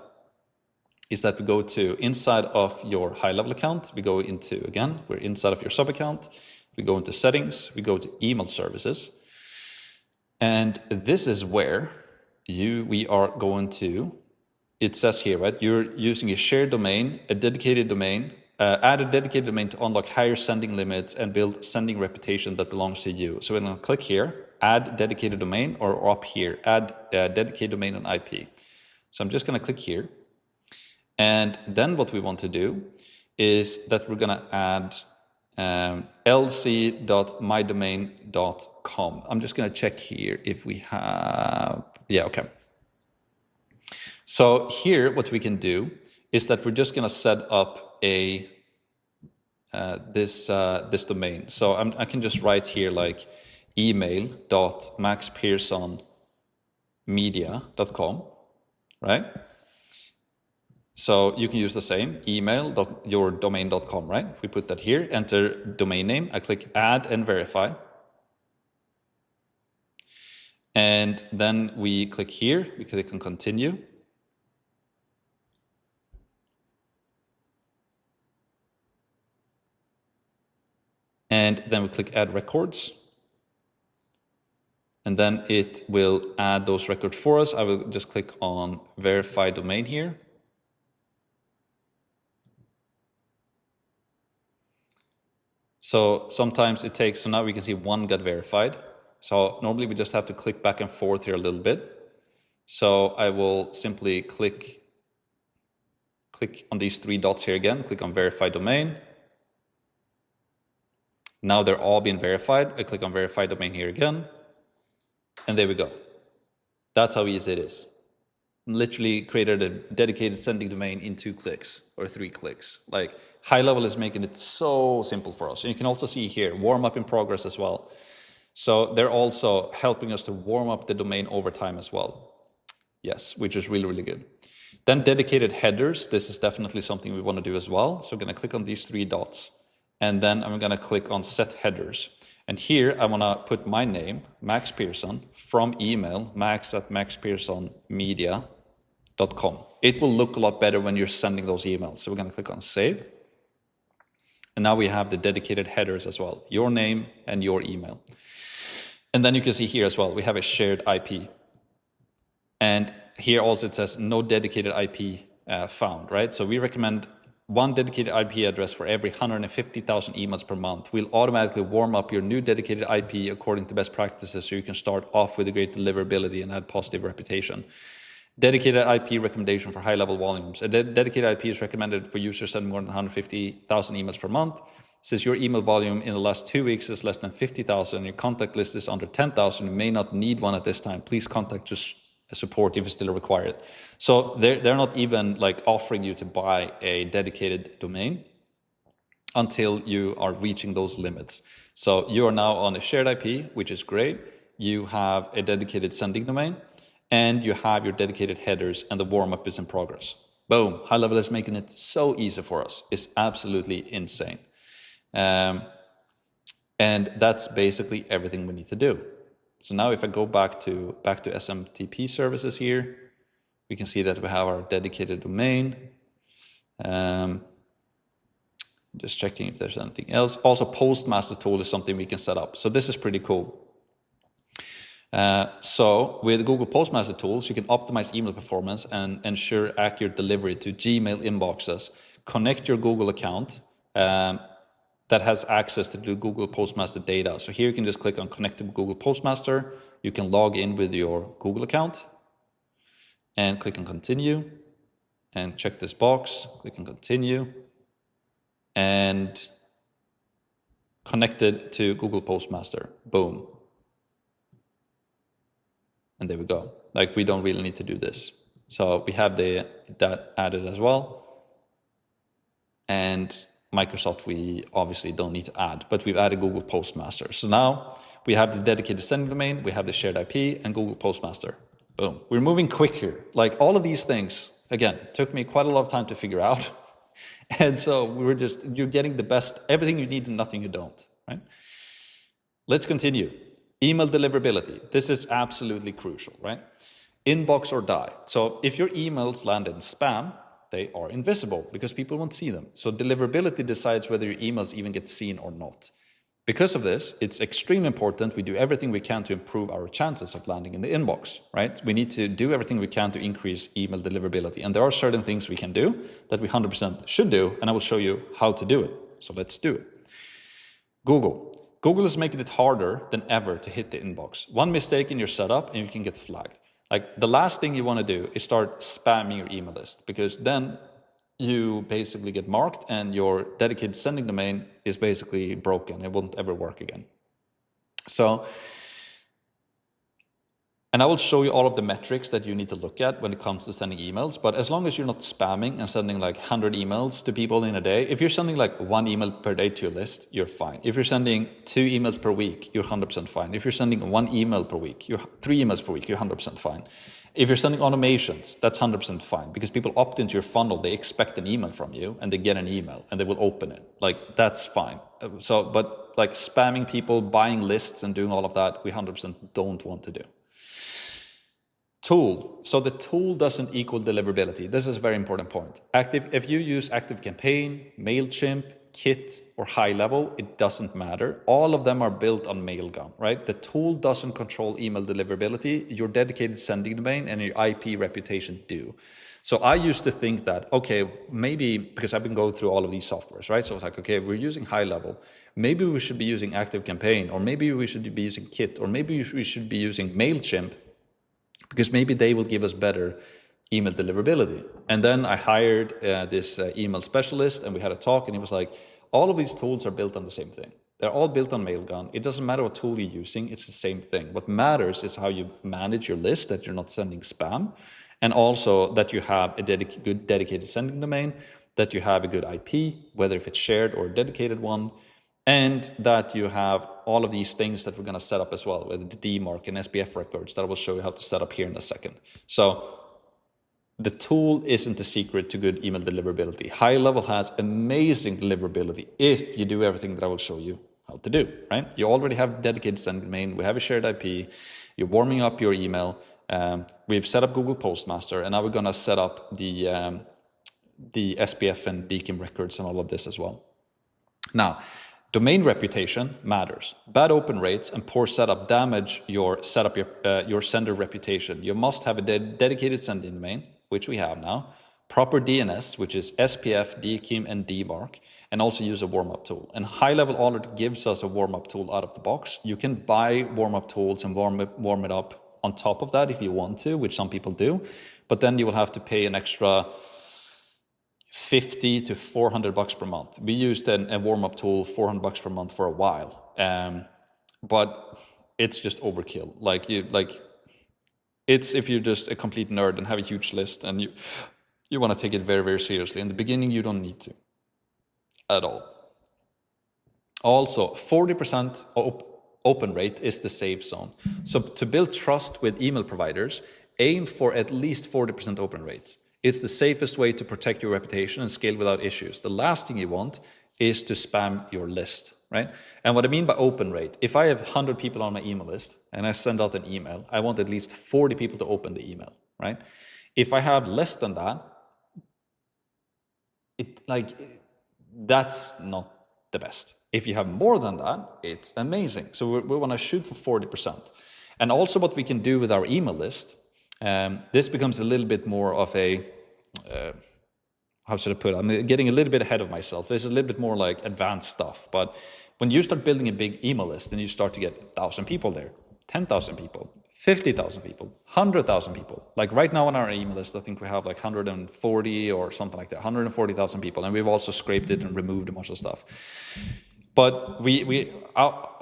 is that we go to inside of your High Level account. We go into, again, we're inside of your sub account. We go into settings. We go to email services. And this is where we are going to, it says here, right? You're using a shared domain, a dedicated domain, add a dedicated domain to unlock higher sending limits and build sending reputation that belongs to you. So we're going to click here, add dedicated domain, or up here, add dedicated domain and IP. So I'm just going to click here. And then what we want to do is that we're going to add lc.mydomain.com. I'm just going to check here if we have, yeah, okay. So here, what we can do is that we're just going to set up this domain. So I can just write here like email.maxpearsonmedia.com, right? So you can use the same email.yourdomain.com, right? We put that here, enter domain name. I click add and verify. And then we click here, we click on continue. And then we click add records. And then it will add those records for us. I will just click on verify domain here. So sometimes it takes, so now we can see one got verified. So normally we just have to click back and forth here a little bit. So I will simply click on these 3 dots here again, click on verify domain. Now they're all being verified. I click on verify domain here again. And there we go. That's how easy it is. Literally created a dedicated sending domain in 2 clicks or 3 clicks. Like High Level is making it so simple for us. And you can also see here, warm up in progress as well. So they're also helping us to warm up the domain over time as well. Yes, which is really, really good. Then dedicated headers. This is definitely something we want to do as well. So I'm going to click on these 3 dots. And then I'm going to click on set headers. And here I want to put my name, Max Pearson, from email, max@maxpearsonmedia.com. It will look a lot better when you're sending those emails. So we're going to click on save. And now we have the dedicated headers as well, your name and your email. And then you can see here as well, we have a shared IP. And here also it says no dedicated IP found, right? So we recommend one dedicated IP address for every 150,000 emails per month. We'll automatically warm up your new dedicated IP according to best practices so you can start off with a great deliverability and add positive reputation. Dedicated IP recommendation for high-level volumes. A dedicated IP is recommended for users sending more than 150,000 emails per month. Since your email volume in the last 2 weeks is less than 50,000 and your contact list is under 10,000, you may not need one at this time. Please contact support if you still require it. So they're not even like offering you to buy a dedicated domain until you are reaching those limits. So you are now on a shared IP, which is great. You have a dedicated sending domain and you have your dedicated headers and the warm-up is in progress. Boom, High Level is making it so easy for us. It's absolutely insane. And that's basically everything we need to do. So now if I go back to SMTP services here, we can see that we have our dedicated domain. Just checking if there's anything else. Also, Postmaster tool is something we can set up. So this is pretty cool. So with Google Postmaster tools, you can optimize email performance and ensure accurate delivery to Gmail inboxes. Connect your Google account that has access to the Google Postmaster data. So here you can just click on Connect to Google Postmaster. You can log in with your Google account and click on Continue and check this box. Click on Continue and connected to Google Postmaster. Boom. And there we go. Like, we don't really need to do this. So we have that added as well. And Microsoft, we obviously don't need to add, but we've added Google Postmaster. So now we have the dedicated sending domain, we have the shared IP, and Google Postmaster. Boom. We're moving quick here. Like, all of these things, again, took me quite a lot of time to figure out. And so you're getting the best, everything you need and nothing you don't, right? Let's continue. Email deliverability. This is absolutely crucial, right? Inbox or die. So if your emails land in spam, they are invisible because people won't see them. So deliverability decides whether your emails even get seen or not. Because of this, it's extremely important we do everything we can to improve our chances of landing in the inbox, right? We need to do everything we can to increase email deliverability. And there are certain things we can do that we 100% should do, and I will show you how to do it. So let's do it. Google is making it harder than ever to hit the inbox. One mistake in your setup and you can get flagged. Like, the last thing you want to do is start spamming your email list, because then you basically get marked and your dedicated sending domain is basically broken. It won't ever work again. So, and I will show you all of the metrics that you need to look at when it comes to sending emails. But as long as you're not spamming and sending like 100 emails to people in a day, if you're sending like 1 email per day to your list, you're fine. If you're sending 2 emails per week, you're 100% fine. If you're sending 1 email per week, 3 emails per week, you're 100% fine. If you're sending automations, that's 100% fine, because people opt into your funnel. They expect an email from you and they get an email and they will open it. Like, that's fine. So, but like spamming people, buying lists and doing all of that, we 100% don't want to do. Tool. So the tool doesn't equal deliverability. This is a very important point. If you use ActiveCampaign, MailChimp, Kit, or High Level, it doesn't matter. All of them are built on Mailgun, right? The tool doesn't control email deliverability. Your dedicated sending domain and your IP reputation do. So I used to think that, okay, maybe, because I've been going through all of these softwares, right? So it's like, okay, we're using High Level. Maybe we should be using ActiveCampaign, or maybe we should be using Kit, or maybe we should be using MailChimp, because maybe they will give us better email deliverability. And then I hired this email specialist, and we had a talk, and he was like, all of these tools are built on the same thing. They're all built on Mailgun. It doesn't matter what tool you're using, it's the same thing. What matters is how you manage your list, that you're not sending spam, and also that you have a good dedicated sending domain, that you have a good IP, whether if it's shared or a dedicated one, and that you have all of these things that we're going to set up as well, with the DMARC and SPF records that I will show you how to set up here in a second. So the tool isn't the secret to good email deliverability. High Level has amazing deliverability if you do everything that I will show you how to do, right? You already have dedicated sending domain, we have a shared IP, you're warming up your email, we've set up Google Postmaster, and now we're going to set up the SPF and DKIM records and all of this as well. Now, domain reputation matters. Bad open rates and poor setup damage your sender reputation. You must have a dedicated sending domain, which we have now, proper DNS, which is SPF, DKIM, and DMARC, and also use a warm-up tool. And High Level already gives us a warm-up tool out of the box. You can buy warm-up tools and warm it up on top of that if you want to, which some people do, but then you will have to pay an extra $50 to $400 per month. We used a warm-up tool, $400 per month for a while, but it's just overkill. It's if you're just a complete nerd and have a huge list and you want to take it very, very seriously. In the beginning, you don't need to at all. Also, 40% open rate is the safe zone. So to build trust with email providers, aim for at least 40% open rates. It's the safest way to protect your reputation and scale without issues. The last thing you want is to spam your list, right? And what I mean by open rate, if I have 100 people on my email list and I send out an email, I want at least 40 people to open the email, right? If I have less than that, that's not the best. If you have more than that, it's amazing. So we want to shoot for 40%. And also what we can do with our email list, this becomes a little bit more of a, how should I put it? I'm getting a little bit ahead of myself. There's a little bit more like advanced stuff. But when you start building a big email list, then you start to get 1,000 people there, 10,000 people, 50,000 people, 100,000 people. Like right now on our email list, I think we have like 140 or something like that, 140,000 people. And we've also scraped it and removed a bunch of stuff. But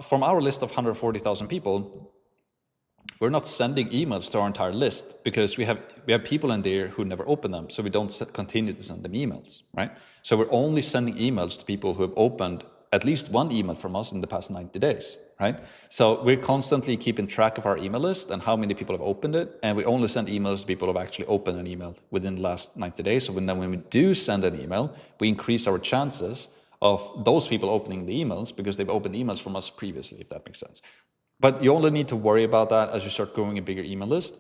from our list of 140,000 people, we're not sending emails to our entire list because we have people in there who never open them, so we don't continue to send them emails, right? So we're only sending emails to people who have opened at least one email from us in the past 90 days, right? So we're constantly keeping track of our email list and how many people have opened it, and we only send emails to people who have actually opened an email within the last 90 days. So when we do send an email, we increase our chances of those people opening the emails because they've opened emails from us previously, if that makes sense. But you only need to worry about that as you start growing a bigger email list.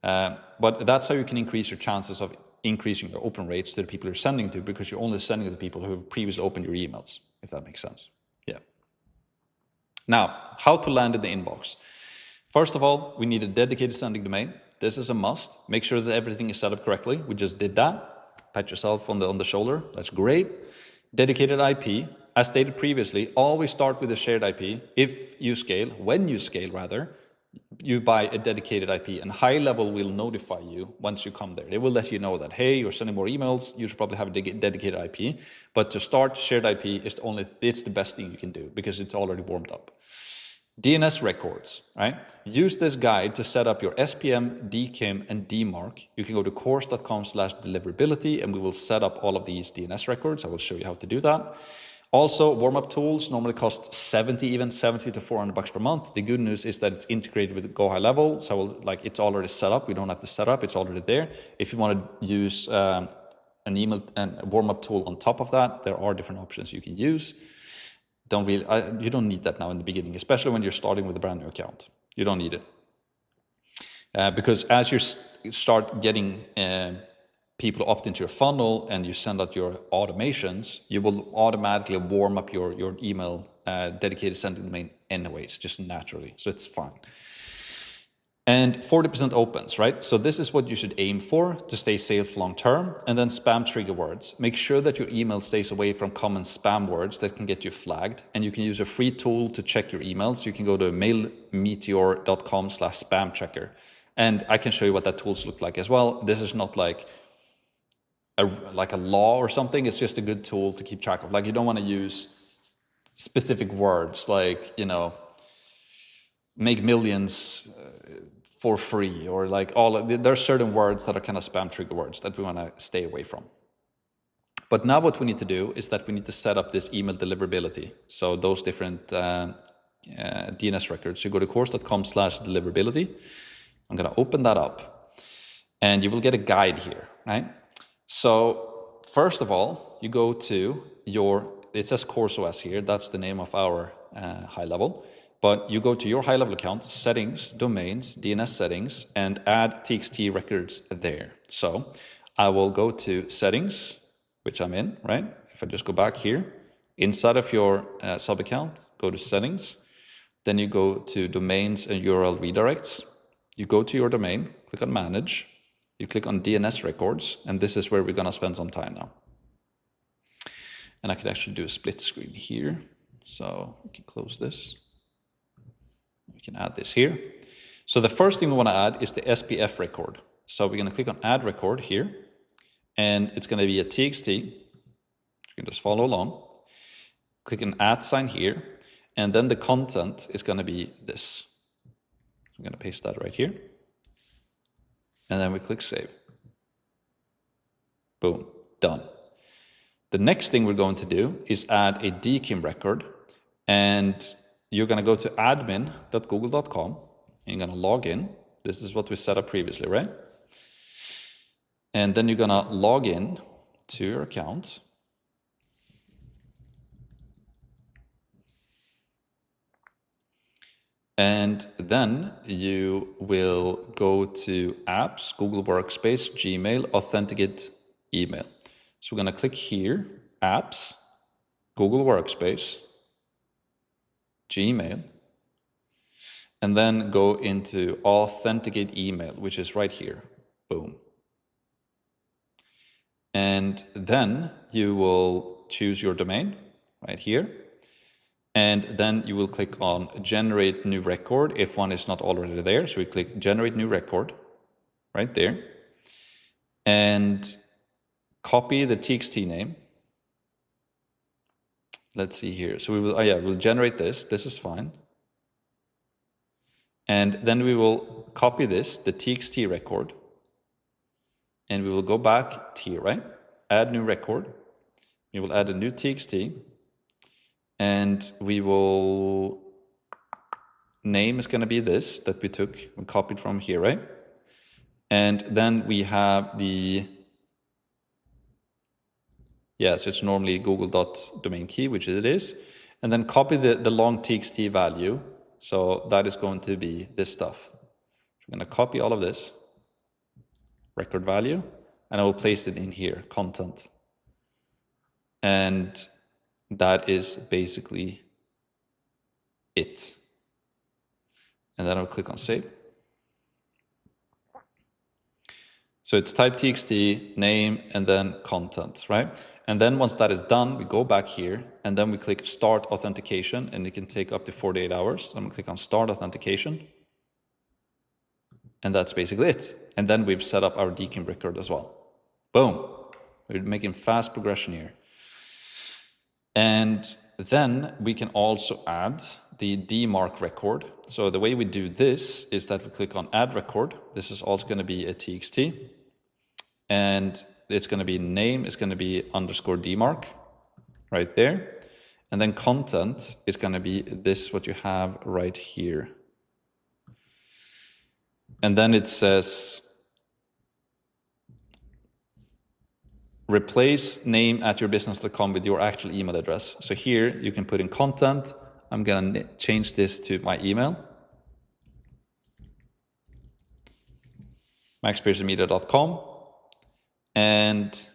But that's how you can increase your chances of increasing your open rates to the people you're sending to, because you're only sending to the people who have previously opened your emails, if that makes sense. Yeah. Now, how to land in the inbox. First of all, we need a dedicated sending domain. This is a must. Make sure that everything is set up correctly. We just did that. Pat yourself on the shoulder. That's great. Dedicated IP. As stated previously, always start with a shared IP. When you scale rather, you buy a dedicated IP, and High Level will notify you once you come there. They will let you know that, hey, you're sending more emails, you should probably have a dedicated IP. But to start, shared IP is it's the best thing you can do because it's already warmed up. DNS records, right? Use this guide to set up your SPM, DKIM, and DMARC. You can go to course.com/deliverability, and we will set up all of these DNS records. I will show you how to do that. Also, warm-up tools normally cost $70 to $400 per month. The good news is that it's integrated with Go High Level, so it's already set up. We don't have to set up; it's already there. If you want to use an email and a warm-up tool on top of that, there are different options you can use. You don't need that now in the beginning, especially when you're starting with a brand new account. You don't need it because as you start getting people opt into your funnel and you send out your automations, you will automatically warm up your email dedicated sending domain anyways, just naturally. So it's fine. And 40% opens, right? So this is what you should aim for to stay safe long term. And then spam trigger words. Make sure that your email stays away from common spam words that can get you flagged. And you can use a free tool to check your emails. You can go to mailmeteor.com/spam checker. And I can show you what that tools look like as well. This is not like a law or something. It's just a good tool to keep track of. Like, you don't want to use specific words like, make millions for free, or like there are certain words that are kind of spam trigger words that we want to stay away from. But now what we need to do is that we need to set up this email deliverability. So those different DNS records. You go to course.com/deliverability. I'm going to open that up and you will get a guide here, right? So first of all, you go to it says CourseOS here. That's the name of our High Level. But you go to your High Level account, settings, domains, DNS settings, and add TXT records there. So I will go to settings, which I'm in, right? If I just go back here, inside of your sub account, go to settings. Then you go to domains and URL redirects. You go to your domain, click on manage. You click on DNS records, and this is where we're going to spend some time now. And I could actually do a split screen here. So we can close this. We can add this here. So the first thing we want to add is the SPF record. So we're going to click on add record here, and it's going to be a TXT. You can just follow along. Click on add sign here, and then the content is going to be this. I'm going to paste that right here. And then we click save. Boom, done. The next thing we're going to do is add a DKIM record, and you're going to go to admin.google.com and you're going to log in. This is what we set up previously, right? And then you're going to log in to your account. And then you will go to apps, Google Workspace, Gmail, authenticate email. So we're going to click here, apps, Google Workspace, Gmail, and then go into authenticate email, which is right here. Boom. And then you will choose your domain right here. And then you will click on generate new record if one is not already there. So we click generate new record right there. And copy the TXT name. Let's see here. So we will, we'll generate this. This is fine. And then we will copy this, the TXT record. And we will go back here, right? Add new record. We will add a new TXT. And we will, name is going to be this that we copied from here, right? And then we have the, so it's normally google.domain key, which it is. And then copy the long TXT value. So that is going to be this stuff. I'm going to copy all of this, record value, and I will place it in here, content. And that is basically it. And then I'll click on save. So it's type TXT, name, and then content, right? And then once that is done, we go back here and then we click start authentication, and it can take up to 48 hours. I'm gonna click on start authentication. And that's basically it. And then we've set up our DKIM record as well. Boom. We're making fast progression here. And then we can also add the DMARC record. So the way we do this is that we click on add record. This is also going to be a TXT. And it's going to be name is going to be underscore DMARC right there. And then content is going to be this, what you have right here. And then it says replace name@yourbusiness.com with your actual email address. So here you can put in content. I'm going to change this to my email. maxpearsonmedia.com. And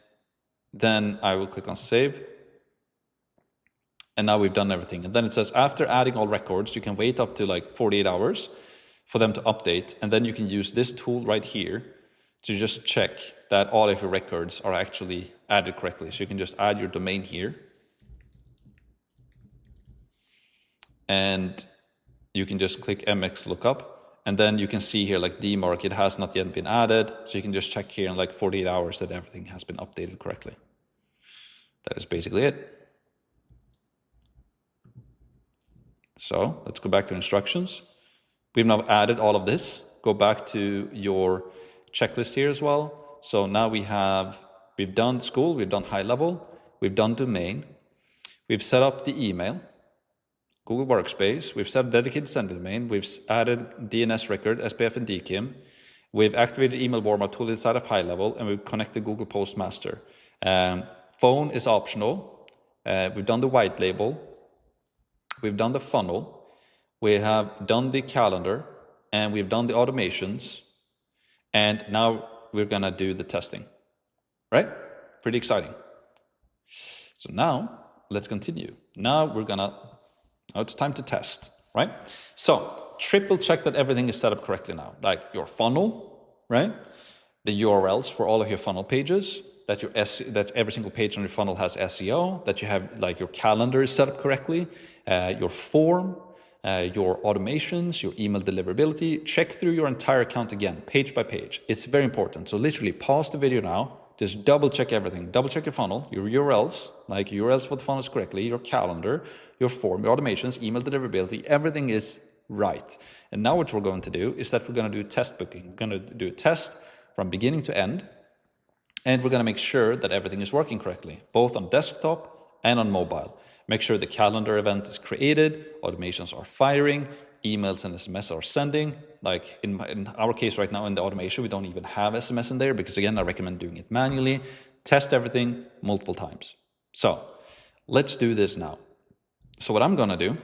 then I will click on save. And now we've done everything. And then it says after adding all records, you can wait up to like 48 hours for them to update. And then you can use this tool right here to just check that all of your records are actually added correctly. So you can just add your domain here. And you can just click MX lookup. And then you can see here like DMARC, it has not yet been added. So you can just check here in like 48 hours that everything has been updated correctly. That is basically it. So let's go back to instructions. We've now added all of this. Go back to your checklist here as well. So now we've done school, we've done high level, we've done domain, we've set up the email, Google Workspace, we've set dedicated sender domain, we've added DNS record, SPF and DKIM, we've activated email warm-up tool inside of high level, and we've connected Google Postmaster. Phone is optional. We've done the white label, we've done the funnel, we have done the calendar, and we've done the automations, and now we're gonna do the testing, right? Pretty exciting. So now let's continue. Now it's time to test, right? So triple check that everything is set up correctly now, like your funnel, right? The URLs for all of your funnel pages, that every single page on your funnel has SEO, that you have like your calendar is set up correctly, your form, your automations, your email deliverability. Check through your entire account again, page by page. It's very important. So literally pause the video now, just double check everything. Double check your funnel, your URLs, like URLs for the funnels correctly, your calendar, your form, your automations, email deliverability, everything is right. And now what we're going to do is that we're going to do test booking. We're going to do a test from beginning to end. And we're going to make sure that everything is working correctly, both on desktop and on mobile. Make sure the calendar event is created, automations are firing, emails and SMS are sending. Like in our case right now in the automation, we don't even have SMS in there because again, I recommend doing it manually. Test everything multiple times. So let's do this now. So what I'm going to do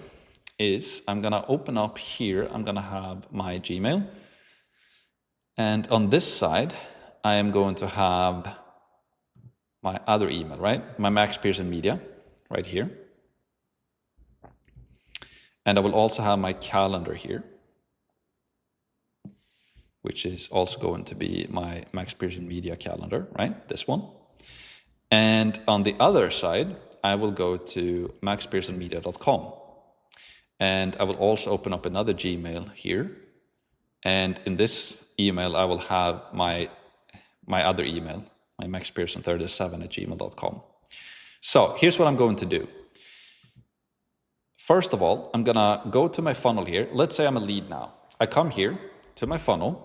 is I'm going to open up here. I'm going to have my Gmail. And on this side, I am going to have my other email, right? My Max Pearson Media right here. And I will also have my calendar here, which is also going to be my Max Pearson Media calendar, right? This one. And on the other side, I will go to maxpearsonmedia.com. And I will also open up another Gmail here. And in this email, I will have my other email, my maxpearson37@gmail.com. So here's what I'm going to do. First of all, I'm gonna go to my funnel here. Let's say I'm a lead now. I come here to my funnel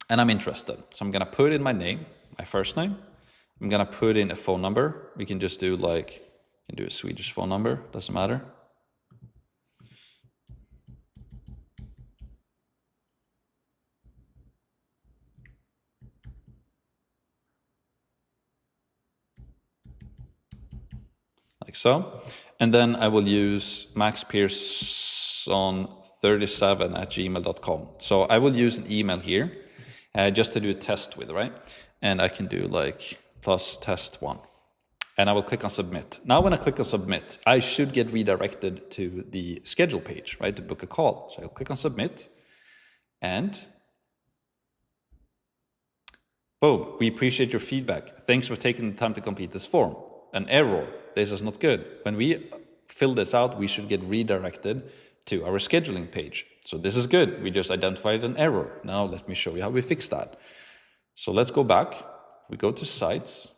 and I'm interested. So I'm gonna put in my name, my first name. I'm gonna put in a phone number. We can just do like, you can do a Swedish phone number, doesn't matter. Like so. And then I will use maxpearson37@gmail.com. So I will use an email here just to do a test with, right? And I can do like plus test 1. And I will click on submit. Now when I click on submit, I should get redirected to the schedule page, right? To book a call. So I'll click on submit and boom, we appreciate your feedback. Thanks for taking the time to complete this form. An error. This is not good. When we fill this out, we should get redirected to our scheduling page. So this is good. We just identified an error. Now let me show you how we fix that. So let's go back. We go to sites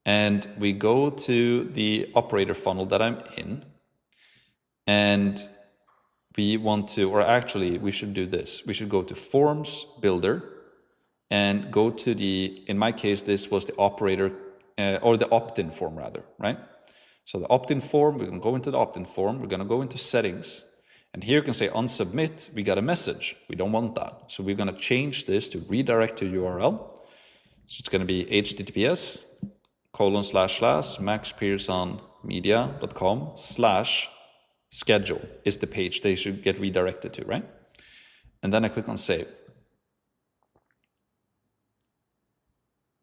and we go to the operator funnel that I'm in. And we want to, or actually we should do this. We should go to Forms Builder and go to the, in my case, this was the operator or the opt-in form rather, right? So the opt-in form, we're going to go into the opt-in form. We're going to go into settings. And here you can say on submit, we got a message. We don't want that. So we're going to change this to redirect to URL. So it's going to be https://maxpearsonmedia.com/schedule is the page they should get redirected to, right? And then I click on save.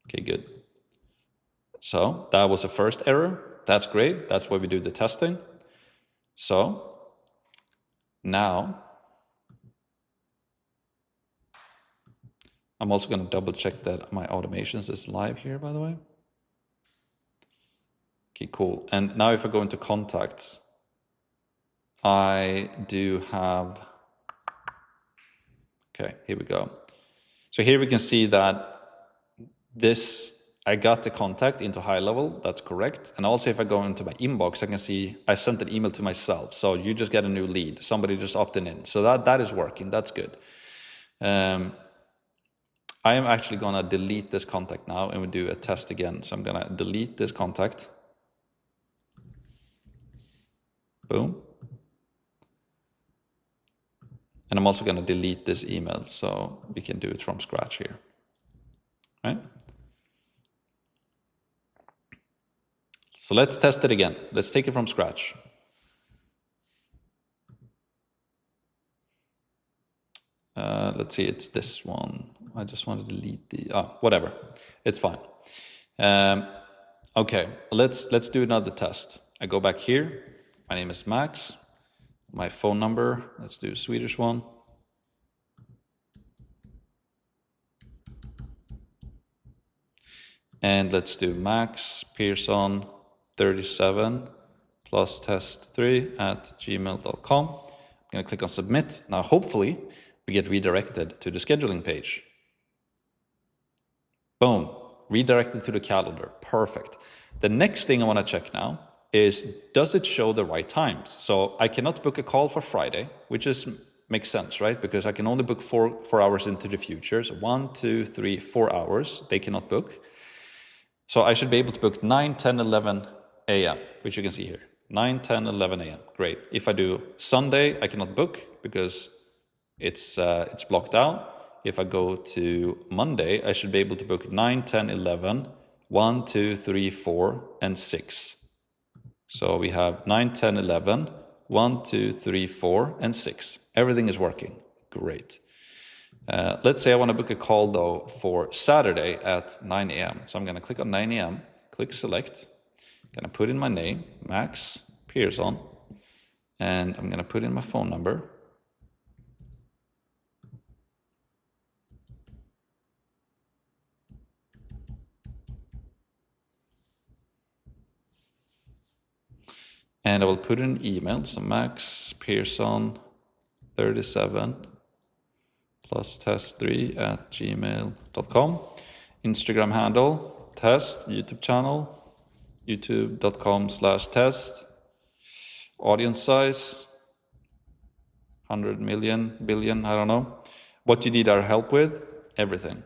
Okay, good. So that was the first error. That's great. That's why we do the testing. So now I'm also going to double check that my automations is live here, by the way. Okay, cool. And now if I go into contacts, I do have, okay, here we go. So here we can see that this, I got the contact into high level, that's correct. And also if I go into my inbox, I can see I sent an email to myself. So you just get a new lead, somebody just opted in. So that is working, that's good. I am actually gonna delete this contact now and we do a test again. So I'm gonna delete this contact. Boom. And I'm also gonna delete this email so we can do it from scratch here, right? So let's test it again. Let's take it from scratch. Let's see, it's this one. I just want to delete the, whatever. It's fine. Okay, let's do another test. I go back here. My name is Max. My phone number, let's do a Swedish one. And let's do Max Pearson 37 plus test 3@gmail.com. I'm going to click on submit. Now, hopefully, we get redirected to the scheduling page. Boom, redirected to the calendar. Perfect. The next thing I want to check now is, does it show the right times? So I cannot book a call for Friday, which makes sense, right? Because I can only book four hours into the future. So 1, 2, 3, 4 hours, they cannot book. So I should be able to book 9, 10, 11 a.m., which you can see here. 9, 10, 11 a.m. Great. If I do Sunday, I cannot book because it's blocked out. If I go to Monday, I should be able to book 9, 10, 11, 1, 2, 3, 4, and 6. So we have 9, 10, 11, 1, 2, 3, 4, and 6. Everything is working. Great. Let's say I want to book a call though for Saturday at 9 a.m. So I'm going to click on 9 a.m., click select, going to put in my name, Max Pearson, And I'm going to put in my phone number. And I will put in an email. So Max Pearson 37 plus test3@gmail.com. Instagram handle, test. YouTube channel, youtube.com/test. Audience size, 100 million, billion, I don't know. What you need our help with, everything,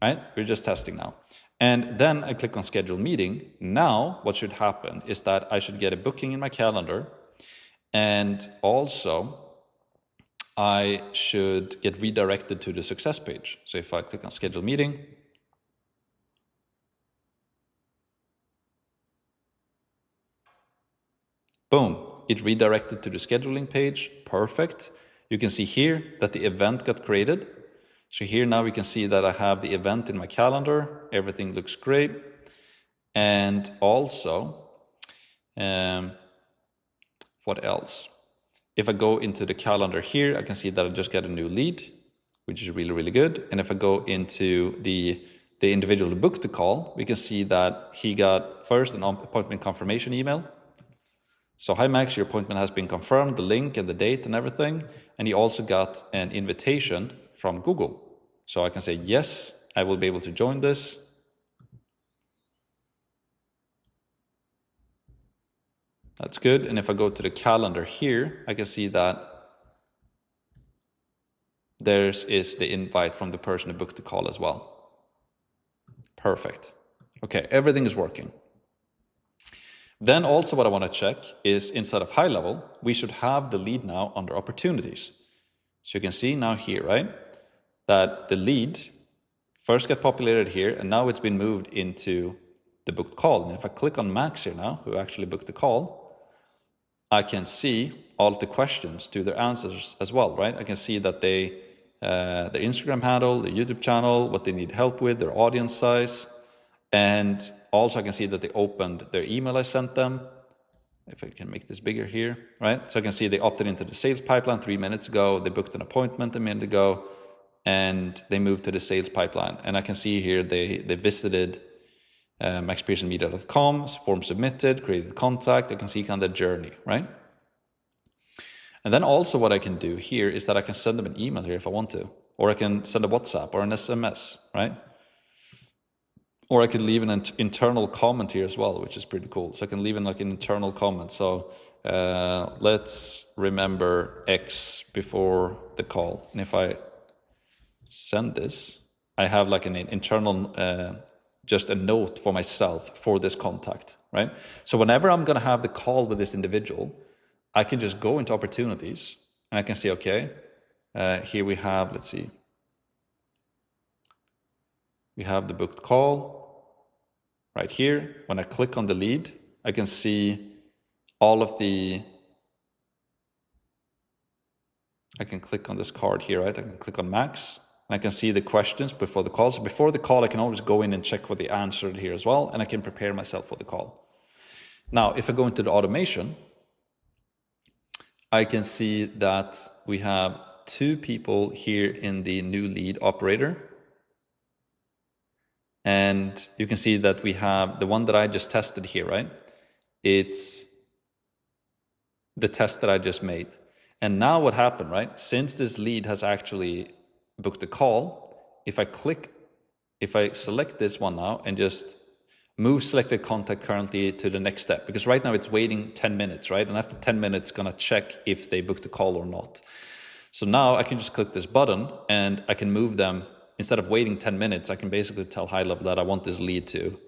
right? We're just testing now. And then I click on schedule meeting. Now what should happen is that I should get a booking in my calendar, and also I should get redirected to the success page. So if I click on schedule meeting, boom, it redirected to the scheduling page. Perfect. You can see here that the event got created. So here now we can see that I have the event in my calendar. Everything looks great. And also, what else? If I go into the calendar here, I can see that I just got a new lead, which is really, really good. And if I go into the individual who booked the call, we can see that he got first an appointment confirmation email. So, hi Max, your appointment has been confirmed, the link and the date and everything. And he also got an invitation from Google. So I can say, yes, I will be able to join this. That's good. And if I go to the calendar here, I can see that there is the invite from the person who booked the call as well. Perfect. Okay, everything is working. Then also what I want to check is inside of high level, we should have the lead now under opportunities. So you can see now here, right, that the lead first got populated here, and now it's been moved into the booked call. And if I click on Max here now, who actually booked the call, I can see all of the questions to their answers as well, right? I can see that they, their Instagram handle, their YouTube channel, what they need help with, their audience size, and also I can see that they opened their email I sent them. If I can make this bigger here, right? So I can see they opted into the sales pipeline 3 minutes ago, they booked an appointment a minute ago, and they moved to the sales pipeline. And I can see here they visited maxpearsonmedia.com, form submitted, created contact. I can see kind of the journey, right? And then also what I can do here is that I can send them an email here if I want to, or I can send a WhatsApp or an SMS, right? Or I could leave an internal comment here as well, which is pretty cool. So I can leave in like an internal comment. So let's remember X before the call. And if I send this, I have like an internal, just a note for myself for this contact, right? So whenever I'm going to have the call with this individual, I can just go into opportunities and I can see, okay, here we have, let's see, we have the booked call right here. When I click on the lead, I can see all of the, I can click on this card here, right? I can click on Max. I can see the questions before the call. So before the call, I can always go in and check what they answered here as well, and I can prepare myself for the call. Now, if I go into the automation, I can see that we have 2 people here in the new lead operator. And you can see that we have the one that I just tested here, right? It's the test that I just made. And now what happened, right? Since this lead has actually booked a call, if I select this one now and just move selected contact currently to the next step, because right now it's waiting 10 minutes, right? And after 10 minutes, it's gonna check if they booked a call or not. So now I can just click this button and I can move them. Instead of waiting 10 minutes, I can basically tell high level that I want this lead to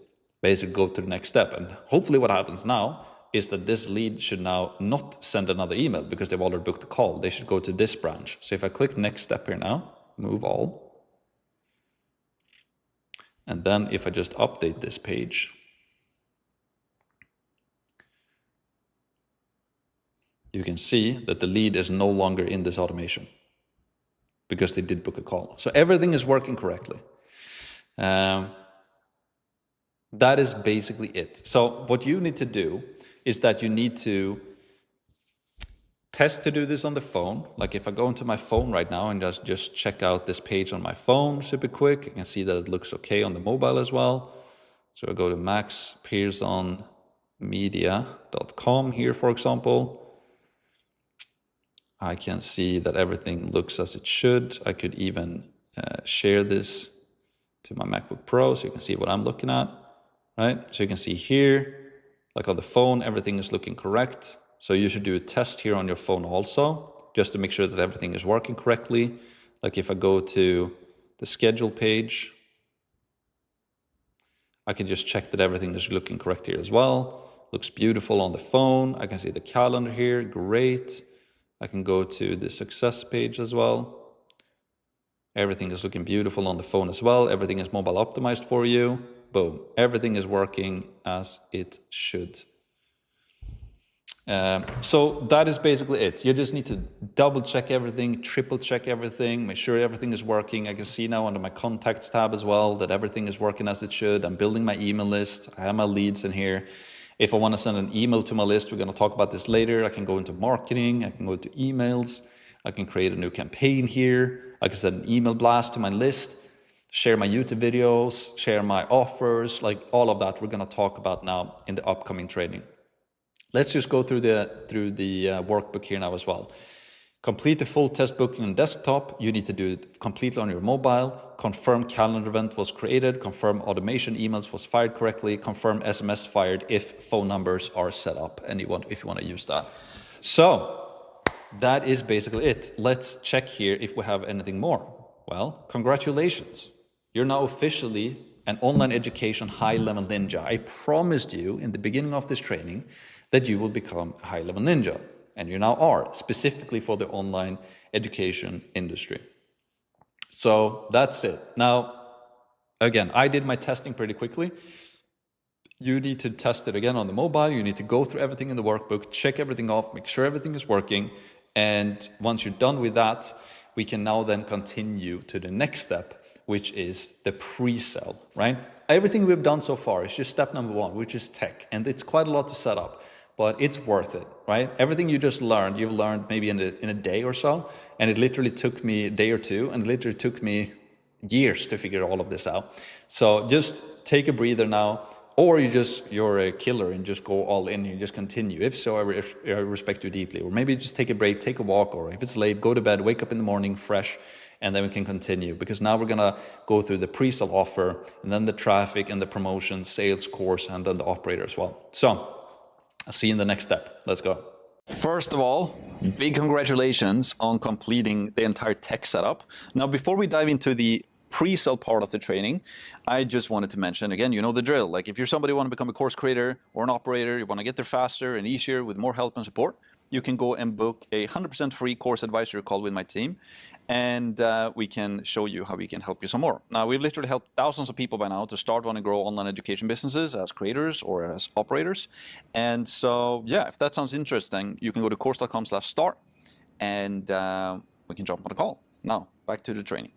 basically go to the next step. And hopefully what happens now is that this lead should now not send another email because they've already booked a call. They should go to this branch. So if I click next step here now, move all. And then if I just update this page, you can see that the lead is no longer in this automation because they did book a call. So everything is working correctly. That is basically it. So what you need to do is that you need to test to do this on the phone. Like if I go into my phone right now and just check out this page on my phone super quick, you can see that it looks okay on the mobile as well. So I go to maxpearsonmedia.com here, for example. I can see that everything looks as it should. I could even share this to my MacBook Pro so you can see what I'm looking at, right? So you can see here, like on the phone, everything is looking correct. So you should do a test here on your phone also, just to make sure that everything is working correctly. Like if I go to the schedule page, I can just check that everything is looking correct here as well. Looks beautiful on the phone. I can see the calendar here, great. I can go to the success page as well. Everything is looking beautiful on the phone as well. Everything is mobile optimized for you. Boom, everything is working as it should. So that is basically it. You just need to double check everything, triple check everything, make sure everything is working. I can see now under my contacts tab as well that everything is working as it should. I'm building my email list. I have my leads in here. If I want to send an email to my list, we're going to talk about this later. I can go into marketing. I can go into emails. I can create a new campaign here. I can send an email blast to my list, share my YouTube videos, share my offers, like all of that we're going to talk about now in the upcoming training. Let's just go through the workbook here now as well. Complete the full test booking on desktop. You need to do it completely on your mobile. Confirm calendar event was created. Confirm automation emails was fired correctly. Confirm SMS fired if phone numbers are set up and if you want to use that. So that is basically it. Let's check here if we have anything more. Well, congratulations. You're now officially an online education high-level ninja. I promised you in the beginning of this training that you will become a high-level ninja. And you now are, specifically for the online education industry. So that's it. Now, again, I did my testing pretty quickly. You need to test it again on the mobile. You need to go through everything in the workbook, check everything off, make sure everything is working. And once you're done with that, we can now then continue to the next step, which is the pre-sell, right? Everything we've done so far is just step number one, which is tech. And it's quite a lot to set up, but it's worth it, right? Everything you just learned, you've learned maybe in a day or so. And it literally took me a day or two, and it literally took me years to figure all of this out. So just take a breather now, or you're a killer and just go all in and just continue. If so, I respect you deeply. Or maybe just take a break, take a walk, or if it's late, go to bed, wake up in the morning fresh, and then we can continue. Because now we're gonna go through the pre-sale offer, and then the traffic and the promotion, sales course, and then the operator as well. So I'll see you in the next step. Let's go. First of all, big congratulations on completing the entire tech setup. Now, before we dive into the pre-sale part of the training, I just wanted to mention, again, you know the drill. Like if you're somebody who want to become a course creator or an operator, you want to get there faster and easier with more help and support, you can go and book a 100% free course advisory call with my team, and we can show you how we can help you some more. Now, we've literally helped thousands of people by now to start, want to grow online education businesses as creators or as operators. And so, yeah, if that sounds interesting, you can go to course.com/start, and we can jump on a call. Now, back to the training.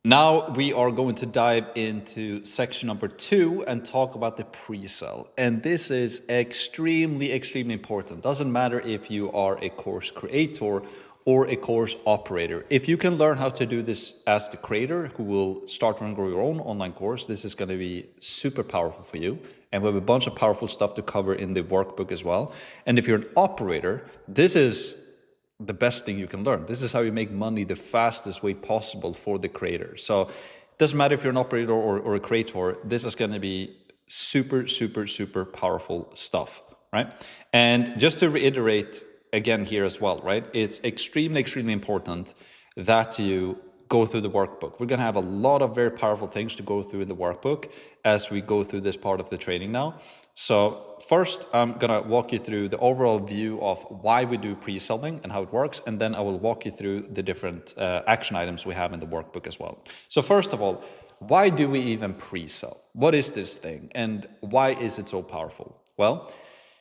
Now we are going to dive into section number 2 and talk about the pre-sale. And this is extremely, extremely important. Doesn't matter if you are a course creator or a course operator. If you can learn how to do this as the creator who will start and grow your own online course, this is going to be super powerful for you. And we have a bunch of powerful stuff to cover in the workbook as well. And if you're an operator, this is the best thing you can learn. This is how you make money the fastest way possible for the creator. So it doesn't matter if you're an operator or a creator, this is going to be super, super, super powerful stuff, right? And just to reiterate again here as well, right? It's extremely, extremely important that you go through the workbook. We're going to have a lot of very powerful things to go through in the workbook as we go through this part of the training now. So first, I'm going to walk you through the overall view of why we do pre-selling and how it works. And then I will walk you through the different action items we have in the workbook as well. So first of all, why do we even pre-sell? What is this thing? And why is it so powerful? Well,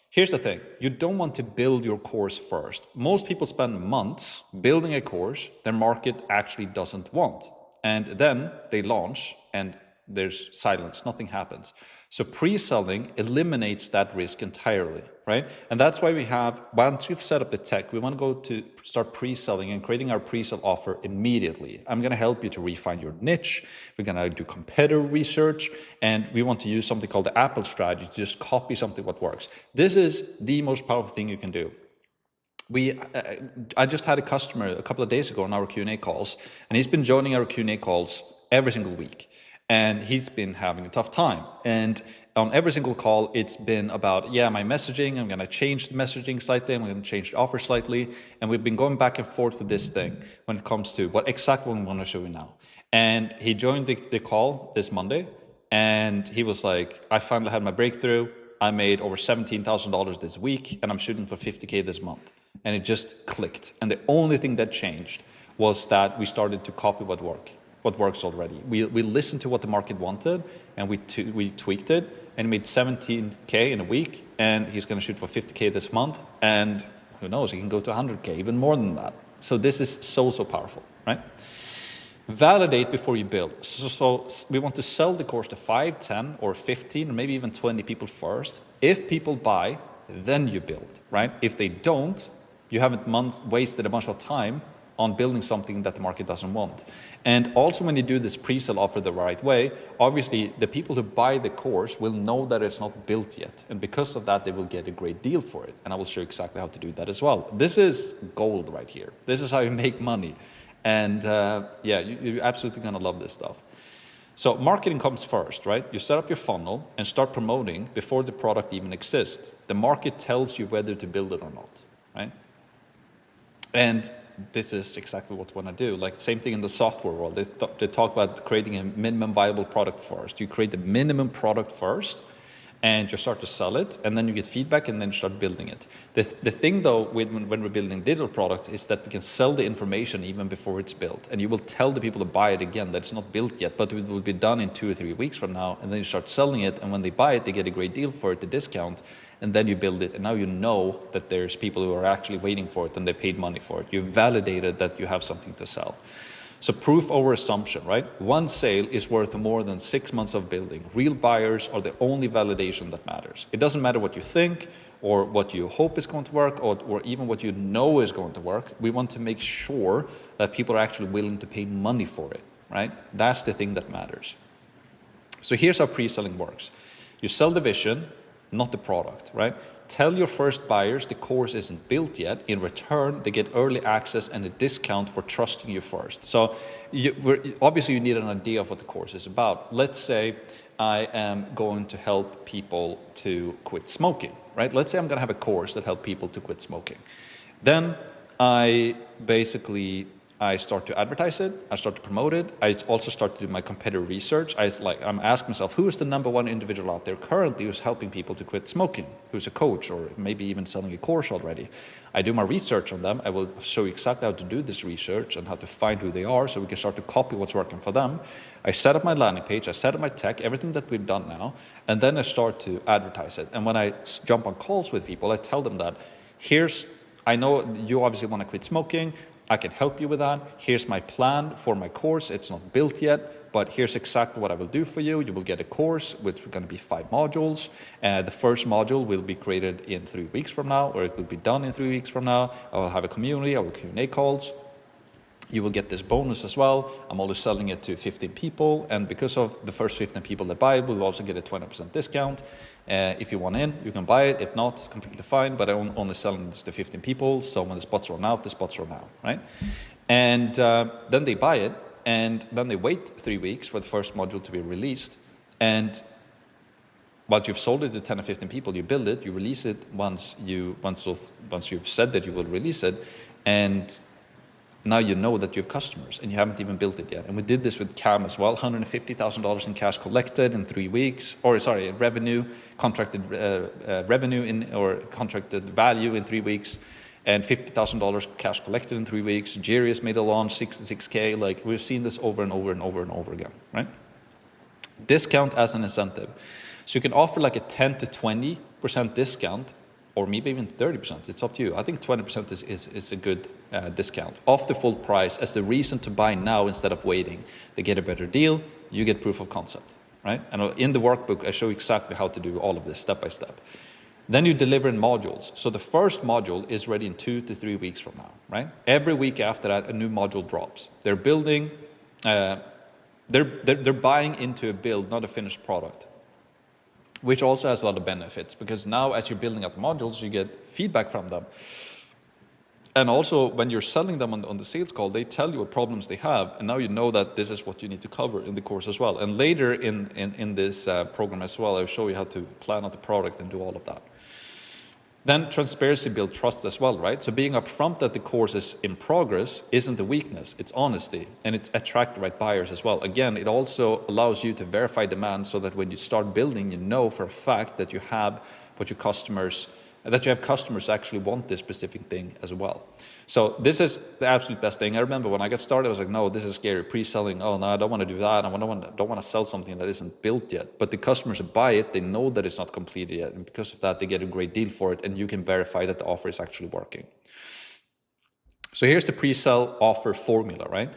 here's the thing. You don't want to build your course first. Most people spend months building a course their market actually doesn't want. And then they launch and there's silence, nothing happens. So pre-selling eliminates that risk entirely, right? And that's why we have, once you've set up the tech, we want to go to start pre-selling and creating our pre-sale offer immediately. I'm going to help you to refine your niche. We're going to do competitor research, and we want to use something called the Apple strategy to just copy something what works. This is the most powerful thing you can do. I just had a customer a couple of days ago on our Q&A calls, and he's been joining our Q&A calls every single week. And he's been having a tough time. And on every single call, it's been about, my messaging, I'm going to change the messaging slightly, I'm going to change the offer slightly. And we've been going back and forth with this thing when it comes to what exactly we want to show you now. And he joined the call this Monday, and he was like, I finally had my breakthrough. I made over $17,000 this week, and I'm shooting for 50K this month. And it just clicked. And the only thing that changed was that we started to copy what works already. We listened to what the market wanted, and we tweaked it, and made 17K in a week, and he's going to shoot for 50K this month, and who knows, he can go to 100K, even more than that. So this is so powerful, right? Validate before you build. So we want to sell the course to 5, 10, or 15, or maybe even 20 people first. If people buy, then you build, right? If they don't, you haven't wasted a bunch of time on building something that the market doesn't want. And also when you do this pre-sale offer the right way, obviously the people who buy the course will know that it's not built yet. And because of that, they will get a great deal for it. And I will show you exactly how to do that as well. This is gold right here. This is how you make money. And you're absolutely gonna love this stuff. So marketing comes first, right? You set up your funnel and start promoting before the product even exists. The market tells you whether to build it or not, right? And this is exactly what we want to do. Like same thing in the software world. They talk about creating a minimum viable product first. You create the minimum product first, and you start to sell it, and then you get feedback, and then you start building it. The thing though, when we're building digital products, is that we can sell the information even before it's built, and you will tell the people to buy it again that it's not built yet, but it will be done in 2 or 3 weeks from now, and then you start selling it, and when they buy it, they get a great deal for it, the discount, and then you build it, and now you know that there's people who are actually waiting for it, and they paid money for it. You've validated that you have something to sell. So proof over assumption, right? One sale is worth more than 6 months of building. Real buyers are the only validation that matters. It doesn't matter what you think or what you hope is going to work or even what you know is going to work. We want to make sure that people are actually willing to pay money for it, right? That's the thing that matters. So here's how pre-selling works. You sell the vision, not the product, right? Tell your first buyers the course isn't built yet. In return, they get early access and a discount for trusting you first. So obviously you need an idea of what the course is about. Let's say I am going to help people to quit smoking, right? Let's say I'm going to have a course that helps people to quit smoking. Then I start to advertise it, I start to promote it, I also start to do my competitor research. I'm asking myself, who is the #1 individual out there currently who's helping people to quit smoking, who's a coach or maybe even selling a course already. I do my research on them. I will show you exactly how to do this research and how to find who they are so we can start to copy what's working for them. I set up my landing page, I set up my tech, everything that we've done now, and then I start to advertise it. And when I jump on calls with people, I tell them that, I know you obviously want to quit smoking, I can help you with that. Here's my plan for my course. It's not built yet, but here's exactly what I will do for you. You will get a course, which is going to be 5 modules. The first module will be created in 3 weeks from now, or it will be done in 3 weeks from now. I will have a community, I will Q&A calls. You will get this bonus as well. I'm only selling it to 15 people, and because of the first 15 people that buy it, we'll also get a 20% discount. If you want in, you can buy it. If not, it's completely fine, but I'm only selling this to 15 people, so when the spots run out, the spots run out, right? And then they buy it, and then they wait 3 weeks for the first module to be released, and once you've sold it to 10 or 15 people, you build it, you release it once you've said that you will release it, and now you know that you have customers and you haven't even built it yet. And we did this with Cam as well, $150,000 in cash collected in 3 weeks, contracted value in 3 weeks, and $50,000 cash collected in 3 weeks. Jirius made a launch, 66K. Like we've seen this over and over and over and over again, right? Discount as an incentive. So you can offer like a 10 to 20% discount, or maybe even 30%, it's up to you. I think 20% is a good discount off the full price as the reason to buy now instead of waiting. They get a better deal, you get proof of concept, right? And in the workbook, I show exactly how to do all of this step by step. Then you deliver in modules. So the first module is ready in 2 to 3 weeks from now, right? Every week after that, a new module drops. They're building, they're buying into a build, not a finished product, which also has a lot of benefits, because now as you're building out the modules, you get feedback from them. And also when you're selling them on the sales call, they tell you what problems they have, and now you know that this is what you need to cover in the course as well. And later in this program as well, I'll show you how to plan out the product and do all of that. Then transparency builds trust as well, right? So being upfront that the course is in progress isn't a weakness, it's honesty, and it's attract the right buyers as well. Again, it also allows you to verify demand so that when you start building, you know for a fact that you have what your customers, that you have customers actually want this specific thing as well. So this is the absolute best thing. I remember when I got started, I was like, no, this is scary. Pre-selling, oh no, I don't want to do that. I don't want to sell something that isn't built yet. But the customers who buy it, they know that it's not completed yet. And because of that, they get a great deal for it. And you can verify that the offer is actually working. So here's the pre-sell offer formula, right?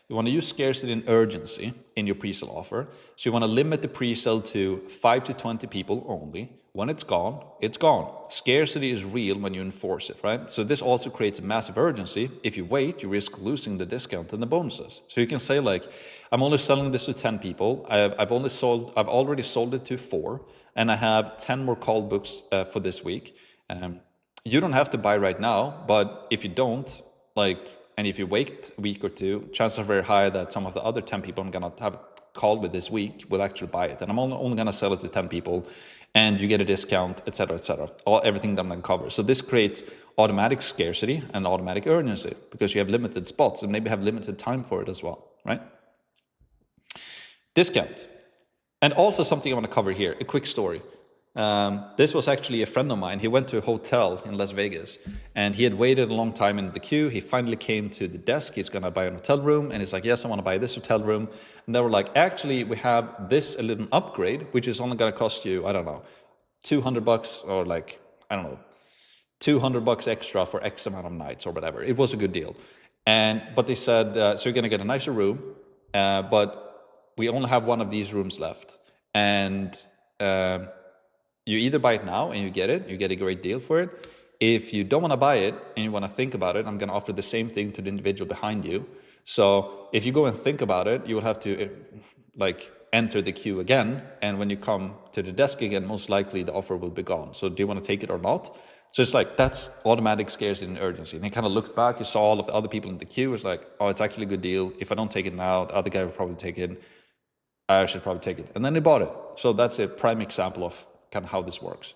You want to use scarcity and urgency in your pre-sale offer. So you want to limit the pre-sale to 5 to 20 people only. When it's gone, it's gone. Scarcity is real when you enforce it, right? So this also creates a massive urgency. If you wait, you risk losing the discount and the bonuses. So you can say like, I'm only selling this to 10 people. I've already sold it to 4, and I have 10 more call books for this week. You don't have to buy right now, but if you don't, and if you wait a week or 2, chances are very high that some of the other 10 people I'm going to have a call with this week will actually buy it. And I'm only going to sell it to 10 people, and you get a discount, etc., etc. Everything that I'm going to cover. So this creates automatic scarcity and automatic urgency because you have limited spots and maybe have limited time for it as well, right? Discount. And also something I want to cover here, a quick story. This was actually a friend of mine. He went to a hotel in Las Vegas and he had waited a long time in the queue. He finally came to the desk. He's going to buy an hotel room. And he's like, yes, I want to buy this hotel room. And they were like, actually, we have this a little upgrade, which is only going to cost you, I don't know, $200 or like, I don't know, $200 extra for X amount of nights or whatever. It was a good deal. But they said, so you're going to get a nicer room, but we only have one of these rooms left. And you either buy it now and you get a great deal for it. If you don't want to buy it and you want to think about it, I'm going to offer the same thing to the individual behind you. So if you go and think about it, you will have to enter the queue again. And when you come to the desk again, most likely the offer will be gone. So do you want to take it or not? So it's like, that's automatic scarcity and urgency. And he kind of looked back, he saw all of the other people in the queue. It's like, oh, it's actually a good deal. If I don't take it now, the other guy will probably take it. I should probably take it. And then they bought it. So that's a prime example of kind of how this works.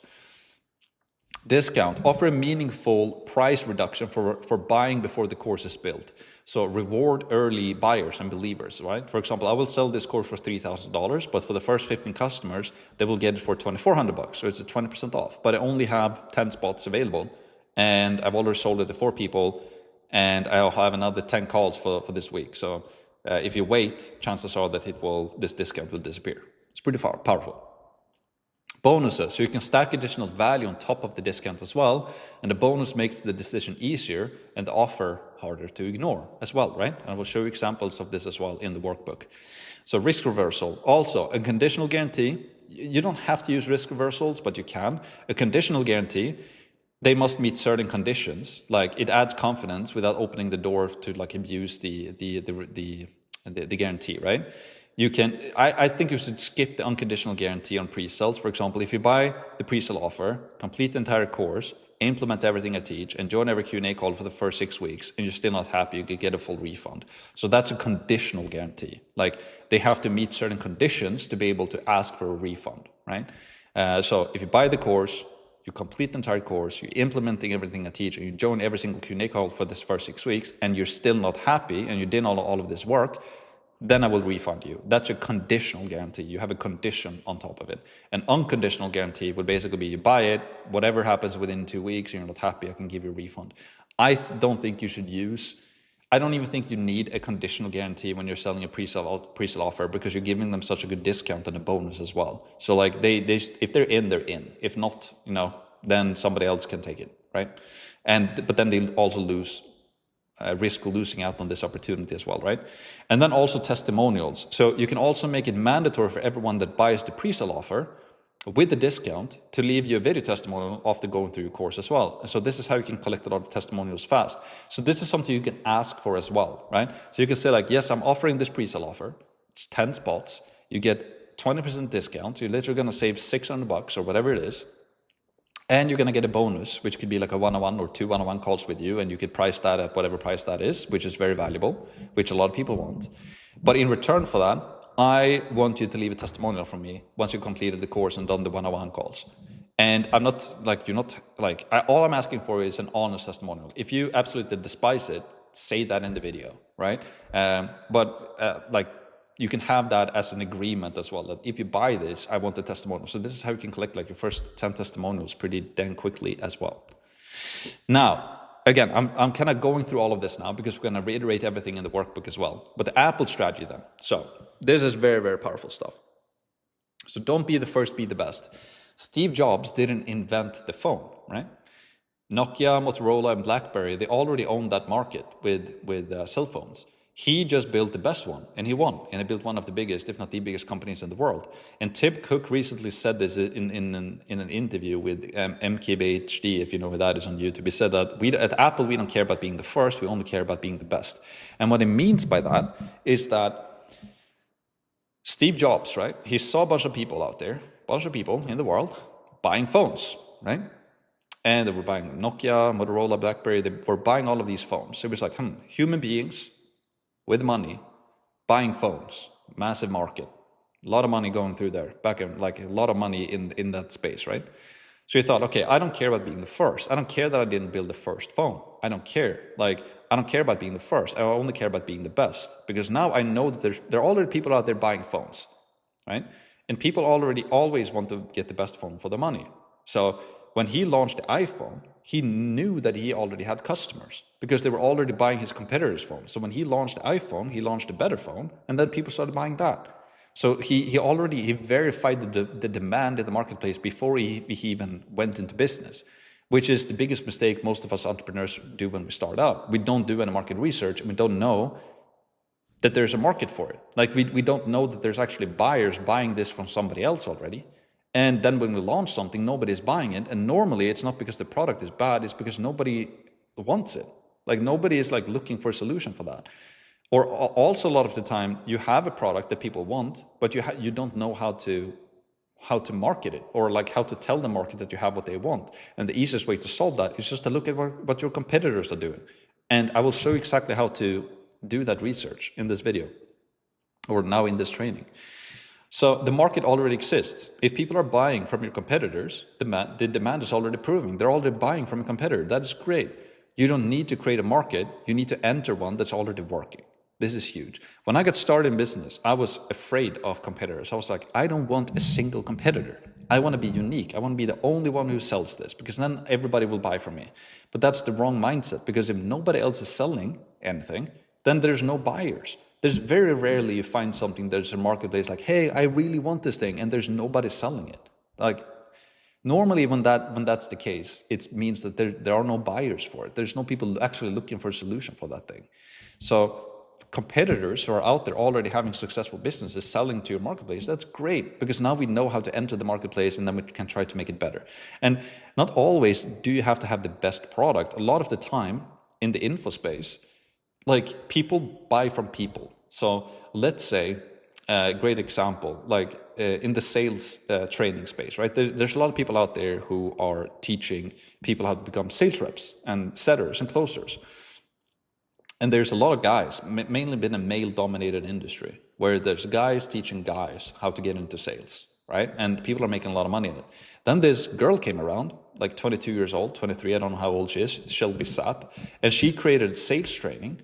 Discount. Offer a meaningful price reduction for buying before the course is built. So reward early buyers and believers, right? For example, I will sell this course for $3,000, but for the first 15 customers, they will get it for $2,400. So it's a 20% off, but I only have 10 spots available. And I've already sold it to 4 people, and I'll have another 10 calls for this week. So if you wait, chances are that this discount will disappear. It's pretty powerful. Bonuses, so you can stack additional value on top of the discount as well, and the bonus makes the decision easier and the offer harder to ignore as well, right? And I will show you examples of this as well in the workbook. So risk reversal, also a conditional guarantee. You don't have to use risk reversals, but you can. A conditional guarantee, they must meet certain conditions, like it adds confidence without opening the door to abuse the guarantee, right? I think you should skip the unconditional guarantee on pre-sales. For example, if you buy the pre-sale offer, complete the entire course, implement everything I teach, and join every Q&A call for the first 6 weeks, and you're still not happy, you could get a full refund. So that's a conditional guarantee. They have to meet certain conditions to be able to ask for a refund, right? So if you buy the course, you complete the entire course, you're implementing everything I teach, and you join every single Q&A call for this first 6 weeks, and you're still not happy, and you did all of this work, then I will refund you. That's a conditional guarantee. You have a condition on top of it. An unconditional guarantee would basically be you buy it, whatever happens within 2 weeks, you're not happy, I can give you a refund. I don't even think you need a conditional guarantee when you're selling a pre-sale offer, because you're giving them such a good discount and a bonus as well. So if they're in, they're in. If not, then somebody else can take it, right? But then they'll also lose risk losing out on this opportunity as well, right? And then also testimonials. So you can also make it mandatory for everyone that buys the pre-sale offer with the discount to leave you a video testimonial after going through your course as well. So this is how you can collect a lot of testimonials fast. So this is something you can ask for as well, right? So you can say like, yes, I'm offering this pre-sale offer. It's 10 spots. You get 20% discount. You're literally going to save $600 or whatever it is. And you're going to get a bonus, which could be like a one-on-one or 2 one-on-one calls with you. And you could price that at whatever price that is, which is very valuable, which a lot of people want. But in return for that, I want you to leave a testimonial from me once you've completed the course and done the one-on-one calls. And I'm not like, you're not like, all I'm asking for is an honest testimonial. If you absolutely despise it, say that in the video, right? Like you can have that as an agreement as well, that if you buy this, I want the testimonial. So this is how you can collect like your first 10 testimonials pretty dang quickly as well. Now, again, I'm kind of going through all of this now because we're going to reiterate everything in the workbook as well. But the Apple strategy then. So this is very, very powerful stuff. So don't be the first, be the best. Steve Jobs didn't invent the phone, right? Nokia, Motorola, and BlackBerry, they already owned that market with cell phones. He just built the best one, and he won. And he built one of the biggest, if not the biggest companies in the world. And Tim Cook recently said this in an interview with MKBHD, if you know who that is on YouTube. He said that at Apple, we don't care about being the first, we only care about being the best. And what he means by that is that Steve Jobs, right? He saw a bunch of people out there, a bunch of people in the world buying phones, right? And they were buying Nokia, Motorola, BlackBerry. They were buying all of these phones. So it was like, human beings with money buying phones, massive market, a lot of money going through there, back in like a lot of money in that space, right? So he thought, okay, I don't care about being the first. I don't care that I didn't build the first phone. I don't care. Like, I don't care about being the first. I only care about being the best, because now I know that there are already people out there buying phones, right? And people already always want to get the best phone for the money. So when he launched the iPhone, he knew that he already had customers because they were already buying his competitors' phones. So when he launched the iPhone, he launched a better phone, and then people started buying that. So he verified the demand in the marketplace before he even went into business, which is the biggest mistake most of us entrepreneurs do when we start out. We don't do any market research, and we don't know that there's a market for it. Like we don't know that there's actually buyers buying this from somebody else already. And then when we launch something, nobody's buying it. And normally it's not because the product is bad, it's because nobody wants it. Like nobody is like looking for a solution for that. Or also a lot of the time you have a product that people want, but you don't know how to market it, or like how to tell the market that you have what they want. And the easiest way to solve that is just to look at what your competitors are doing. And I will show you exactly how to do that research in this video, or now in this training. So the market already exists. If people are buying from your competitors, the demand is already proving. They're already buying from a competitor. That is great. You don't need to create a market. You need to enter one that's already working. This is huge. When I got started in business, I was afraid of competitors. I was like, I don't want a single competitor. I want to be unique. I want to be the only one who sells this, because then everybody will buy from me. But that's the wrong mindset, because if nobody else is selling anything, then there's no buyers. There's very rarely you find something that's a marketplace like, hey, I really want this thing, and there's nobody selling it. Like normally when that's the case, it means that there are no buyers for it. There's no people actually looking for a solution for that thing. So competitors who are out there already having successful businesses selling to your marketplace, that's great, because now we know how to enter the marketplace, and then we can try to make it better. And not always do you have to have the best product. A lot of the time in the info space, like people buy from people. So let's say a great example, like in the sales training space, right? There's a lot of people out there who are teaching people how to become sales reps and setters and closers. And there's a lot of guys, mainly been a male-dominated industry, where there's guys teaching guys how to get into sales, right? And people are making a lot of money in it. Then this girl came around, like 22 years old, 23, I don't know how old she is, Shelby Sapp, and she created sales training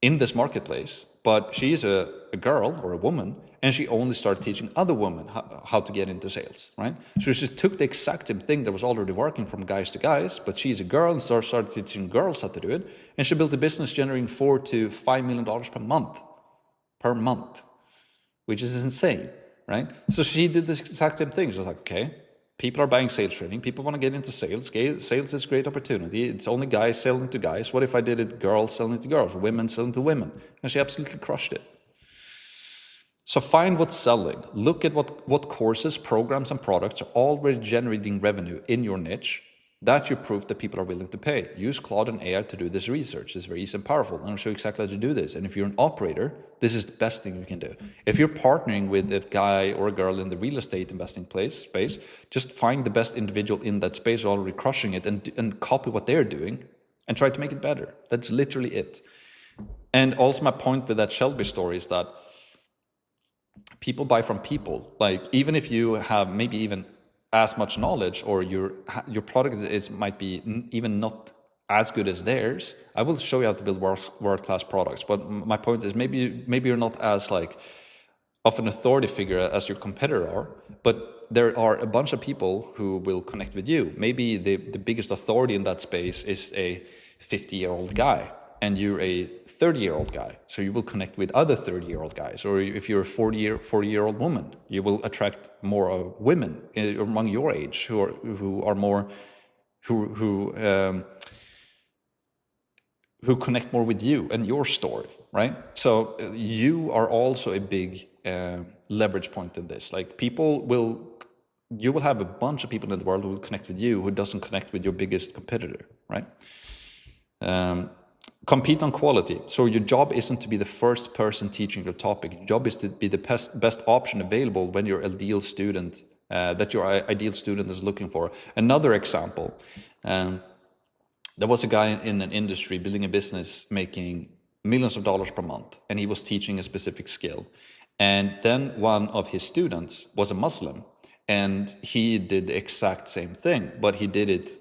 in this marketplace, but she's a girl or a woman, and she only started teaching other women how to get into sales, right? So she took the exact same thing that was already working from guys to guys, but she's a girl and started teaching girls how to do it, and she built a business generating $4 to $5 million per month, which is insane, right? So she did this exact same thing. She was like, okay, People are buying sales training. People want to get into sales. Sales is a great opportunity. It's only guys selling to guys. What if I did it girls selling to girls, women selling to women? And she absolutely crushed it. So find what's selling. Look at what courses, programs, and products are already generating revenue in your niche. That's your proof that people are willing to pay. Use Claude and AI to do this research. It's very easy and powerful. And I'll show you exactly how to do this. And if you're an operator, this is the best thing you can do. If you're partnering with a guy or a girl in the real estate investing space, just find the best individual in that space already crushing it and copy what they're doing and try to make it better. That's literally it. And also my point with that Shelby story is that people buy from people. Like even if you have maybe even as much knowledge, or your product might be even not as good as theirs, I will show you how to build world-class products. But my point is maybe you're not as like of an authority figure as your competitor are, but there are a bunch of people who will connect with you. Maybe the biggest authority in that space is a 50-year-old guy, and you're a 30-year-old guy, so you will connect with other 30-year-old guys. Or if you're a 40-year-old woman, you will attract more women among your age who are more who connect more with you and your story, right? So you are also a big leverage point in this. Like you will have a bunch of people in the world who will connect with you who doesn't connect with your biggest competitor, right? Compete on quality. So your job isn't to be the first person teaching your topic. Your job is to be the best option available when your ideal student, that your ideal student is looking for. Another example, there was a guy in an industry building a business making millions of dollars per month, and he was teaching a specific skill. And then one of his students was a Muslim, and he did the exact same thing, but he did it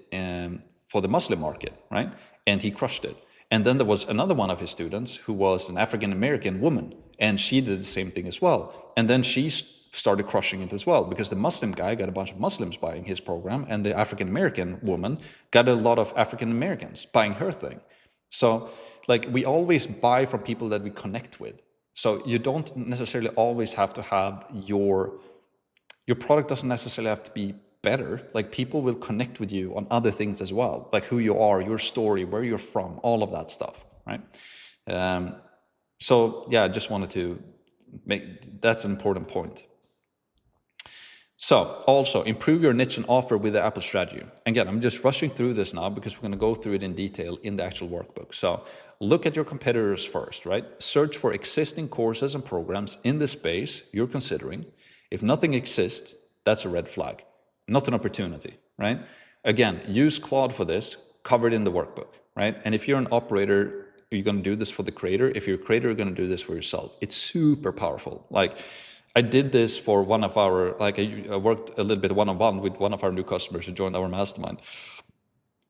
for the Muslim market, right? And he crushed it. And then there was another one of his students who was an African-American woman, and she did the same thing as well. And then she started crushing it as well, because the Muslim guy got a bunch of Muslims buying his program, and the African-American woman got a lot of African-Americans buying her thing. So like we always buy from people that we connect with. So you don't necessarily always have to have your product doesn't necessarily have to be better. Like people will connect with you on other things as well, like who you are, your story, where you're from, all of that stuff, right? So yeah, I just wanted to make, that's an important point. So also improve your niche and offer with the Apple strategy. Again, I'm just rushing through this now because we're going to go through it in detail in the actual workbook. So look at your competitors first, right? Search for existing courses and programs in the space you're considering. If nothing exists, that's a red flag. Not an opportunity, right? Again, use Claude for this, covered in the workbook, right? And if you're an operator, you're going to do this for the creator. If you're a creator, you're going to do this for yourself. It's super powerful. Like I did this for one of our, like I worked a little bit one-on-one with one of our new customers who joined our mastermind.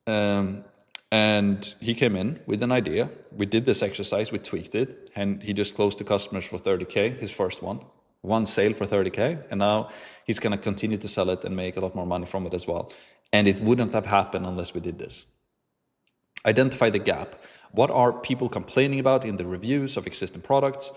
And he came in with an idea. We did this exercise, we tweaked it, and he just closed the customers for 30K, his first one sale for 30K, and now he's going to continue to sell it and make a lot more money from it as well. And it wouldn't have happened unless we did this. Identify the gap. What are people complaining about in the reviews of existing products?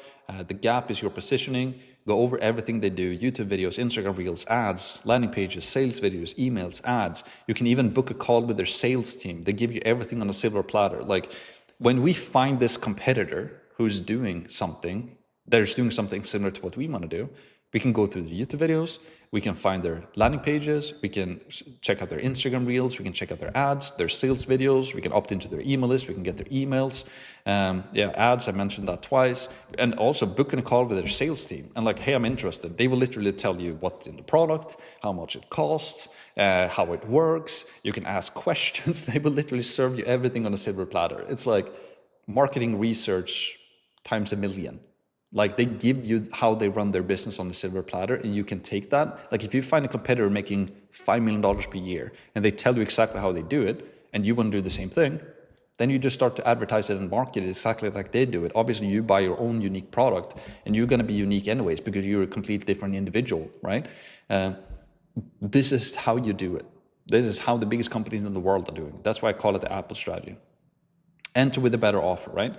The gap is your positioning. Go over everything they do: YouTube videos, Instagram Reels, ads, landing pages, sales videos, emails, ads. You can even book a call with their sales team. They give you everything on a silver platter. Like when we find this competitor who's doing something, they're doing something similar to what we want to do, we can go through the YouTube videos, we can find their landing pages, we can check out their Instagram Reels, we can check out their ads, their sales videos, we can opt into their email list, we can get their emails. Ads, I mentioned that twice. And also booking a call with their sales team. And like, hey, I'm interested. They will literally tell you what's in the product, how much it costs, how it works. You can ask questions. They will literally serve you everything on a silver platter. It's like marketing research times a million. Like they give you how they run their business on the silver platter, and you can take that. Like if you find a competitor making $5 million per year and they tell you exactly how they do it, and you want to do the same thing, then you just start to advertise it and market it exactly like they do it. Obviously you buy your own unique product, and you're going to be unique anyways because you're a completely different individual, right? This is how you do it. This is how the biggest companies in the world are doing it. That's why I call it the Apple strategy. Enter with a better offer, right?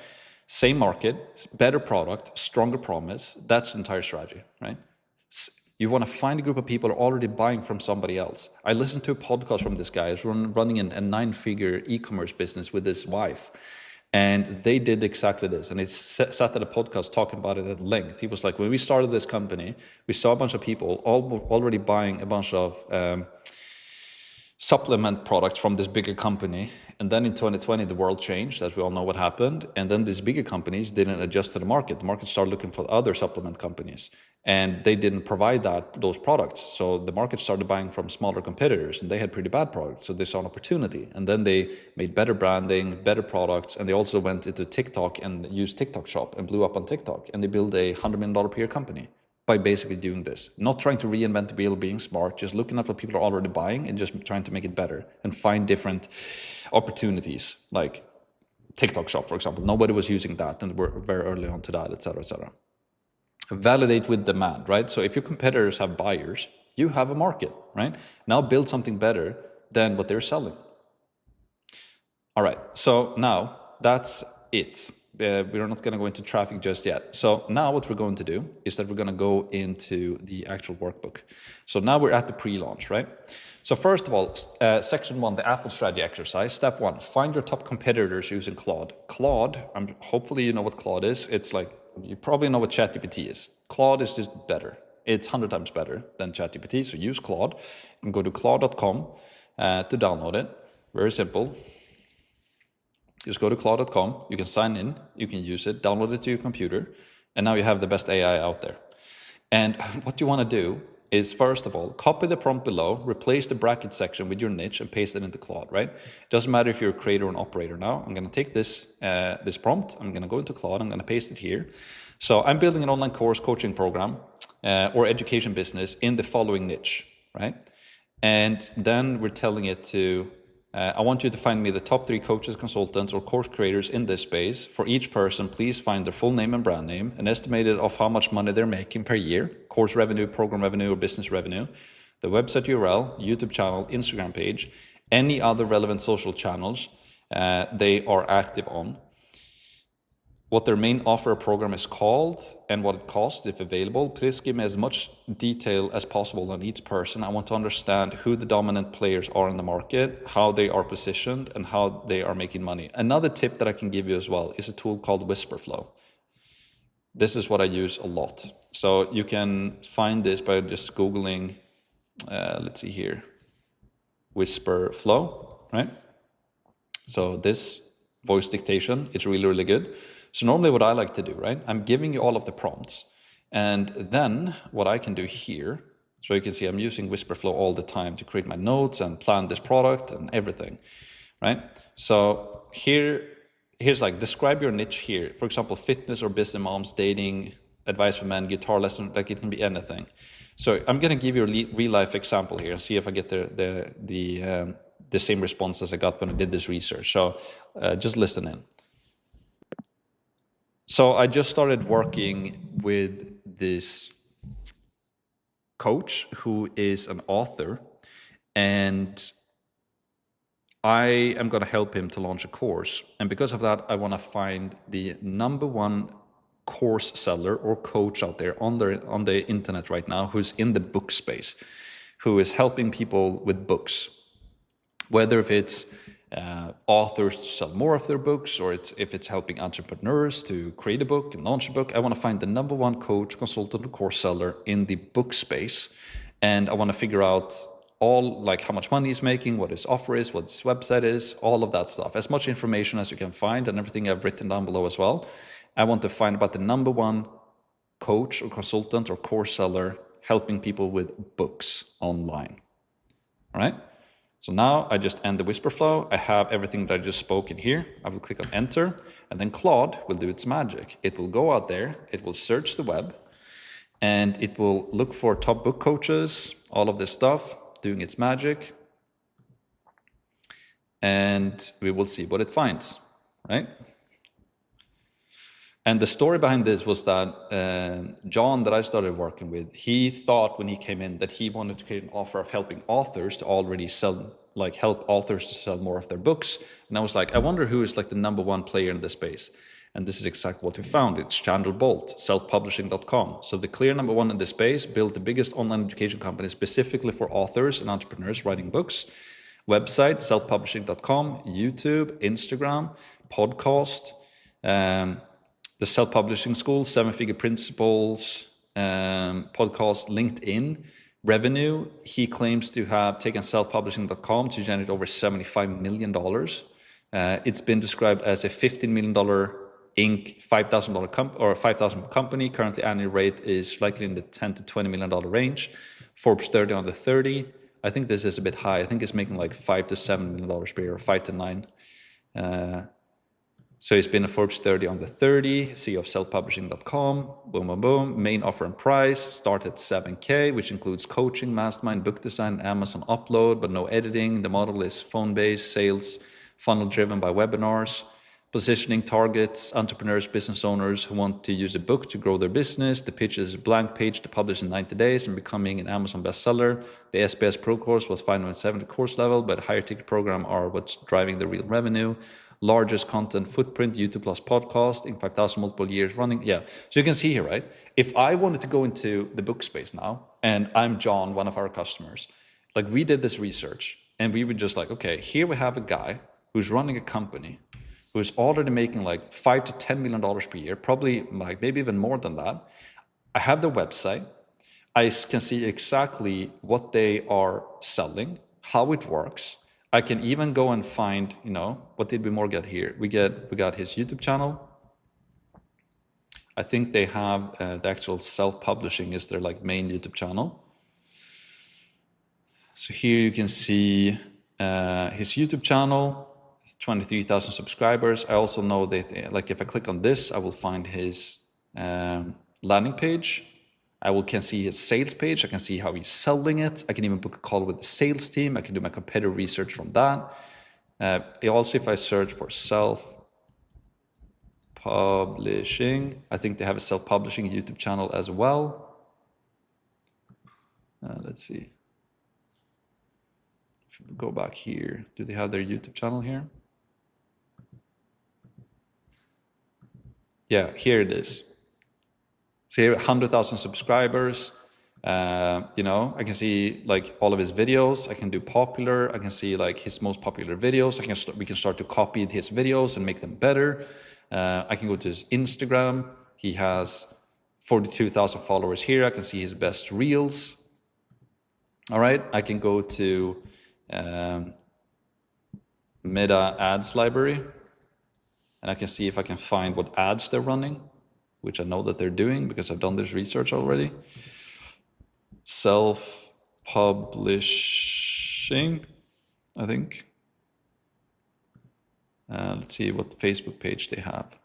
Same market, better product, stronger promise. That's the entire strategy, right? You want to find a group of people who are already buying from somebody else. I listened to a podcast from this guy who's running a 9-figure e-commerce business with his wife. And they did exactly this. And he sat at a podcast talking about it at length. He was like, when we started this company, we saw a bunch of people already buying a bunch of supplement products from this bigger company. And then in 2020, the world changed, as we all know what happened. And then these bigger companies didn't adjust to the market. The market started looking for other supplement companies, and they didn't provide those products. So the market started buying from smaller competitors, and they had pretty bad products. So they saw an opportunity. And then they made better branding, better products, and they also went into TikTok and used TikTok Shop and blew up on TikTok. And they built a $100 million per year company by basically doing this. Not trying to reinvent the wheel, being smart, just looking at what people are already buying and just trying to make it better and find different opportunities, like TikTok Shop, for example. Nobody was using that, and we're very early on to that, et cetera, et cetera. Validate with demand, right? So if your competitors have buyers, you have a market, right? Now build something better than what they're selling. All right, so now that's it. We're not going to go into traffic just yet. So now what we're going to do is that we're going to go into the actual workbook. So now we're at the pre-launch, right? So first of all, section 1, the Apple strategy exercise. Step 1, find your top competitors using Claude. Claude, hopefully you know what Claude is. It's like, you probably know what ChatGPT is. Claude is just better. It's 100 times better than ChatGPT. So use Claude. You can go to claude.com to download it. Very simple. Just go to claude.com, you can sign in, you can use it, download it to your computer, and now you have the best AI out there. And what you want to do is, first of all, copy the prompt below, replace the bracket section with your niche, and paste it into Claude, right? It doesn't matter if you're a creator or an operator now. I'm going to take this prompt, I'm going to go into Claude, I'm going to paste it here. So I'm building an online course coaching program or education business in the following niche, right? And then we're telling it to I want you to find me the top 3 coaches, consultants, or course creators in this space. For each person, please find their full name and brand name, an estimated of how much money they're making per year, course revenue, program revenue, or business revenue, the website URL, YouTube channel, Instagram page, any other relevant social channels they are active on, what their main offer or program is called, and what it costs if available. Please give me as much detail as possible on each person. I want to understand who the dominant players are in the market, how they are positioned, and how they are making money. Another tip that I can give you as well is a tool called Whisperflow. This is what I use a lot. So you can find this by just Googling, let's see here, Whisperflow, right? So this voice dictation, it's really, really good. So normally what I like to do, right, I'm giving you all of the prompts, and then what I can do here, so you can see I'm using Whisperflow all the time to create my notes and plan this product and everything, right? So here's like, describe your niche here. For example, fitness or business moms, dating, advice for men, guitar lesson, like it can be anything. So I'm going to give you a real life example here and see if I get the same response as I got when I did this research. So just listen in. So I just started working with this coach who is an author, and I am going to help him to launch a course. And because of that, I want to find the #1 course seller or coach out there on the internet right now who's in the book space, who is helping people with books, whether if it's authors to sell more of their books, or if it's helping entrepreneurs to create a book and launch a book. I want to find the #1 coach, consultant, or course seller in the book space, and I want to figure out all, like, how much money he's making, what his offer is, what his website is, all of that stuff, as much information as you can find, and everything I've written down below as well. I want to find about the #1 coach or consultant or course seller helping people with books online. All right. So now I just end the Whisperflow. I have everything that I just spoke in here. I will click on enter, and then Claude will do its magic. It will go out there, it will search the web, and it will look for top book coaches, all of this stuff, doing its magic. And we will see what it finds, right? And the story behind this was that John, that I started working with, he thought when he came in that he wanted to create an offer of helping authors to already sell, like help authors to sell more of their books. And I was like, I wonder who is like the #1 player in this space. And this is exactly what we found. It's Chandler Bolt, selfpublishing.com. So the clear number one in this space, built the biggest online education company specifically for authors and entrepreneurs writing books. Website, selfpublishing.com, YouTube, Instagram, podcast, the Self-Publishing School, 7-Figure Principles, podcast, LinkedIn. Revenue, he claims to have taken selfpublishing.com to generate over $75 million. It's been described as a $15 million Inc. $5,000 5,000 company. Currently, annual rate is likely in the $10 to $20 million range. Forbes 30 under 30. I think this is a bit high. I think it's making like $5 to $7 million per year, or 5 to 9. So he's been a Forbes 30 under 30, CEO of selfpublishing.com, boom, boom, boom. Main offer and price, start at $7K, which includes coaching, mastermind, book design, Amazon upload, but no editing. The model is phone-based, sales, funnel driven by webinars. Positioning targets entrepreneurs, business owners who want to use a book to grow their business. The pitch is a blank page to publish in 90 days and becoming an Amazon bestseller. The SBS Pro course was $570 course level, but higher ticket program are what's driving the real revenue. Largest content footprint, YouTube plus podcast, in 5,000 multiple years running. Yeah, so you can see here, right? If I wanted to go into the book space now, and I'm John, one of our customers, like we did this research, and we were just like, okay, here we have a guy who's running a company who's already making like $5 to $10 million per year, probably like maybe even more than that. I have the website. I can see exactly what they are selling, how it works. I can even go and find, what did we more get here? We got his YouTube channel. I think they have the actual self-publishing is their like main YouTube channel. So here you can see his YouTube channel, 23,000 subscribers. I also know that like if I click on this, I will find his landing page. Can see his sales page. I can see how he's selling it. I can even book a call with the sales team. I can do my competitor research from that. Also, if I search for self-publishing, I think they have a self-publishing YouTube channel as well. Let's see. If we go back here, do they have their YouTube channel here? Yeah, here it is. So here, 100,000 subscribers. I can see like all of his videos. I can do popular. I can see like his most popular videos. We can start to copy his videos and make them better. I can go to his Instagram. He has 42,000 followers here. I can see his best reels. All right. I can go to Meta Ads Library, and I can see if I can find what ads they're running, which I know that they're doing because I've done this research already. Self-publishing, I think. Let's see what Facebook page they have.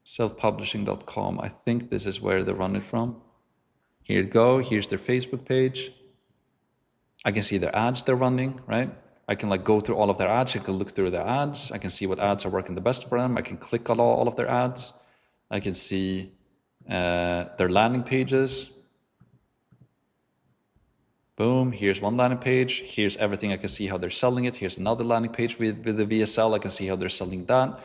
Selfpublishing.com. I think this is where they run it from. Here you go. Here's their Facebook page. I can see their ads they're running, right? I can like go through all of their ads. I can look through their ads. I can see what ads are working the best for them. I can click on all of their ads. I can see their landing pages. Boom, here's one landing page. Here's everything. I can see how they're selling it. Here's another landing page with the VSL. I can see how they're selling that.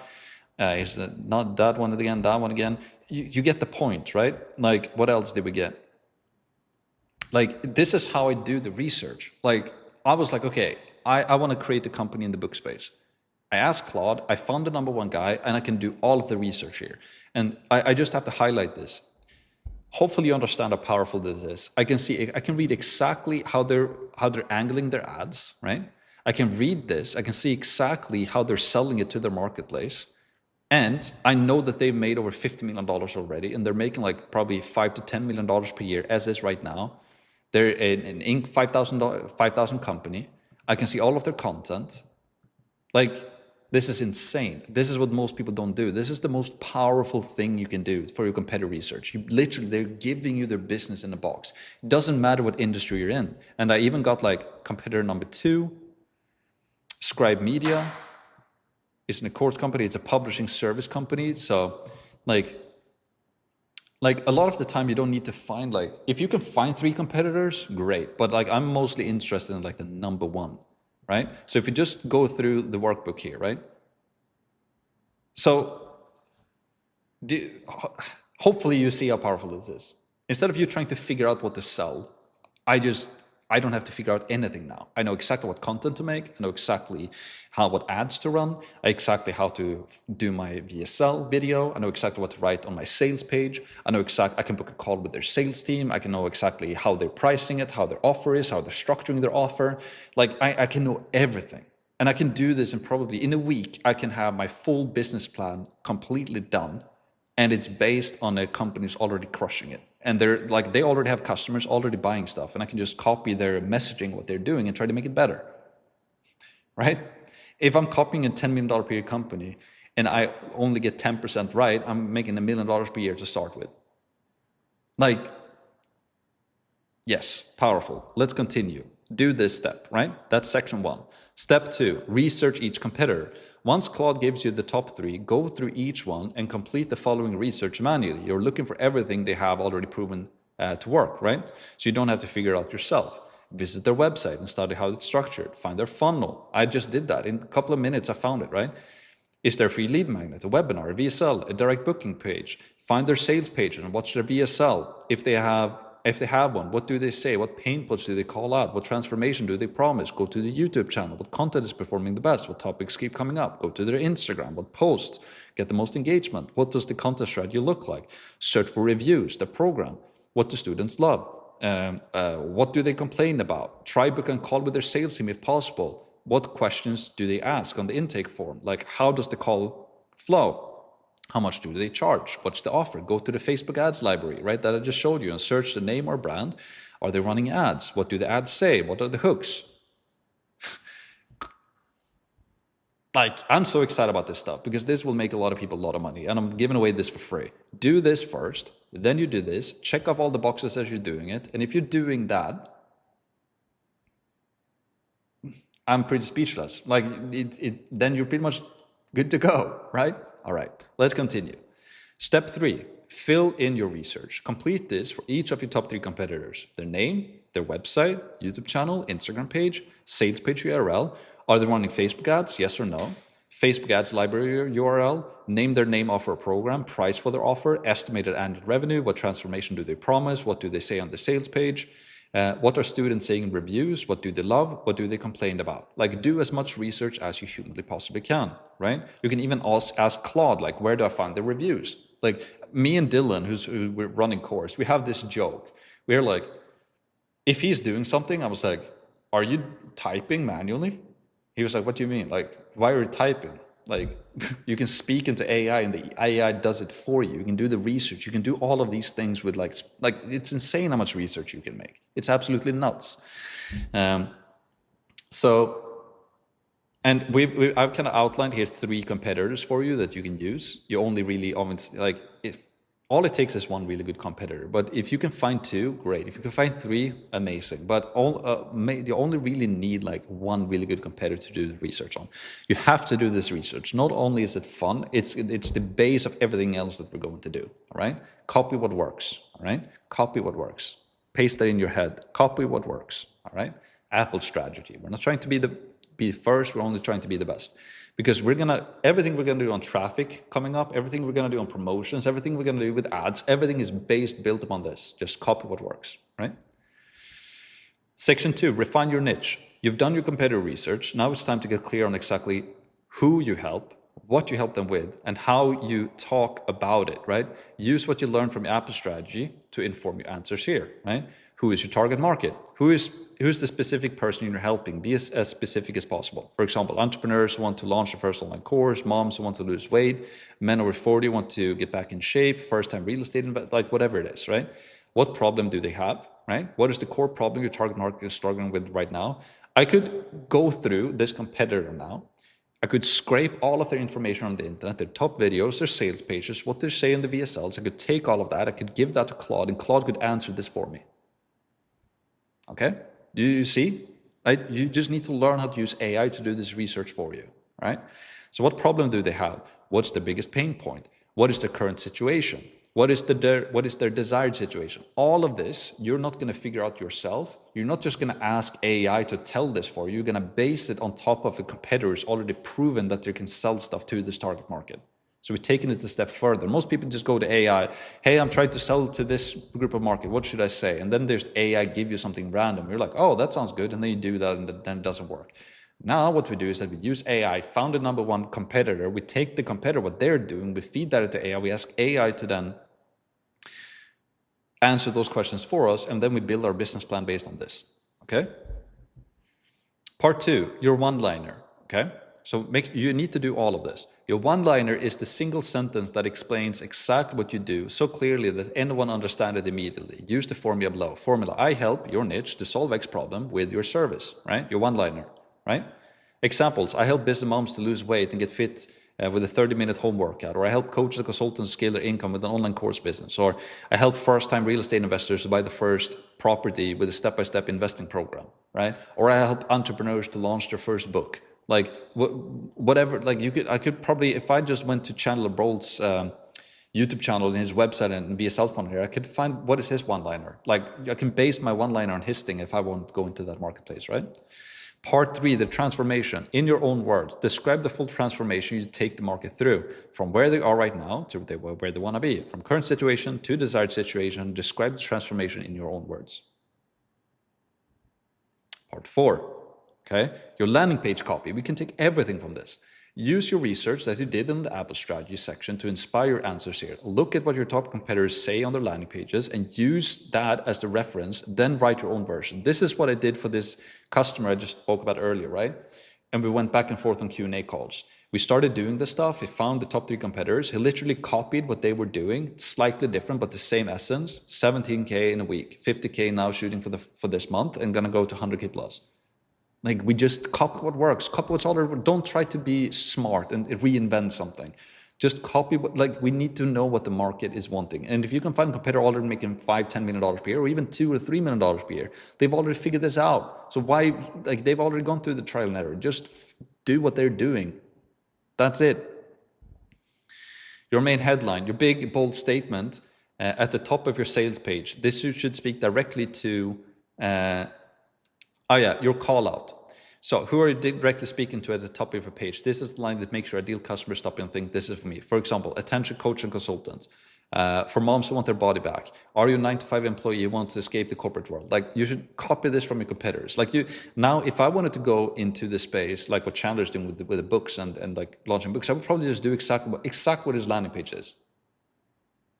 Here's not that one again, that one again. You get the point, right? Like, what else did we get? Like, this is how I do the research. Like, I was like, okay, I want to create a company in the book space. I asked Claude, I found the number one guy, and I can do all of the research here. And I just have to highlight this. Hopefully you understand how powerful this is. I can read exactly how they're angling their ads, right? I can read this. I can see exactly how they're selling it to their marketplace. And I know that they've made over $50 million already, and they're making like probably $5 to $10 million per year as is right now. They're an Inc. 5,000 company. I can see all of their content. Like, this is insane. This is what most people don't do. This is the most powerful thing you can do for your competitor research. They're giving you their business in a box. It doesn't matter what industry you're in. And I even got like competitor number 2, Scribe Media. It's a course company. It's a publishing service company. So like a lot of the time you don't need to find like, if you can find 3 competitors, great. But like I'm mostly interested in like the number one. Right? So if you just go through the workbook here, right? So hopefully you see how powerful this is. Instead of you trying to figure out what to sell, I don't have to figure out anything now. I know exactly what content to make. I know exactly what ads to run. I know exactly how to do my VSL video. I know exactly what to write on my sales page. I can book a call with their sales team. I can know exactly how they're pricing it, how their offer is, how they're structuring their offer. Like I can know everything. And I can do this in a week, I can have my full business plan completely done. And it's based on a company who's already crushing it. And they already have customers already buying stuff. And I can just copy their messaging, what they're doing, and try to make it better. Right? If I'm copying a $10 million per year company and I only get 10% right, I'm making $1 million per year to start with. Like, yes, powerful. Let's continue. Do this step, right? That's section 1. Step 2, research each competitor. Once Claude gives you the top 3, go through each one and complete the following research manually. You're looking for everything they have already proven to work, right? So you don't have to figure it out yourself. Visit their website and study how it's structured. Find their funnel. I just did that. In a couple of minutes, I found it, right? Is there a free lead magnet, a webinar, a VSL, a direct booking page? Find their sales page and watch their VSL. If they have one, what do they say? What pain points do they call out? What transformation do they promise? Go to the YouTube channel. What content is performing the best? What topics keep coming up? Go to their Instagram. What posts get the most engagement? What does the content strategy look like? Search for reviews, the program. What do students love? What do they complain about? Try book and call with their sales team if possible. What questions do they ask on the intake form? Like, how does the call flow? How much do they charge? What's the offer? Go to the Facebook ads library, right, that I just showed you, and search the name or brand. Are they running ads? What do the ads say? What are the hooks? Like, I'm so excited about this stuff because this will make a lot of people a lot of money, and I'm giving away this for free. Do this first, then you do this, check off all the boxes as you're doing it, and if you're doing that, I'm pretty speechless. Like, then you're pretty much good to go, right? All right, let's continue. Step 3, fill in your research. Complete this for each of your top 3 competitors. Their name, their website, YouTube channel, Instagram page, sales page URL. Are they running Facebook ads? Yes or no? Facebook ads library URL, name their name, offer a program, price for their offer, estimated annual revenue, what transformation do they promise, what do they say on the sales page, what are students saying in reviews, what do they love, what do they complain about? Like, do as much research as you humanly possibly can, right? You can even ask Claude, like, where do I find the reviews? Like, me and Dylan, who we're running course, we have this joke. We're like, if he's doing something, I was like, are you typing manually? He was like, what do you mean? Like, why are you typing? Like, you can speak into AI and the AI does it for you. You can do the research. You can do all of these things with like it's insane how much research you can make. It's absolutely nuts. And I've kind of outlined here 3 competitors for you that you can use. You only really, all it takes is one really good competitor. But if you can find 2, great. If you can find 3, amazing. But you only really need like one really good competitor to do the research on. You have to do this research. Not only is it fun, it's the base of everything else that we're going to do. All right? Copy what works. All right? Copy what works. Paste that in your head. Copy what works. All right? Apple strategy. We're not trying to be first. We're only trying to be the best. Because everything we're going to do on traffic coming up, everything we're going to do on promotions, everything we're going to do with ads, everything is built upon this. Just copy what works, right? Section 2, refine your niche. You've done your competitor research. Now it's time to get clear on exactly who you help, what you help them with, and how you talk about it, right? Use what you learned from your Apple strategy to inform your answers here, right? Who is your target market? Who's the specific person you're helping? Be as specific as possible. For example, entrepreneurs who want to launch a first online course, moms who want to lose weight, men over 40 want to get back in shape, first-time real estate, like whatever it is, right? What problem do they have, right? What is the core problem your target market is struggling with right now? I could go through this competitor now. I could scrape all of their information on the internet, their top videos, their sales pages, what they say in the VSLs. I could take all of that. I could give that to Claude, and Claude could answer this for me. Okay? Do you see? Right? You just need to learn how to use AI to do this research for you, right? So what problem do they have? What's the biggest pain point? What is their current situation? What is their desired situation? All of this, you're not going to figure out yourself. You're not just going to ask AI to tell this for you. You're going to base it on top of the competitors already proven that they can sell stuff to this target market. So we're taking it a step further. Most people just go to AI. Hey, I'm trying to sell to this group of market. What should I say? And then there's AI give you something random. You're like, oh, that sounds good. And then you do that and then it doesn't work. Now what we do is that we use AI, found the number one competitor. We take the competitor, what they're doing, we feed that into AI. We ask AI to then answer those questions for us. And then we build our business plan based on this. Okay. Part 2, your one-liner. Okay. So you need to do all of this. Your one-liner is the single sentence that explains exactly what you do so clearly that anyone understands it immediately. Use the formula below. Formula: I help your niche to solve X problem with your service, right? Your one-liner, right? Examples: I help busy moms to lose weight and get fit with a 30-minute home workout, or I help coaches and consultants scale their income with an online course business, or I help first-time real estate investors to buy the first property with a step-by-step investing program, right? Or I help entrepreneurs to launch their first book. Like whatever, like I could probably, if I just went to Chandler Bolt's YouTube channel and his website and via cell phone here, I could find what is his one-liner. Like I can base my one-liner on his thing if I want to go into that marketplace, right? Part 3, the transformation. In your own words, describe the full transformation you take the market through from where they are right now to where they want to be. From current situation to desired situation, describe the transformation in your own words. Part 4. Okay, your landing page copy. We can take everything from this. Use your research that you did in the Apple strategy section to inspire your answers here. Look at what your top competitors say on their landing pages and use that as the reference, then write your own version. This is what I did for this customer I just spoke about earlier, right? And we went back and forth on Q&A calls. We started doing this stuff. He found the top 3 competitors. He literally copied what they were doing, slightly different, but the same essence. 17K in a week, 50K now shooting for this month, and gonna go to 100K plus. Like we just copy what works, copy what's already. Don't try to be smart and reinvent something. Just copy what, like we need to know what the market is wanting. And if you can find a competitor already making $5-10 million per year, or even $2 or $3 million per year, they've already figured this out. So why, like they've already gone through the trial and error. Just do what they're doing. That's it. Your main headline, your big bold statement at the top of your sales page. This should speak directly to. Your call out. So who are you directly speaking to at the top of your page? This is the line that makes your ideal customer stop and think, this is for me. For example, attention coach and consultants. For moms who want their body back. Are you a 9-to-5 employee who wants to escape the corporate world? Like you should copy this from your competitors. Like now, if I wanted to go into this space, like what Chandler's doing with the books and like launching books, I would probably just do exactly what his landing page is.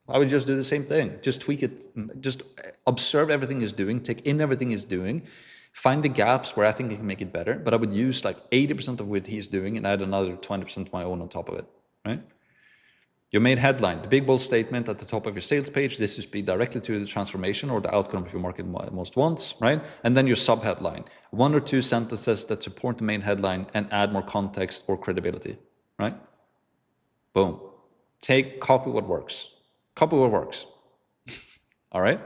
I would just do the same thing. Just tweak it. Just observe everything he's doing. Take in everything he's doing. Find the gaps where I think I can make it better, but I would use like 80% of what he's doing and add another 20% of my own on top of it, right? Your main headline, the big bold statement at the top of your sales page. This is speak directly to the transformation or the outcome of your market most wants, right? And then your sub-headline, 1 or 2 sentences that support the main headline and add more context or credibility, right? Boom. Copy what works. Copy what works. All right?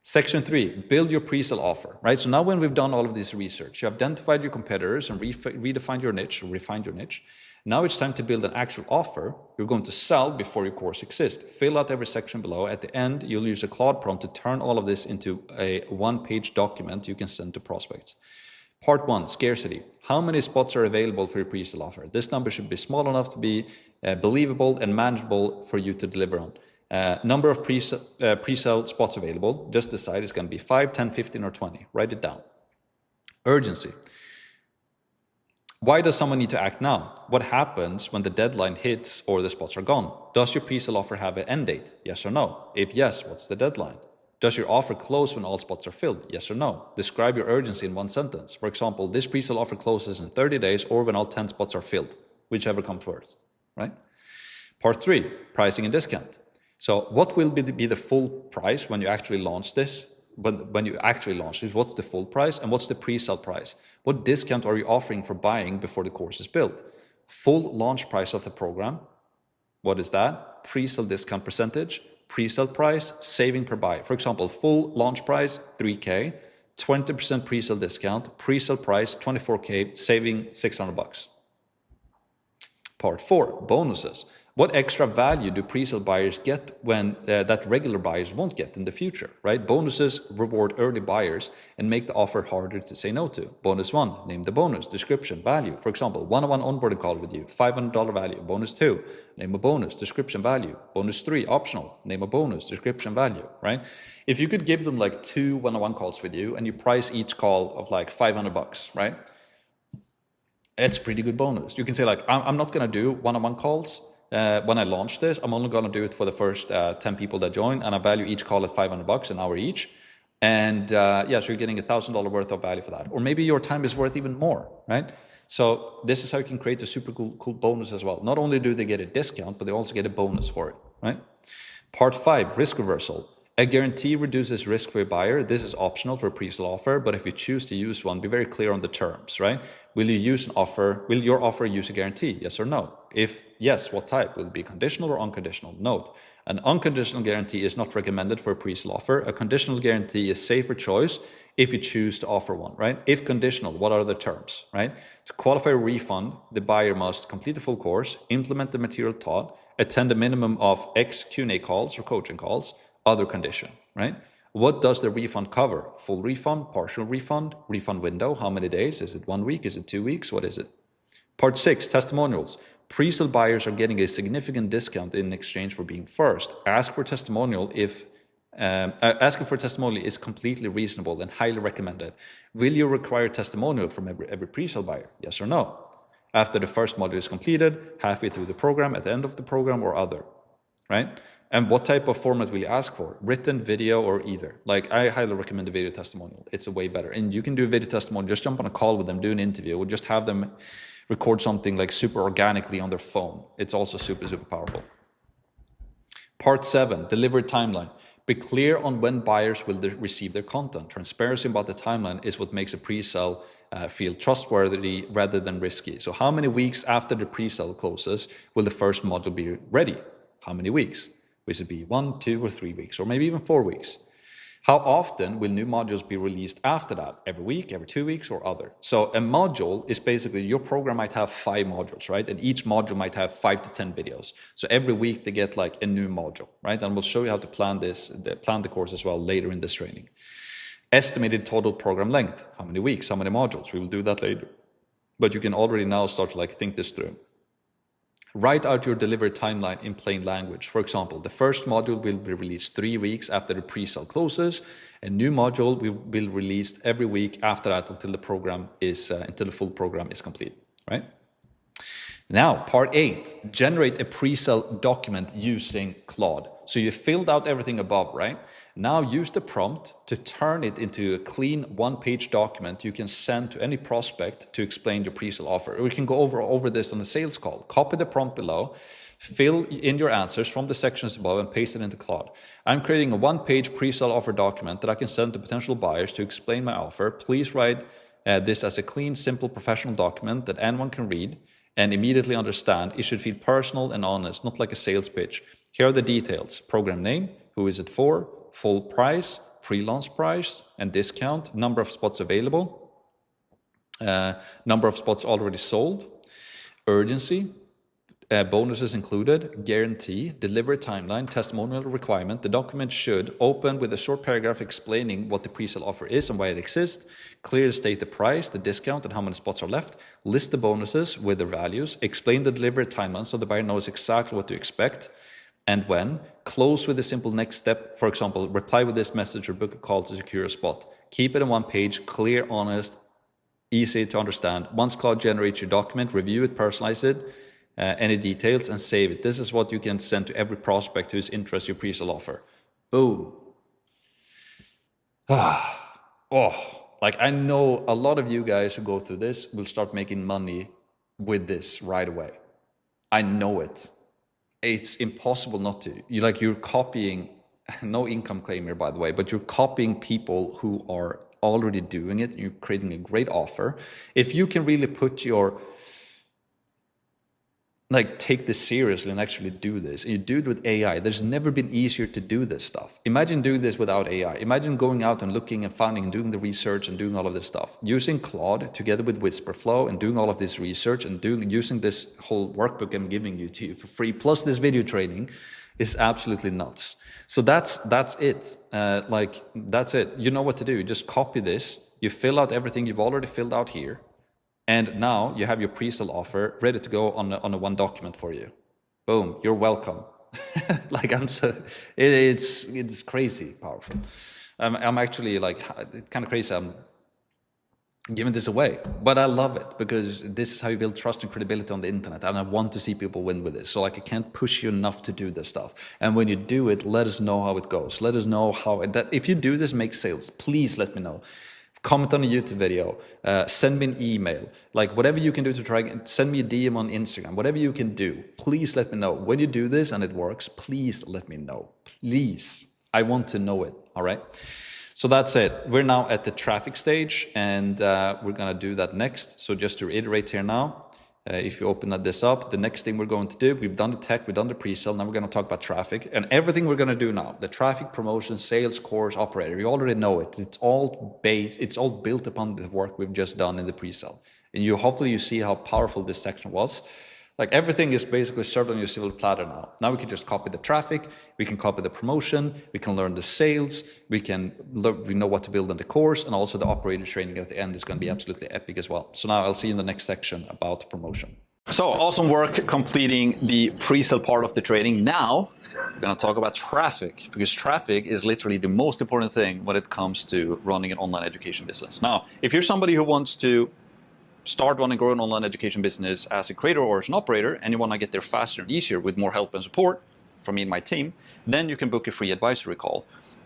Section 3, build your pre-sale offer, right? So now when we've done all of this research, you identified your competitors and redefined your niche, or refined your niche. Now it's time to build an actual offer you're going to sell before your course exists. Fill out every section below. At the end, you'll use a Claude prompt to turn all of this into a 1-page document you can send to prospects. Part 1, scarcity. How many spots are available for your pre-sale offer? This number should be small enough to be believable and manageable for you to deliver on. Number of pre-sale spots available, just decide it's going to be 5, 10, 15, or 20. Write it down. Urgency. Why does someone need to act now? What happens when the deadline hits or the spots are gone? Does your pre-sale offer have an end date? Yes or no? If yes, what's the deadline? Does your offer close when all spots are filled? Yes or no? Describe your urgency in 1 sentence. For example, this pre-sale offer closes in 30 days or when all 10 spots are filled, whichever comes first, right? Part 3, pricing and discount. So what will be the full price when you actually launch this? When you actually launch this, what's the full price and what's the pre-sale price? What discount are you offering for buying before the course is built? Full launch price of the program. What is that? Pre-sale discount percentage, pre-sale price, saving per buy. For example, full launch price, 3K, 20% pre-sale discount, pre-sale price, 24K, saving $600. Part 4, bonuses. What extra value do pre-sale buyers get when that regular buyers won't get in the future, right? Bonuses reward early buyers and make the offer harder to say no to. Bonus 1, name the bonus, description, value. For example, one-on-one onboarding call with you, $500 value. Bonus 2, name a bonus, description, value. Bonus 3, optional, name a bonus, description, value, right? If you could give them like 2 one-on-one calls with you and you price each call of like $500, right? It's a pretty good bonus. You can say like, I'm not going to do one-on-one calls. When I launch this, I'm only going to do it for the first 10 people that join, and I value each call at $500 an hour each. And so you're getting $1,000 worth of value for that. Or maybe your time is worth even more, right? So this is how you can create a super cool bonus as well. Not only do they get a discount, but they also get a bonus for it, right? Part 5, risk reversal. A guarantee reduces risk for a buyer. This is optional for a pre-sale offer, but if you choose to use one, be very clear on the terms, right? Will your offer use a guarantee? Yes or no? If yes, what type? Will it be conditional or unconditional? Note, an unconditional guarantee is not recommended for a pre-sale offer. A conditional guarantee is safer choice if you choose to offer one, right? If conditional, what are the terms, right? To qualify a refund, the buyer must complete the full course, implement the material taught, attend a minimum of X Q&A calls or coaching calls, other condition, right? What does the refund cover? Full refund, partial refund, refund window, how many days? Is it 1 week? Is it 2 weeks? What is it? Part 6, testimonials. Pre-sale buyers are getting a significant discount in exchange for being first. Asking for testimonial is completely reasonable and highly recommended. Will you require testimonial from every pre-sale buyer? Yes or no? After the first module is completed, halfway through the program, at the end of the program, or other, right? And what type of format will you ask for? Written, video, or either? Like, I highly recommend a video testimonial. It's a way better. And you can do a video testimonial, just jump on a call with them, do an interview, or just have them record something like super organically on their phone. It's also super powerful. Part 7, delivery timeline. Be clear on when buyers will receive their content. Transparency about the timeline is what makes a pre-sale feel trustworthy rather than risky. So how many weeks after the pre-sale closes will the first module be ready? How many weeks? Will it be 1, 2, or 3 weeks, or maybe even 4 weeks? How often will new modules be released after that? Every week, every 2 weeks, or other? So a module is basically, your program might have 5 modules, right? And each module might have 5 to 10 videos. So every week they get like a new module, right? And we'll show you how to plan the course as well later in this training. Estimated total program length. How many weeks? How many modules? We will do that later. But you can already now start to like think this through. Write out your delivery timeline in plain language. For example, the first module will be released 3 weeks after the pre-sale closes. A new module will be released every week after that until the full program is complete, right? Now, part 8, generate a pre-sale document using Claude. So you filled out everything above, right? Now use the prompt to turn it into a clean 1-page document you can send to any prospect to explain your pre-sale offer. Or we can go over this on a sales call. Copy the prompt below, fill in your answers from the sections above and paste it into Claude. I'm creating a 1-page pre-sale offer document that I can send to potential buyers to explain my offer. Please write this as a clean, simple, professional document that anyone can read and immediately understand. It should feel personal and honest, not like a sales pitch. Here are the details: program name, who is it for, full price, pre-launch price and discount, number of spots available, number of spots already sold, urgency, bonuses included, guarantee, delivery timeline, testimonial requirement. The document should open with a short paragraph explaining what the pre-sale offer is and why it exists, clearly state the price, the discount, and how many spots are left, list the bonuses with their values, explain the delivery timeline so the buyer knows exactly what to expect and when, close with a simple next step. For example, reply with this message or book a call to secure a spot. Keep it on 1 page, clear, honest, easy to understand. Once Claude generates your document, review it, personalize it, any details, and save it. This is what you can send to every prospect who's interested in your pre-sale offer. Boom. Like, I know a lot of you guys who go through this will start making money with this right away. I know it. It's impossible not to. You're copying, no income claim here, by the way, but you're copying people who are already doing it. You're creating a great offer. If you can really put your like take this seriously and actually do this. And you do it with AI. There's never been easier to do this stuff. Imagine doing this without AI. Imagine going out and looking and finding and doing the research and doing all of this stuff. Using Claude together with Whisperflow and doing all of this research and using this whole workbook I'm giving you to you for free, plus this video training, is absolutely nuts. So that's it. That's it. You know what to do. You just copy this. You fill out everything you've already filled out here. And now you have your pre-sale offer ready to go on a one document for you. Boom, you're welcome. It's crazy powerful. I'm actually like, it's kind of crazy. I'm giving this away, but I love it because this is how you build trust and credibility on the internet. And I want to see people win with this. So like, I can't push you enough to do this stuff. And when you do it, let us know how it goes. Let us know that if you do this, make sales, please let me know. Comment on a YouTube video, send me an email, like whatever you can do to try, send me a DM on Instagram, whatever you can do, please let me know. When you do this and it works, please let me know. Please, I want to know it, all right? So that's it. We're now at the traffic stage and we're gonna do that next. So just to reiterate here now, if you open this up, the next thing we're going to do, we've done the tech, we've done the pre-sale, now we're going to talk about traffic and everything we're going to do now, the traffic, promotion, sales, course, operator, you already know it. It's all built upon the work we've just done in the pre-sale. And hopefully you see how powerful this section was. Like everything is basically served on your silver platter now. Now we can just copy the traffic, we can copy the promotion, we can learn the sales, we know what to build in the course, and also the operator training at the end is going to be absolutely epic as well. So now I'll see you in the next section about promotion. So awesome work completing the pre-sale part of the training. Now we're going to talk about traffic, because traffic is literally the most important thing when it comes to running an online education business. Now, if you're somebody who wants to start running, grow an online education business as a creator or as an operator, and you want to get there faster and easier with more help and support from me and my team, then you can book a free advisory call.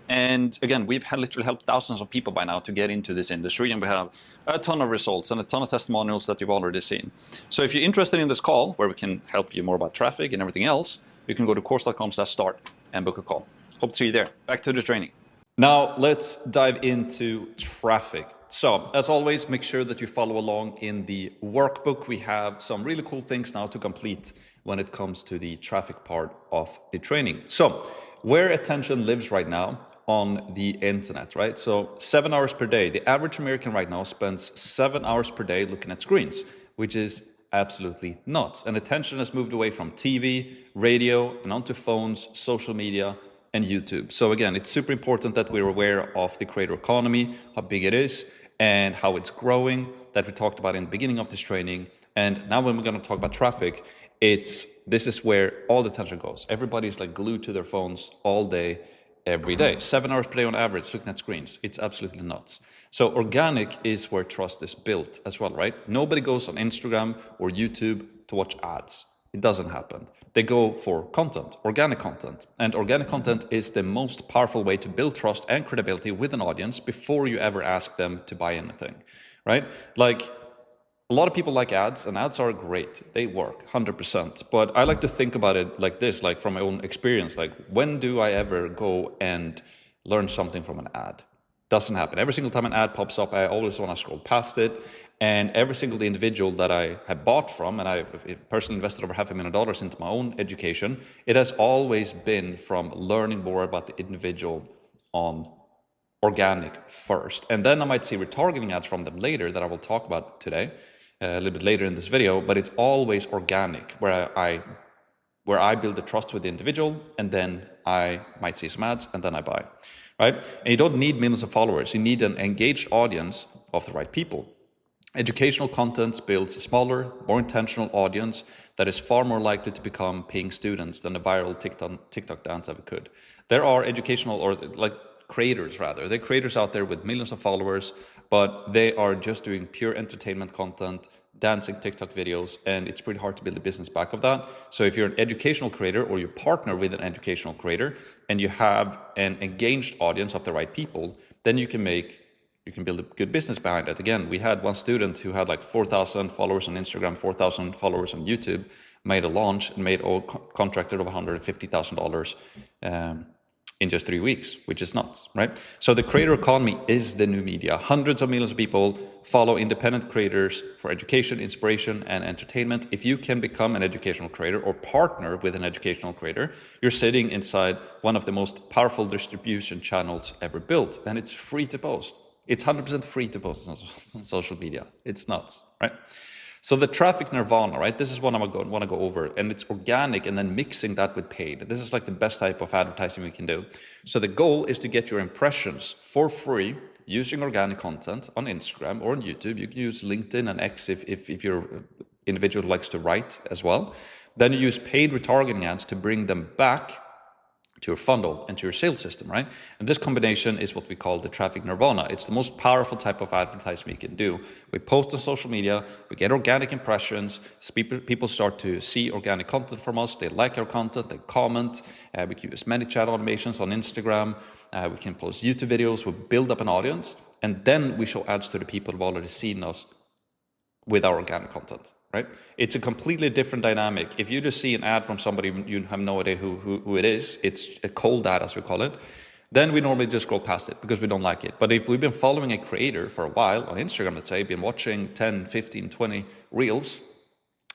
And again, we've literally helped thousands of people by now to get into this industry, and we have a ton of results and a ton of testimonials that you've already seen. So if you're interested in this call, where we can help you more about traffic and everything else, you can go to course.com/start and book a call. Hope to see you there. Back to the training. Now let's dive into traffic. So, as always, make sure that you follow along in the workbook. We have some really cool things now to complete when it comes to the traffic part of the training. So, where attention lives right now on the internet, right? So, 7 hours per day. The average American right now spends 7 hours per day looking at screens, which is absolutely nuts. And attention has moved away from TV, radio, and onto phones, social media, and YouTube. So again, it's super important that we're aware of the creator economy, how big it is, and how it's growing, that we talked about in the beginning of this training. And now when we're going to talk about traffic, this is where all the attention goes. Everybody's like glued to their phones all day, every day. 7 hours per day on average looking at screens. It's absolutely nuts. So organic is where trust is built as well, right? Nobody goes on Instagram or YouTube to watch ads. It doesn't happen. They go for content, organic content. And organic content is the most powerful way to build trust and credibility with an audience before you ever ask them to buy anything, right? Like, a lot of people like ads, and ads are great. They work 100%. But I like to think about it like this, like from my own experience, like when do I ever go and learn something from an ad? Doesn't happen. Every single time an ad pops up, I always want to scroll past it. And every single individual that I have bought from, and I personally invested over $500,000 into my own education, it has always been from learning more about the individual on organic first. And then I might see retargeting ads from them later that I will talk about today, a little bit later in this video, but it's always organic, where I build the trust with the individual, and then I might see some ads, and then I buy, right? And you don't need millions of followers. You need an engaged audience of the right people. Educational content builds a smaller, more intentional audience that is far more likely to become paying students than a viral TikTok dance ever could. There are educational, or like creators rather, there are creators out there with millions of followers, but they are just doing pure entertainment content, dancing TikTok videos, and it's pretty hard to build a business back of that. So if you're an educational creator, or you partner with an educational creator, and you have an engaged audience of the right people, then you can build a good business behind it. Again, we had one student who had like 4,000 followers on Instagram, 4,000 followers on YouTube, made a launch and contracted over $150,000 in just 3 weeks, which is nuts, right? So the creator economy is the new media. Hundreds of millions of people follow independent creators for education, inspiration, and entertainment. If you can become an educational creator or partner with an educational creator, you're sitting inside one of the most powerful distribution channels ever built, and it's free to post. It's 100% free to post on social media. It's nuts, right? So the traffic nirvana, right? This is what I want to go over, and it's organic and then mixing that with paid. This is like the best type of advertising we can do. So the goal is to get your impressions for free using organic content on Instagram or on YouTube. You can use LinkedIn and X if you're an individual who likes to write as well. Then you use paid retargeting ads to bring them back to your funnel and to your sales system, right? And this combination is what we call the traffic nirvana. It's the most powerful type of advertising we can do. We post on social media, we get organic impressions, people start to see organic content from us, they like our content, they comment, we can use many chat automations on Instagram, we can post YouTube videos, we build up an audience, and then we show ads to the people who've already seen us with our organic content. Right? It's a completely different dynamic. If you just see an ad from somebody, you have no idea who it is. It's a cold ad, as we call it. Then we normally just scroll past it because we don't like it. But if we've been following a creator for a while on Instagram, let's say, been watching 10, 15, 20 reels,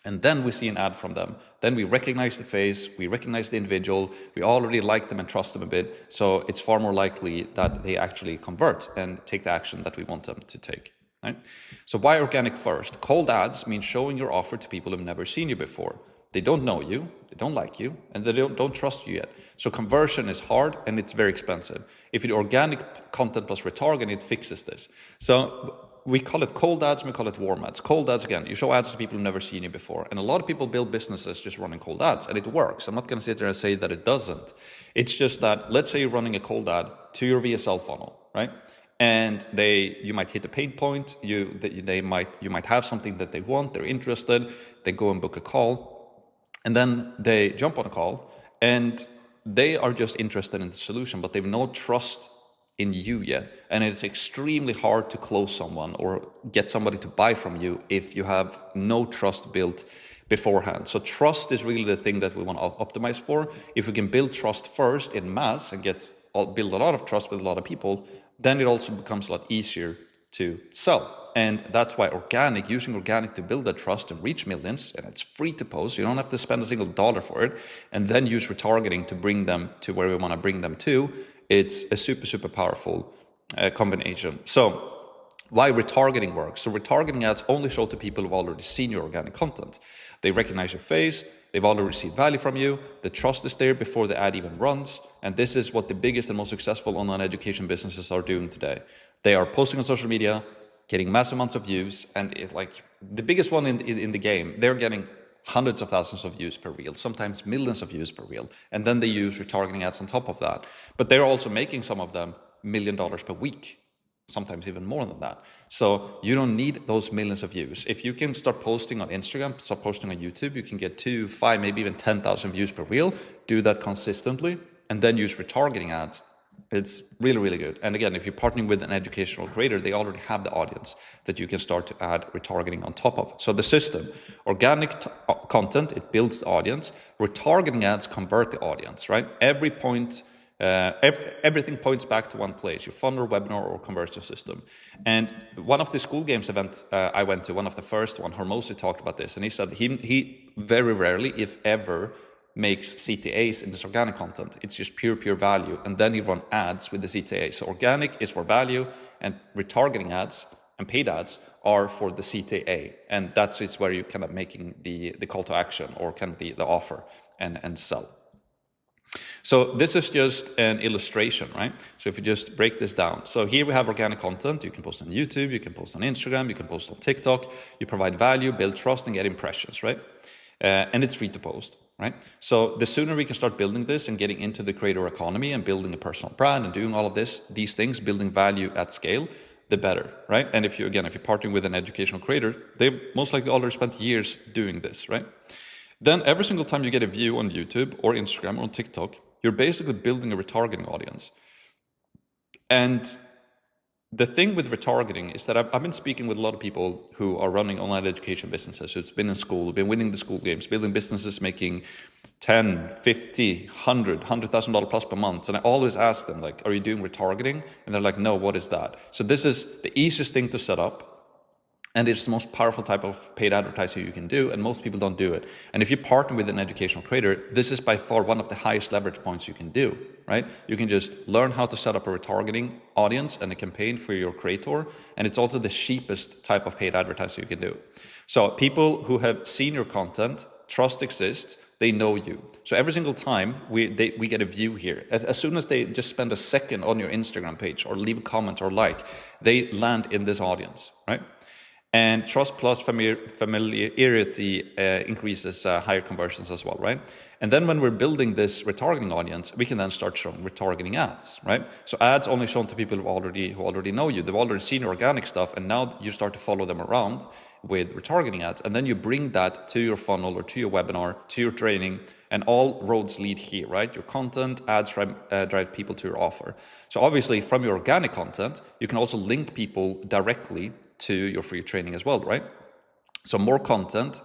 and then we see an ad from them, then we recognize the face, we recognize the individual, we already like them and trust them a bit. So it's far more likely that they actually convert and take the action that we want them to take. Right? So why organic first? Cold ads mean showing your offer to people who've never seen you before. They don't know you, they don't like you, and they don't trust you yet. So conversion is hard and it's very expensive. If you do organic content plus retargeting, it fixes this. So we call it cold ads, we call it warm ads. Cold ads, again, you show ads to people who've never seen you before. And a lot of people build businesses just running cold ads, and it works. I'm not going to sit there and say that it doesn't. It's just that, let's say you're running a cold ad to your VSL funnel, right? And you might hit a pain point, you might have something that they want, they're interested, they go and book a call, and then they jump on a call, and they are just interested in the solution, but they've no trust in you yet. And it's extremely hard to close someone or get somebody to buy from you if you have no trust built beforehand. So trust is really the thing that we want to optimize for. If we can build trust first in mass and build a lot of trust with a lot of people, then it also becomes a lot easier to sell. And that's why using organic to build that trust and reach millions, and it's free to post, you don't have to spend a single dollar for it, and then use retargeting to bring them to where we want to bring them to, it's a super, super powerful combination. So why retargeting works. So retargeting ads only show to people who've already seen your organic content. They recognize your face, they've already received value from you, the trust is there before the ad even runs, and this is what the biggest and most successful online education businesses are doing today. They are posting on social media, getting massive amounts of views, and the biggest one in the game, they're getting hundreds of thousands of views per reel, sometimes millions of views per reel, and then they use retargeting ads on top of that. But they're also making some of them $1 million per week, sometimes even more than that. So you don't need those millions of views. If you can start posting on Instagram, start posting on YouTube, you can get 2, 5, maybe even 10,000 views per reel. Do that consistently, and then use retargeting ads. It's really, really good. And again, if you're partnering with an educational creator, they already have the audience that you can start to add retargeting on top of. So the system, organic content, it builds the audience. Retargeting ads convert the audience, right? Everything points back to one place, your funnel, webinar, or conversion system. And one of the school games event I went to, one of the first one, Hormozy talked about this, and he said he very rarely, if ever, makes CTAs in this organic content. It's just pure value, and then you run ads with the CTA. So organic is for value, and retargeting ads and paid ads are for the CTA, and that's where you're kind of making the call to action or kind of the offer and sell. So this is just an illustration, right? So if you just break this down. So here we have organic content. You can post on YouTube, you can post on Instagram, you can post on TikTok. You provide value, build trust, and get impressions, right? And it's free to post, right? So the sooner we can start building this and getting into the creator economy and building a personal brand and doing all of these things, building value at scale, the better, right? And if you're partnering with an educational creator, they most likely already spent years doing this, right? Then every single time you get a view on YouTube or Instagram or on TikTok, you're basically building a retargeting audience. And the thing with retargeting is that I've been speaking with a lot of people who are running online education businesses, who've been in school, been winning the school games, building businesses, making 10, 50, 100, $100,000 plus per month. And I always ask them, like, are you doing retargeting? And they're like, no, what is that? So this is the easiest thing to set up. And it's the most powerful type of paid advertising you can do, and most people don't do it. And if you partner with an educational creator, this is by far one of the highest leverage points you can do, right? You can just learn how to set up a retargeting audience and a campaign for your creator, and it's also the cheapest type of paid advertising you can do. So people who have seen your content, trust exists, they know you. So every single time we get a view here, as soon as they just spend a second on your Instagram page or leave a comment or like, they land in this audience, right? And trust plus familiarity increases higher conversions as well, right? And then when we're building this retargeting audience, we can then start showing retargeting ads, right? So ads only shown to people who already know you. They've already seen your organic stuff, and now you start to follow them around with retargeting ads. And then you bring that to your funnel or to your webinar, to your training, and all roads lead here, right? Your content, ads drive people to your offer. So obviously from your organic content, you can also link people directly to your free training as well, right? So more content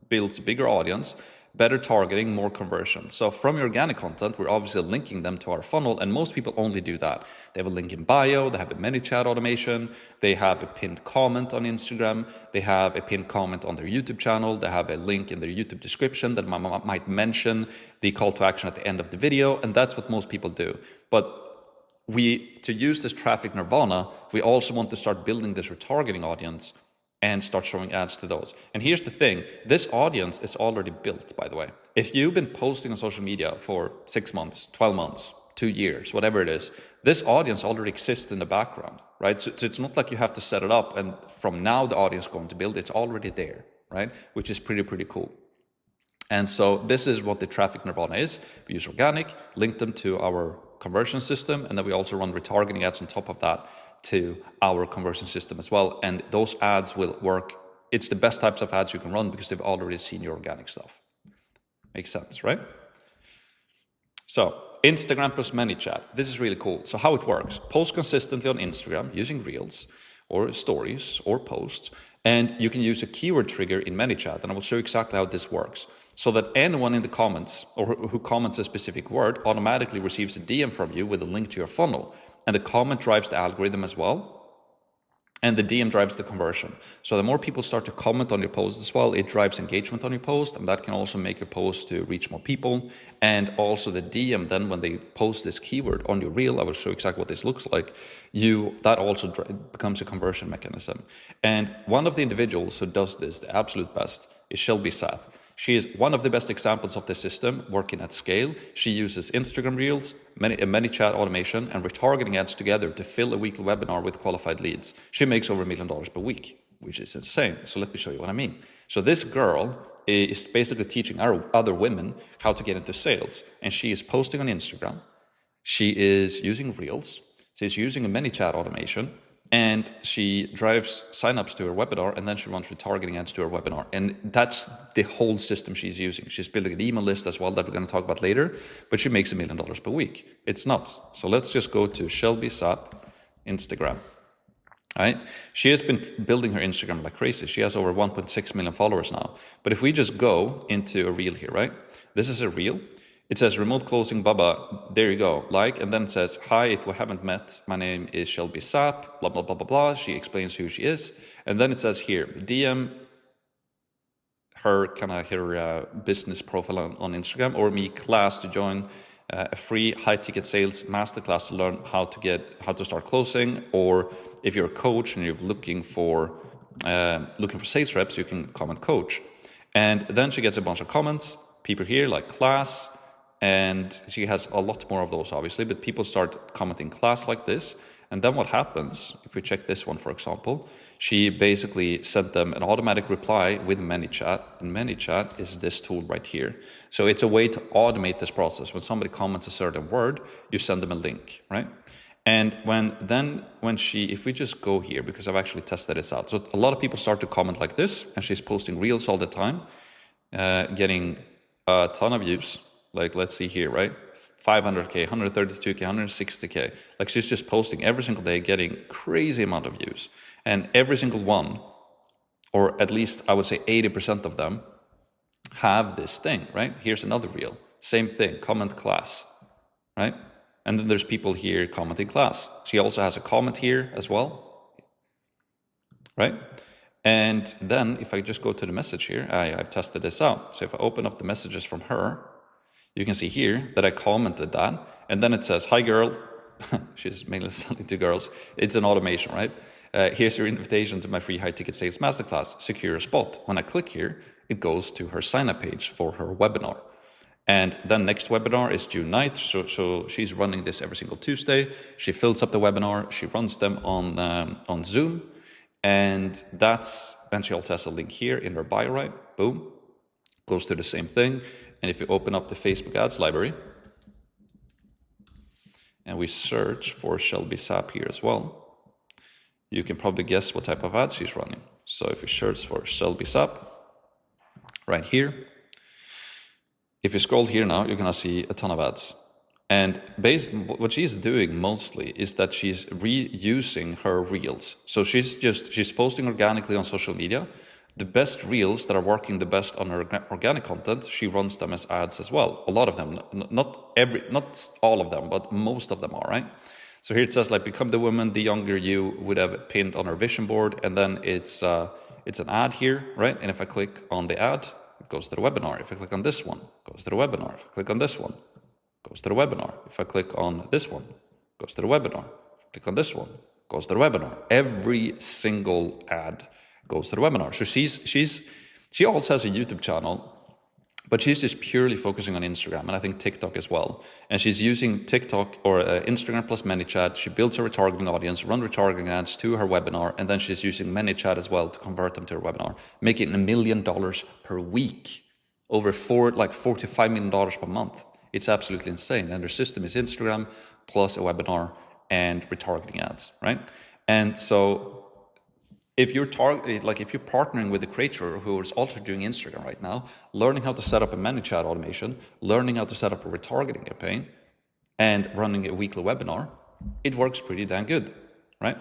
builds a bigger audience, better targeting, more conversion. So from your organic content, we're obviously linking them to our funnel, and most people only do that. They have a link in bio, they have a ManyChat automation, they have a pinned comment on Instagram, they have a pinned comment on their YouTube channel, they have a link in their YouTube description that might mention the call to action at the end of the video, and that's what most people do. But to use this traffic nirvana, we also want to start building this retargeting audience and start showing ads to those. And here's the thing, this audience is already built, by the way. If you've been posting on social media for 6 months, 12 months, 2 years, whatever it is, this audience already exists in the background, right? So it's not like you have to set it up and from now the audience is going to build, it's already there, right? Which is pretty cool. And so this is what the traffic nirvana is. We use organic, link them to our conversion system, and then we also run retargeting ads on top of that to our conversion system as well. And those ads will work. It's the best types of ads you can run because they've already seen your organic stuff. Makes sense, right? So Instagram plus ManyChat. This is really cool. So how it works, post consistently on Instagram using Reels or stories or posts, and you can use a keyword trigger in ManyChat, and I will show you exactly how this works. So that anyone in the comments or who comments a specific word automatically receives a DM from you with a link to your funnel. And the comment drives the algorithm as well. And the DM drives the conversion. So the more people start to comment on your post as well, it drives engagement on your post, and that can also make your post to reach more people. And also the DM then, when they post this keyword on your reel, I will show you exactly what this looks like, that also becomes a conversion mechanism. And one of the individuals who does this the absolute best is Shelby Sapp. She is one of the best examples of the system working at scale. She uses Instagram Reels, ManyChat automation, and retargeting ads together to fill a weekly webinar with qualified leads. She makes over $1 million per week, which is insane. So let me show you what I mean. So this girl is basically teaching other women how to get into sales. And she is posting on Instagram. She is using Reels. She's using a ManyChat automation. And she drives signups to her webinar, and then she runs retargeting ads to her webinar. And that's the whole system she's using. She's building an email list as well that we're going to talk about later, but she makes $1 million per week. It's nuts. So let's just go to Shelby Sapp Instagram. All right. She has been building her Instagram like crazy. She has over 1.6 million followers now. But if we just go into a reel here, right? This is a reel. It says remote closing Baba, there you go, like, and then it says, hi, if we haven't met, my name is Shelby Sapp, blah, blah, blah, blah, blah. She explains who she is. And then it says here, DM her business profile on Instagram, or me class to join a free high ticket sales masterclass to learn how to start closing. Or if you're a coach and you're looking for sales reps, you can comment coach. And then she gets a bunch of comments, people here like class, and she has a lot more of those, obviously, but people start commenting class like this. And then what happens, if we check this one, for example, she basically sent them an automatic reply with ManyChat, and ManyChat is this tool right here. So it's a way to automate this process. When somebody comments a certain word, you send them a link, right? And if we just go here, because I've actually tested this out. So a lot of people start to comment like this, and she's posting Reels all the time, getting a ton of views. Like, let's see here, right? 500K, 132K, 160K. Like, she's just posting every single day, getting crazy amount of views. And every single one, or at least I would say 80% of them, have this thing, right? Here's another reel. Same thing, comment class, right? And then there's people here commenting class. She also has a comment here as well, right? And then if I just go to the message here, I've tested this out. So if I open up the messages from her, you can see here that I commented that. And then it says, hi girl. She's mainly selling to girls. It's an automation, right? Here's your invitation to my free high ticket sales masterclass, secure a spot. When I click here, it goes to her sign up page for her webinar. And then next webinar is June 9th. So she's running this every single Tuesday. She fills up the webinar. She runs them on Zoom. And then she also has a link here in her bio, right? Boom. Goes to the same thing. And if you open up the Facebook ads library, and we search for Shelby Sapp here as well, you can probably guess what type of ads she's running. So if you search for Shelby Sapp, right here, if you scroll here now, you're gonna see a ton of ads. And what she's doing mostly is that she's reusing her reels. So she's posting organically on social media. The best reels that are working the best on her organic content, she runs them as ads as well. A lot of them, not all of them, but most of them are, right? So here it says like, become the woman the younger you would have pinned on her vision board. And then it's an ad here, right? And if I click on the ad, it goes to the webinar. If I click on this one, it goes to the webinar. If I click on this one, it goes to the webinar. If I click on this one, it goes to the webinar. If I click on this one, it goes to the webinar. Every single ad goes to the webinar. So she also has a YouTube channel, but she's just purely focusing on Instagram, and I think TikTok as well. And she's using TikTok or Instagram plus ManyChat. She builds her retargeting audience, run retargeting ads to her webinar, and then she's using ManyChat as well to convert them to her webinar, making $1 million per week, over $45 million per month. It's absolutely insane. And her system is Instagram plus a webinar and retargeting ads, right? And so if you're partnering with a creator who is also doing Instagram right now, learning how to set up a ManyChat automation, learning how to set up a retargeting campaign, and running a weekly webinar, it works pretty damn good, right?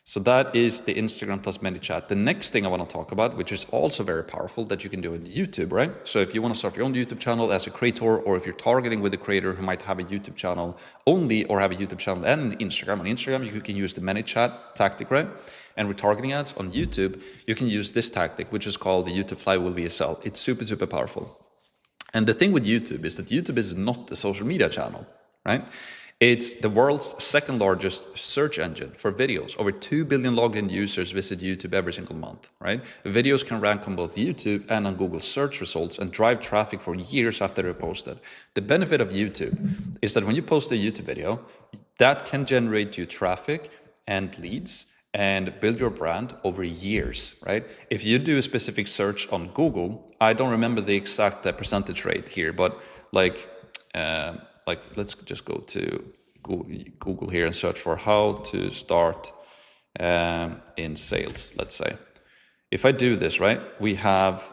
So that is the Instagram plus ManyChat. The next thing I want to talk about, which is also very powerful, that you can do on YouTube, right? So if you want to start your own YouTube channel as a creator, or if you're targeting with a creator who might have a YouTube channel only, or have a YouTube channel and Instagram. On Instagram, you can use the ManyChat tactic, right? And retargeting ads on YouTube, you can use this tactic, which is called the YouTube Flywheel VSL. It's super, super powerful. And the thing with YouTube is that YouTube is not a social media channel, right? It's the world's second largest search engine for videos. Over 2 billion logged in users visit YouTube every single month, right? Videos can rank on both YouTube and on Google search results and drive traffic for years after they're posted. The benefit of YouTube is that when you post a YouTube video, that can generate you traffic and leads and build your brand over years, right? If you do a specific search on Google, I don't remember the exact percentage rate here, but let's just go to Google here and search for how to start in sales, let's say. If I do this, right, we have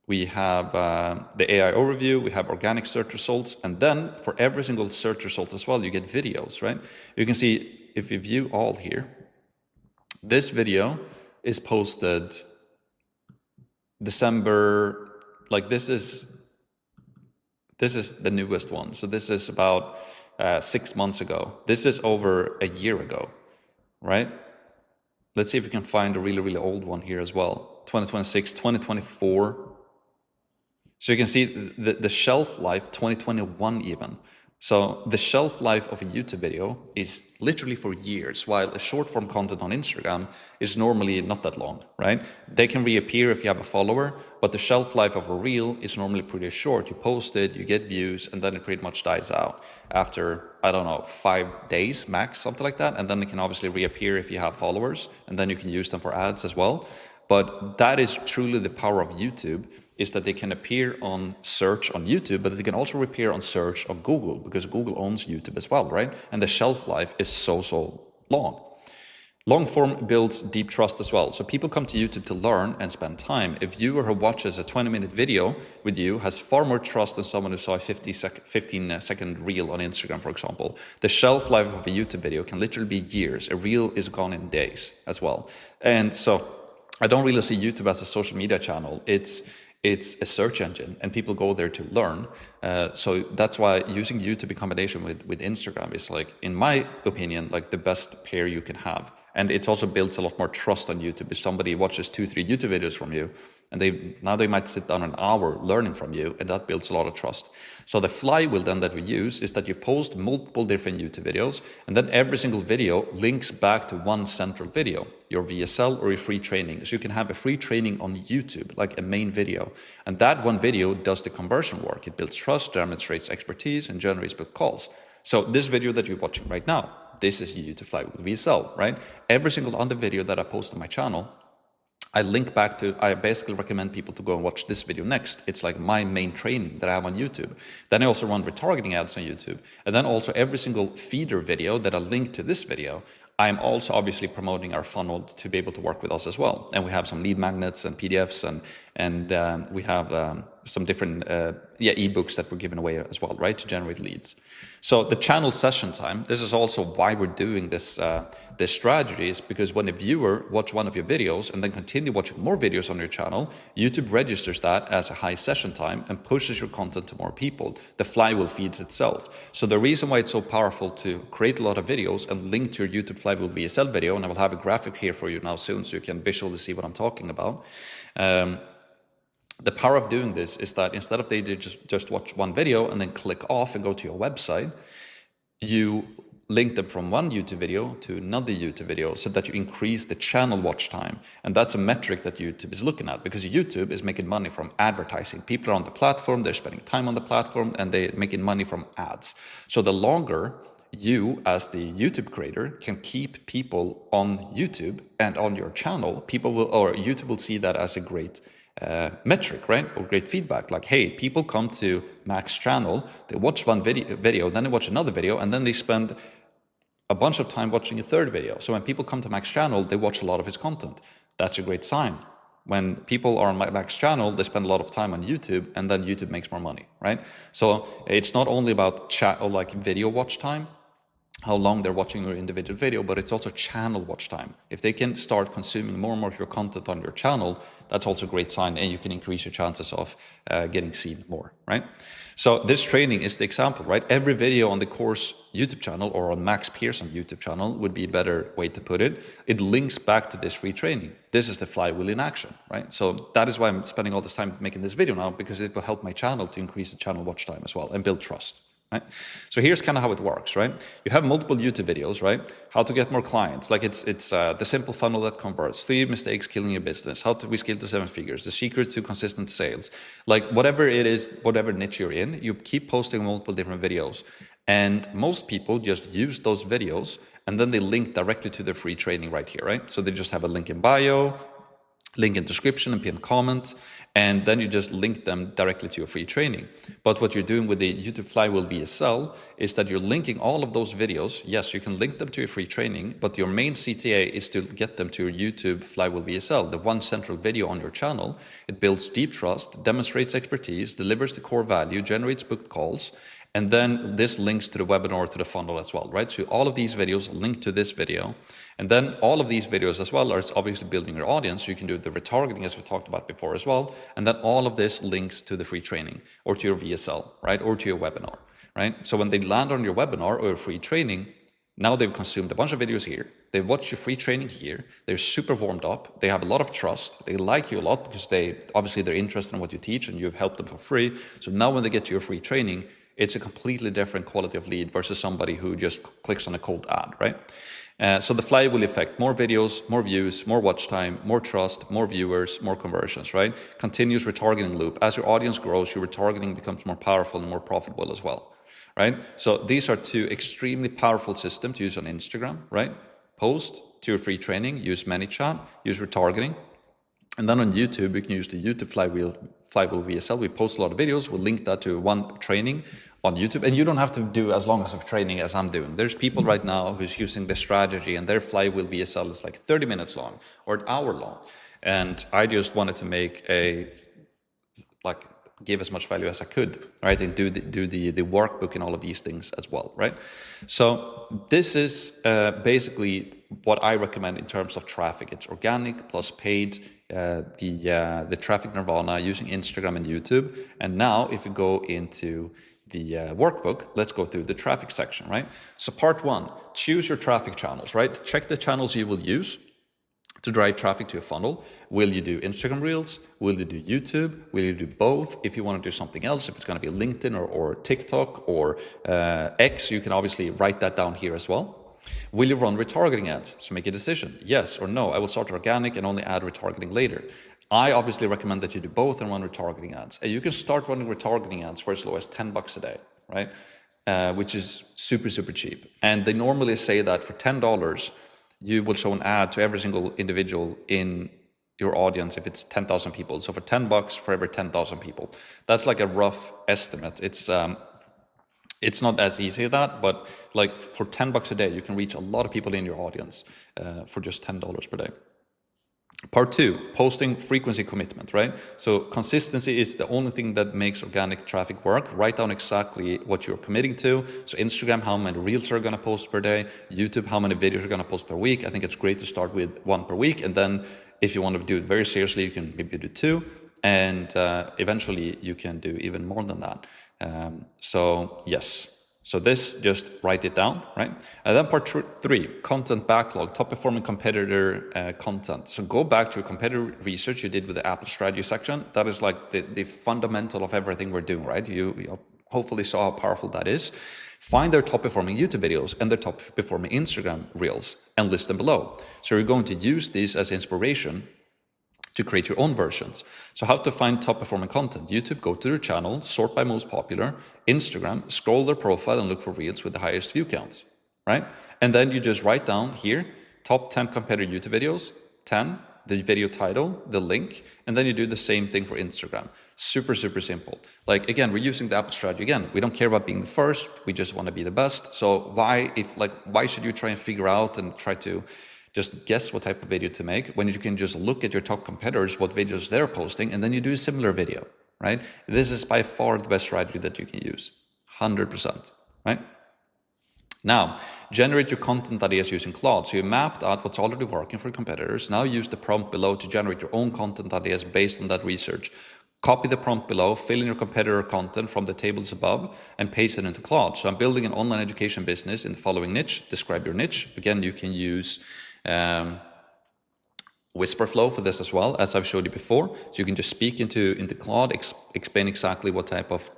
the AI overview, we have organic search results, and then for every single search result as well, you get videos, right? You can see, if you view all here, this video is posted December, this is the newest one. So this is about 6 months ago. This is over a year ago, right? Let's see if we can find a really, really old one here as well. 2026, 2024. So you can see the shelf life, 2021 even. So the shelf life of a YouTube video is literally for years, while a short form content on Instagram is normally not that long, right? They can reappear if you have a follower, but the shelf life of a reel is normally pretty short. You post it, you get views, and then it pretty much dies out after, 5 days max, something like that. And then it can obviously reappear if you have followers, and then you can use them for ads as well. But that is truly the power of YouTube, is that they can appear on search on YouTube, but they can also appear on search on Google, because Google owns YouTube as well, right? And the shelf life is so long. Long form builds deep trust as well. So people come to YouTube to learn and spend time. A viewer who watches a 20-minute video with you has far more trust than someone who saw a 15-second reel on Instagram, for example. The shelf life of a YouTube video can literally be years. A reel is gone in days as well. And so I don't really see YouTube as a social media channel. it's a search engine, and people go there to learn. So that's why using YouTube in combination with Instagram is, like, in my opinion, like the best pair you can have. And it also builds a lot more trust on YouTube. If somebody watches 2-3 YouTube videos from you, and they might sit down an hour learning from you, and that builds a lot of trust. So the flywheel then that we use is that you post multiple different YouTube videos, and then every single video links back to one central video, your VSL or your free training. So you can have a free training on YouTube, like a main video. And that one video does the conversion work. It builds trust, demonstrates expertise, and generates booked calls. So this video that you're watching right now, this is YouTube Flywheel VSL, right? Every single other video that I post on my channel, I link back to, I basically recommend people to go and watch this video next. It's like my main training that I have on YouTube. Then I also run retargeting ads on YouTube. And then also every single feeder video that I link to this video, I'm also obviously promoting our funnel to be able to work with us as well. And we have some lead magnets and PDFs, and we have some different ebooks that we're giving away as well, right, to generate leads. So the channel session time, this is also why we're doing this this strategy, is because when a viewer watch one of your videos and then continue watching more videos on your channel, YouTube registers that as a high session time and pushes your content to more people. The flywheel feeds itself. So the reason why it's so powerful to create a lot of videos and link to your YouTube Flywheel VSL video, and I will have a graphic here for you now soon so you can visually see what I'm talking about. The power of doing this is that instead of they just watch one video and then click off and go to your website, you link them from one YouTube video to another YouTube video so that you increase the channel watch time. And that's a metric that YouTube is looking at, because YouTube is making money from advertising. People are on the platform, they're spending time on the platform, and they're making money from ads. So the longer you as the YouTube creator can keep people on YouTube and on your channel, people will, or YouTube will see that as a great metric, right? Or great feedback. Like, hey, people come to Mac's channel, they watch one video, then they watch another video, and then they spend a bunch of time watching a third video. So when people come to Mac's channel, they watch a lot of his content. That's a great sign. When people are on Mac's channel, they spend a lot of time on YouTube, and then YouTube makes more money, right? So it's not only about chat or like video watch time, how long they're watching your individual video, but it's also channel watch time. If they can start consuming more and more of your content on your channel, that's also a great sign, and you can increase your chances of getting seen more, right? So this training is the example, right? Every video on the course YouTube channel or on Max Pearson YouTube channel would be a better way to put it. It links back to this free training. This is the flywheel in action, right? So that is why I'm spending all this time making this video now, because it will help my channel to increase the channel watch time as well and build trust. Right? So here's kind of how it works, right? You have multiple YouTube videos, right? How to get more clients. Like it's the simple funnel that converts, 3 mistakes killing your business, how we scale to 7 figures, the secret to consistent sales. Like whatever it is, whatever niche you're in, you keep posting multiple different videos. And most people just use those videos and then they link directly to their free training right here, right? So they just have a link in bio, link in description and pinned comment, and then you just link them directly to your free training. But what you're doing with the YouTube Flywheel VSL is that you're linking all of those videos. Yes, you can link them to your free training, but your main CTA is to get them to your YouTube Flywheel VSL, the one central video on your channel. It builds deep trust, demonstrates expertise, delivers the core value, generates booked calls, and then this links to the webinar, to the funnel as well, right? So all of these videos link to this video. And then all of these videos as well are obviously building your audience. So you can do the retargeting as we talked about before as well. And then all of this links to the free training or to your VSL, right? Or to your webinar, right? So when they land on your webinar or your free training, now they've consumed a bunch of videos here. They've watched your free training here. They're super warmed up. They have a lot of trust. They like you a lot because they're interested in what you teach and you've helped them for free. So now when they get to your free training, it's a completely different quality of lead versus somebody who just clicks on a cold ad, right? So the flywheel effect, more videos, more views, more watch time, more trust, more viewers, more conversions, right? Continuous retargeting loop. As your audience grows, your retargeting becomes more powerful and more profitable as well, right? So these are 2 extremely powerful systems to use on Instagram, right? Post to your free training, use ManyChat, use retargeting. And then on YouTube, you can use the YouTube Flywheel VSL. We post a lot of videos. We'll link that to one training on YouTube. And you don't have to do as long as of training as I'm doing. There's people right now who's using this strategy and their Flywheel VSL is like 30 minutes long or an hour long. And I just wanted to make give as much value as I could, right? And do the workbook and all of these things as well, right? So this is basically what I recommend in terms of traffic. It's organic plus paid, the traffic nirvana using Instagram and YouTube. And now if you go into the workbook, let's go through the traffic section, right? So part 1, choose your traffic channels, right? Check the channels you will use to drive traffic to your funnel. Will you do Instagram Reels? Will you do YouTube? Will you do both? If you want to do something else, if it's going to be LinkedIn or TikTok or X, you can obviously write that down here as well. Will you run retargeting ads? So make a decision, yes or no. I will start organic and only add retargeting later. I obviously recommend that you do both and run retargeting ads. And you can start running retargeting ads for as low as $10 a day, right? Which is super, super cheap. And they normally say that for $10, you will show an ad to every single individual in your audience if it's 10,000 people. So for $10 for every 10,000 people. That's like a rough estimate. It's not as easy as that, but like for $10 a day, you can reach a lot of people in your audience for just $10 per day. Part 2, posting frequency commitment, right? So consistency is the only thing that makes organic traffic work. Write down exactly what you're committing to. So Instagram, how many reels are going to post per day. YouTube, how many videos are going to post per week. I think it's great to start with 1 per week. And then if you want to do it very seriously, you can maybe do 2. And eventually you can do even more than that. So yes. So this, just write it down, right? And then part 3, content backlog, top performing competitor content. So go back to your competitor research you did with the Apple strategy section. That is like the fundamental of everything we're doing, right? You hopefully saw how powerful that is. Find their top performing YouTube videos and their top performing Instagram Reels and list them below. So you're going to use these as inspiration to create your own versions. So how to find top performing content? YouTube, go to their channel, sort by most popular. Instagram, scroll their profile and look for reels with the highest view counts, right? And then you just write down here, top 10 competitor YouTube videos, 10, the video title, the link, and then you do the same thing for Instagram. Super, super simple. Like, again, we're using the Apple strategy again. We don't care about being the first, we just want to be the best. So why should you try and figure out and try to just guess what type of video to make when you can just look at your top competitors, what videos they're posting, and then you do a similar video, right? This is by far the best strategy that you can use, 100%, right? Now, generate your content ideas using Claude. So you mapped out what's already working for your competitors. Now use the prompt below to generate your own content ideas based on that research. Copy the prompt below, fill in your competitor content from the tables above, and paste it into Claude. So I'm building an online education business in the following niche. Describe your niche. Again, you can use Whisperflow for this as well, as I've showed you before. So you can just speak into Claude, explain exactly what type of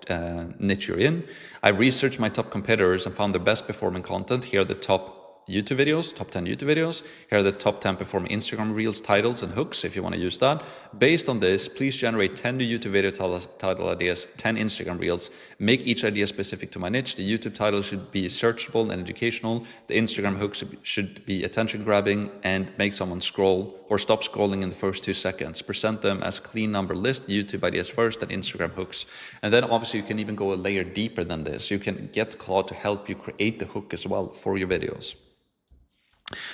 niche you're in. I researched my top competitors and found the best performing content. Here are the top YouTube videos, top 10 YouTube videos. Here are the top 10 performing Instagram Reels titles and hooks if you want to use that. Based on this, please generate 10 new YouTube video title ideas, 10 Instagram Reels. Make each idea specific to my niche. The YouTube title should be searchable and educational. The Instagram hooks should be attention grabbing and make someone scroll or stop scrolling in the first 2 seconds. Present them as clean number list, YouTube ideas first, then Instagram hooks. And then obviously you can even go a layer deeper than this. You can get Claude to help you create the hook as well for your videos.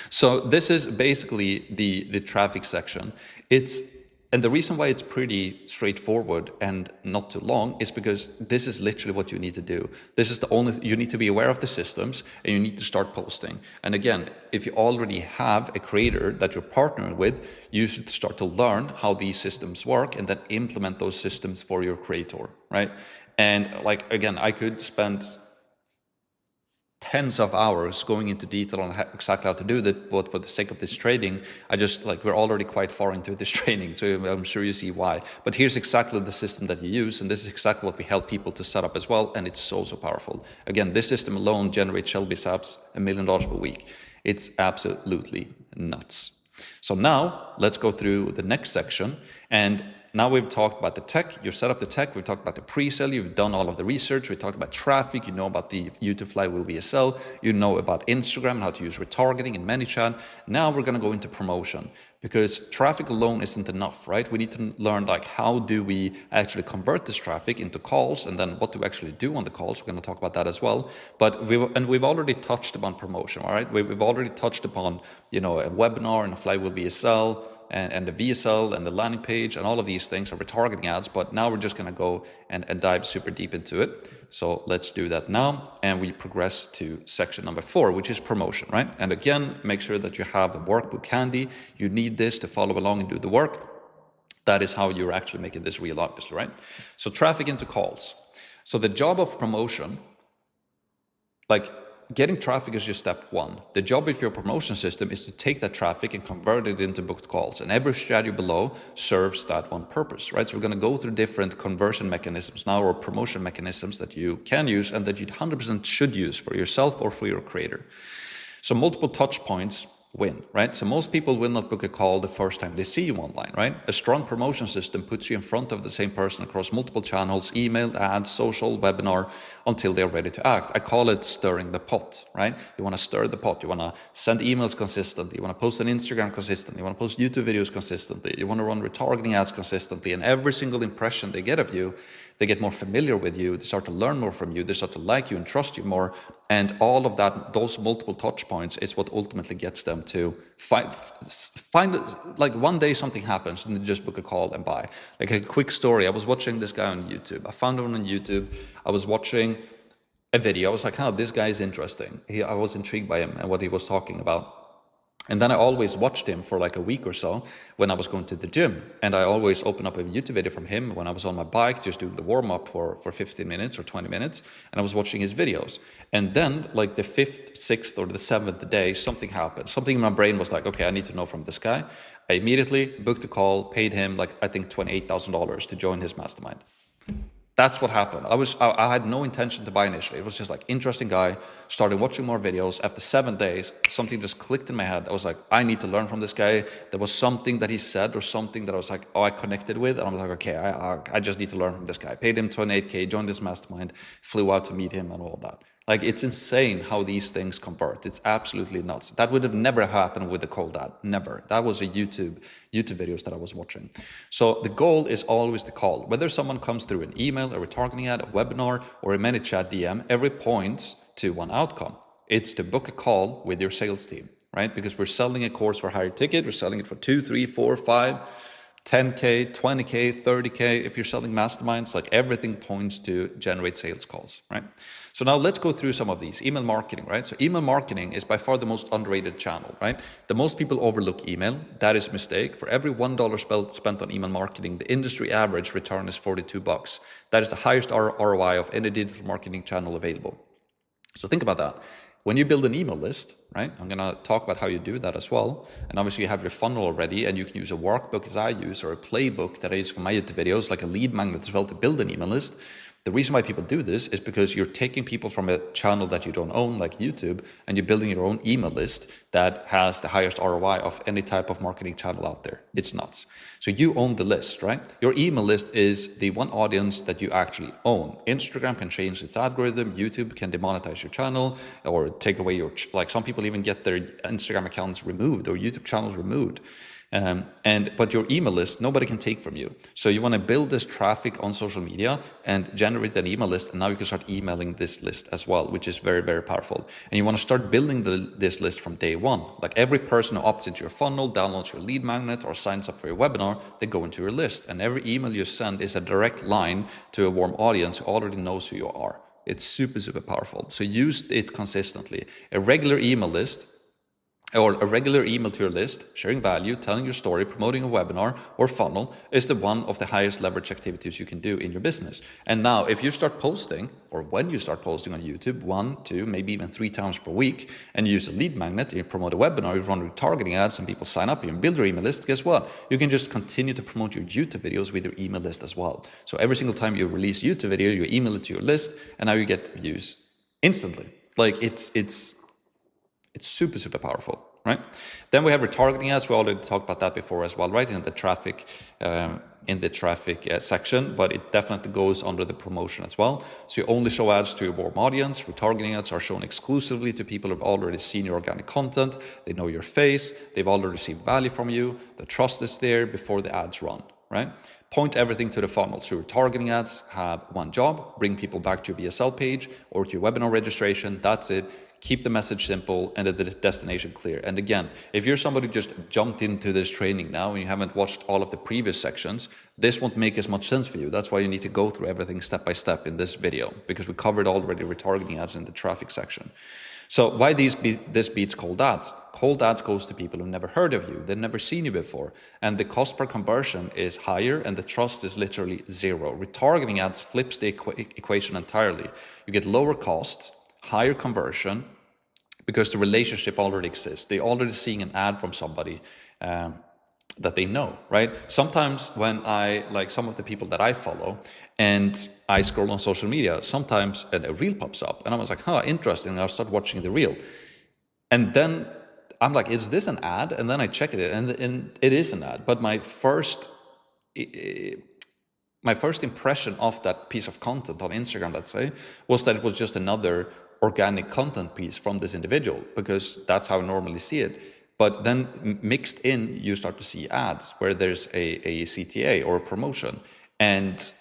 So this is basically the traffic section. And the reason why it's pretty straightforward and not too long is because this is literally what you need to do. This is you need to be aware of the systems and you need to start posting. And again, if you already have a creator that you're partnering with, you should start to learn how these systems work and then implement those systems for your creator, right? And like, again, I could spend tens of hours going into detail on exactly how to do that, but for the sake of this training, we're already quite far into this training, so I'm sure you see why. But here's exactly the system that you use, and this is exactly what we help people to set up as well, and it's so powerful. Again, this system alone generates Shelby Saps $1 million per week. It's absolutely nuts. So now let's go through the next section. And now we've talked about the tech, you've set up the tech, we've talked about the pre-sale, you've done all of the research, we talked about traffic, you know about the YouTube Flywheel VSL, you know about Instagram and how to use retargeting and ManyChat. Now we're going to go into promotion, because traffic alone isn't enough, right? We need to learn how do we actually convert this traffic into calls, and then what do we actually do on the calls. We're going to talk about that as well. But we've already touched upon promotion, all right? We've already touched upon, a webinar and a Flywheel VSL, and the VSL and the landing page and all of these things are retargeting ads. But now we're just going to go and dive super deep into it. So let's do that now. And we progress to section number 4, which is promotion, right? And again, make sure that you have the workbook handy. You need this to follow along and do the work. That is how you're actually making this real, obviously, right? So traffic into calls. So the job of promotion, like getting traffic is just step 1. The job of your promotion system is to take that traffic and convert it into booked calls. And every strategy below serves that one purpose, right? So we're going to go through different conversion mechanisms now, or promotion mechanisms that you can use and that you 100% should use for yourself or for your creator. So multiple touch points win, right? So most people will not book a call the first time they see you online, right? A strong promotion system puts you in front of the same person across multiple channels, email, ads, social, webinar, until they're ready to act. I call it stirring the pot, right? You want to stir the pot. You want to send emails consistently. You want to post on Instagram consistently. You want to post YouTube videos consistently. You want to run retargeting ads consistently. And every single impression they get of you, they get more familiar with you. They start to learn more from you. They start to like you and trust you more. And all of that, those multiple touch points is what ultimately gets them to find like one day something happens and they just book a call and buy. Like a quick story. I was watching this guy on YouTube. I found him on YouTube. I was watching a video. I was like, oh, this guy is interesting. I was intrigued by him and what he was talking about. And then I always watched him for like a week or so when I was going to the gym. And I always open up a YouTube video from him when I was on my bike, just doing the warm-up for 15 minutes or 20 minutes. And I was watching his videos. And then like the 5th, 6th or the 7th day, something happened. Something in my brain was like, okay, I need to know from this guy. I immediately booked a call, paid him like, I think $28,000 to join his mastermind. That's what happened. I had no intention to buy initially. It was just like, interesting guy, started watching more videos. After 7 days, something just clicked in my head. I was like, I need to learn from this guy. There was something that he said or something that I was like, oh, I connected with. And I was like, okay, I just need to learn from this guy. I paid him $28K, joined his mastermind, flew out to meet him and all that. Like, it's insane how these things convert. It's absolutely nuts. That would have never happened with the cold ad. Never. That was a YouTube videos that I was watching. So the goal is always the call. Whether someone comes through an email, a retargeting ad, a webinar, or a ManyChat DM, every points to one outcome. It's to book a call with your sales team, right? Because we're selling a course for higher ticket. We're selling it for 2, 3, 4, 5, 10K, 20K, 30K. If you're selling masterminds, like everything points to generate sales calls, right? So now let's go through some of these. Email marketing, right? So email marketing is by far the most underrated channel, right? The most people overlook email. That is a mistake. For every $1 spent on email marketing, the industry average return is $42. That is the highest ROI of any digital marketing channel available. So think about that. When you build an email list, right? I'm going to talk about how you do that as well. And obviously you have your funnel already, and you can use a workbook as I use, or a playbook that I use for my YouTube videos, like a lead magnet as well, to build an email list. The reason why people do this is because you're taking people from a channel that you don't own, like YouTube, and you're building your own email list that has the highest ROI of any type of marketing channel out there. It's nuts. So you own the list, right? Your email list is the one audience that you actually own. Instagram can change its algorithm. YouTube can demonetize your channel or take away your, like some people even get their Instagram accounts removed or YouTube channels removed. But your email list, nobody can take from you. So you want to build this traffic on social media and generate an email list. And now you can start emailing this list as well, which is very, very powerful. And you want to start building this list from day one. Like every person who opts into your funnel, downloads your lead magnet, or signs up for your webinar, they go into your list. And every email you send is a direct line to a warm audience who already knows who you are. It's super, super powerful. So use it consistently. A regular email list, or a regular email to your list, sharing value, telling your story, promoting a webinar or funnel is one of the highest leverage activities you can do in your business. And now if you start posting, or when you start posting on YouTube 1, 2, maybe even 3 times per week, and you use a lead magnet, you promote a webinar, you run retargeting ads, and people sign up, you build your email list, guess what? You can just continue to promote your YouTube videos with your email list as well. So every single time you release a YouTube video, you email it to your list, and now you get views instantly. Like it's super, super powerful, right? Then we have retargeting ads. We already talked about that before as well, right? In the traffic section, but it definitely goes under the promotion as well. So you only show ads to your warm audience. Retargeting ads are shown exclusively to people who have already seen your organic content. They know your face. They've already received value from you. The trust is there before the ads run, right? Point everything to the funnel. So your targeting ads have one job: bring people back to your VSL page or to your webinar registration. That's it. keep the message simple and the destination clear. And again, if you're somebody who just jumped into this training now and you haven't watched all of the previous sections, this won't make as much sense for you. That's why you need to go through everything step by step in this video, because we covered already retargeting ads in the traffic section. So why this beats cold ads? Cold ads goes to people who've never heard of you, they've never seen you before, and the cost per conversion is higher and the trust is literally zero. Retargeting ads flips the equation entirely. You get lower costs, higher conversion, because the relationship already exists. They're already seeing an ad from somebody that they know, right? Sometimes when I, like some of the people that I follow, and I scroll on social media, sometimes a reel pops up and I was like, interesting. And I'll start watching the reel. And then I'm like, is this an ad? And then I check it and it is an ad. But my first impression of that piece of content on Instagram, let's say, was that it was just another organic content piece from this individual, because that's how I normally see it. But then mixed in, you start to see ads where there's a CTA or a promotion, and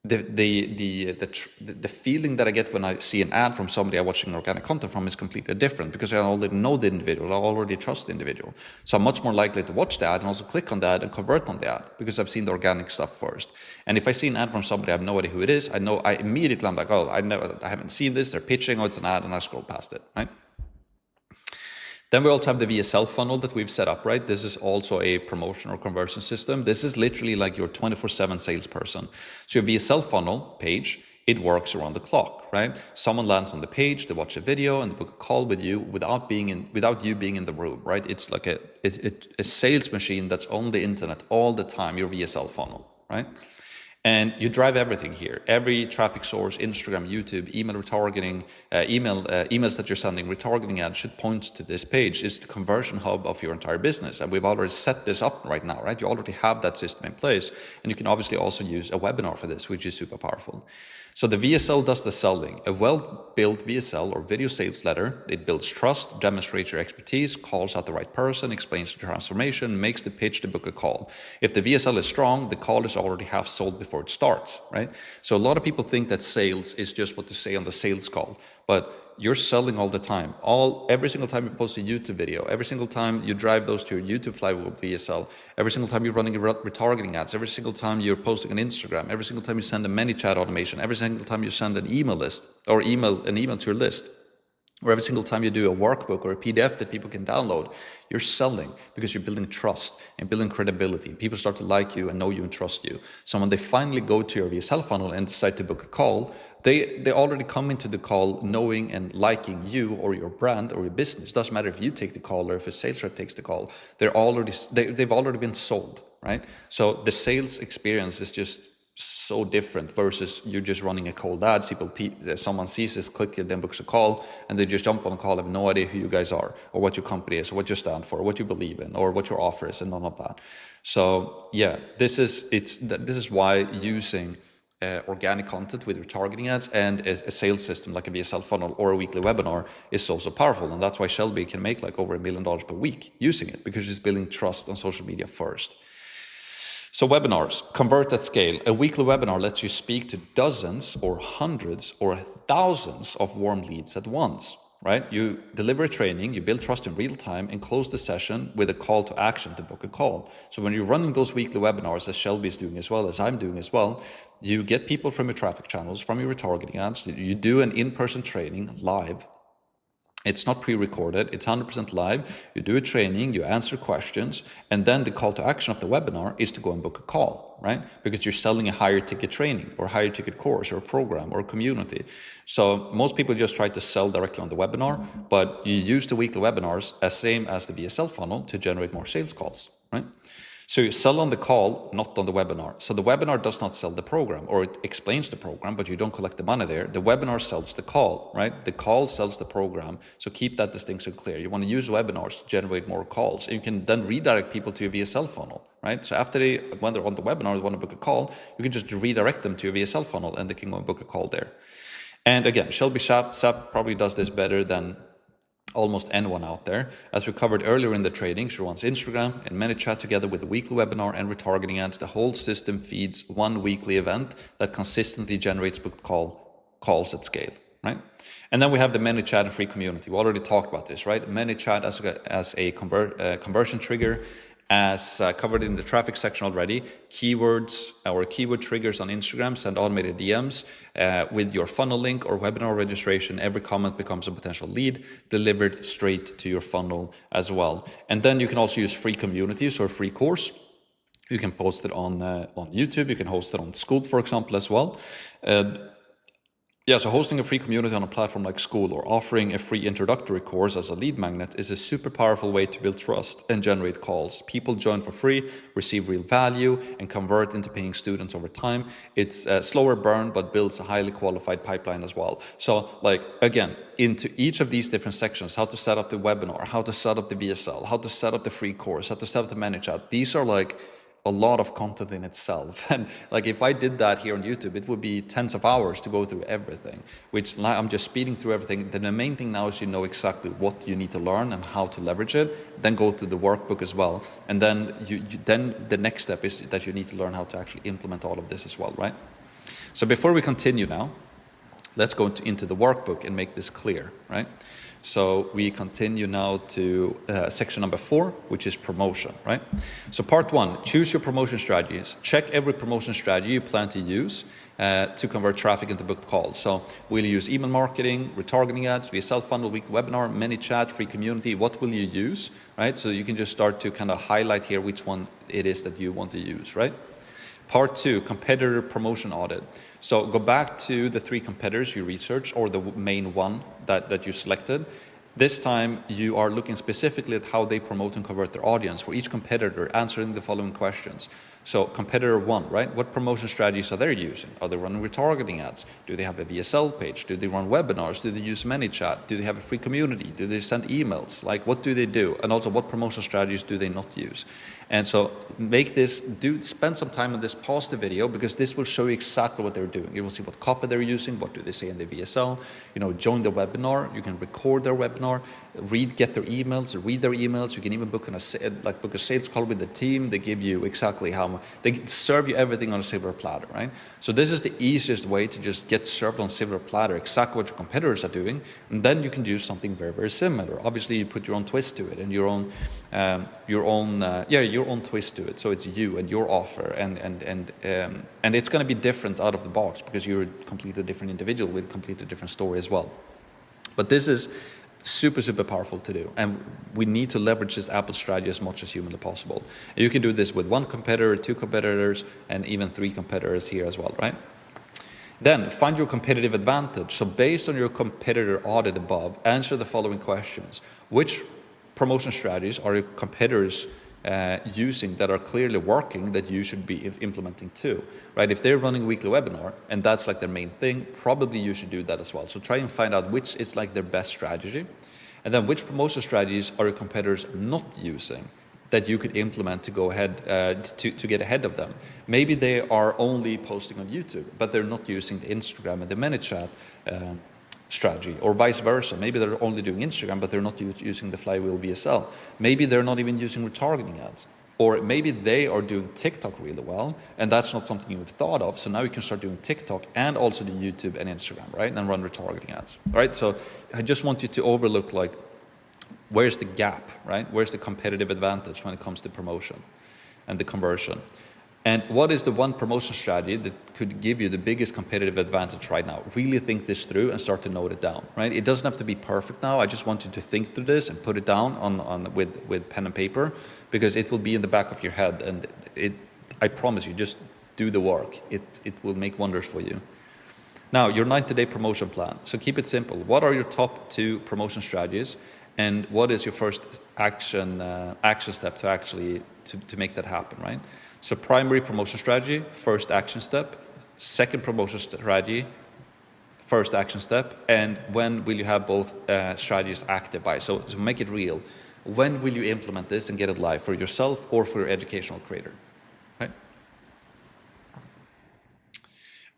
the feeling that I get when I see an ad from somebody I'm watching organic content from is completely different, because I already know the individual, I already trust the individual. So I'm much more likely to watch the ad and also click on the ad and convert on the ad, because I've seen the organic stuff first. And if I see an ad from somebody I have no idea who it is, I'm like, oh, I haven't seen this, they're pitching, oh, it's an ad, and I scroll past it, right? Then we also have the VSL funnel that we've set up, right? This is also a promotion or conversion system. This is literally like your 24/7 salesperson. So your VSL funnel page, it works around the clock, right? Someone lands on the page, they watch a video and they book a call with you without you being in the room, right? It's like a sales machine that's on the internet all the time, your VSL funnel, right? And you drive everything here. Every traffic source, Instagram, YouTube, email retargeting, emails that you're sending, retargeting ads should point to this page. It's the conversion hub of your entire business. And we've already set this up right now, right? You already have that system in place. And you can obviously also use a webinar for this, which is super powerful. So the VSL does the selling. A well-built VSL or video sales letter, it builds trust, demonstrates your expertise, calls out the right person, explains the transformation, makes the pitch to book a call. If the VSL is strong, the call is already half sold before it starts, right? So a lot of people think that sales is just what to say on the sales call, but you're selling all the time. Every single time you post a YouTube video, every single time you drive those to your YouTube flywheel VSL, every single time you're running retargeting ads, every single time you're posting on Instagram, every single time you send a ManyChat automation, every single time you send an email list or an email to your list, or every single time you do a workbook or a PDF that people can download, you're selling, because you're building trust and building credibility. People start to like you and know you and trust you. So when they finally go to your VSL funnel and decide to book a call, they already come into the call knowing and liking you or your brand or your business. It doesn't matter if you take the call or if a sales rep takes the call. They've already been sold, right? So the sales experience is just so different versus you're just running a cold ad. Someone sees this, click it, then books a call, and they just jump on a call, have no idea who you guys are, or what your company is, or what you stand for, or what you believe in, or what your offer is, and none of that. So yeah, this is why using organic content with retargeting ads and a sales system like a VSL funnel or a weekly webinar is so powerful. And that's why Shelby can make like over $1 million per week using it, because she's building trust on social media first. So webinars, convert at scale. A weekly webinar lets you speak to dozens or hundreds or thousands of warm leads at once, right? You deliver a training, you build trust in real time, and close the session with a call to action to book a call. So when you're running those weekly webinars, as Shelby is doing as well, as I'm doing as well, you get people from your traffic channels, from your retargeting ads, you do an in-person training live. It's not pre-recorded, it's 100% live. You do a training, you answer questions, and then the call to action of the webinar is to go and book a call, right? Because you're selling a higher ticket training or a higher ticket course or a program or a community. So most people just try to sell directly on the webinar, but you use the weekly webinars as same as the VSL funnel to generate more sales calls, right? So you sell on the call, not on the webinar. So the webinar does not sell the program, or it explains the program, but you don't collect the money there. The webinar sells the call, right? The call sells the program. So keep that distinction clear. You want to use webinars to generate more calls. And you can then redirect people to your VSL funnel, right? So when they're on the webinar, they want to book a call, you can just redirect them to your VSL funnel and they can go and book a call there. And again, Shelby Sapp probably does this better than almost anyone out there. As we covered earlier in the training, she runs Instagram and ManyChat together with a weekly webinar and retargeting ads. The whole system feeds one weekly event that consistently generates booked calls at scale, right? And then we have the ManyChat and free community. We already talked about this, right? ManyChat as a conversion trigger, as covered in the traffic section already. Keywords or keyword triggers on Instagram, send automated DMs with your funnel link or webinar registration. Every comment becomes a potential lead delivered straight to your funnel as well. And then you can also use free communities or free course. You can post it on YouTube. You can host it on School, for example, as well. So hosting a free community on a platform like School or offering a free introductory course as a lead magnet is a super powerful way to build trust and generate calls. People join for free, receive real value, and convert into paying students over time. It's a slower burn, but builds a highly qualified pipeline as well. So like, again, into each of these different sections, how to set up the webinar, how to set up the VSL, how to set up the free course, how to set up the ManyChat. These are like a lot of content in itself. And like if I did that here on YouTube, it would be tens of hours to go through everything, which I'm just speeding through everything. Then the main thing now is you know exactly what you need to learn and how to leverage it, then go through the workbook as well. And then then the next step is that you need to learn how to actually implement all of this as well, right? So before we continue now, let's go into the workbook and make this clear, right? So we continue now to section number 4, which is promotion, right? So part 1, choose your promotion strategies. Check every promotion strategy you plan to use to convert traffic into booked calls. So will you use email marketing, retargeting ads, VSL funnel, weekly webinar, ManyChat, free community? What will you use, right? So you can just start to kind of highlight here which one it is that you want to use, right? Part 2, competitor promotion audit. So go back to the 3 competitors you researched or the main one that you selected. This time you are looking specifically at how they promote and convert their audience. For each competitor, answering the following questions. So competitor 1, right? What promotion strategies are they using? Are they running retargeting ads? Do they have a VSL page? Do they run webinars? Do they use ManyChat? Do they have a free community? Do they send emails? Like what do they do? And also what promotion strategies do they not use? And so spend some time on this, pause the video, because this will show you exactly what they're doing. You will see what copy they're using, what do they say in the VSL, join the webinar, you can record their webinar, get their emails, read their emails. You can even book a sales call with the team. They give you exactly they serve you everything on a silver platter, right? So this is the easiest way to just get served on silver platter, exactly what your competitors are doing. And then you can do something very, very similar. Obviously you put your own twist to it and your own twist to it. So it's you and your offer, and it's going to be different out of the box because you're a completely different individual with a completely different story as well. But this is super, super powerful to do, and we need to leverage this Apple strategy as much as humanly possible. And you can do this with 1 competitor, 2 competitors, and even 3 competitors here as well, right? Then find your competitive advantage. So based on your competitor audit above, answer the following questions. Which promotion strategies are your competitors using that are clearly working that you should be implementing too, right? If they're running a weekly webinar and that's like their main thing, probably you should do that as well. So try and find out which is like their best strategy, and then which promotion strategies are your competitors not using that you could implement to go ahead to get ahead of them. Maybe they are only posting on YouTube, but they're not using the Instagram and the ManyChat strategy, or vice versa. Maybe they're only doing Instagram, but they're not using the Flywheel VSL. Maybe they're not even using retargeting ads. Or maybe they are doing TikTok really well, and that's not something you've thought of. So now you can start doing TikTok and also do YouTube and Instagram, right? And run retargeting ads, right? So I just want you to overlook like, where's the gap, right? Where's the competitive advantage when it comes to promotion and the conversion? And what is the one promotion strategy that could give you the biggest competitive advantage right now? Really think this through and start to note it down, right? It doesn't have to be perfect now. I just want you to think through this and put it down with pen and paper, because it will be in the back of your head. And I promise you, just do the work. It will make wonders for you. Now, your 90-day promotion plan. So keep it simple. What are your top 2 promotion strategies? And what is your first action step to actually to make that happen, right? So primary promotion strategy, first action step. Second promotion strategy, first action step. And when will you have both strategies active by? So make it real. When will you implement this and get it live for yourself or for your educational creator, right?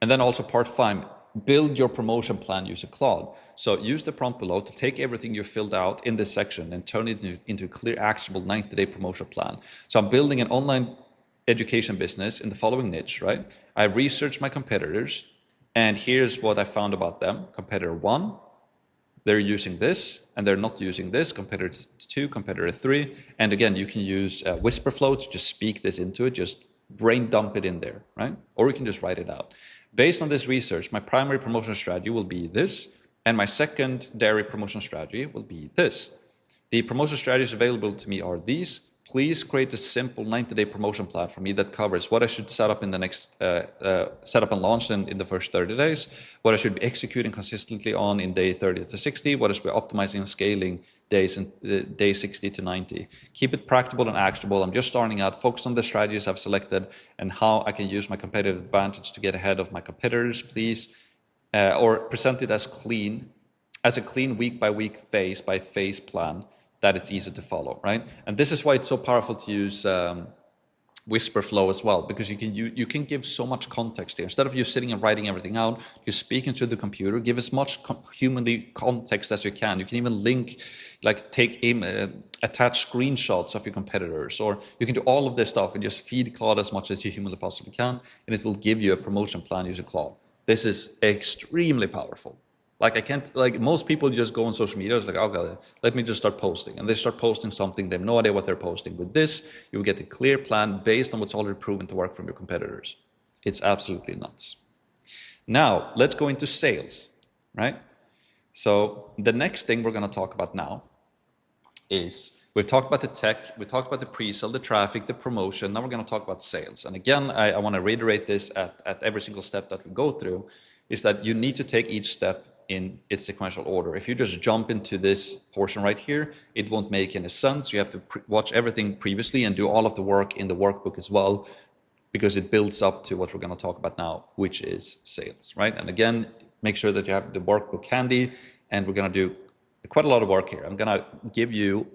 And then also part 5, build your promotion plan using Claude. So use the prompt below to take everything you filled out in this section and turn it into a clear, actionable 90-day promotion plan. So I'm building an online education business in the following niche, right? I researched my competitors. And here's what I found about them. Competitor 1, they're using this, and they're not using this. Competitor 2, competitor 3. And again, you can use Whisperflow to just speak this into it, just brain dump it in there, right? Or you can just write it out. Based on this research, my primary promotion strategy will be this, and my secondary promotion strategy will be this. The promotion strategies available to me are these. Please create a simple 90-day promotion plan for me that covers what I should set up in the next, set up and launch in the first 30 days, what I should be executing consistently on in day 30 to 60, what I should be optimizing and scaling days in day 60 to 90. Keep it practical and actionable. I'm just starting out. Focus on the strategies I've selected and how I can use my competitive advantage to get ahead of my competitors, please. Or present it as a clean week-by-week, phase-by-phase plan that it's easy to follow, right? And this is why it's so powerful to use Whisperflow as well, because you can give so much context here. Instead of you sitting and writing everything out, you're speaking to the computer, give as much humanly context as you can. You can even link, like attach screenshots of your competitors, or you can do all of this stuff and just feed Claude as much as you humanly possibly can, and it will give you a promotion plan using Claude. This is extremely powerful. Like most people just go on social media, it's like, okay, let me just start posting. And they start posting something, they have no idea what they're posting. With this, you will get a clear plan based on what's already proven to work from your competitors. It's absolutely nuts. Now, let's go into sales, right? So the next thing we're gonna talk about now is, we've talked about the tech, we talked about the pre-sale, the traffic, the promotion. Now we're gonna talk about sales. And again, I wanna reiterate this at every single step that we go through, is that you need to take each step in its sequential order. If you just jump into this portion right here, it won't make any sense. You have to watch everything previously and do all of the work in the workbook as well, because it builds up to what we're going to talk about now, which is sales, right? And again, make sure that you have the workbook handy, and we're going to do quite a lot of work here. I'm going to give you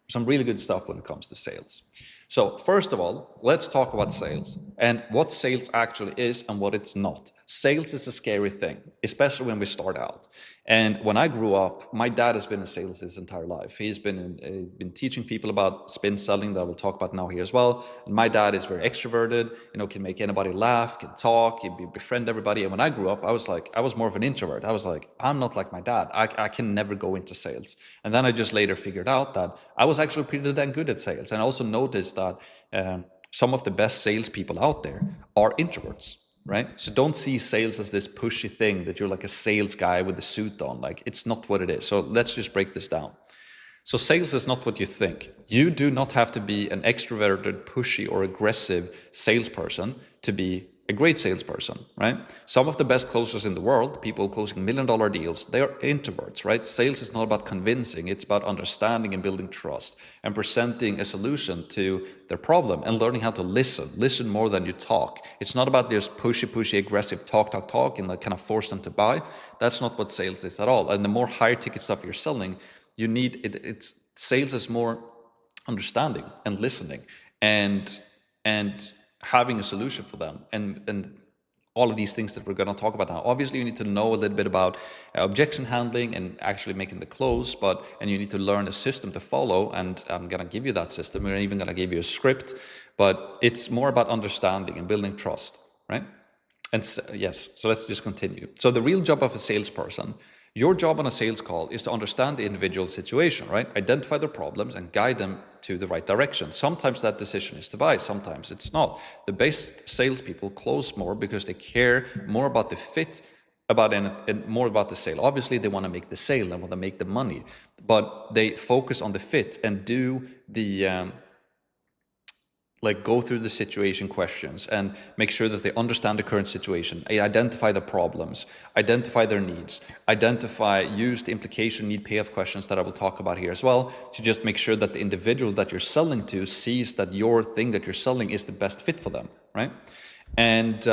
some really good stuff when it comes to sales. So first of all, let's talk about sales and what sales actually is and what it's not. Sales is a scary thing, especially when we start out. And when I grew up, my dad has been in sales his entire life. He's been teaching people about spin selling that we'll talk about now here as well. And my dad is very extroverted, can make anybody laugh, can talk, can befriend everybody. And when I grew up, I was more of an introvert. I was like, I'm not like my dad. I can never go into sales. And then I just later figured out that I was actually pretty damn good at sales. And I also noticed that some of the best salespeople out there are introverts. Right? So don't see sales as this pushy thing that you're like a sales guy with a suit on. Like, it's not what it is. So let's just break this down. So sales is not what you think. You do not have to be an extroverted, pushy, or aggressive salesperson to be a great salesperson, right? Some of the best closers in the world, people closing $1 million deals, they are introverts, right? Sales is not about convincing, it's about understanding and building trust and presenting a solution to their problem and learning how to listen more than you talk. It's not about just pushy, aggressive talk, and like kind of force them to buy. That's not what sales is at all. And the more higher ticket stuff you're selling, you need it's sales is more understanding and listening and having a solution for them and all of these things that we're going to talk about now. Obviously, you need to know a little bit about objection handling and actually making the close, and you need to learn a system to follow, and I'm going to give you that system. We're even going to give you a script, but it's more about understanding and building trust, right? And so let's just continue. So the real job of a salesperson, your job on a sales call is to understand the individual situation, right? Identify their problems and guide them to the right direction. Sometimes that decision is to buy, sometimes it's not. The best salespeople close more because they care more about the fit and more about the sale. Obviously, they want to make the sale, they want to make the money, but they focus on the fit and do the go through the situation questions and make sure that they understand the current situation, identify the problems, identify their needs, use the implication need payoff questions that I will talk about here as well, to just make sure that the individual that you're selling to sees that your thing that you're selling is the best fit for them, right? And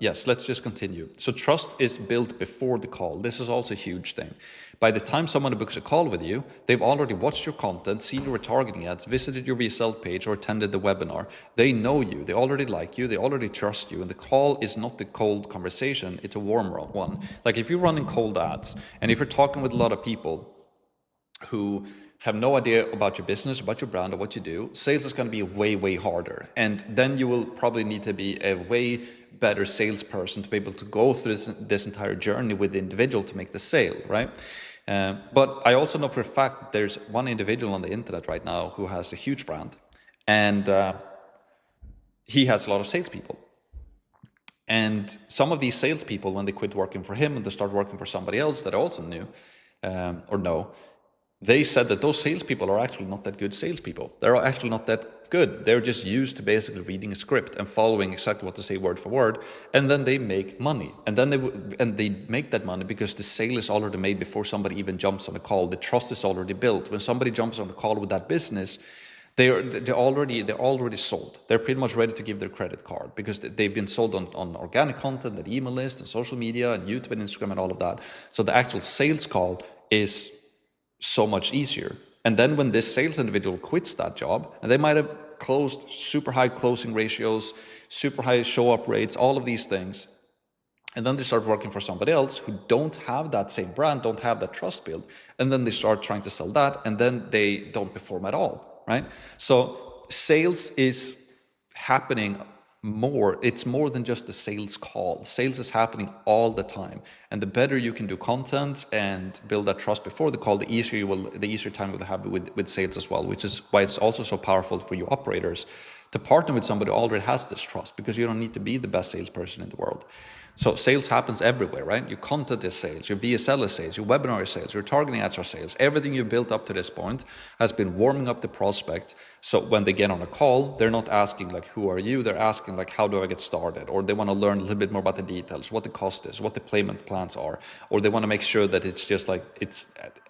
yes, let's just continue. So trust is built before the call. This is also a huge thing. By the time someone books a call with you, they've already watched your content, seen your retargeting ads, visited your resell page, or attended the webinar. They know you, they already like you, they already trust you, and the call is not the cold conversation, it's a warm one. Like if you're running cold ads, and if you're talking with a lot of people who have no idea about your business, about your brand, or what you do, sales is going to be way, way harder. And then you will probably need to be a way better salesperson to be able to go through this entire journey with the individual to make the sale, right? But I also know for a fact there's one individual on the internet right now who has a huge brand, and he has a lot of salespeople. And some of these salespeople, when they quit working for him and they start working for somebody else that I also knew or know, they said that those salespeople are actually not that good salespeople. They're actually not that good. They're just used to basically reading a script and following exactly what to say word for word, and then they make money. And then they make that money because the sale is already made before somebody even jumps on the call. The trust is already built. When somebody jumps on the call with that business, they're already sold. They're pretty much ready to give their credit card because they've been sold on organic content, and email list, and social media, and YouTube and Instagram and all of that. So the actual sales call is so much easier. And then when this sales individual quits that job, and they might have closed super high closing ratios, super high show up rates, all of these things, and then they start working for somebody else who don't have that same brand, don't have that trust built, and then they start trying to sell that, and then they don't perform at all, right? So sales is happening more. It's more than just the sales call. Sales is happening all the time, and the better you can do content and build that trust before the call, the easier time you'll have with sales as well, which is why it's also so powerful for you operators to partner with somebody who already has this trust, because you don't need to be the best salesperson in the world. So sales happens everywhere, right? Your content is sales, your VSL is sales, your webinar is sales, your targeting ads are sales. Everything you've built up to this point has been warming up the prospect. So when they get on a call, they're not asking like, who are you? They're asking like, how do I get started? Or they want to learn a little bit more about the details, what the cost is, what the payment plans are. Or they want to make sure that it's just like, it's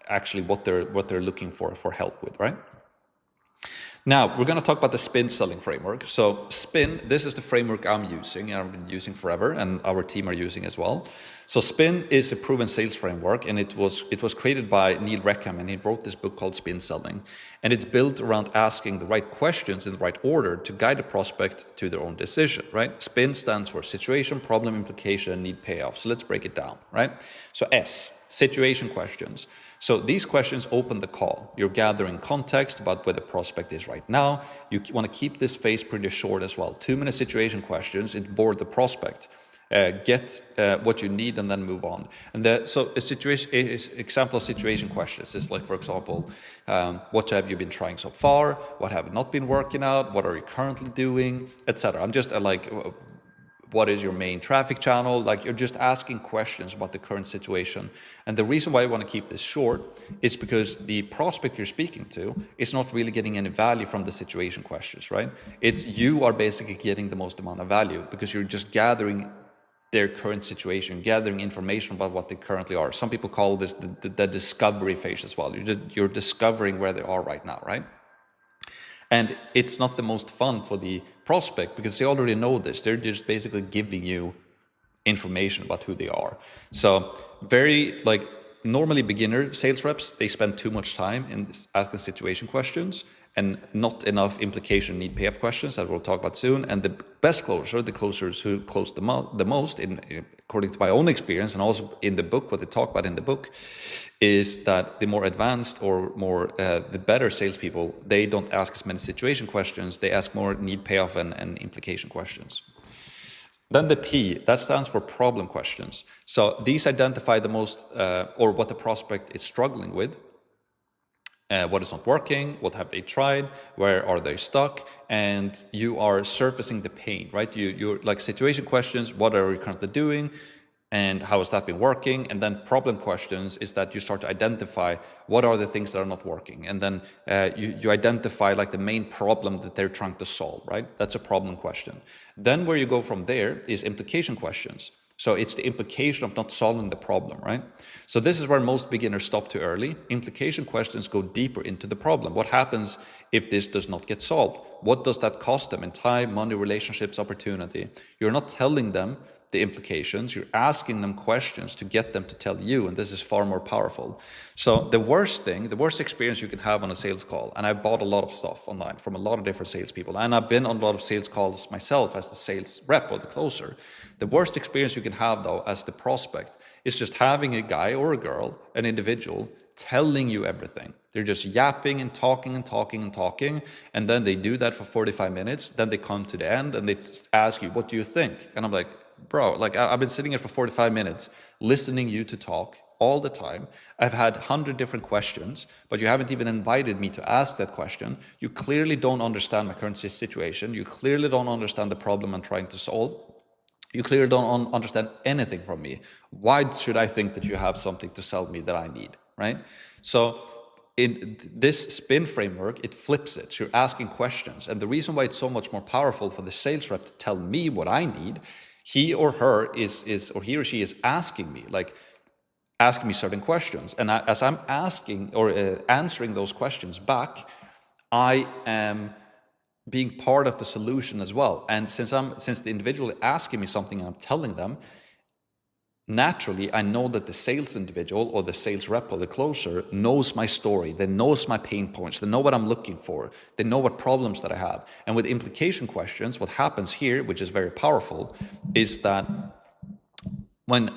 actually what they're looking for help with, right? Now, we're going to talk about the SPIN selling framework. So SPIN, this is the framework I'm using, and I've been using forever, and our team are using as well. So SPIN is a proven sales framework, and it was created by Neil Reckham, and he wrote this book called Spin Selling. And it's built around asking the right questions in the right order to guide the prospect to their own decision, right? SPIN stands for situation, problem, implication, and need payoff. So let's break it down, right? So S, situation questions. So these questions open the call. You're gathering context about where the prospect is right now. You want to keep this phase pretty short as well. 2-minute situation questions, it bored the prospect. Get what you need and then move on. And so example of situation questions is like, for example, what have you been trying so far? What have not been working out? What are you currently doing? Etc. I'm just like, what is your main traffic channel? Like, you're just asking questions about the current situation. And the reason why I want to keep this short is because the prospect you're speaking to is not really getting any value from the situation questions, right? It's you are basically getting the most amount of value because you're just gathering their current situation, gathering information about what they currently are. Some people call this the discovery phase as well. You're discovering where they are right now, right? And it's not the most fun for the prospect because they already know this. They're just basically giving you information about who they are. So normally beginner sales reps, they spend too much time in asking situation questions and not enough implication need payoff questions that we'll talk about soon. And the best closer, the closers who close the most, according to my own experience and also in the book, what they talk about in the book, is that the more advanced or more the better salespeople, they don't ask as many situation questions. They ask more need payoff and implication questions. Then the P, that stands for problem questions. So these identify the most or what the prospect is struggling with. What is not working, what have they tried, where are they stuck, and you are surfacing the pain, right? You're like situation questions, what are you currently doing, and how has that been working? And then problem questions is that you start to identify what are the things that are not working, and then you identify like the main problem that they're trying to solve, right? That's a problem question. Then where you go from there is implication questions. So it's the implication of not solving the problem, right? So this is where most beginners stop too early. Implication questions go deeper into the problem. What happens if this does not get solved? What does that cost them in time, money, relationships, opportunity? You're not telling them the implications. You're asking them questions to get them to tell you, and this is far more powerful. So the worst experience you can have on a sales call, and I bought a lot of stuff online from a lot of different salespeople, and I've been on a lot of sales calls myself as the sales rep or the closer. The worst experience you can have, though, as the prospect, is just having a guy or a girl, an individual, telling you everything. They're just yapping and talking and talking and talking, and then they do that for 45 minutes. Then they come to the end and they ask you, what do you think? And I'm like, bro, like I've been sitting here for 45 minutes listening you to talk all the time. I've had 100 different questions, but you haven't even invited me to ask that question. You clearly don't understand my current situation. You clearly don't understand the problem I'm trying to solve. You clearly don't understand anything from me. Why should I think that you have something to sell me that I need, right? So in this spin framework, it flips it. You're asking questions. And the reason why it's so much more powerful for the sales rep to tell me what I need, he or he or she is asking me certain questions. And as I'm asking or answering those questions back, I am being part of the solution as well. And since the individual is asking me something and I'm telling them, naturally, I know that the sales individual or the sales rep or the closer knows my story. They knows my pain points. They know what I'm looking for. They know what problems that I have. And with implication questions, what happens here, which is very powerful, is that when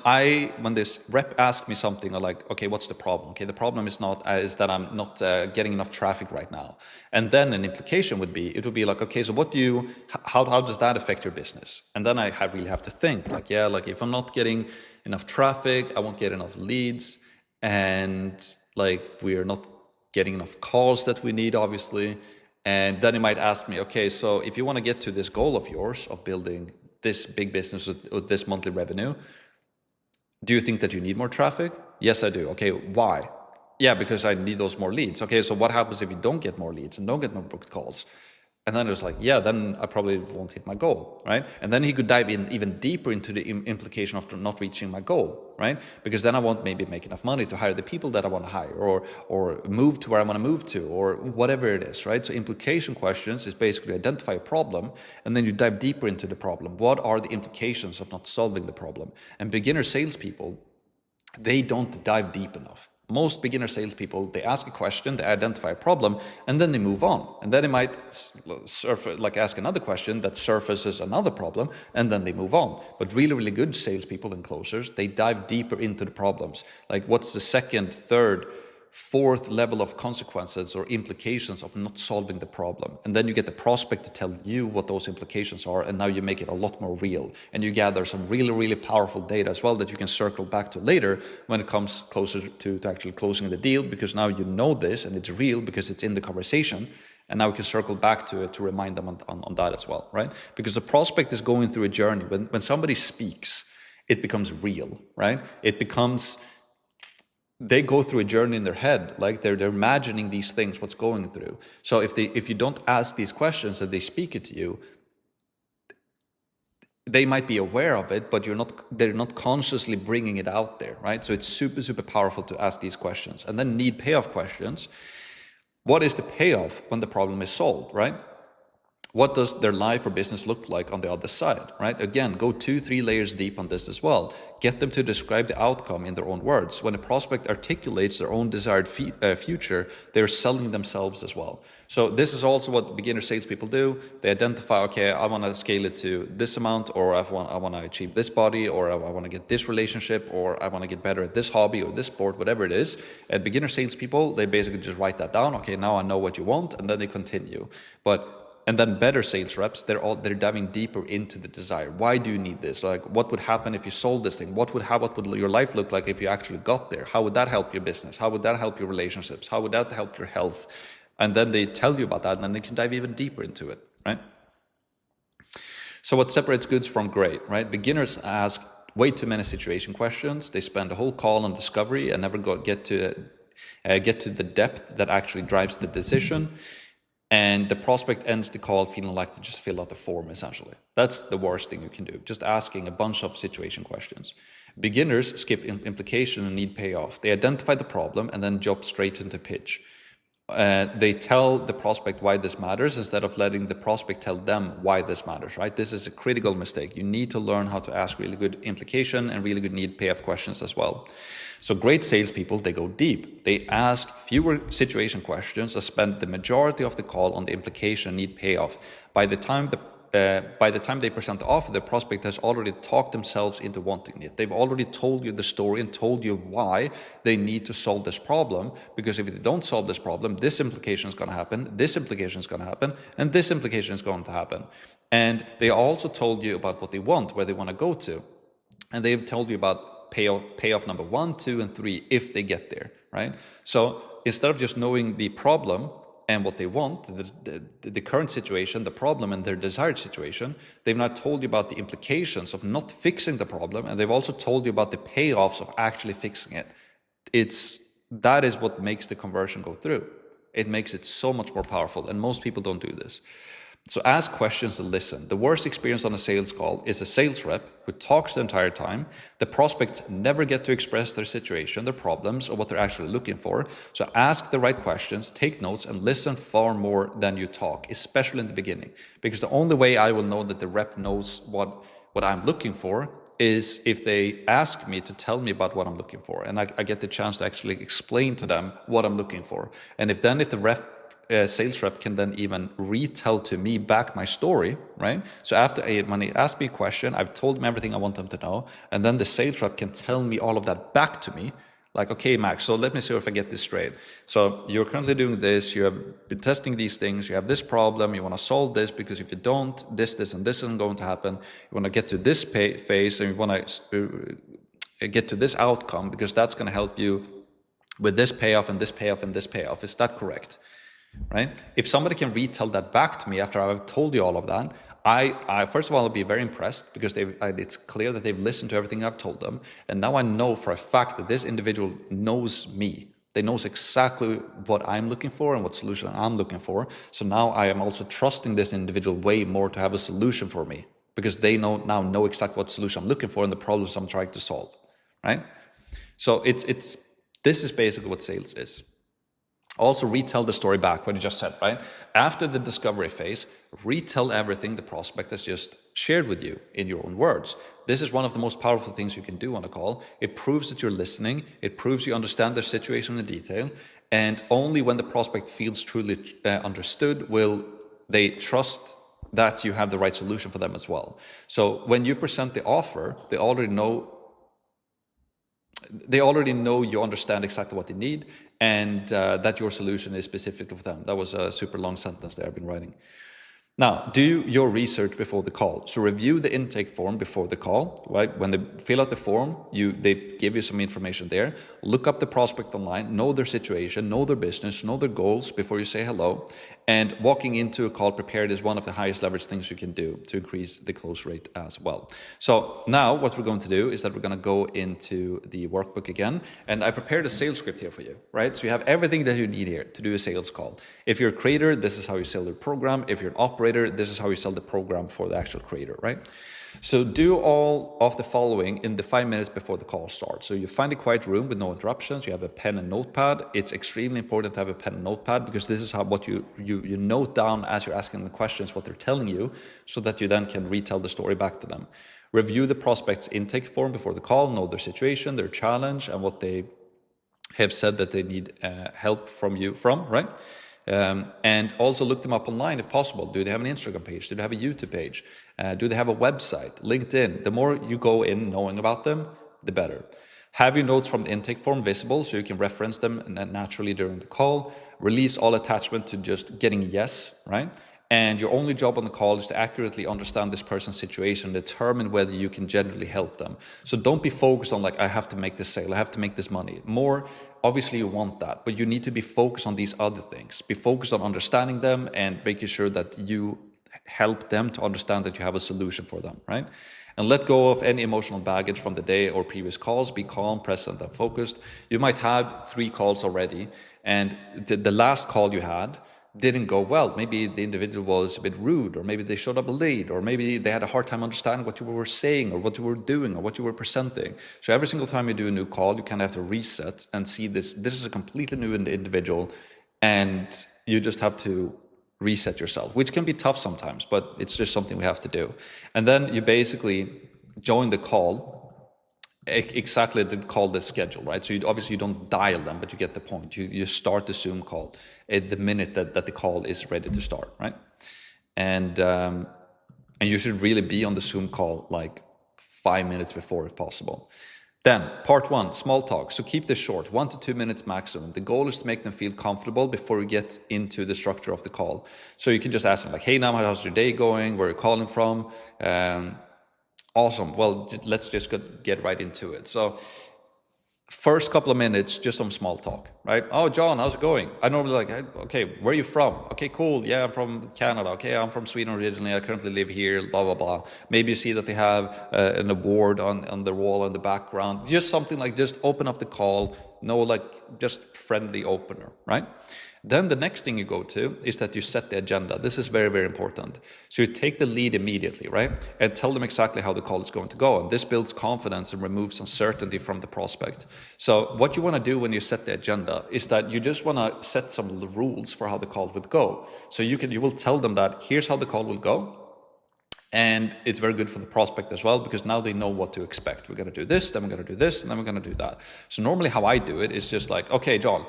this rep asks me something like, okay, what's the problem? Okay, the problem is that I'm not getting enough traffic right now. And then an implication would be like, okay, so how does that affect your business? And then I really have to think like, yeah, like if I'm not getting enough traffic, I won't get enough leads, and like we're not getting enough calls that we need, obviously. And then he might ask me, okay, so if you want to get to this goal of yours of building this big business with this monthly revenue, do you think that you need more traffic? Yes, I do. Okay, why? Yeah, because I need those more leads. Okay, so what happens if you don't get more leads and don't get more booked calls? And then it was like, yeah, then I probably won't hit my goal, right? And then he could dive in even deeper into the implication of not reaching my goal, right? Because then I won't maybe make enough money to hire the people that I want to hire, or move to where I want to move to, or whatever it is, right? So implication questions is basically identify a problem, and then you dive deeper into the problem. What are the implications of not solving the problem? And beginner salespeople, they don't dive deep enough. Most beginner salespeople, they ask a question, they identify a problem, and then they move on. And then they might ask another question that surfaces another problem, and then they move on. But really, really good salespeople and closers, they dive deeper into the problems. Like what's the second, third, fourth level of consequences or implications of not solving the problem. And then you get the prospect to tell you what those implications are, and now you make it a lot more real. And you gather some really, really powerful data as well that you can circle back to later when it comes closer to actually closing the deal, because now you know this and it's real because it's in the conversation. And now we can circle back to it to remind them on that as well, right? Because the prospect is going through a journey. When somebody speaks, it becomes real, right? They go through a journey in their head, like they're imagining these things, what's going through. So if you don't ask these questions and they speak it to you, they might be aware of it, but they're not consciously bringing it out there, right? So it's super, super powerful to ask these questions. And then need payoff questions. What is the payoff when the problem is solved, right? What does their life or business look like on the other side, right? Again, go 2-3 layers deep on this as well. Get them to describe the outcome in their own words. When a prospect articulates their own desired future, they're selling themselves as well. So this is also what beginner salespeople do. They identify, okay, I want to scale it to this amount, or I want to achieve this body, or I want to get this relationship, or I want to get better at this hobby or this sport, whatever it is. And beginner salespeople, they basically just write that down. Okay, now I know what you want, and then they continue. And then better sales reps, they're diving deeper into the desire. Why do you need this? Like, what would happen if you sold this thing? What would your life look like if you actually got there? How would that help your business? How would that help your relationships? How would that help your health? And then they tell you about that, and then they can dive even deeper into it, right? So what separates good from great, right? Beginners ask way too many situation questions. They spend a whole call on discovery and never get to the depth that actually drives the decision. And the prospect ends the call feeling like they just fill out the form, essentially. That's the worst thing you can do, just asking a bunch of situation questions. Beginners skip implication and need payoff. They identify the problem and then jump straight into pitch. they tell the prospect why this matters instead of letting the prospect tell them why this matters, right? This is a critical mistake. You need to learn how to ask really good implication and really good need payoff questions as well. So great salespeople, they go deep. They ask fewer situation questions and spend the majority of the call on the implication need payoff. By the time they present the offer, the prospect has already talked themselves into wanting it. They've already told you the story and told you why they need to solve this problem. Because if they don't solve this problem, this implication is going to happen, this implication is going to happen, and this implication is going to happen. And they also told you about what they want, where they want to go to. And they've told you about payoff number 1, 2, and 3 if they get there, right? So instead of just knowing the problem and what they want, the current situation, the problem, and their desired situation, they've now told you about the implications of not fixing the problem, and they've also told you about the payoffs of actually fixing it. That is what makes the conversion go through. It makes it so much more powerful, and most people don't do this. So ask questions and listen. The worst experience on a sales call is a sales rep who talks the entire time. The prospects never get to express their situation, their problems, or what they're actually looking for. So ask the right questions, take notes, and listen far more than you talk, especially in the beginning. Because the only way I will know that the rep knows what I'm looking for is if they ask me to tell me about what I'm looking for. And I get the chance to actually explain to them what I'm looking for. And if the sales rep can then even retell to me back my story, right? So when he asked me a question, I've told him everything I want them to know, and then the sales rep can tell me all of that back to me, like, okay, Max, so let me see if I get this straight. So you're currently doing this, you have been testing these things, you have this problem, you want to solve this, because if you don't, this, and this isn't going to happen. You want to get to this phase, and you want to get to this outcome, because that's going to help you with this payoff, and this payoff, and this payoff. Is that correct? Right? If somebody can retell that back to me after I've told you all of that, I first of all, I'll be very impressed, because it's clear that they've listened to everything I've told them. And now I know for a fact that this individual knows me. They knows exactly what I'm looking for and what solution I'm looking for. So now I am also trusting this individual way more to have a solution for me, because they now know exactly what solution I'm looking for and the problems I'm trying to solve. Right? So this is basically what sales is. Also retell the story back, what you just said, right? After the discovery phase, retell everything the prospect has just shared with you in your own words. This is one of the most powerful things you can do on a call. It proves that you're listening. It proves you understand their situation in detail. And only when the prospect feels truly understood will they trust that you have the right solution for them as well. So when you present the offer, they already know you understand exactly what they need, and that your solution is specifically for them. That was a super long sentence there I've been writing. Now, do your research before the call. So review the intake form before the call, right? When they fill out the form, they give you some information there. Look up the prospect online, know their situation, know their business, know their goals before you say hello. And walking into a call prepared is one of the highest leverage things you can do to increase the close rate as well. So now what we're going to do is that we're going to go into the workbook again. And I prepared a sales script here for you, right? So you have everything that you need here to do a sales call. If you're a creator, this is how you sell your program. If you're an operator, this is how you sell the program for the actual creator, right? So do all of the following in the 5 minutes before the call starts. So you find a quiet room with no interruptions. You have a pen and notepad. It's extremely important to have a pen and notepad, because this is how what you note down as you're asking the questions, what they're telling you, so that you then can retell the story back to them. Review the prospect's intake form before the call, know their situation, their challenge, and what they have said that they need help from you from, right? And also look them up online if possible. Do they have an Instagram page? Do they have a YouTube page? Do they have a website? LinkedIn? The more you go in knowing about them, the better. Have your notes from the intake form visible so you can reference them naturally during the call. Release all attachment to just getting yes, right? And your only job on the call is to accurately understand this person's situation, determine whether you can genuinely help them. So don't be focused on like, I have to make this sale, I have to make this money. More, obviously you want that, but you need to be focused on these other things. Be focused on understanding them and making sure that you help them to understand that you have a solution for them, right? And let go of any emotional baggage from the day or previous calls. Be calm, present, and focused. You might have 3 calls already, and the last call you had didn't go well. Maybe the individual was a bit rude, or maybe they showed up late, or maybe they had a hard time understanding what you were saying, or what you were doing, or what you were presenting. So every single time you do a new call, you kind of have to reset and see this is a completely new individual. and you just have to reset yourself, which can be tough sometimes, but it's just something we have to do. And then you basically join the call exactly the call that's scheduled, right? So obviously you don't dial them, but you get the point. You start the Zoom call at the minute that the call is ready to start, right? And you should really be on the Zoom call like 5 minutes before if possible. Then part 1, small talk. So keep this short, 1 to 2 minutes maximum. The goal is to make them feel comfortable before we get into the structure of the call. So you can just ask them like, hey, Nam, how's your day going? Where are you calling from? Awesome. Well, let's just get right into it. So first couple of minutes, just some small talk, right? Oh, John, how's it going? I normally like, okay, where are you from? Okay, cool. Yeah, I'm from Canada. Okay, I'm from Sweden originally. I currently live here, blah, blah, blah. Maybe you see that they have an award on the wall in the background. Just something like, just open up the call. No, like just friendly opener, right? Then the next thing you go to is that you set the agenda. This is very, very important. So you take the lead immediately, right? And tell them exactly how the call is going to go. And this builds confidence and removes uncertainty from the prospect. So what you want to do when you set the agenda is that you just want to set some rules for how the call would go. So you will tell them that here's how the call will go. And it's very good for the prospect as well, because now they know what to expect. We're going to do this, then we're going to do this, and then we're going to do that. So normally how I do it is just like, okay, John.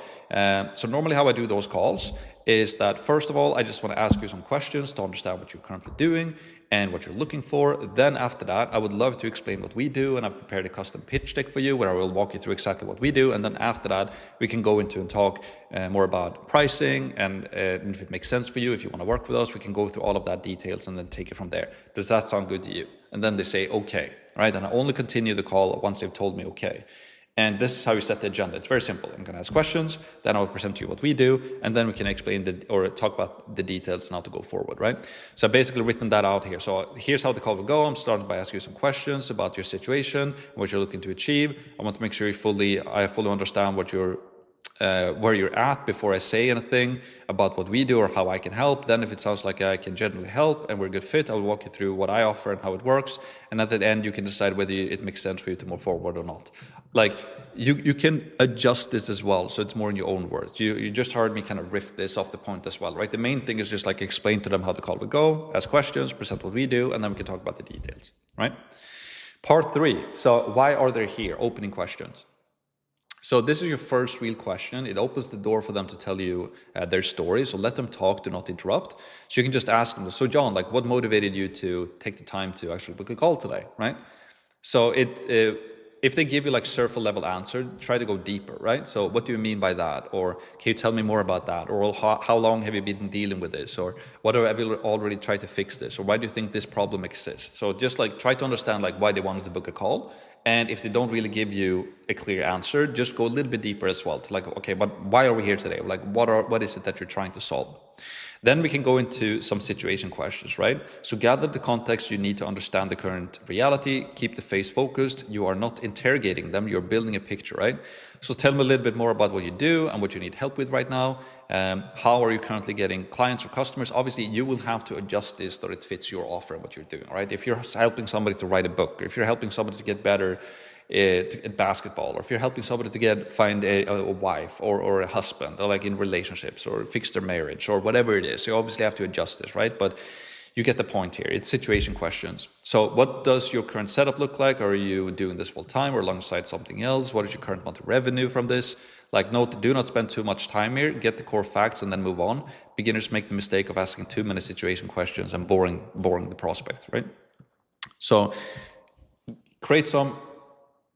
So normally how I do those calls is that, first of all, I just want to ask you some questions to understand what you're currently doing and what you're looking for. Then after that, I would love to explain what we do, and I've prepared a custom pitch deck for you where I will walk you through exactly what we do. And then after that, we can go into and talk more about pricing and if it makes sense for you, if you want to work with us, we can go through all of that details and then take it from there. Does that sound good to you? And then they say, okay, right? And I only continue the call once they've told me okay. And this is how you set the agenda. It's very simple. I'm going to ask questions, then I'll present to you what we do, and then we can explain or talk about the details and how to go forward, right? So I've basically written that out here. So here's how the call will go. I'm starting by asking you some questions about your situation, what you're looking to achieve. I want to make sure I fully understand what you're where you're at before I say anything about what we do or how I can help. Then if it sounds like I can generally help and we're a good fit, I'll walk you through what I offer and how it works. And at the end, you can decide whether it makes sense for you to move forward or not. Like you can adjust this as well. So it's more in your own words. You just heard me kind of riff this off the point as well, right? The main thing is just like explain to them how the call will go, ask questions, present what we do, and then we can talk about the details, right? Part 3. So why are they here? Opening questions. So this is your first real question. It opens the door for them to tell you their story. So let them talk, do not interrupt. So you can just ask them, so John, like what motivated you to take the time to actually book a call today, right? So if they give you like surface level answer, try to go deeper, right? So what do you mean by that? Or can you tell me more about that? Or how long have you been dealing with this? Or what have you already tried to fix this? Or why do you think this problem exists? So just like try to understand like why they wanted to book a call. And if they don't really give you a clear answer, just go a little bit deeper as well to like, okay, but why are we here today? Like, what is it that you're trying to solve? Then we can go into some situation questions, right? So gather the context you need to understand the current reality, keep the face focused. You are not interrogating them, you're building a picture, right? So tell me a little bit more about what you do and what you need help with right now. How are you currently getting clients or customers? Obviously, you will have to adjust this so it fits your offer and what you're doing, right? If you're helping somebody to write a book, or if you're helping somebody to get better at basketball, or if you're helping somebody to find a wife or a husband, or like in relationships, or fix their marriage, or whatever it is, you obviously have to adjust this, right? But you get the point here. It's situation questions. So what does your current setup look like? Are you doing this full time or alongside something else? What is your current monthly revenue from this? Like, note, do not spend too much time here. Get the core facts and then move on. Beginners make the mistake of asking too many situation questions and boring the prospect, right? So create some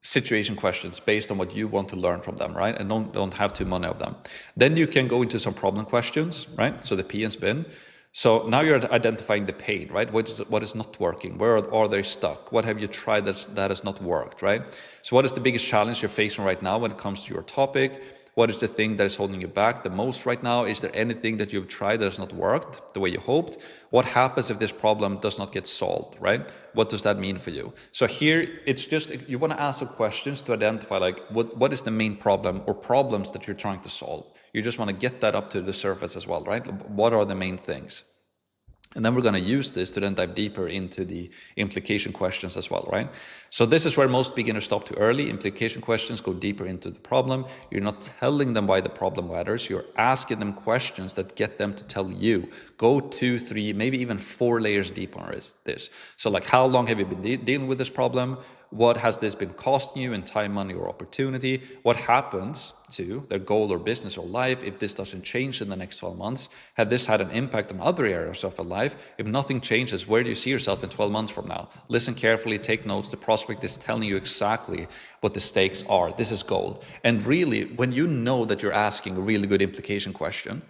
situation questions based on what you want to learn from them, right? And don't have too many of them. Then you can go into some problem questions, right? So the P and spin. So now you're identifying the pain, right? What is not working? Where are they stuck? What have you tried that has not worked, right? So what is the biggest challenge you're facing right now when it comes to your topic? What is the thing that is holding you back the most right now? Is there anything that you've tried that has not worked the way you hoped? What happens if this problem does not get solved, right? What does that mean for you? So here, it's just, you want to ask some questions to identify like, what is the main problem or problems that you're trying to solve? You just want to get that up to the surface as well, right? What are the main things? And then we're going to use this to then dive deeper into the implication questions as well, right? So this is where most beginners stop too early. Implication questions go deeper into the problem. You're not telling them why the problem matters. You're asking them questions that get them to tell you. Go 2, 3, maybe even 4 layers deep on this. So like, how long have you been dealing with this problem? What has this been costing you in time, money, or opportunity? What happens to their goal or business or life if this doesn't change in the next 12 months? Have this had an impact on other areas of their life? If nothing changes, where do you see yourself in 12 months from now? Listen carefully, take notes. The prospect is telling you exactly what the stakes are. This is gold. And really, when you know that you're asking a really good implication question,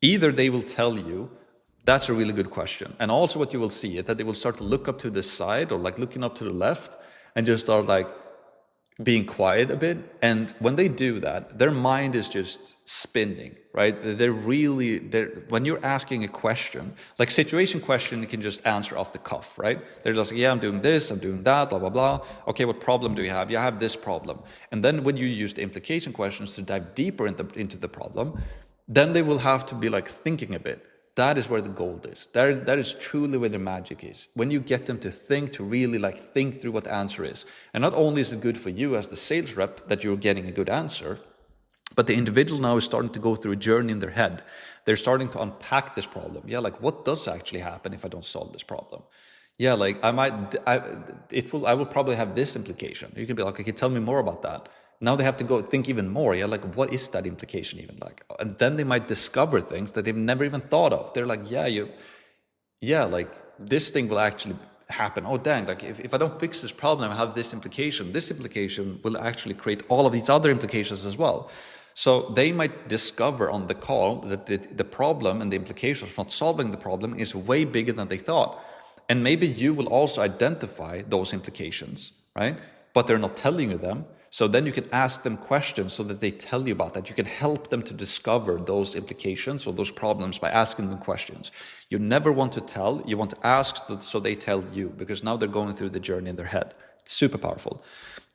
either they will tell you, that's a really good question. And also what you will see is that they will start to look up to the side or like looking up to the left and just start like being quiet a bit. And when they do that, their mind is just spinning, right? When you're asking a question, like situation question, you can just answer off the cuff, right? They're just like, yeah, I'm doing this, I'm doing that, blah, blah, blah. Okay, what problem do you have? Yeah, I have this problem. And then when you use the implication questions to dive deeper into the problem, then they will have to be like thinking a bit. That is where the gold is. That is truly where the magic is. When you get them to think, to really like think through what the answer is. And not only is it good for you as the sales rep that you're getting a good answer, but the individual now is starting to go through a journey in their head. They're starting to unpack this problem. Yeah, like what does actually happen if I don't solve this problem? Yeah, like I will probably have this implication. You can be like, okay, tell me more about that. Now they have to go think even more. Yeah, like what is that implication even like? And then they might discover things that they've never even thought of. They're like, like this thing will actually happen. Oh, dang, like if I don't fix this problem, I have this implication. This implication will actually create all of these other implications as well. So they might discover on the call that the problem and the implications of not solving the problem is way bigger than they thought. And maybe you will also identify those implications, right? But they're not telling you them. So then you can ask them questions so that they tell you about that. You can help them to discover those implications or those problems by asking them questions. You never want to tell, you want to ask so they tell you, because now they're going through the journey in their head. It's super powerful.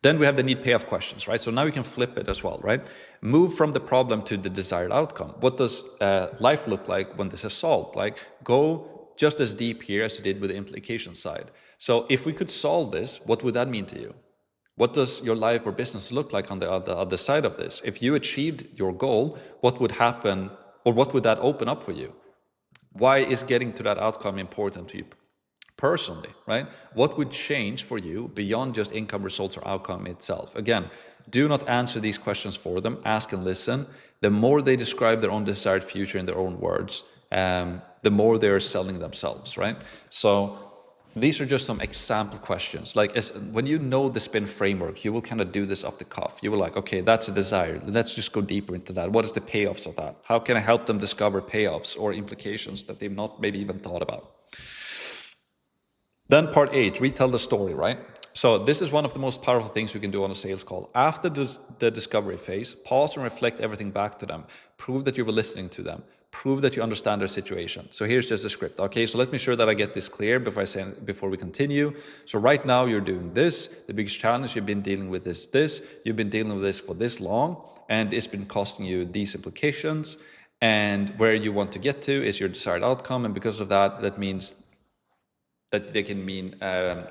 Then we have the need payoff questions, right? So now you can flip it as well, right? Move from the problem to the desired outcome. What does life look like when this is solved? Like go just as deep here as you did with the implication side. So if we could solve this, what would that mean to you? What does your life or business look like on the other side of this? If you achieved your goal, what would happen, or what would that open up for you? Why is getting to that outcome important to you personally, right? What would change for you beyond just income, results, or outcome itself? Again, do not answer these questions for them. Ask and listen. The more they describe their own desired future in their own words, the more they're selling themselves, right? So these are just some example questions. Like when you know the SPIN framework, you will kind of do this off the cuff. You will like, okay, that's a desire. Let's just go deeper into that. What is the payoffs of that? How can I help them discover payoffs or implications that they've not maybe even thought about? Then part 8, retell the story, right? So this is one of the most powerful things you can do on a sales call. After the discovery phase, pause and reflect everything back to them. Prove that you were listening to them. Prove that you understand their situation. So here's just a script. Okay, so let me sure that I get this clear before we continue. So right now you're doing this. The biggest challenge you've been dealing with is this. You've been dealing with this for this long, and it's been costing you these implications. And where you want to get to is your desired outcome. And because of that, that means that they can mean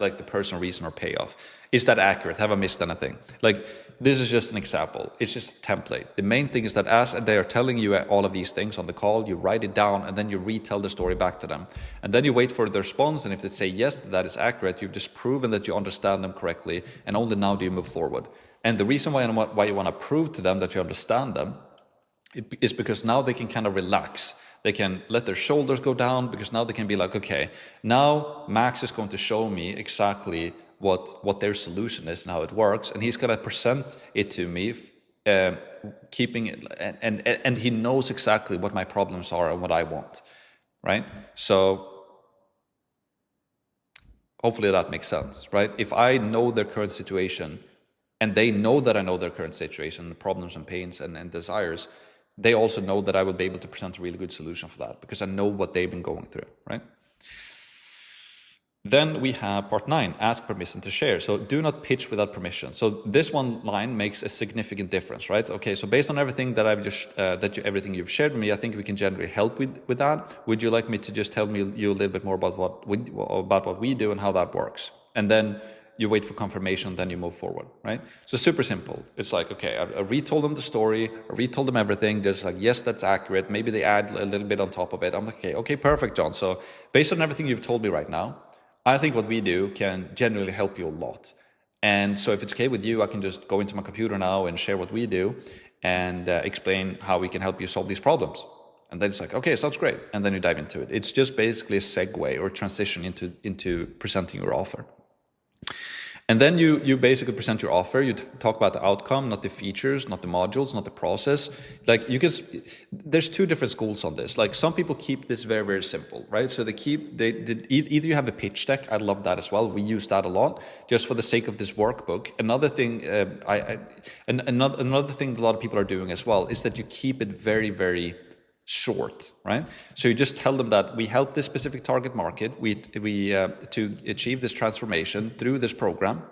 like the personal reason or payoff. Is that accurate? Have I missed anything? Like this is just an example. It's just a template. The main thing is that as they are telling you all of these things on the call, you write it down and then you retell the story back to them. And then you wait for the response. And if they say, yes, that is accurate, you've just proven that you understand them correctly. And only now do you move forward. And the reason why you want to prove to them that you understand them is because now they can kind of relax. They can let their shoulders go down because now they can be like, okay, now Max is going to show me exactly what their solution is and how it works. And he's going to present it to me, keeping it, and he knows exactly what my problems are and what I want, right? So hopefully that makes sense, right? If I know their current situation and they know that I know their current situation, the problems and pains and desires, they also know that I will be able to present a really good solution for that because I know what they've been going through, right? Then we have part 9, ask permission to share. So do not pitch without permission. So this one line makes a significant difference, right? Okay, so based on everything that I've just everything you've shared with me, I think we can generally help with that. Would you like me to just tell you a little bit more about what we do and how that works? And then you wait for confirmation, then you move forward, right? So super simple. It's like, okay, I retold them the story, I retold them everything. There's like, yes, that's accurate. Maybe they add a little bit on top of it. I'm like, okay, perfect, John. So based on everything you've told me right now, I think what we do can genuinely help you a lot. And so if it's okay with you, I can just go into my computer now and share what we do and explain how we can help you solve these problems. And then it's like, okay, sounds great. And then you dive into it. It's just basically a segue or transition into presenting your offer. And then you basically present your offer. You talk about the outcome, not the features, not the modules, not the process. Like there's two different schools on this. Like some people keep this very, very simple, right? So either you have a pitch deck. I love that as well. We use that a lot just for the sake of this workbook. Another thing, another thing that a lot of people are doing as well is that you keep it very, very short, right? So you just tell them that we help this specific target market to achieve this transformation through this program.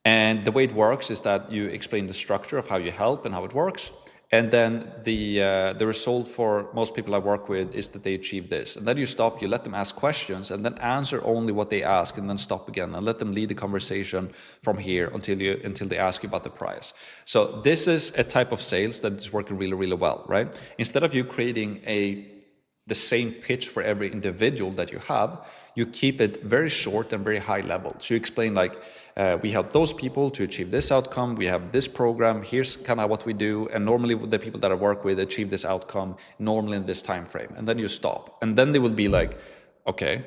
And the way it works is that you explain the structure of how you help and how it works. And then the result for most people I work with is that they achieve this. And then you stop, you let them ask questions and then answer only what they ask and then stop again and let them lead the conversation from here until they ask you about the price. So this is a type of sales that is working really, really well, right? Instead of you creating the same pitch for every individual that you have, you keep it very short and very high level. So you explain like, we help those people to achieve this outcome. We have this program. Here's kind of what we do. And normally the people that I work with achieve this outcome normally in this time frame. And then you stop. And then they will be like, okay,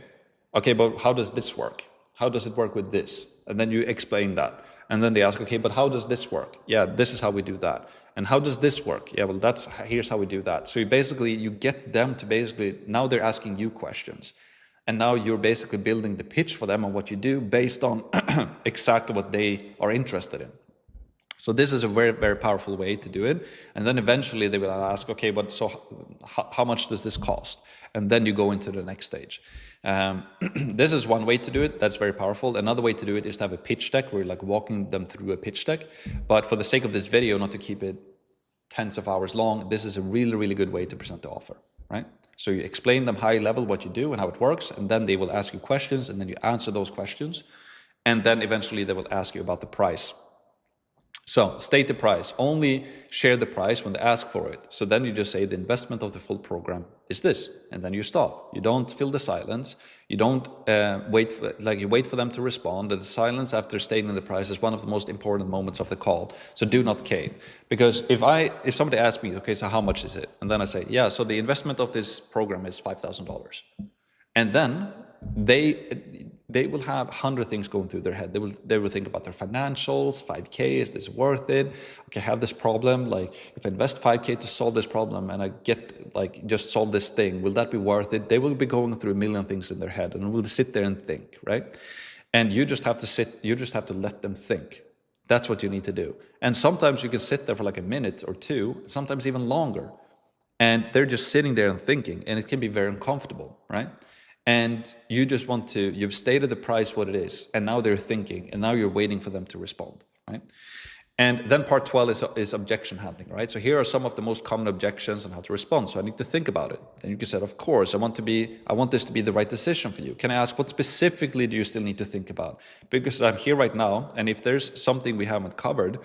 but how does this work? How does it work with this? And then you explain that. And then they ask, okay, but how does this work? Yeah, this is how we do that. And how does this work? Yeah, well, here's how we do that. So you get them to now they're asking you questions. And now you're basically building the pitch for them on what you do based on exactly what they are interested in. So this is a very, very powerful way to do it. And then eventually they will ask, okay, but so how much does this cost? And then you go into the next stage. This is one way to do it. That's very powerful. Another way to do it is to have a pitch deck where you're like walking them through a pitch deck. But for the sake of this video, not to keep it tens of hours long, this is a really, really good way to present the offer, right? So you explain them high level what you do and how it works, and then they will ask you questions, and then you answer those questions. And then eventually they will ask you about the price. So state the price, only share the price when they ask for it. So then you just say the investment of the full program is this, and then you stop. You don't fill the silence. You don't wait for them to respond. The silence after stating the price is one of the most important moments of the call. So do not cave. Because if somebody asks me, okay, so how much is it? And then I say, yeah, so the investment of this program is $5,000. And then they will have 100 things going through their head. They will think about their financials. 5K, is this worth it? Okay, I have this problem. Like, if I invest 5K to solve this problem and I get just solve this thing, will that be worth it? They will be going through a million things in their head and will sit there and think, right? And you just have to let them think. That's what you need to do. And sometimes you can sit there for like a minute or two, sometimes even longer. And they're just sitting there and thinking, and it can be very uncomfortable, right? And you've stated the price what it is, and now they're thinking, and now you're waiting for them to respond, right? And then part 12 is objection handling, right? So here are some of the most common objections on how to respond. So I need to think about it. And you can say, of course, I want this to be the right decision for you. Can I ask, what specifically do you still need to think about? Because I'm here right now, and if there's something we haven't covered,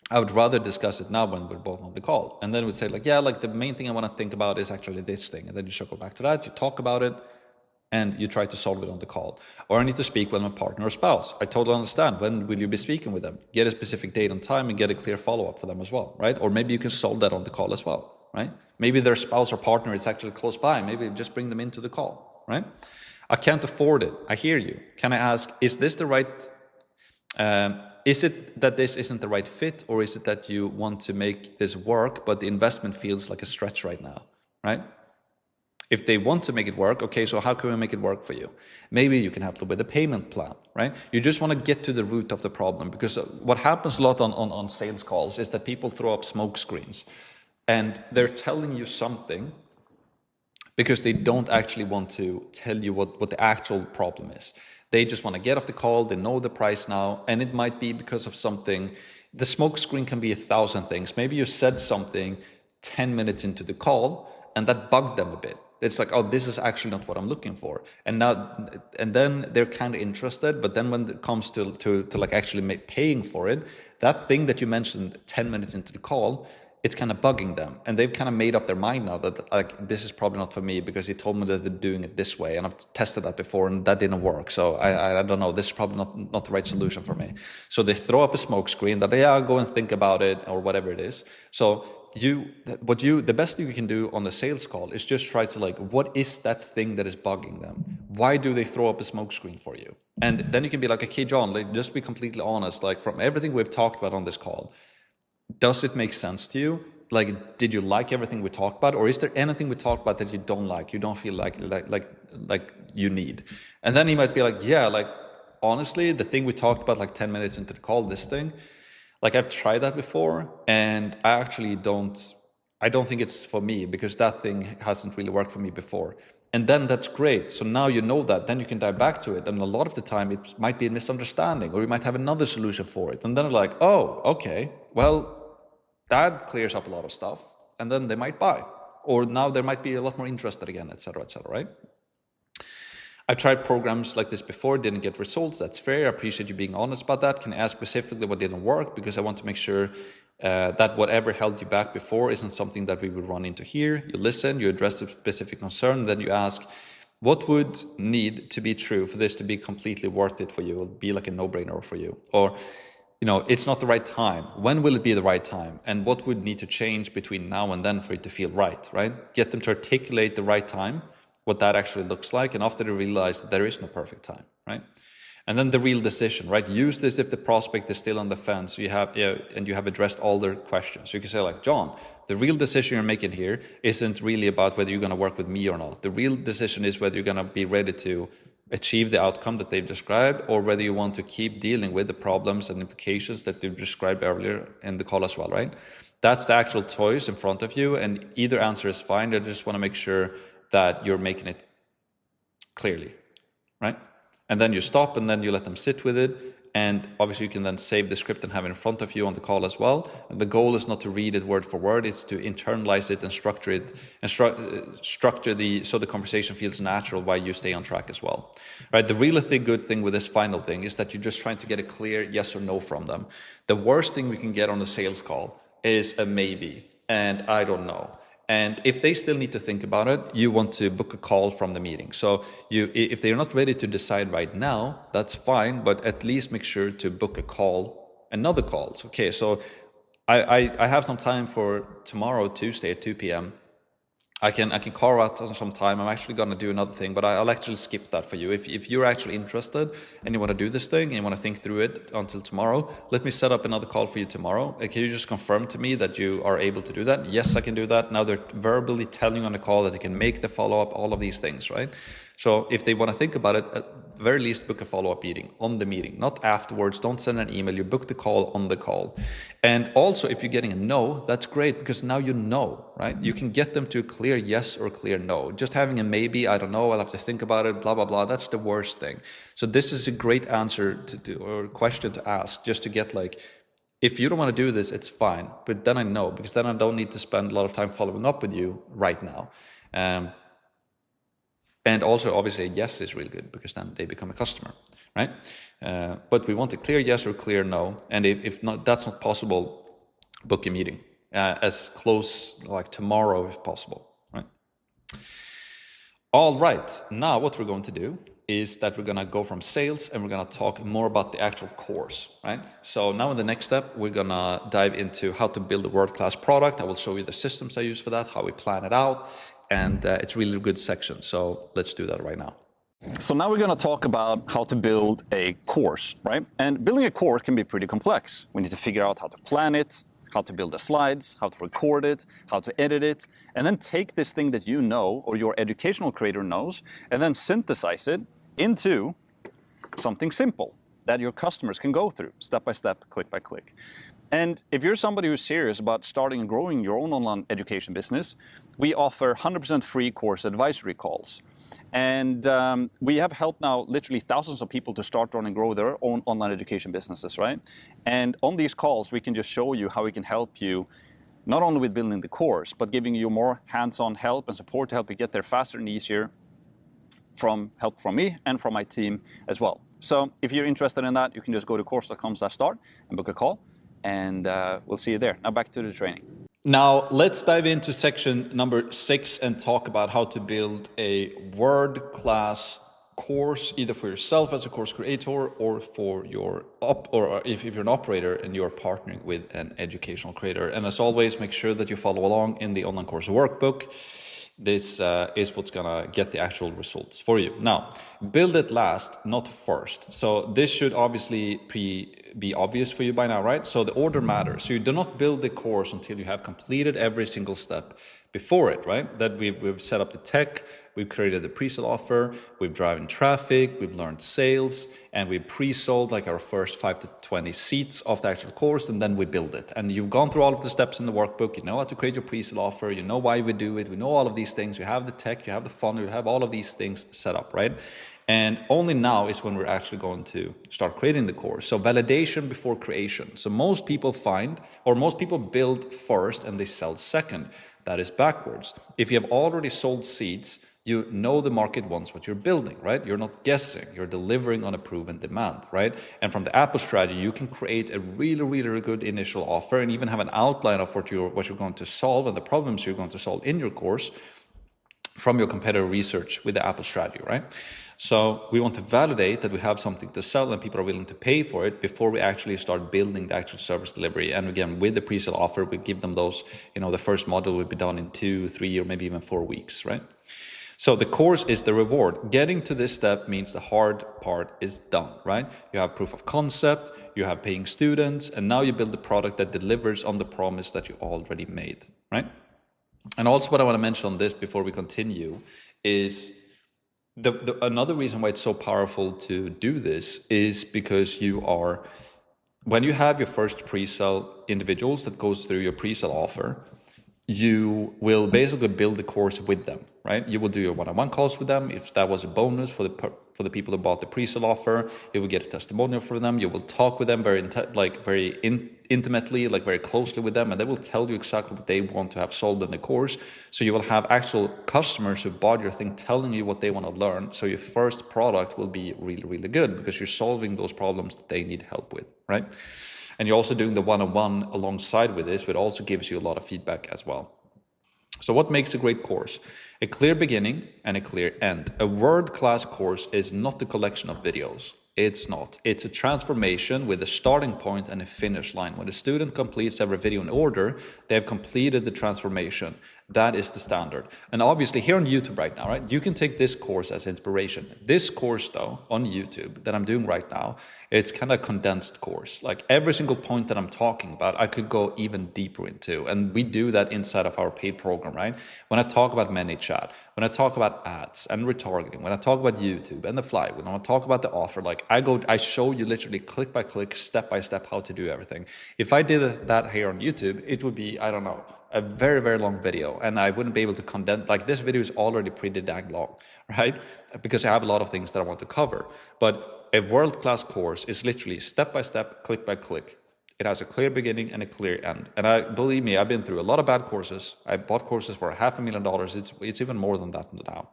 I would rather discuss it now when we're both on the call. And then we'd say the main thing I want to think about is actually this thing. And then you circle back to that, you talk about it, and you try to solve it on the call. Or I need to speak with my partner or spouse. I totally understand. When will you be speaking with them? Get a specific date and time and get a clear follow-up for them as well, right? Or maybe you can solve that on the call as well, right? Maybe their spouse or partner is actually close by. Maybe just bring them into the call, right? I can't afford it. I hear you. Can I ask, is this the right... is it that this isn't the right fit, or is it that you want to make this work, but the investment feels like a stretch right now, right? If they want to make it work, okay, so how can we make it work for you? Maybe you can help them with a payment plan, right? You just want to get to the root of the problem, because what happens a lot on sales calls is that people throw up smoke screens, and they're telling you something because they don't actually want to tell you what the actual problem is. They just want to get off the call, they know the price now, and it might be because of something. The smoke screen can be 1,000 things. Maybe you said something 10 minutes into the call and that bugged them a bit. It's like, oh, this is actually not what I'm looking for. And then they're kind of interested, but then when it comes to like actually paying for it, that thing that you mentioned 10 minutes into the call, it's kind of bugging them, and they've kind of made up their mind now that like, this is probably not for me because he told me that they're doing it this way, and I've tested that before and that didn't work. So I don't know, this is probably not the right solution for me. So they throw up a smoke screen that, yeah, I'll go and think about it or whatever it is. So the best thing you can do on the sales call is just try to like, what is that thing that is bugging them? Why do they throw up a smoke screen for you? And then you can be like, okay, John, like, just be completely honest. Like, from everything we've talked about on this call, does it make sense to you? Like, did you like everything we talked about, or is there anything we talked about that you don't like, you don't feel like you need? And then he might be like, yeah, like, honestly, the thing we talked about like 10 minutes into the call, this thing, like, I've tried that before, and I actually don't think it's for me because that thing hasn't really worked for me before. And then that's great. So now you know that, then you can dive back to it. And a lot of the time it might be a misunderstanding, or you might have another solution for it. And then they're like, oh, okay, well, that clears up a lot of stuff. And then they might buy, or now there might be a lot more interested again, etc., right? I've tried programs like this before, didn't get results. That's fair. I appreciate you being honest about that. Can I ask specifically what didn't work? Because I want to make sure that whatever held you back before isn't something that we would run into here. You listen, you address the specific concern, and then you ask, what would need to be true for this to be completely worth it for you? It'll be like a no-brainer for you. Or, you know, it's not the right time. When will it be the right time? And what would need to change between now and then for it to feel right? Get them to articulate the right time, what that actually looks like, and after they realize that there is no perfect time, right? And then the real decision, right? Use this if the prospect is still on the fence, and you have addressed all their questions. So you can say like, John, the real decision you're making here isn't really about whether you're going to work with me or not. The real decision is whether you're going to be ready to achieve the outcome that they've described, or whether you want to keep dealing with the problems and implications that they've described earlier in the call as well, right? That's the actual choice in front of you, and either answer is fine. I just want to make sure that you're making it clearly, right? And then you stop, and then you let them sit with it. And obviously you can then save the script and have it in front of you on the call as well. And the goal is not to read it word for word, it's to internalize it and structure it, and so the conversation feels natural while you stay on track as well. Right? The really good thing with this final thing is that you're just trying to get a clear yes or no from them. The worst thing we can get on a sales call is a maybe, and I don't know. And if they still need to think about it, you want to book a call from the meeting. So if they're not ready to decide right now, that's fine, but at least make sure to book a call, another call. So, okay, so I have some time for tomorrow, Tuesday at 2 p.m. I can carve out some time. I'm actually going to do another thing, but I'll actually skip that for you. If you're actually interested and you want to do this thing and you want to think through it until tomorrow, let me set up another call for you tomorrow. Can you just confirm to me that you are able to do that? Yes, I can do that. Now they're verbally telling you on the call that they can make the follow-up, all of these things, right? So if they want to think about it, at the very least, book a follow-up meeting on the meeting, not afterwards. Don't send an email. You book the call on the call. And also, if you're getting a no, that's great, because now you know, right? You can get them to a clear yes or clear no. Just having a maybe, I don't know, I'll have to think about it, blah, blah, blah. That's the worst thing. So this is a great answer to do, or question to ask, just to get like, if you don't want to do this, it's fine. But then I know, because then I don't need to spend a lot of time following up with you right now. And also, obviously, a yes is really good, because then they become a customer, right? But we want a clear yes or clear no. And if not, that's not possible, book a meeting as close like tomorrow if possible, right? All right, now what we're going to do is that we're going to go from sales and we're going to talk more about the actual course, right? So now in the next step, we're going to dive into how to build a world-class product. I will show you the systems I use for that, how we plan it out, and it's really a good section. So let's do that right now. So now we're going to talk about how to build a course, right? And building a course can be pretty complex. We need to figure out how to plan it, how to build the slides, how to record it, how to edit it, and then take this thing that you know or your educational creator knows and then synthesize it into something simple that your customers can go through step by step, click by click. And if you're somebody who's serious about starting and growing your own online education business, we offer 100% free course advisory calls. And we have helped now literally thousands of people to start, run, and grow their own online education businesses, right? And on these calls, we can just show you how we can help you, not only with building the course, but giving you more hands-on help and support to help you get there faster and easier, from help from me and from my team as well. So if you're interested in that, you can just go to course.com/start and book a call, and we'll see you there. Now back to the training. Now let's dive into section number 6 and talk about how to build a world-class course, either for yourself as a course creator or for your if you're an operator and you're partnering with an educational creator. And as always, make sure that you follow along in the online course workbook. This is what's gonna get the actual results for you. Now, build it last, not first. So this should obviously be obvious for you by now, right? So the order matters. So you do not build the course until you have completed every single step before it, right? That we've set up the tech, we've created the pre-sale offer, we've driven traffic, we've learned sales, and we pre-sold like our first 5 to 20 seats of the actual course, and then we build it. And you've gone through all of the steps in the workbook, you know how to create your pre-sale offer, you know why we do it, we know all of these things, you have the tech, you have the funnel, you have all of these things set up, right? And only now is when we're actually going to start creating the course. So validation before creation. So most people build first and they sell second. That is backwards. If you have already sold seats, you know the market wants what you're building, right? You're not guessing, you're delivering on a proven demand, right? And from the Apple strategy, you can create a really, really good initial offer and even have an outline of what you're going to solve and the problems you're going to solve in your course from your competitor research with the Apple strategy, right? So we want to validate that we have something to sell and people are willing to pay for it before we actually start building the actual service delivery. And again, with the pre-sale offer, we give them those, the first module will be done in 2, 3, or maybe even 4 weeks, right? So the course is the reward. Getting to this step means the hard part is done, right? You have proof of concept, you have paying students, and now you build a product that delivers on the promise that you already made, right? And also what I want to mention on this before we continue is another reason why it's so powerful to do this is because when you have your first pre-sale individuals that goes through your pre-sale offer, you will basically build the course with them, right? You will do your one-on-one calls with them. If that was a bonus for the people who bought the pre-sale offer, you will get a testimonial from them. You will talk with them very intimately, very closely with them, and they will tell you exactly what they want to have sold in the course. So you will have actual customers who bought your thing telling you what they want to learn. So your first product will be really, really good because you're solving those problems that they need help with, right? And you're also doing the one-on-one alongside with this, which also gives you a lot of feedback as well. So what makes a great course? A clear beginning and a clear end. A world-class course is not a collection of videos. It's not. It's a transformation with a starting point and a finish line. When a student completes every video in order, they have completed the transformation. That is the standard. And obviously here on YouTube right now, right, you can take this course as inspiration. This course though, on YouTube that I'm doing right now, it's kind of a condensed course. Like every single point that I'm talking about, I could go even deeper into. And we do that inside of our paid program, right? When I talk about ManyChat, when I talk about ads and retargeting, when I talk about YouTube and the flywheel, when I talk about the offer, I show you literally click by click, step by step how to do everything. If I did that here on YouTube, it would be, I don't know, a very, very long video, and I wouldn't be able to condense, this video is already pretty dang long, right? Because I have a lot of things that I want to cover. But a world-class course is literally step by step, click by click. It has a clear beginning and a clear end. And believe me, I've been through a lot of bad courses. I bought courses for $500,000. It's even more than that now.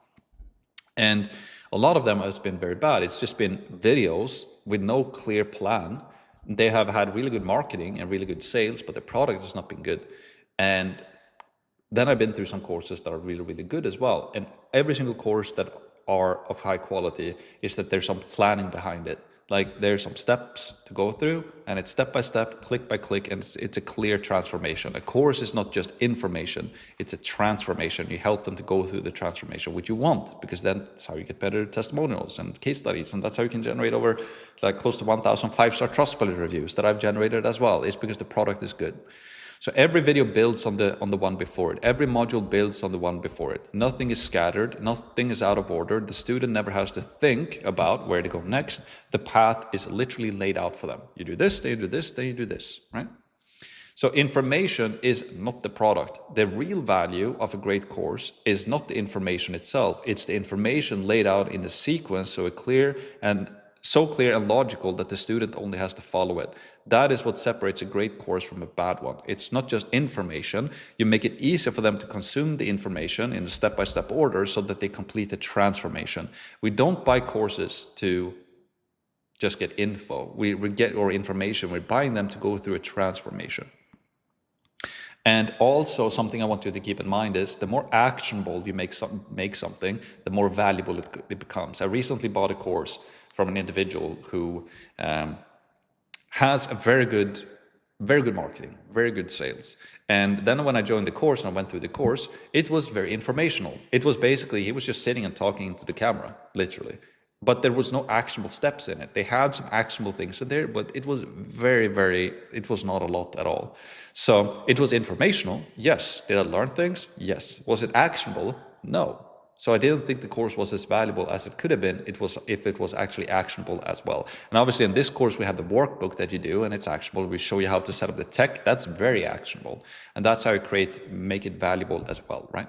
And a lot of them has been very bad. It's just been videos with no clear plan. They have had really good marketing and really good sales, but the product has not been good. And then I've been through some courses that are really, really good as well. And every single course that are of high quality is that there's some planning behind it. There's some steps to go through, and it's step by step, click by click, and it's a clear transformation. A course is not just information, it's a transformation. You help them to go through the transformation, which you want, because then that's how you get better testimonials and case studies, and that's how you can generate over close to 1,000 5-star Trustpilot reviews that I've generated as well. It's because the product is good. So every video builds on the one before it. Every module builds on the one before it. Nothing is scattered. Nothing is out of order. The student never has to think about where to go next. The path is literally laid out for them. You do this, then you do this, then you do this, right? So information is not the product. The real value of a great course is not the information itself. It's the information laid out in the sequence, so clear and logical that the student only has to follow it. That is what separates a great course from a bad one. It's not just information. You make it easier for them to consume the information in a step-by-step order so that they complete the transformation. We don't buy courses to just get info. We get our information. We're buying them to go through a transformation. And also something I want you to keep in mind is the more actionable you make something, the more valuable it becomes. I recently bought a course from an individual who has a very good marketing, very good sales. And then when I joined the course and I went through the course, it was very informational. It was basically, he was just sitting and talking into the camera, literally. But there was no actionable steps in it. They had some actionable things in there, but it was it was not a lot at all. So it was informational, yes. Did I learn things? Yes. Was it actionable? No. So I didn't think the course was as valuable as it could have been if it was actually actionable as well. And obviously in this course, we have the workbook that you do and it's actionable. We show you how to set up the tech. That's very actionable. And that's how you make it valuable as well, right?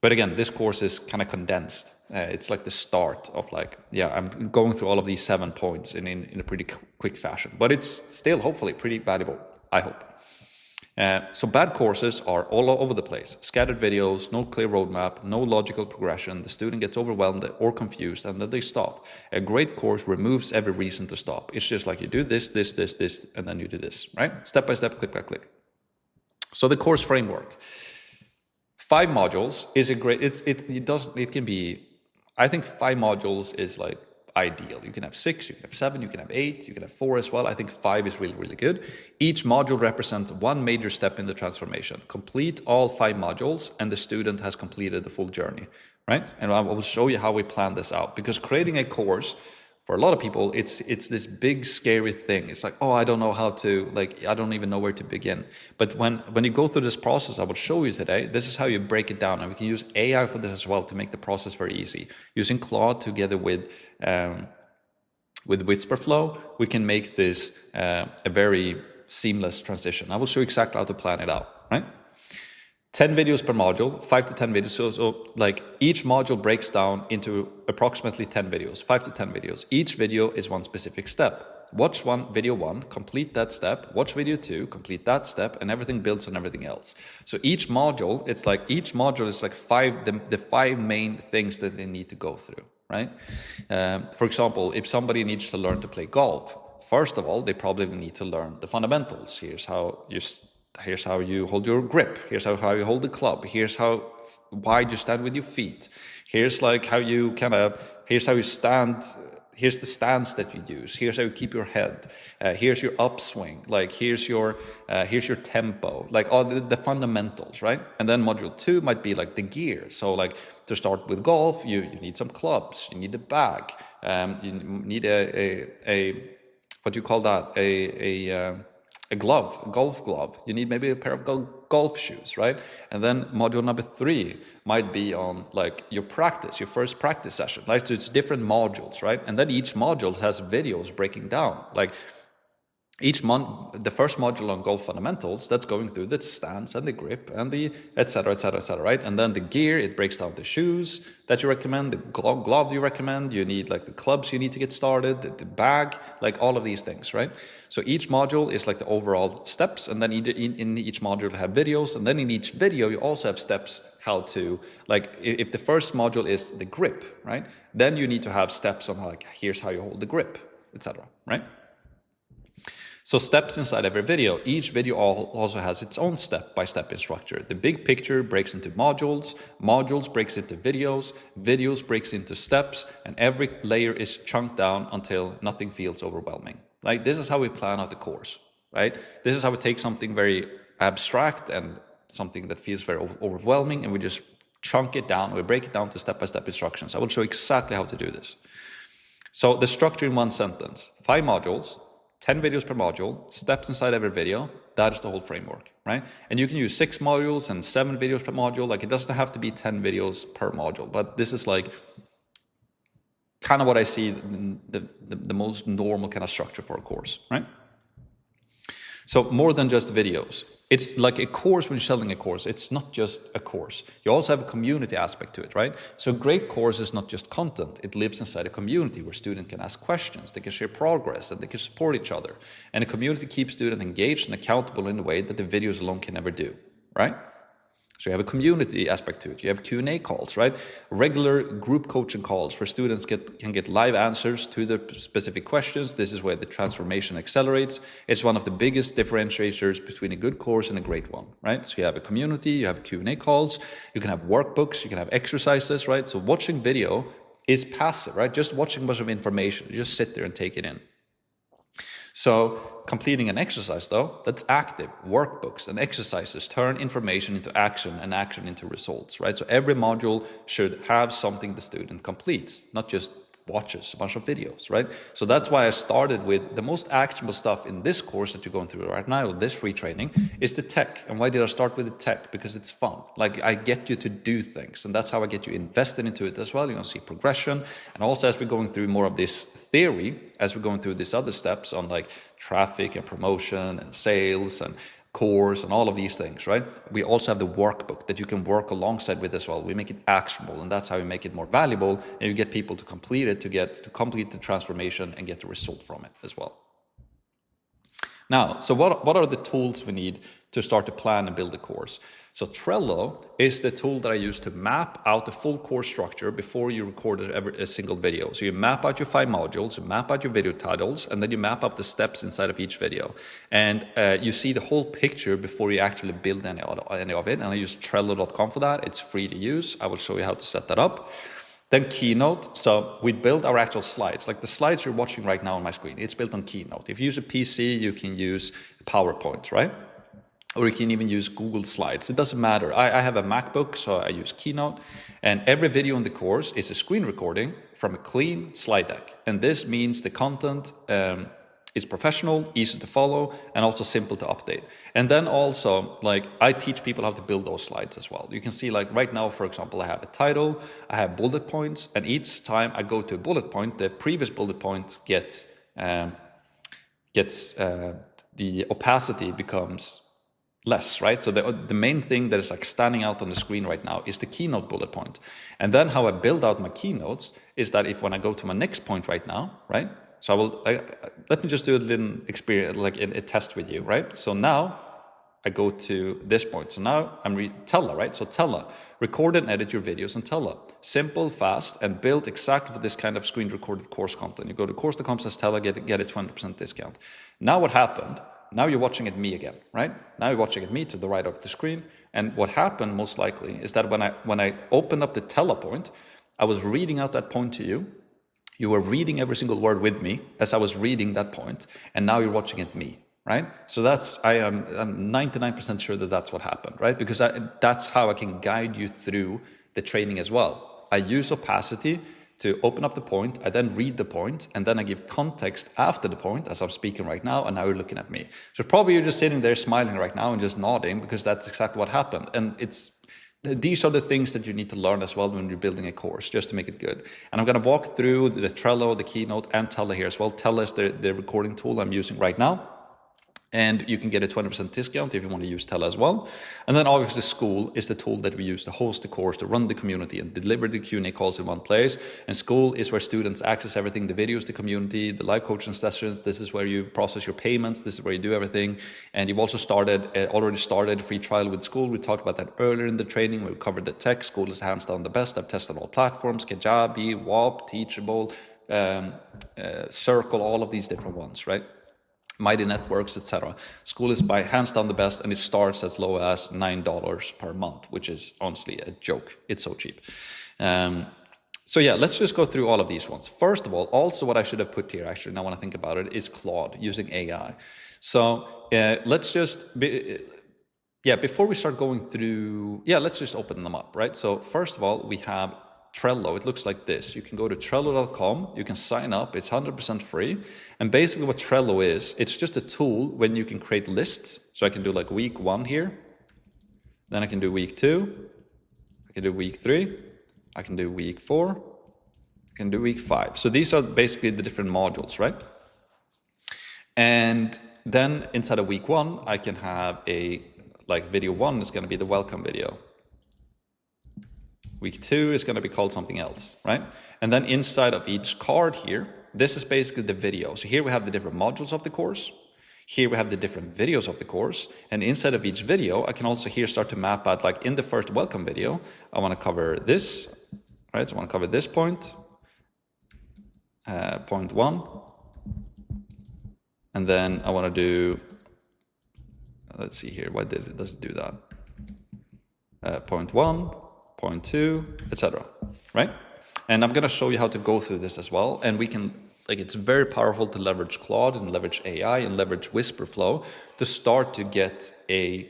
But again, this course is kind of condensed. It's like the start of I'm going through all of these 7 points in a pretty quick fashion. But it's still hopefully pretty valuable, I hope. So bad courses are all over the place. Scattered videos, no clear roadmap, no logical progression. The student gets overwhelmed or confused and then they stop. A great course removes every reason to stop. It's just like you do this, and then you do this, right? Step by step, click by click. So the course framework. 5 modules is a great, it can be, I think 5 modules is like ideal. You can have 6, you can have 7, you can have 8, you can have 4 as well. I think 5 is really, really good. Each module represents one major step in the transformation. Complete all 5 modules and the student has completed the full journey, right? And I will show you how we plan this out, because creating a course, for a lot of people, it's this big scary thing. It's like, oh, I don't know how to, I don't even know where to begin. But when you go through this process, I will show you today, this is how you break it down. And we can use AI for this as well to make the process very easy. Using Claude together with Whisperflow, we can make this a very seamless transition. I will show you exactly how to plan it out, right? 10 videos per module, 5 to 10 videos. So each module breaks down into approximately 10 videos, 5 to 10 videos. Each video is one specific step. Watch video 1, complete that step. Watch video 2, complete that step, and everything builds on everything else. So each module, is like 5 main things that they need to go through, right? For example, if somebody needs to learn to play golf, first of all, they probably need to learn the fundamentals. Here's how you hold your grip. Here's how you hold the club. Here's how wide you stand with your feet. Here's here's how you stand. Here's the stance that you use. Here's how you keep your head. Here's your upswing. Here's your tempo. All the fundamentals, right? And then module 2 might be like the gear. So to start with golf, you need some clubs. You need a bag. You need a what do you call that? A golf glove. You need maybe a pair of golf shoes, right? And then module number 3 might be on your first practice session. So it's different modules, right? And then each module has videos breaking down. The first module on golf fundamentals, that's going through the stance and the grip and the et cetera, right? And then the gear, it breaks down the shoes that you recommend, the glove you recommend, you need the clubs you need to get started, the bag, all of these things, right? So each module is the overall steps, and then in each module you have videos, and then in each video you also have steps how to, if the first module is the grip, right? Then you need to have steps on here's how you hold the grip, etc., right? So steps inside every video. Each video also has its own step-by-step structure. The big picture breaks into modules, modules breaks into videos, videos breaks into steps, and every layer is chunked down until nothing feels overwhelming. This is how we plan out the course, right? This is how we take something very abstract and something that feels very overwhelming, and we just chunk it down, we break it down to step-by-step instructions. I will show exactly how to do this. So the structure in one sentence: 5 modules, 10 videos per module, steps inside every video. That is the whole framework, right? And you can use 6 modules and 7 videos per module. It doesn't have to be 10 videos per module, but this is kind of what I see the most normal kind of structure for a course, right? So more than just videos. It's like a course. When you're selling a course, it's not just a course. You also have a community aspect to it, right? So a great course is not just content. It lives inside a community where students can ask questions, they can share progress, and they can support each other. And a community keeps students engaged and accountable in a way that the videos alone can never do, right? So you have a community aspect to it. You have Q&A calls, right? Regular group coaching calls where students can get live answers to their specific questions. This is where the transformation accelerates. It's one of the biggest differentiators between a good course and a great one, right? So you have a community, you have Q&A calls, you can have workbooks, you can have exercises, right? So watching video is passive, right? Just watching a bunch of information. You just sit there and take it in. So completing an exercise, though, that's active. Workbooks and exercises turn information into action and action into results, right? So every module should have something the student completes, not just watches a bunch of videos, right? So that's why I started with the most actionable stuff in this course that you're going through right now, this free training, is the tech. And why did I start with the tech? Because it's fun. Like, I get you to do things, and that's how I get you invested into it as well. You're going to see progression. And also, as we're going through more of this theory, as we're going through these other steps on like traffic and promotion and sales and course and all of these things, right? We also have the workbook that you can work alongside with as well. We make it actionable, and that's how we make it more valuable, and you get people to complete it, to complete the transformation and get the result from it as well. Now, so what are the tools we need to start to plan and build a course? So Trello is the tool that I use to map out the full course structure before you record a single video. So you map out your 5 modules, you map out your video titles, and then you map up the steps inside of each video. And you see the whole picture before you actually build any of it. And I use Trello.com for that. It's free to use. I will show you how to set that up. Then Keynote. So we build our actual slides. Like the slides you're watching right now on my screen, it's built on Keynote. If you use a PC, you can use PowerPoint, right? Or you can even use Google Slides. It doesn't matter. I have a MacBook, so I use Keynote. And every video in the course is a screen recording from a clean slide deck. And this means the content is professional, easy to follow, and also simple to update. And then also, like, I teach people how to build those slides as well. You can see, like, right now, for example, I have a title, I have bullet points, and each time I go to a bullet point, the previous bullet point gets the opacity becomes less, right? So the main thing that is like standing out on the screen right now is the keynote bullet point. And then how I build out my keynotes is that if when I go to my next point right now, right? So let me just do a little experience, like a test with you, right? So now I go to this point. So now I'm Tella, right? So Tella, record and edit your videos in Tella. Simple, fast, and built exactly for this kind of screen recorded course content. You go to course.com/Tella, get a 20% discount. Now what happened? Now you're watching at me again, right? Now you're watching at me to the right of the screen. And what happened most likely is that when I opened up the Tella point, I was reading out that point to you. You were reading every single word with me as I was reading that point, and now you're watching at me, right? So I'm 99% sure that that's what happened, right? Because that's how I can guide you through the training as well. I use opacity to open up the point, I then read the point, and then I give context after the point as I'm speaking right now, and now you're looking at me. So probably you're just sitting there smiling right now and just nodding because that's exactly what happened. And these are the things that you need to learn as well when you're building a course, just to make it good. And I'm going to walk through the Trello, the Keynote, and Tella here as well. Tella is the recording tool I'm using right now. And you can get a 20% discount if you want to use Tella as well. And then obviously School is the tool that we use to host the course, to run the community and deliver the Q&A calls in one place. And School is where students access everything, the videos, the community, the live coaching sessions. This is where you process your payments. This is where you do everything. And you've also already started a free trial with School. We talked about that earlier in the training. We covered the tech. School is hands down the best. I've tested all platforms, Kajabi, WOP, Teachable, Circle, all of these different ones, right? Mighty Networks, etc. School is by hands down the best, and it starts as low as $9 per month, which is honestly a joke. It's so cheap. So yeah, let's just go through all of these ones. First of all, also what I should have put here, actually, now when I think about it, is Claude, using AI. So let's just, before we start going through, let's just open them up, right? So first of all, we have Trello. It looks like this. You can go to Trello.com, you can sign up, it's 100% free. And basically what Trello is, it's just a tool when you can create lists. So I can do like week 1 here, then I can do week 2, I can do week 3, I can do week 4, I can do week 5. So these are basically the different modules, right? And then inside of week 1, I can have like video 1 is going to be the welcome video. Week 2 is going to be called something else, right? And then inside of each card here, this is basically the video. So here we have the different modules of the course. Here we have the different videos of the course. And inside of each video, I can also here start to map out, like in the first welcome video, I want to cover this, right? So I want to cover this point, point 1. And then I want to do, let's see here, why does it do that? Point 1, point 2, etc. Right? And I'm going to show you how to go through this as well. And we can, like, it's very powerful to leverage Claude and leverage AI and leverage Whisperflow to start to get the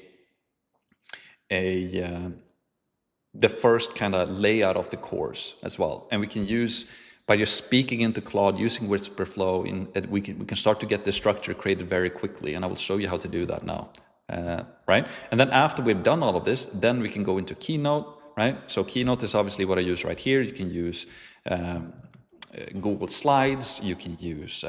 first kind of layout of the course as well. And we can use, by just speaking into Claude, using Whisperflow, we can start to get the structure created very quickly. And I will show you how to do that now. Right? And then after we've done all of this, then we can go into Keynote, right? So Keynote is obviously what I use right here. You can use Google Slides, you can use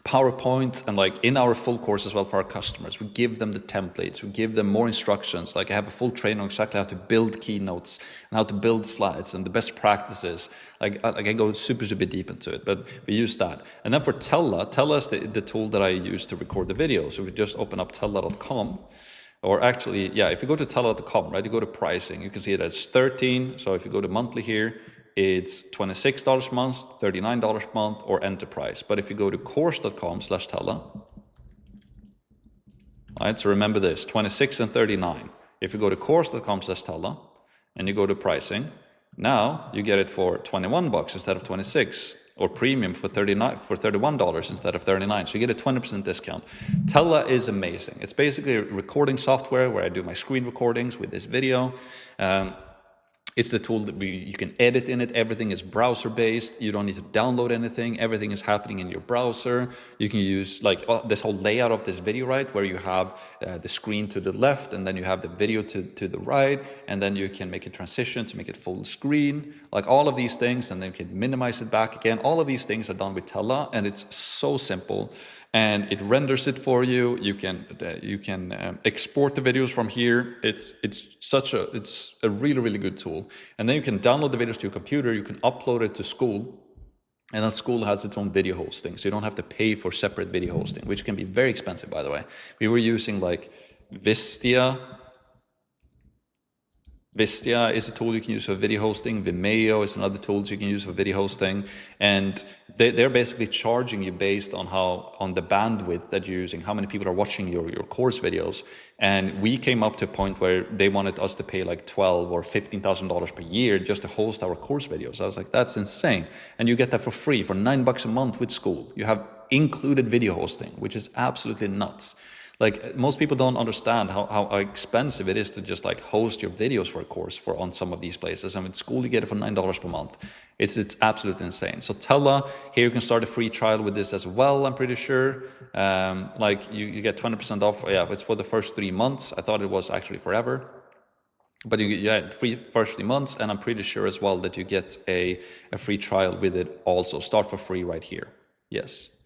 PowerPoint, and like in our full course as well for our customers, we give them the templates, we give them more instructions. Like I have a full training on exactly how to build keynotes and how to build slides and the best practices. Like I go super deep into it, but we use that. And then for Tella is the tool that I use to record the video. So we just open up Tella.com, or actually, yeah, if you go to Tella.com, right, you go to pricing, you can see that it's 13. So if you go to monthly here, it's $26 a month, $39 a month, or enterprise. But if you go to course.com/Tella, right, so remember this, 26 and 39. If you go to course.com/Tella and you go to pricing, now you get it for $21 instead of 26, or premium for $31 instead of 39. So you get a 20% discount. Tella is amazing. It's basically a recording software where I do my screen recordings with this video. It's the tool that you can edit in it. Everything is browser-based. You don't need to download anything. Everything is happening in your browser. You can use like this whole layout of this video, right, where you have the screen to the left, and then you have the video to the right, and then you can make a transition to make it full screen, like all of these things, and then you can minimize it back again. All of these things are done with Tella, and it's so simple. And it renders it for you. You can export the videos from here. It's a really good tool. And then you can download the videos to your computer. You can upload it to School, and then School has its own video hosting, so you don't have to pay for separate video hosting, which can be very expensive, by the way. We were using like Vistia. Vistia is a tool you can use for video hosting. Vimeo is another tool you can use for video hosting. And they're basically charging you based on the bandwidth that you're using, how many people are watching your course videos. And we came up to a point where they wanted us to pay like $12,000 or $15,000 per year just to host our course videos. I was like, that's insane. And you get that for free for $9 a month with School. You have included video hosting, which is absolutely nuts. Like most people don't understand how expensive it is to just like host your videos for a course on some of these places. And with School, you get it for $9 per month. It's absolutely insane. So Tella, here you can start a free trial with this as well, I'm pretty sure. Like you get 20% off. Yeah, it's for the first 3 months. I thought it was actually forever. But you get free first 3 months, and I'm pretty sure as well that you get a free trial with it also. Start for free right here. Yes.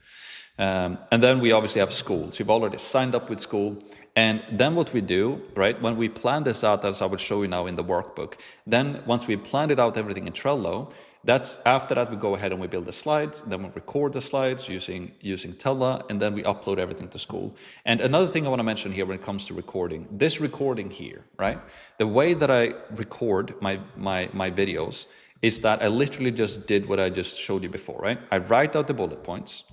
And then we obviously have School. So you've already signed up with School. And then what we do, right, when we plan this out, as I will show you now in the workbook, then once we planned it out, everything in Trello, after that we go ahead and we build the slides, then we record the slides using Tella, and then we upload everything to School. And another thing I want to mention here when it comes to recording, this recording here, right, the way that I record my videos is that I literally just did what I just showed you before, right? I write out the bullet points,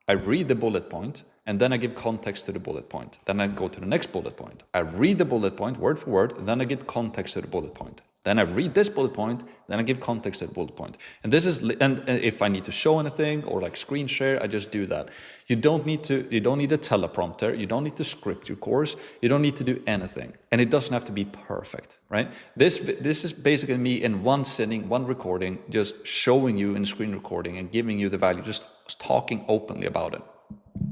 I read the bullet point, and then I give context to the bullet point. Then I go to the next bullet point. I read the bullet point word for word, and then I give context to the bullet point. Then I read this bullet point, then I give context to the bullet point. And if I need to show anything or like screen share, I just do that. You don't need a teleprompter. You don't need to script your course. You don't need to do anything. And it doesn't have to be perfect, right? This is basically me in one sitting, one recording, just showing you in screen recording and giving you the value, just talking openly about it.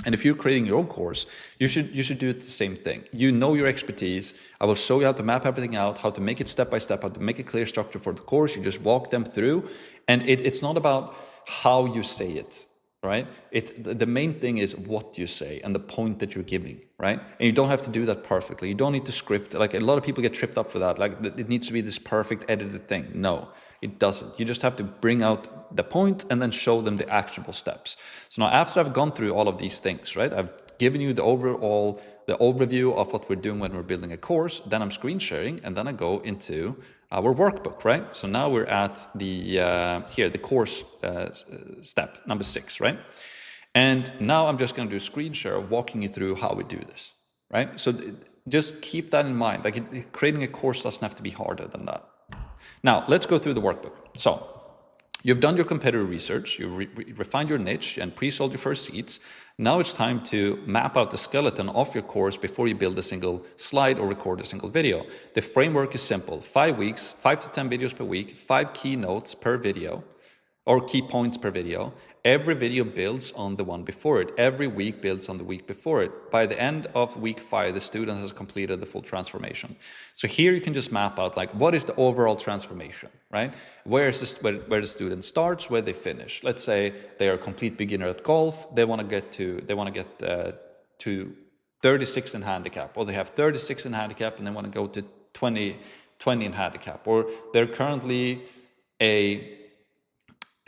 And if you're creating your own course, you should do the same thing. You know your expertise. I will show you how to map everything out, how to make it step by step, how to make a clear structure for the course. You just walk them through. And it's not about how you say it. right? The main thing is what you say and the point that you're giving, right? And you don't have to do that perfectly. You don't need to script. Like, a lot of people get tripped up with that. Like, it needs to be this perfect edited thing. No, it doesn't. You just have to bring out the point and then show them the actionable steps. So now, after I've gone through all of these things, right? I've given you the overview of what we're doing when we're building a course. Then I'm screen sharing, and then I go into our workbook, right? So now we're at the course step number 6, right? And now I'm just going to do a screen share of walking you through how we do this, right? So just keep that in mind. Like, creating a course doesn't have to be harder than that. Now let's go through the workbook. So you've done your competitor research, you refined your niche and pre-sold your first seats. Now it's time to map out the skeleton of your course before you build a single slide or record a single video. The framework is simple: 5 weeks, 5 to 10 videos per week, 5 keynotes per video, or key points per video. Every video builds on the one before it. Every week builds on the week before it. By the end of week 5, the student has completed the full transformation. So here you can just map out, like, what is the overall transformation, right? Where the student starts, where they finish. Let's say they are a complete beginner at golf. They want to get to 36 in handicap, or they have 36 in handicap and they want to go to 20 in handicap, or they're currently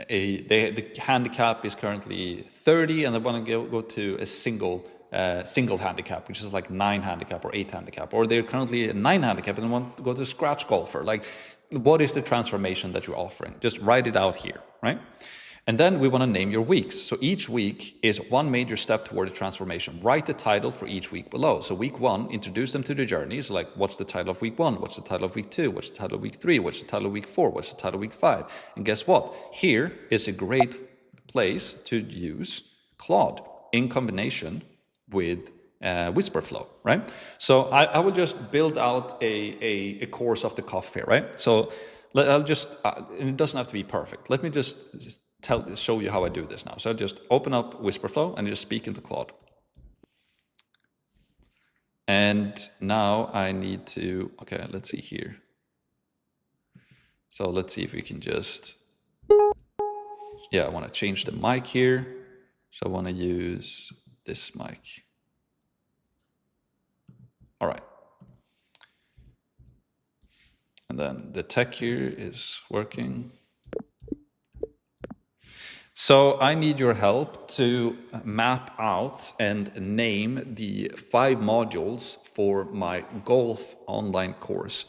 the handicap is currently 30 and they want to go to a single handicap, which is like 9 handicap or 8 handicap, or they're currently a 9 handicap and they want to go to scratch golfer. Like, what is the transformation that you're offering? Just write it out here, right? And then we want to name your weeks. So each week is one major step toward a transformation. Write the title for each week below. So week 1, introduce them to the journey. So, like, what's the title of week 1? What's the title of week 2? What's the title of week 3? What's the title of week 4? What's the title of week 5? And guess what? Here is a great place to use Claude in combination with Whisperflow, right? So I would just build out a course off the cuff here, right? So I'll just, and it doesn't have to be perfect. Let me just show you how I do this now. So I just open up Whisperflow and just speak into Claude. And now I need to, okay, let's see here. So let's see if we can just, I want to change the mic here. So I want to use this mic. All right. And then the tech here is working. So I need your help to map out and name the 5 modules for my golf online course.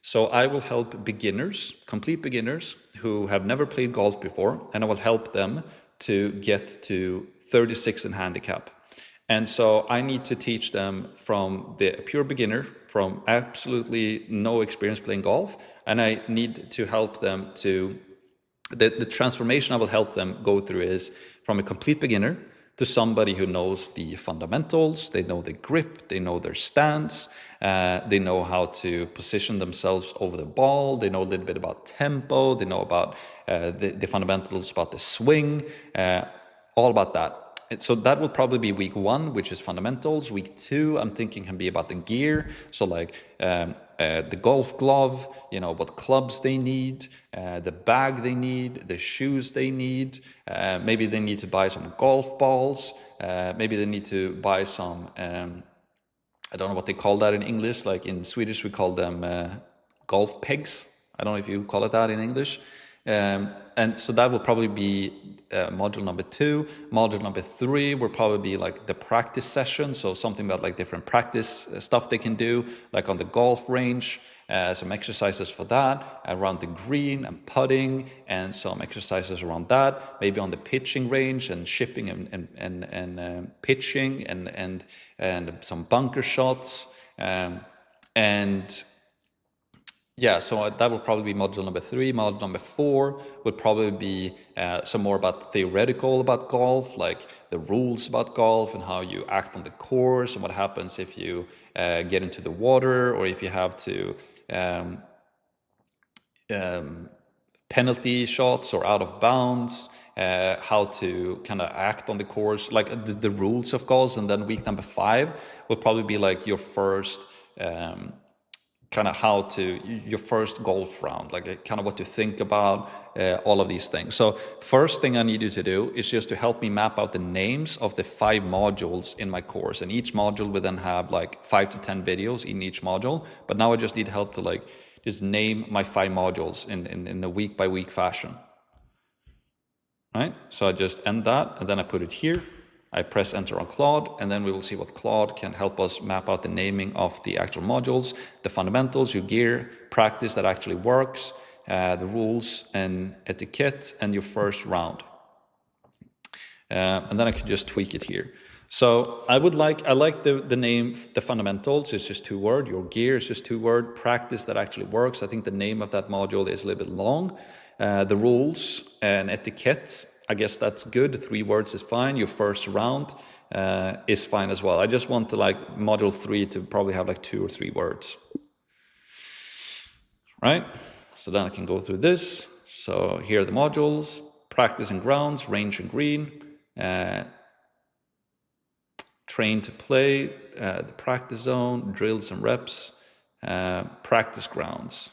So I will help beginners, complete beginners who have never played golf before, and I will help them to get to 36 in handicap. And so I need to teach them from the pure beginner, from absolutely no experience playing golf, and I need to help them to the transformation I will help them go through is from a complete beginner to somebody who knows the fundamentals, they know the grip, they know their stance, they know how to position themselves over the ball, they know a little bit about tempo, they know about the fundamentals about the swing, all about that. So that will probably be week 1, which is fundamentals. Week 2, I'm thinking can be about the gear. So like the golf glove, what clubs they need, the bag they need, the shoes they need. Maybe they need to buy some golf balls. Maybe they need to buy some, I don't know what they call that in English. Like in Swedish, we call them golf pegs. I don't know if you call it that in English. And so that will probably be module number 2. Module number 3 will probably be like the practice session. So something about like different practice stuff they can do, like on the golf range, some exercises for that, around the green and putting, and some exercises around that, maybe on the pitching range and shipping and pitching and some bunker shots. So that will probably be module number 3. Module number 4 would probably be some more about theoretical about golf, like the rules about golf and how you act on the course and what happens if you get into the water or if you have to penalty shots or out of bounds, how to kind of act on the course, like the rules of golf. And then week number 5 will probably be like your first kind of how to, your first golf round, like kind of what to think about, all of these things. So first thing I need you to do is just to help me map out the names of the 5 modules in my course. And each module will then have like 5 to 10 videos in each module. But now I just need help to like just name my 5 modules in a week by week fashion. Right? So I just end that and then I put it here. I press enter on Claude, and then we will see what Claude can help us map out the naming of the actual modules, the fundamentals, your gear, practice that actually works, the rules and etiquette, and your first round. And then I can just tweak it here. So I like the name, the fundamentals, it's just 2 words, your gear is just 2 words, practice that actually works. I think the name of that module is a little bit long. The rules and etiquette, I guess that's good. 3 words is fine. Your first round is fine as well. I just want to like module 3 to probably have like 2 or 3 words. Right? So then I can go through this. So here are the modules: practice and grounds, range and green, train to play, the practice zone, drills and reps, practice grounds.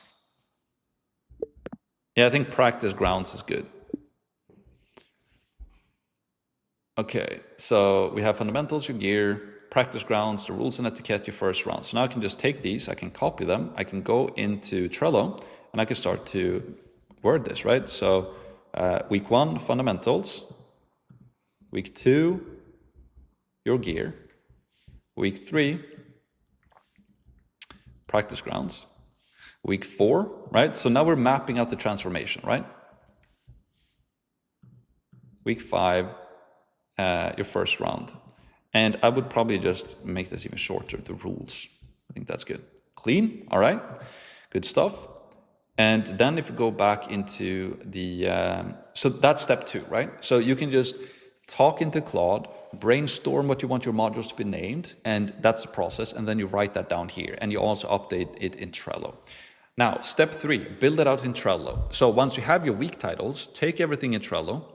Yeah, I think practice grounds is good. Okay, so we have fundamentals, your gear, practice grounds, the rules and etiquette, your first round. So now I can just take these, I can copy them, I can go into Trello, and I can start to word this, right? So week 1, fundamentals. Week 2, your gear. Week 3, practice grounds. Week 4, right? So now we're mapping out the transformation, right? Week 5, your first round. And I would probably just make this even shorter, the rules. I think that's good. Clean, all right, good stuff. And then if you go back into the, so that's step 2, right? So you can just talk into Claude, brainstorm what you want your modules to be named, and that's the process. And then you write that down here, and you also update it in Trello. Now, step 3, build it out in Trello. So once you have your week titles, take everything in Trello,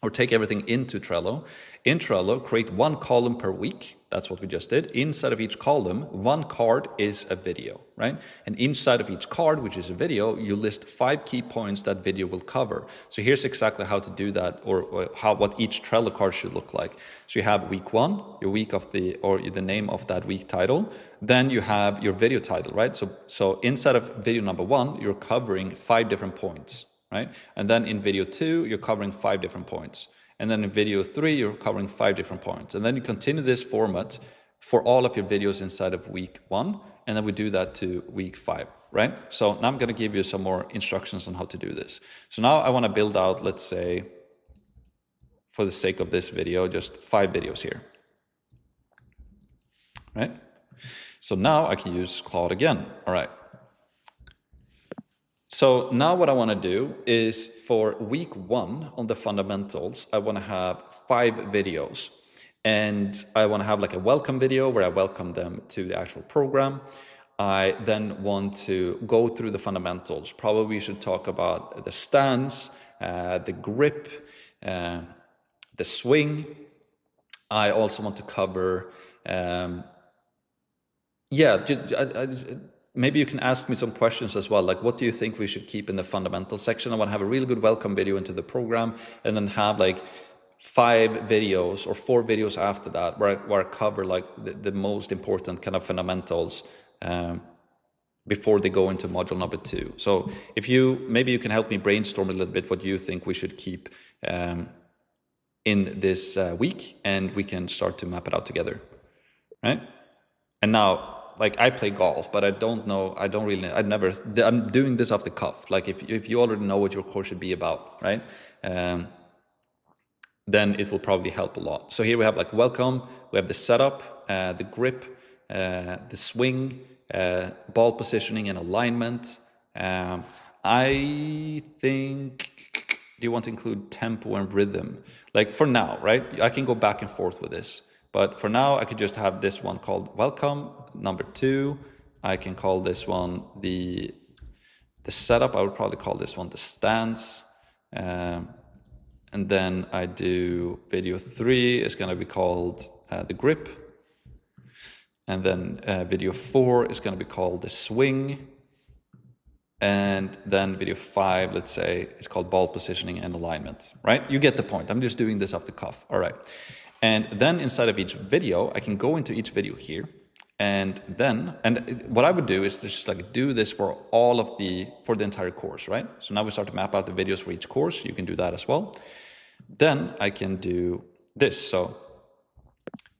or take everything into Trello. In Trello, create 1 column per week. That's what we just did. Inside of each column, 1 card is a video, right? And inside of each card, which is a video, you list 5 key points that video will cover. So here's exactly how to do that, or what each Trello card should look like. So you have week 1, your week of the, or the name of that week title. Then you have your video title, right? So inside of video number 1, you're covering 5 different points. Right? And then in video 2, you're covering 5 different points. And then in video 3, you're covering 5 different points. And then you continue this format for all of your videos inside of week 1. And then we do that to week 5, right? So now I'm going to give you some more instructions on how to do this. So now I want to build out, let's say, for the sake of this video, just 5 videos here, right? So now I can use Claude again. All right. So now what I want to do is for week 1 on the fundamentals, I want to have 5 videos. And I want to have like a welcome video where I welcome them to the actual program. I then want to go through the fundamentals. Probably we should talk about the stance, the grip, the swing. I also want to cover, maybe you can ask me some questions as well, like what do you think we should keep in the fundamental section? I want to have a really good welcome video into the program, and then have like 5 videos or 4 videos after that where I cover like the most important kind of fundamentals before they go into module number 2. So if maybe you can help me brainstorm a little bit what you think we should keep in this week, and we can start to map it out together, right? And now, like I play golf, but I don't know, I'm doing this off the cuff. Like if you already know what your course should be about, right? Then it will probably help a lot. So here we have like welcome, we have the setup, the grip, the swing, ball positioning and alignment. I think, do you want to include tempo and rhythm? Like for now, right? I can go back and forth with this. But for now, I could just have this one called welcome. Number 2, I can call this one the setup. I would probably call this one the stance. And then I do video 3 is going to be called the grip. And then video 4 is going to be called the swing. And then video 5, let's say, is called ball positioning and alignment, right? You get the point. I'm just doing this off the cuff. All right. And then inside of each video, I can go into each video here. And what I would do is just like do this for for the entire course, right? So now we start to map out the videos for each course. You can do that as well. Then I can do this. So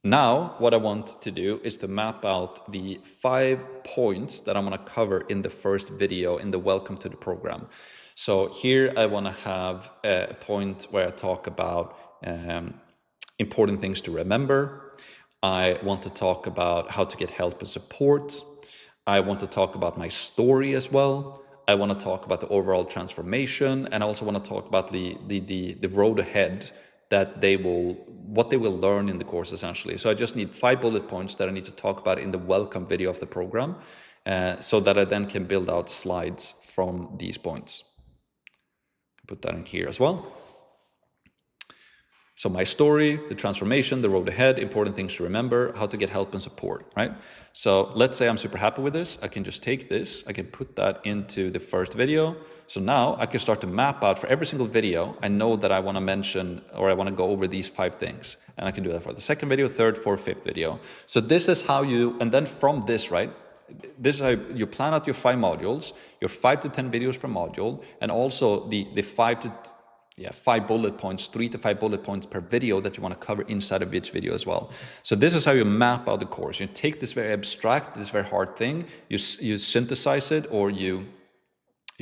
now what I want to do is to map out the 5 points that I'm going to cover in the first video in the welcome to the program. So here I want to have a point where I talk about important things to remember. I want to talk about how to get help and support. I want to talk about my story as well. I want to talk about the overall transformation, and I also want to talk about the road ahead that what they will learn in the course essentially. So I just need 5 bullet points that I need to talk about in the welcome video of the program, so that I then can build out slides from these points. Put that in here as well. So my story, the transformation, the road ahead, important things to remember, how to get help and support, right? So let's say I'm super happy with this. I can just take this, I can put that into the first video. So now I can start to map out for every single video. I know that I want to mention, or I want to go over these 5 things. And I can do that for the second video, third, fourth, fifth video. So this is how and then from this, right? This is how you plan out your 5 modules, your 5 to 10 videos per module, and also the 5 bullet points, 3 to 5 bullet points per video that you want to cover inside of each video as well. So this is how you map out the course. You take this very abstract, this very hard thing, you synthesize it, or you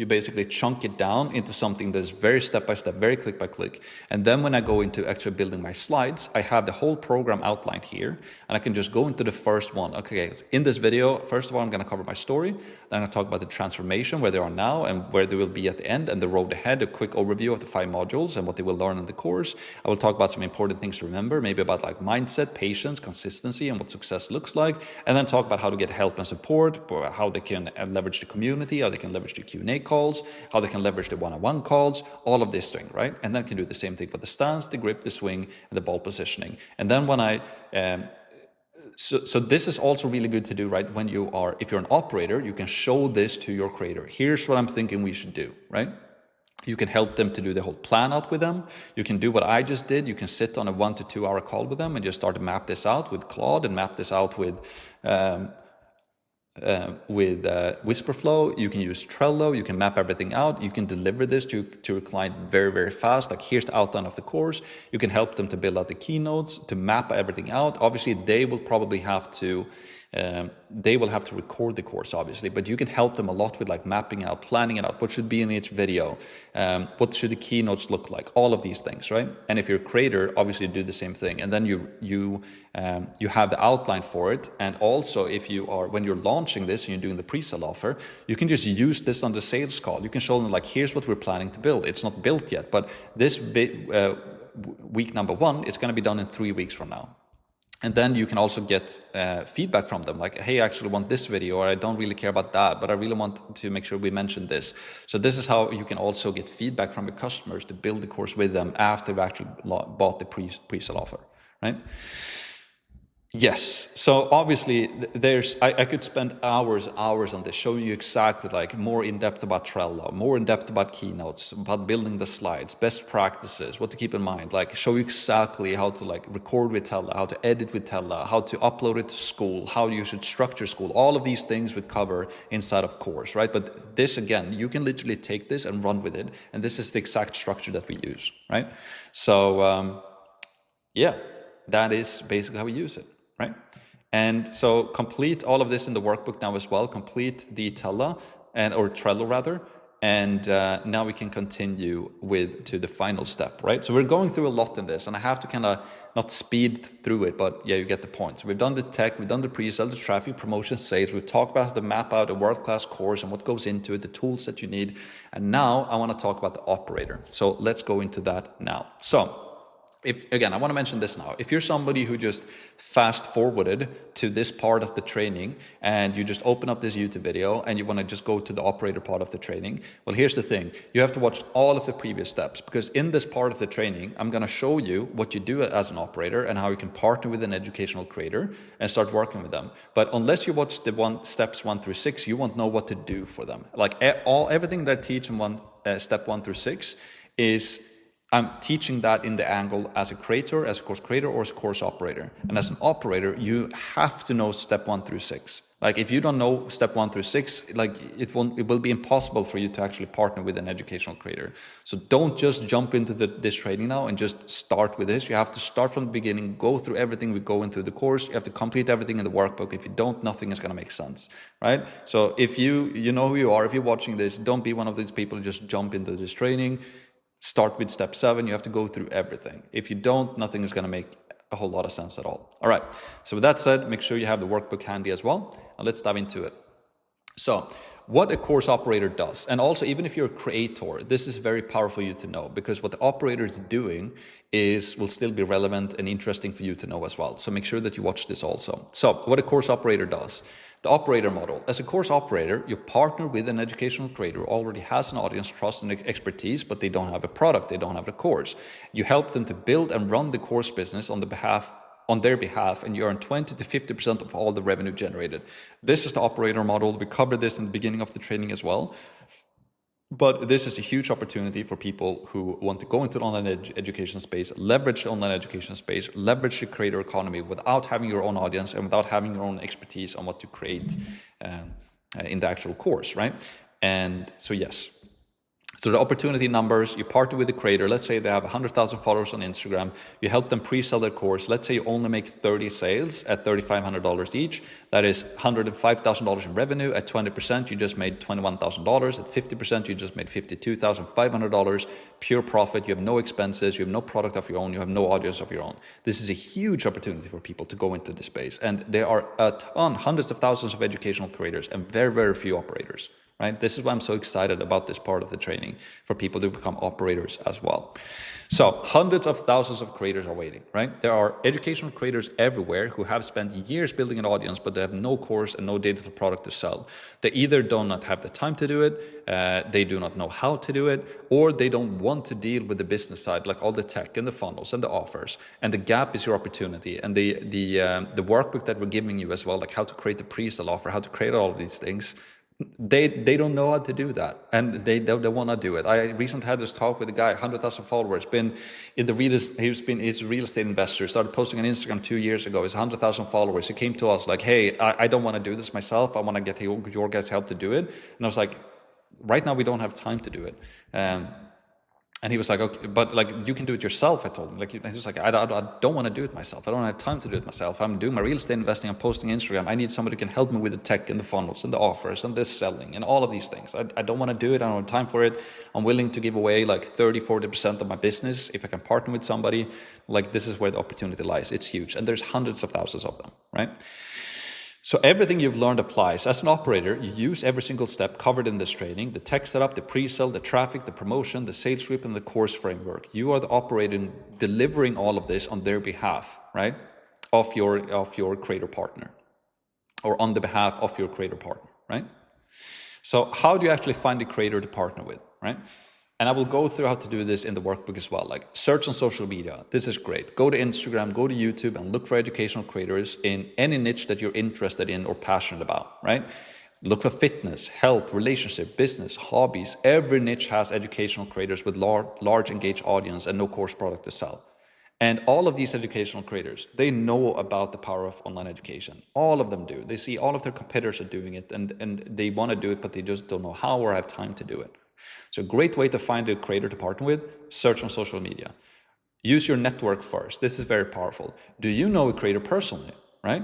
basically chunk it down into something that is very step-by-step, very click-by-click. And then when I go into actually building my slides, I have the whole program outlined here, and I can just go into the first one. Okay, in this video, first of all, I'm going to cover my story. Then I'm going to talk about the transformation, where they are now and where they will be at the end, and the road ahead, a quick overview of the 5 modules and what they will learn in the course. I will talk about some important things to remember, maybe about like mindset, patience, consistency, and what success looks like. And then talk about how to get help and support, how they can leverage the community, how they can leverage the Q&A calls, how they can leverage the one-on-one calls, all of this thing, right? And then can do the same thing for the stance, the grip, the swing, and the ball positioning. And then when so this is also really good to do, right? If you're an operator, you can show this to your creator. Here's what I'm thinking we should do, right? You can help them to do the whole plan out with them. You can do what I just did. You can sit on a 1 to 2 hour call with them and just start to map this out with Claude and map this out with Whisperflow. You can use Trello. You can map everything out. You can deliver this to your client very, very fast. Like, here's the outline of the course. You can help them to build out the keynotes, to map everything out. Obviously, they will probably have to record the course, obviously, but you can help them a lot with like mapping out, planning it out, what should be in each video, what should the keynotes look like, all of these things, right? And if you're a creator, obviously do the same thing. And then you have the outline for it. And also when you're launching this and you're doing the pre-sale offer, you can just use this on the sales call. You can show them like, here's what we're planning to build. It's not built yet, but this week number 1, it's going to be done in 3 weeks from now. And then you can also get feedback from them, like, hey, I actually want this video, or I don't really care about that, but I really want to make sure we mention this. So this is how you can also get feedback from your customers to build the course with them after they've actually bought the pre-sale offer, right? Yes, so obviously I could spend hours on this, showing you exactly like more in depth about Trello, more in depth about keynotes, about building the slides, best practices, what to keep in mind, like show you exactly how to like record with Tella, how to edit with Tella, how to upload it to school, how you should structure school. All of these things we cover inside of course, right? But this, again, you can literally take this and run with it, and this is the exact structure that we use, right? So yeah, that is basically how we use it. Right? And so complete all of this in the workbook now as well, complete the Trello rather, and now we can continue to the final step, right? So we're going through a lot in this, and I have to kind of not speed through it, but yeah, you get the point. So we've done the tech, we've done the pre-sale, the traffic, promotion, sales, we've talked about how to map out a world-class course and what goes into it, the tools that you need, and now I want to talk about the operator. So let's go into that now. So if, again, I want to mention this now. If you're somebody who just fast forwarded to this part of the training and you just open up this YouTube video and you want to just go to the operator part of the training, well, here's the thing. You have to watch all of the previous steps, because in this part of the training, I'm going to show you what you do as an operator and how you can partner with an educational creator and start working with them. But unless you watch the steps 1 through 6, you won't know what to do for them. Like everything that I teach in step 1 through 6 is I'm teaching that in the angle as a creator, as a course creator, or as a course operator. And as an operator, you have to know step 1 through 6. Like if you don't know step 1 through 6, like it will be impossible for you to actually partner with an educational creator. So don't just jump into this training now and just start with this. You have to start from the beginning, go through everything we go into the course. You have to complete everything in the workbook. If you don't, nothing is going to make sense, right? So if you know who you are, if you're watching this, don't be one of these people who just jump into this training. Start with step 7. You have to go through everything. If you don't, nothing is going to make a whole lot of sense at all. All right. So with that said, make sure you have the workbook handy as well. And let's dive into it. So what a course operator does, and also even if you're a creator, this is very powerful for you to know, because what the operator is doing will still be relevant and interesting for you to know as well. So make sure that you watch this also. So what a course operator does. The operator model. As a course operator, you partner with an educational creator who already has an audience, trust, and expertise, but they don't have a product, they don't have a course. You help them to build and run the course business on their behalf, and you earn 20 to 50% of all the revenue generated. This is the operator model. We covered this in the beginning of the training as well. But this is a huge opportunity for people who want to go into the online education space, leverage the online education space, leverage the creator economy without having your own audience and without having your own expertise on what to create in the actual course, right? And so, yes. So the opportunity numbers, you partner with the creator. Let's say they have 100,000 followers on Instagram. You help them pre-sell their course. Let's say you only make 30 sales at $3,500 each. That is $105,000 in revenue. At 20%, you just made $21,000. At 50%, you just made $52,500. Pure profit. You have no expenses. You have no product of your own. You have no audience of your own. This is a huge opportunity for people to go into this space. And there are a ton, hundreds of thousands of educational creators and very, very few operators. Right? This is why I'm so excited about this part of the training, for people to become operators as well. So hundreds of thousands of creators are waiting, right? There are educational creators everywhere who have spent years building an audience, but they have no course and no digital product to sell. They either do not have the time to do it, they do not know how to do it, or they don't want to deal with the business side, like all the tech and the funnels and the offers. And the gap is your opportunity. And the workbook that we're giving you as well, like how to create the pre-sale offer, how to create all of these things, they don't know how to do that, and they want to do it. I recently had this talk with a guy, 100,000 followers, he's a real estate investor, started posting on Instagram 2 years ago. He's 100,000 followers. He came to us like, hey, I don't want to do this myself. I want to get your guys' help to do it. And I was like, right now we don't have time to do it. And he was like, okay, but like you can do it yourself. I told him, like, he was like, I don't want to do it myself. I don't have time to do it myself. I'm doing my real estate investing. I'm posting Instagram. I need somebody who can help me with the tech and the funnels and the offers and the selling and all of these things. I don't want to do it. I don't have time for it. I'm willing to give away like 30-40% of my business if I can partner with somebody. Like, this is where the opportunity lies. It's huge. And there's hundreds of thousands of them, right? So everything you've learned applies. As an operator, you use every single step covered in this training: the tech setup, the pre-sale, the traffic, the promotion, the sales script, and the course framework. You are the operator delivering all of this on their behalf, right? Of your creator partner, or on the behalf of your creator partner, right? So how do you actually find a creator to partner with, right? And I will go through how to do this in the workbook as well. Like, search on social media. This is great. Go to Instagram, go to YouTube, and look for educational creators in any niche that you're interested in or passionate about, right? Look for fitness, health, relationship, business, hobbies. Every niche has educational creators with large engaged audience and no course product to sell. And all of these educational creators, they know about the power of online education. All of them do. They see all of their competitors are doing it, and they want to do it, but they just don't know how or have time to do it. So a great way to find a creator to partner with: search on social media. Use your network first. This is very powerful. Do you know a creator personally, right?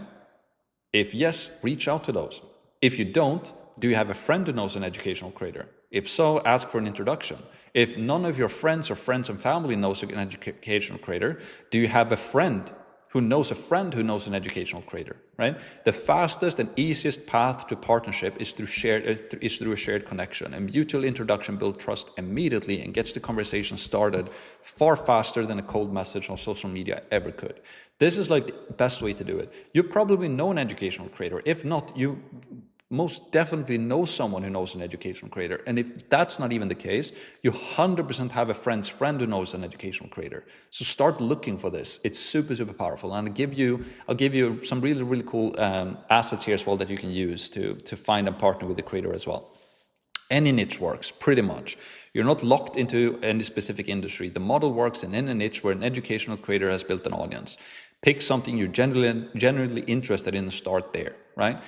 If yes, reach out to those. If you don't, do you have a friend who knows an educational creator? If so, ask for an introduction. If none of your friends and family knows an educational creator, do you have a friend who knows a friend who knows an educational creator, right? The fastest and easiest path to partnership is through a shared connection. A mutual introduction builds trust immediately and gets the conversation started far faster than a cold message on social media ever could. This is like the best way to do it. You probably know an educational creator. If not, you most definitely know someone who knows an educational creator. And if that's not even the case, you 100% have a friend's friend who knows an educational creator. So start looking for this. It's super, super powerful. And I'll give you some really, really cool assets here as well that you can use to find and partner with the creator as well. Any niche works, pretty much. You're not locked into any specific industry. The model works in any niche where an educational creator has built an audience. Pick something you're genuinely interested in and start there, right?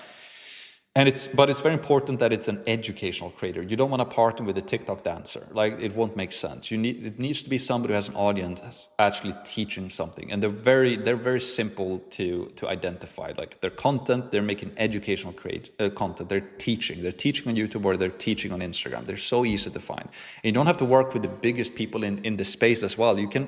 But it's very important that it's an educational creator. You don't want to partner with a TikTok dancer. Like, it won't make sense. It needs to be somebody who has an audience that's actually teaching something. And they're very simple to identify. Like, their content, they're making educational content. They're teaching on YouTube, or they're teaching on Instagram. They're so easy to find. And you don't have to work with the biggest people in the space as well. You can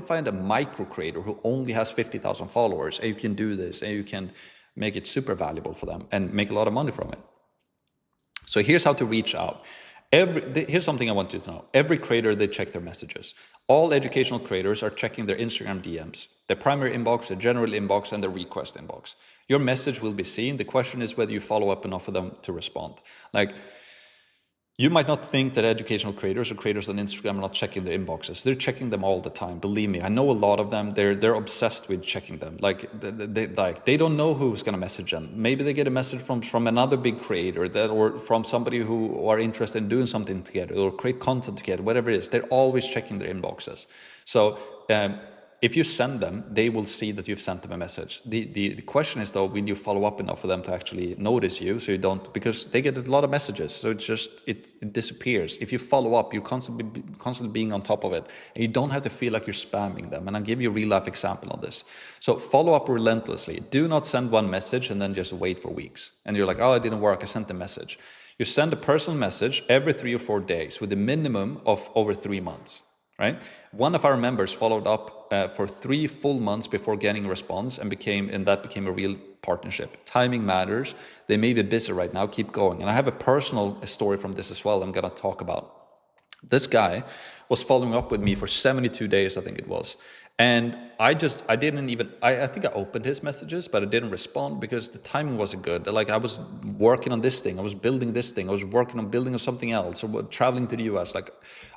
find a micro creator who only has 50,000 followers, and you can do this, and you can make it super valuable for them and make a lot of money from it. So here's how to reach out. Here's something I want you to know. Every creator, they check their messages. All educational creators are checking their Instagram DMs, their primary inbox, their general inbox, and their request inbox. Your message will be seen. The question is whether you follow up enough of them to respond. Like, you might not think that educational creators or creators on Instagram are not checking their inboxes. They're checking them all the time. Believe me, I know a lot of them. They're obsessed with checking them. They don't know who's going to message them. Maybe they get a message from another big creator or from somebody who are interested in doing something together or create content together, whatever it is. They're always checking their inboxes. So if you send them, they will see that you've sent them a message. The question is, though, will you follow up enough for them to actually notice you, so you don't, because they get a lot of messages, so it disappears. If you follow up, you're constantly being on top of it, and you don't have to feel like you're spamming them. And I'll give you a real life example on this. So follow up relentlessly. Do not send one message and then just wait for weeks. And you're like, oh, it didn't work, I sent the message. You send a personal message every 3 or 4 days with a minimum of over 3 months. Right? One of our members followed up for 3 full months before getting a response, and that became a real partnership. Timing matters. They may be busy right now. Keep going. And I have a personal story from this as well I'm going to talk about. This guy was following up with me for 72 days, I think it was. And I think I opened his messages, but I didn't respond because the timing wasn't good. Like, I was working on this thing, I was building this thing, I was working on building something else, or traveling to the US, like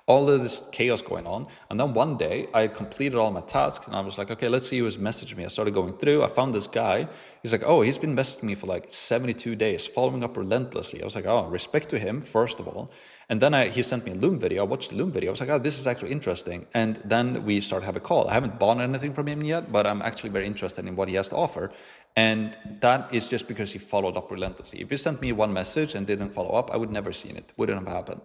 all of this chaos going on. And then one day I completed all my tasks and I was like, okay, let's see who's messaged me. I started going through, I found this guy. He's like, oh, he's been messaging me for like 72 days, following up relentlessly. I was like, oh, respect to him, first of all. And then he sent me a Loom video. I watched the Loom video. I was like, oh, this is actually interesting. And then we started to have a call. I haven't bought anything from him yet, but I'm actually very interested in what he has to offer. And that is just because he followed up relentlessly. If he sent me one message and didn't follow up, I would never seen it. Wouldn't have happened.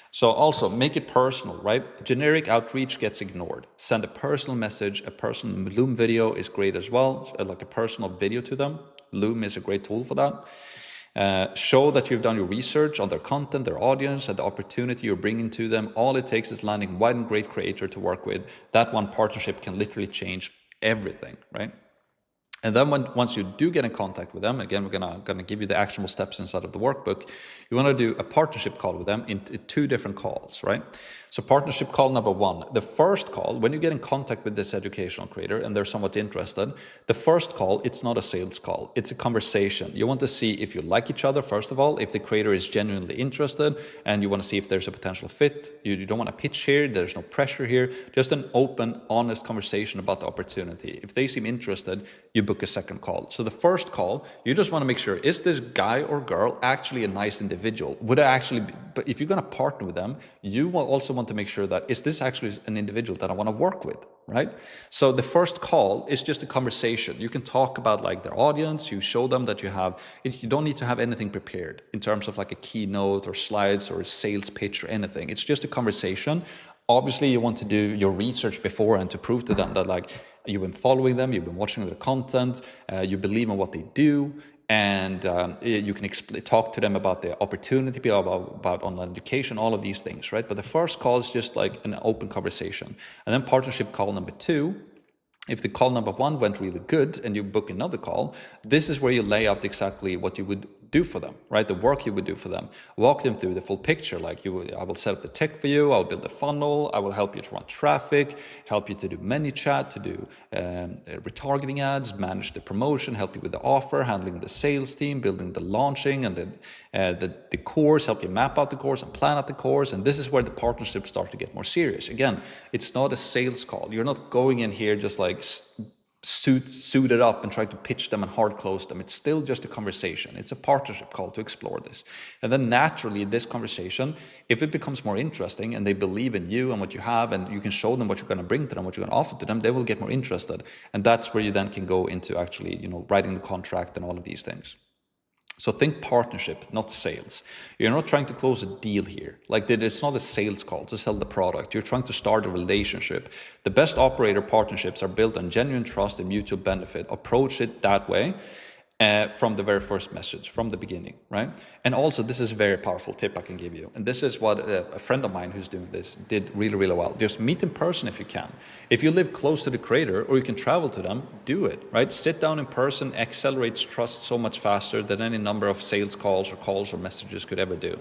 So also make it personal, right? Generic outreach gets ignored. Send a personal message. A personal Loom video is great as well. Like a personal video to them. Loom is a great tool for that. Show that you've done your research on their content, their audience, and the opportunity you're bringing to them. All it takes is landing one great creator to work with. That one partnership can literally change everything, right? And then once you do get in contact with them, again, we're gonna give you the actionable steps inside of the workbook. You want to do a partnership call with them in 2 different calls, right? So partnership call number 1, the first call, when you get in contact with this educational creator and they're somewhat interested, the first call, it's not a sales call, it's a conversation. You want to see if you like each other, first of all, if the creator is genuinely interested, and you want to see if there's a potential fit. You don't want to pitch here, there's no pressure here, just an open, honest conversation about the opportunity. If they seem interested, you book a second call. So the first call, you just want to make sure, is this guy or girl actually a nice individual? Would I actually be, but if you're going to partner with them, you will also want to make sure that, is this actually an individual that I want to work with, right? So the first call is just a conversation. You can talk about like their audience, you show them that you don't need to have anything prepared in terms of like a keynote or slides or a sales pitch or anything. It's just a conversation. Obviously, you want to do your research before and to prove to them that like you've been following them, you've been watching their content, you believe in what they do, and you can talk to them about the opportunity, about online education, all of these things, right? But the first call is just like an open conversation. And then partnership call number 2 If the call number 1 went really good and you book another call, this is where you lay out exactly what you would do for them, right? The work you would do for them. Walk them through the full picture. Like I will set up the tech for you. I'll build a funnel. I will help you to run traffic, help you to do ManyChat, to do retargeting ads, manage the promotion, help you with the offer, handling the sales team, building the launching and the course, help you map out the course and plan out the course. And this is where the partnerships start to get more serious. Again, it's not a sales call. You're not going in here just like suited up and trying to pitch them and hard close them. It's still just a conversation. It's a partnership call to explore this. And then naturally this conversation, if it becomes more interesting and they believe in you and what you have, and you can show them what you're going to bring to them, what you're going to offer to them, they will get more interested. And that's where you then can go into actually, writing the contract and all of these things. So think partnership, not sales. You're not trying to close a deal here. Like it's not a sales call to sell the product. You're trying to start a relationship. The best operator partnerships are built on genuine trust and mutual benefit. Approach it that way from the very first message, from the beginning, right? And also, this is a very powerful tip I can give you. And this is what a friend of mine who's doing this did really, really well. Just meet in person if you can. If you live close to the creator or you can travel to them, do it, right? Sit down in person accelerates trust so much faster than any number of sales calls or messages could ever do.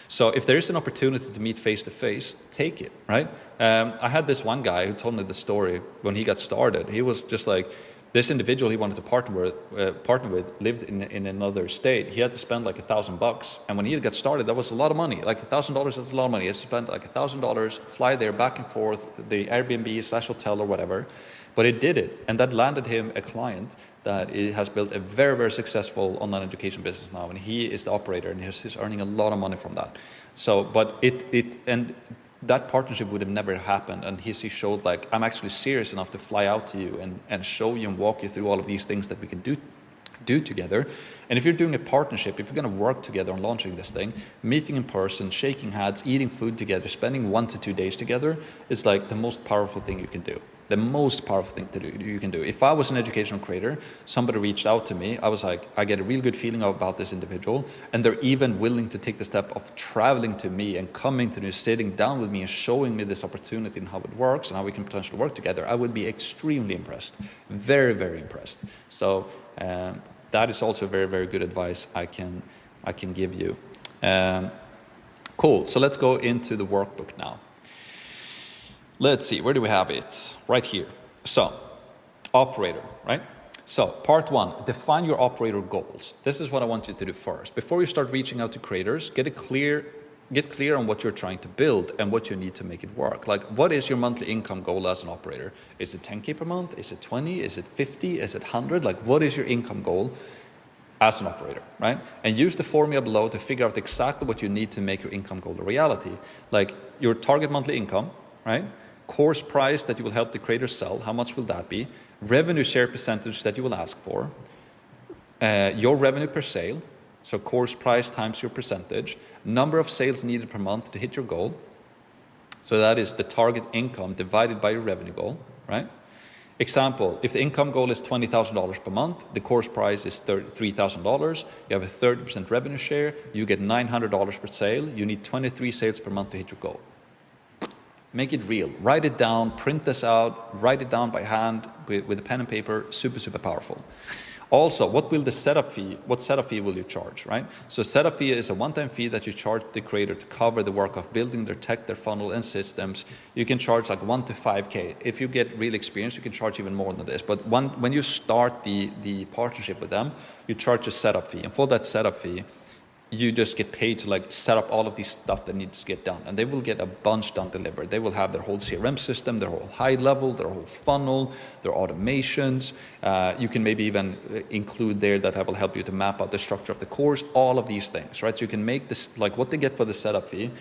So if there is an opportunity to meet face to face, take it, right? I had this one guy who told me the story when he got started. He was just like, this individual he wanted to partner with lived in another state. He had to spend like $1,000, and when he got started, that was a lot of money. Like $1,000 is a lot of money. He had to spend like $1,000, fly there back and forth, the Airbnb/hotel or whatever. But he did it, and that landed him a client that has built a very, very successful online education business now, and he is the operator, and he's earning a lot of money from that. So, but that partnership would have never happened, and he showed like, I'm actually serious enough to fly out to you and show you and walk you through all of these things that we can do together. And if you're doing a partnership, if you're going to work together on launching this thing, meeting in person, shaking hands, eating food together, spending 1 to 2 days together is like the most powerful thing you can do. The most powerful thing you can do. If I was an educational creator, somebody reached out to me, I was like, I get a real good feeling about this individual, and they're even willing to take the step of traveling to me and coming to me, sitting down with me and showing me this opportunity and how it works and how we can potentially work together, I would be extremely impressed. Very, very impressed. So that is also very, very good advice I can give you. Cool, so let's go into the workbook now. Let's see, where do we have it? Right here. So, operator, right? So, part 1, define your operator goals. This is what I want you to do first. Before you start reaching out to creators, get clear on what you're trying to build and what you need to make it work. Like, what is your monthly income goal as an operator? Is it 10K per month? Is it 20? Is it 50? Is it 100? Like, what is your income goal as an operator, right? And use the formula below to figure out exactly what you need to make your income goal a reality. Like, your target monthly income, right? Course price that you will help the creator sell, how much will that be? Revenue share percentage that you will ask for. Your revenue per sale, so course price times your percentage. Number of sales needed per month to hit your goal. So that is the target income divided by your revenue goal, right? Example, if the income goal is $20,000 per month, the course price is $3,000, you have a 30% revenue share, you get $900 per sale, you need 23 sales per month to hit your goal. Make it real. Write it down, print this out, write it down by hand with a pen and paper. Super, super powerful. Also, what setup fee will you charge, right? So setup fee is a one-time fee that you charge the creator to cover the work of building their tech, their funnel and systems. You can charge like 1 to 5K. If you get real experience, you can charge even more than this. But when you start the partnership with them, you charge a setup fee. And for that setup fee, you just get paid to like set up all of these stuff that needs to get done, and they will get a bunch done delivered. They will have their whole CRM system, their whole high level, their whole funnel, their automations. You can maybe even include there that will help you to map out the structure of the course, all of these things, right? So you can make this, like what they get for the setup fee,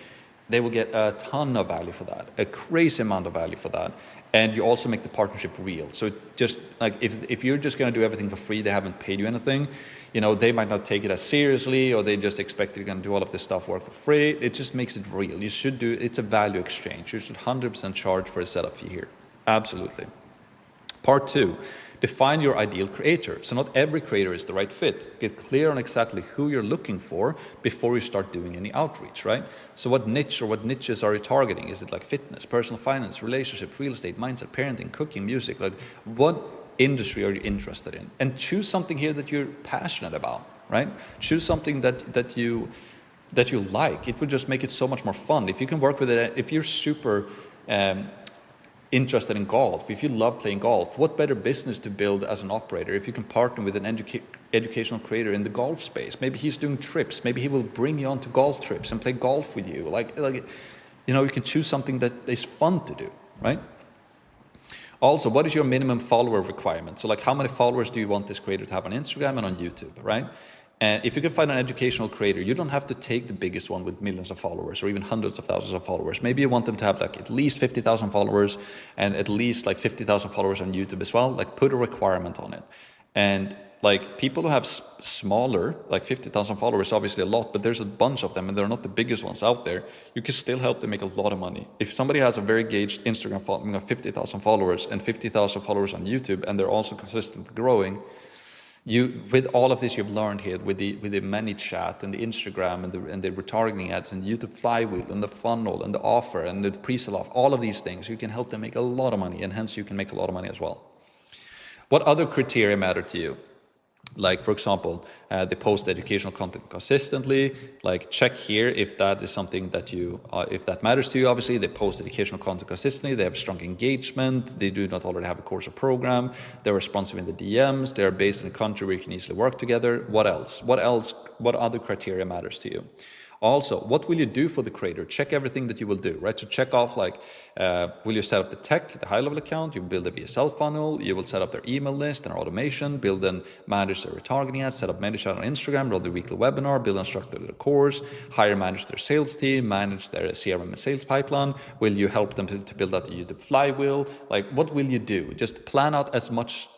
they will get a ton of value for that, a crazy amount of value for that. And you also make the partnership real. So just like if you're just going to do everything for free, they haven't paid you anything, they might not take it as seriously, or they just expect you're going to do all of this stuff work for free. It just makes it real. You should it's a value exchange. You should 100% charge for a setup fee here. Absolutely. Part 2, define your ideal creator. So not every creator is the right fit. Get clear on exactly who you're looking for before you start doing any outreach, right? So what niche or what niches are you targeting? Is it like fitness, personal finance, relationship, real estate, mindset, parenting, cooking, music? Like what industry are you interested in? And choose something here that you're passionate about, right? Choose something that you like. It would just make it so much more fun. If you can work with it, if you're super interested in golf, if you love playing golf, what better business to build as an operator if you can partner with an educational creator in the golf space? Maybe he's doing trips. Maybe he will bring you on to golf trips and play golf with you. Like you can choose something that is fun to do, right? Also, what is your minimum follower requirement? So like how many followers do you want this creator to have on Instagram and on YouTube, right? And if you can find an educational creator, you don't have to take the biggest one with millions of followers or even hundreds of thousands of followers. Maybe you want them to have like at least 50,000 followers and at least like 50,000 followers on YouTube as well. Like put a requirement on it. And like people who have smaller, like 50,000 followers, obviously a lot, but there's a bunch of them and they're not the biggest ones out there. You can still help them make a lot of money. If somebody has a very engaged Instagram following of 50,000 followers and 50,000 followers on YouTube, and they're also consistently growing, with all of this you've learned here, with the ManyChat and the Instagram and the retargeting ads and YouTube flywheel and the funnel and the offer and the pre-sale off, all of these things, you can help them make a lot of money, and hence you can make a lot of money as well. What other criteria matter to you? Like, for example, they post educational content consistently. Like, check here if that is something that if that matters to you. Obviously, they post educational content consistently. They have strong engagement. They do not already have a course or program. They're responsive in the DMs. They are based in a country where you can easily work together. What else? What other criteria matters to you? Also, what will you do for the creator? Check everything that you will do, right? So check off like, will you set up the tech, the high-level account? You build a VSL funnel. You will set up their email list and automation, build and manage their retargeting ads, set up ManyChat on Instagram, run the weekly webinar, build and structure their course, hire and manage their sales team, manage their CRM and sales pipeline. Will you help them to build out the YouTube flywheel? Like, what will you do? Just plan out as much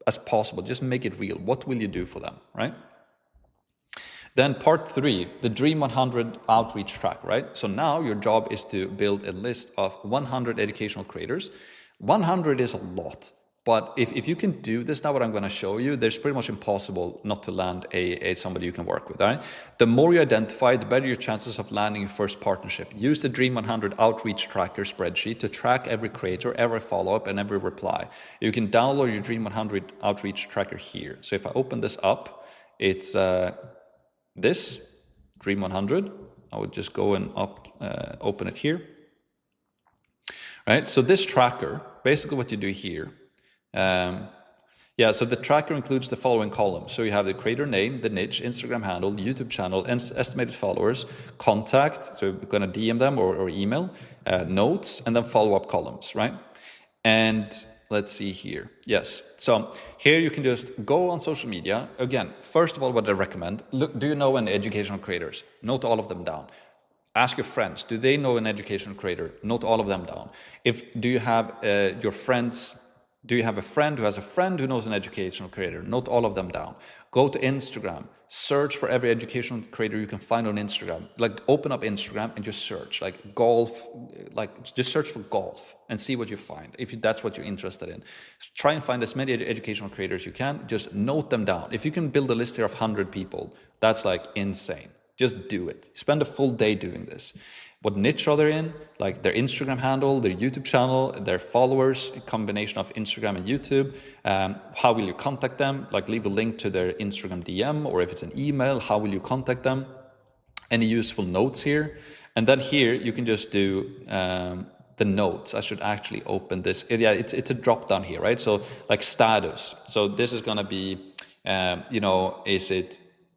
as possible. Just make it real. What will you do for them, right? Then part 3, the Dream 100 outreach track, right? So now your job is to build a list of 100 educational creators. 100 is a lot, but if you can do this, now what I'm going to show you, there's pretty much impossible not to land somebody you can work with, right? The more you identify, the better your chances of landing your first partnership. Use the Dream 100 outreach tracker spreadsheet to track every creator, every follow-up, and every reply. You can download your Dream 100 outreach tracker here. So if I open this up, it's this Dream 100. I would just go and open it here. Right, so this tracker, basically what you do here, so the tracker includes the following columns. So you have the creator name, the niche, Instagram handle, YouTube channel, and estimated followers, contact, so we're going to DM them or email, notes, and then follow-up columns, right? And let's see here. Yes. So here you can just go on social media. Again, first of all, what I recommend, look, do you know any educational creators? Note all of them down. Ask your friends, do they know an educational creator? Note all of them down. Do you have your friends? Do you have a friend who has a friend who knows an educational creator? Note all of them down. Go to Instagram. Search for every educational creator you can find on Instagram. Like, open up Instagram and just search. Like golf, like just search for golf and see what you find, if that's what you're interested in. Try and find as many educational creators you can. Just note them down. If you can build a list here of 100 people, that's like insane. Just do it. Spend a full day doing this. What niche are they in? Like their Instagram handle, their YouTube channel, their followers, a combination of Instagram and YouTube. How will you contact them? Like, leave a link to their Instagram DM, or if it's an email, how will you contact them? Any useful notes here? And then here you can just do the notes. I should actually open this. Yeah, it's a drop down here, right? So like status. So this is going to be,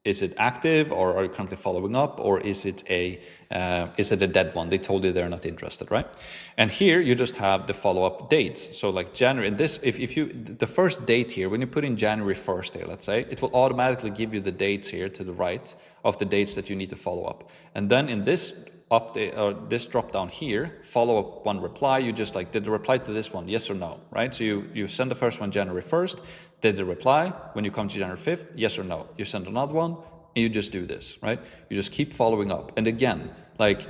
is it active, or are you currently following up, or is it a dead one? They told you they're not interested, right? And here you just have the follow-up dates. So like January, and this, if the first date here, when you put in January 1st here, let's say, it will automatically give you the dates here to the right of the dates that you need to follow up. And then in this update, or this drop down here, follow up one reply, you just like, did the reply to this one, yes or no, right? So you send the first one January 1st, did the reply, when you come to January 5th, yes or no, you send another one, and you just do this, right? You just keep following up. And again, like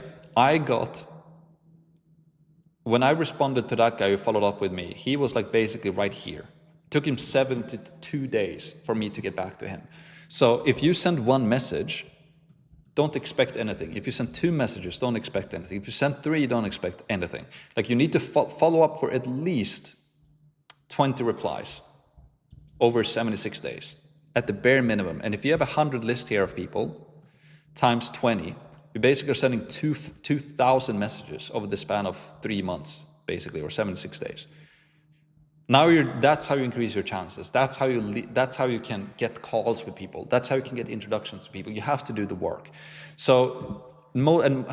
when I responded to that guy who followed up with me, he was like basically right here. It took him 72 days for me to get back to him. So if you send one message, don't expect anything. If you send 2 messages, don't expect anything. If you send 3, don't expect anything. Like, you need to follow up for at least 20 replies over 76 days at the bare minimum. And if you have 100 list here of people times 20, you basically are sending 2,000 messages over the span of 3 months, basically, or 76 days. Now that's how you increase your chances. That's how you can get calls with people. That's how you can get introductions to people. You have to do the work. So, and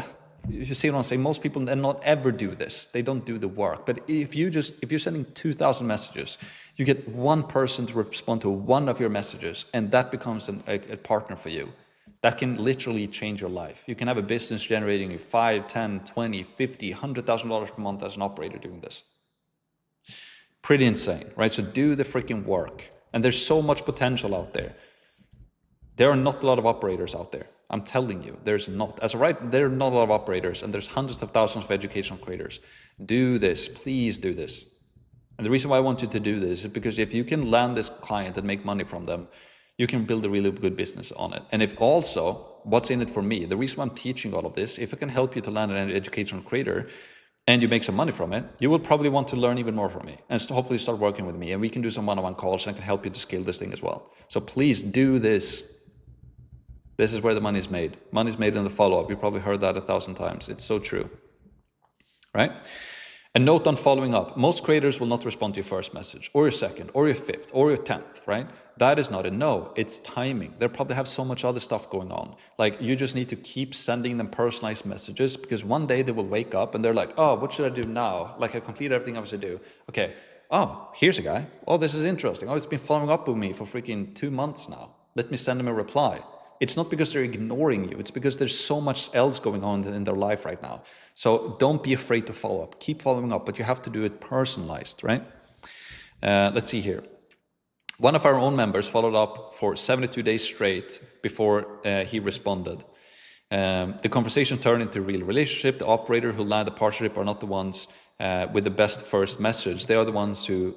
you see what I'm saying? Most people not ever do this. They don't do the work. But if you're sending 2,000 messages, you get one person to respond to one of your messages, and that becomes a partner for you. That can literally change your life. You can have a business generating you $5, $10, $20, $50, $100,000 per month as an operator doing this. Pretty insane, right? So do the freaking work. And there's so much potential out there. There are not a lot of operators out there. I'm telling you, there's not. As of right, there are not a lot of operators, and there's hundreds of thousands of educational creators. Do this, please do this. And the reason why I want you to do this is because if you can land this client and make money from them, you can build a really good business on it. And if also, what's in it for me? The reason why I'm teaching all of this, if I can help you to land an educational creator and you make some money from it, you will probably want to learn even more from me and hopefully start working with me. And we can do some one-on-one calls and I can help you to scale this thing as well. So please do this. This is where the money is made. Money is made in the follow-up. You probably heard that 1,000 times. It's so true, right? A note on following up. Most creators will not respond to your first message or your second or your 5th or your 10th, right? That is not a no, it's timing. They probably have so much other stuff going on. Like, you just need to keep sending them personalized messages, because one day they will wake up and they're like, oh, what should I do now? Like, I completed everything I was to do. Okay, oh, here's a guy. Oh, this is interesting. Oh, it's been following up with me for freaking 2 months now. Let me send him a reply. It's not because they're ignoring you. It's because there's so much else going on in their life right now. So don't be afraid to follow up. Keep following up, but you have to do it personalized, right? Let's see here. One of our own members followed up for 72 days straight before he responded. The conversation turned into a real relationship. The operator who land a partnership are not the ones with the best first message. They are the ones who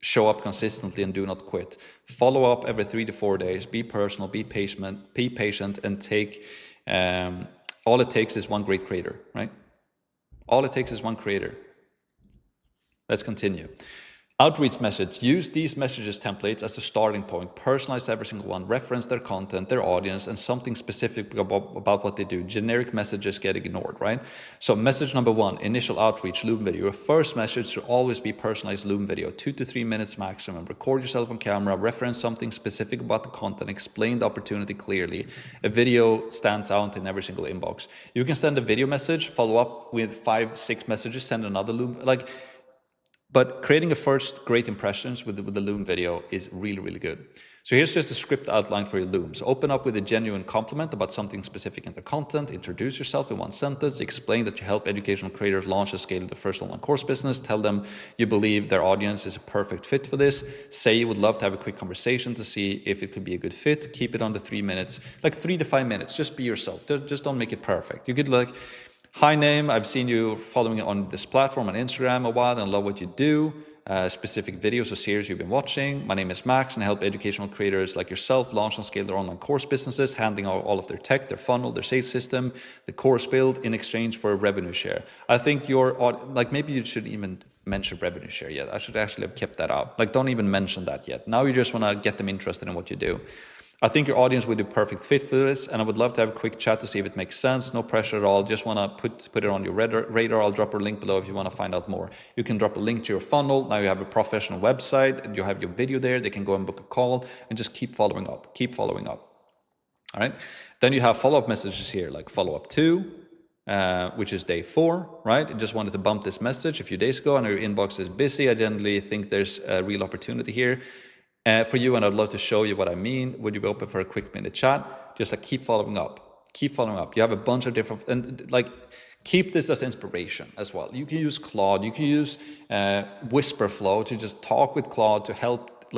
show up consistently and do not quit. Follow up every 3 to 4 days. Be personal, be patient, and take. All it takes is one great creator, right? All it takes is one creator. Let's continue. Outreach message. Use these messages templates as a starting point. Personalize every single one. Reference their content, their audience, and something specific about what they do. Generic messages get ignored, right? So message number 1, initial outreach, Loom video. Your first message should always be personalized Loom video, 2 to 3 minutes maximum. Record yourself on camera, reference something specific about the content, explain the opportunity clearly. A video stands out in every single inbox. You can send a video message, follow up with 5, 6 messages, send another Loom, but creating a first great impressions with the Loom video is really, really good. So here's just a script outline for your Looms. Open up with a genuine compliment about something specific in the content. Introduce yourself in 1 sentence. Explain that you help educational creators launch and scale their first online course business. Tell them you believe their audience is a perfect fit for this. Say you would love to have a quick conversation to see if it could be a good fit. Keep it under 3 minutes, like 3 to 5 minutes. Just be yourself. Just don't make it perfect. You could hi name, I've seen you following on this platform on Instagram a while and I love what you do. Specific videos or series you've been watching. My name is Max and I help educational creators like yourself launch and scale their online course businesses, handling all of their tech, their funnel, their sales system, the course build in exchange for a revenue share. I think maybe you shouldn't even mention revenue share yet. I should actually have kept that out. Don't even mention that yet. Now you just want to get them interested in what you do. I think your audience would be a perfect fit for this, and I would love to have a quick chat to see if it makes sense. No pressure at all. Just want to put it on your radar. I'll drop a link below if you want to find out more. You can drop a link to your funnel. Now you have a professional website, and you have your video there. They can go and book a call and just keep following up. Keep following up. All right. Then you have follow-up messages here, like follow-up 2, which is day 4, right? I just wanted to bump this message a few days ago, and your inbox is busy. I generally think there's a real opportunity here. For you, and I'd love to show you what I mean. Would you be open for a quick minute chat? Just keep following up. Keep following up. You have a bunch of different, and keep this as inspiration as well. You can use Claude. You can use Whisperflow to just talk with Claude to help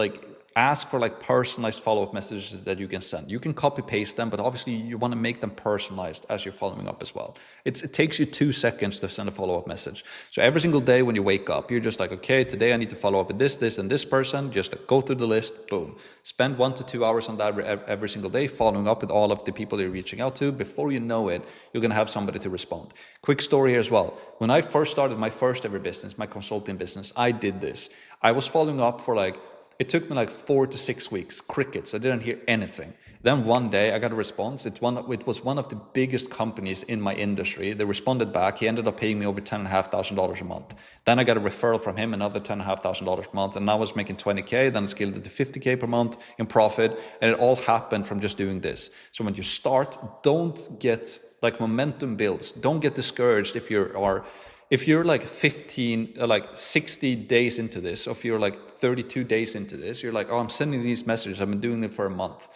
ask for like personalized follow-up messages that you can send. You can copy paste them, but obviously you want to make them personalized as you're following up as well. It takes you 2 seconds to send a follow-up message. So every single day when you wake up, you're just like, okay, today I need to follow up with this, and this person. Just go through the list, boom. Spend 1 to 2 hours on that every single day, following up with all of the people you're reaching out to. Before you know it, you're going to have somebody to respond. Quick story here as well. When I first started my first ever business, my consulting business, I did this. I was following up for like, it took me like 4 to 6 weeks, crickets. I didn't hear anything. Then one day I got a response. It was one of the biggest companies in my industry. They responded back. He ended up paying me over $10,500 a month. Then I got a referral from him, another $10,500 a month. And now I was making 20K. Then I scaled it to 50K per month in profit. And it all happened from just doing this. So when you start, don't get like momentum builds. Don't get discouraged if you're like 60 days into this, or if you're like 32 days into this, you're like, oh, I'm sending these messages. I've been doing it for a month.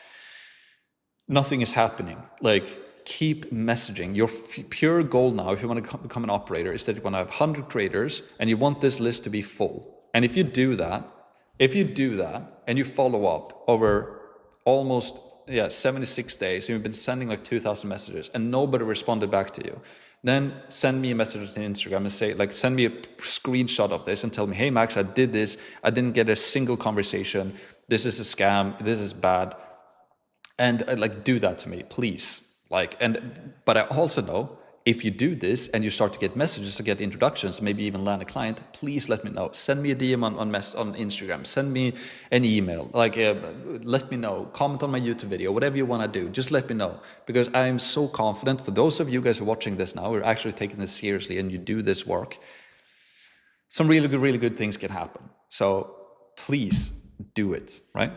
Nothing is happening. Like, keep messaging. Your pure goal now, if you want to become an operator, is that you want to have 100 creators and you want this list to be full. And if you do that, and you follow up over almost 76 days, and you've been sending like 2,000 messages and nobody responded back to you, then send me a message on Instagram and say, like, send me a screenshot of this and tell me, hey, Max, I did this. I didn't get a single conversation. This is a scam. This is bad. And like, do that to me, please. But I also know if you do this and you start to get messages, to get introductions, maybe even land a client, please let me know. Send me a DM on Instagram. Send me an email. Let me know. Comment on my YouTube video. Whatever you want to do, just let me know. Because I am so confident, for those of you guys who are watching this now, who are actually taking this seriously and you do this work, some really good things can happen. So please do it, right?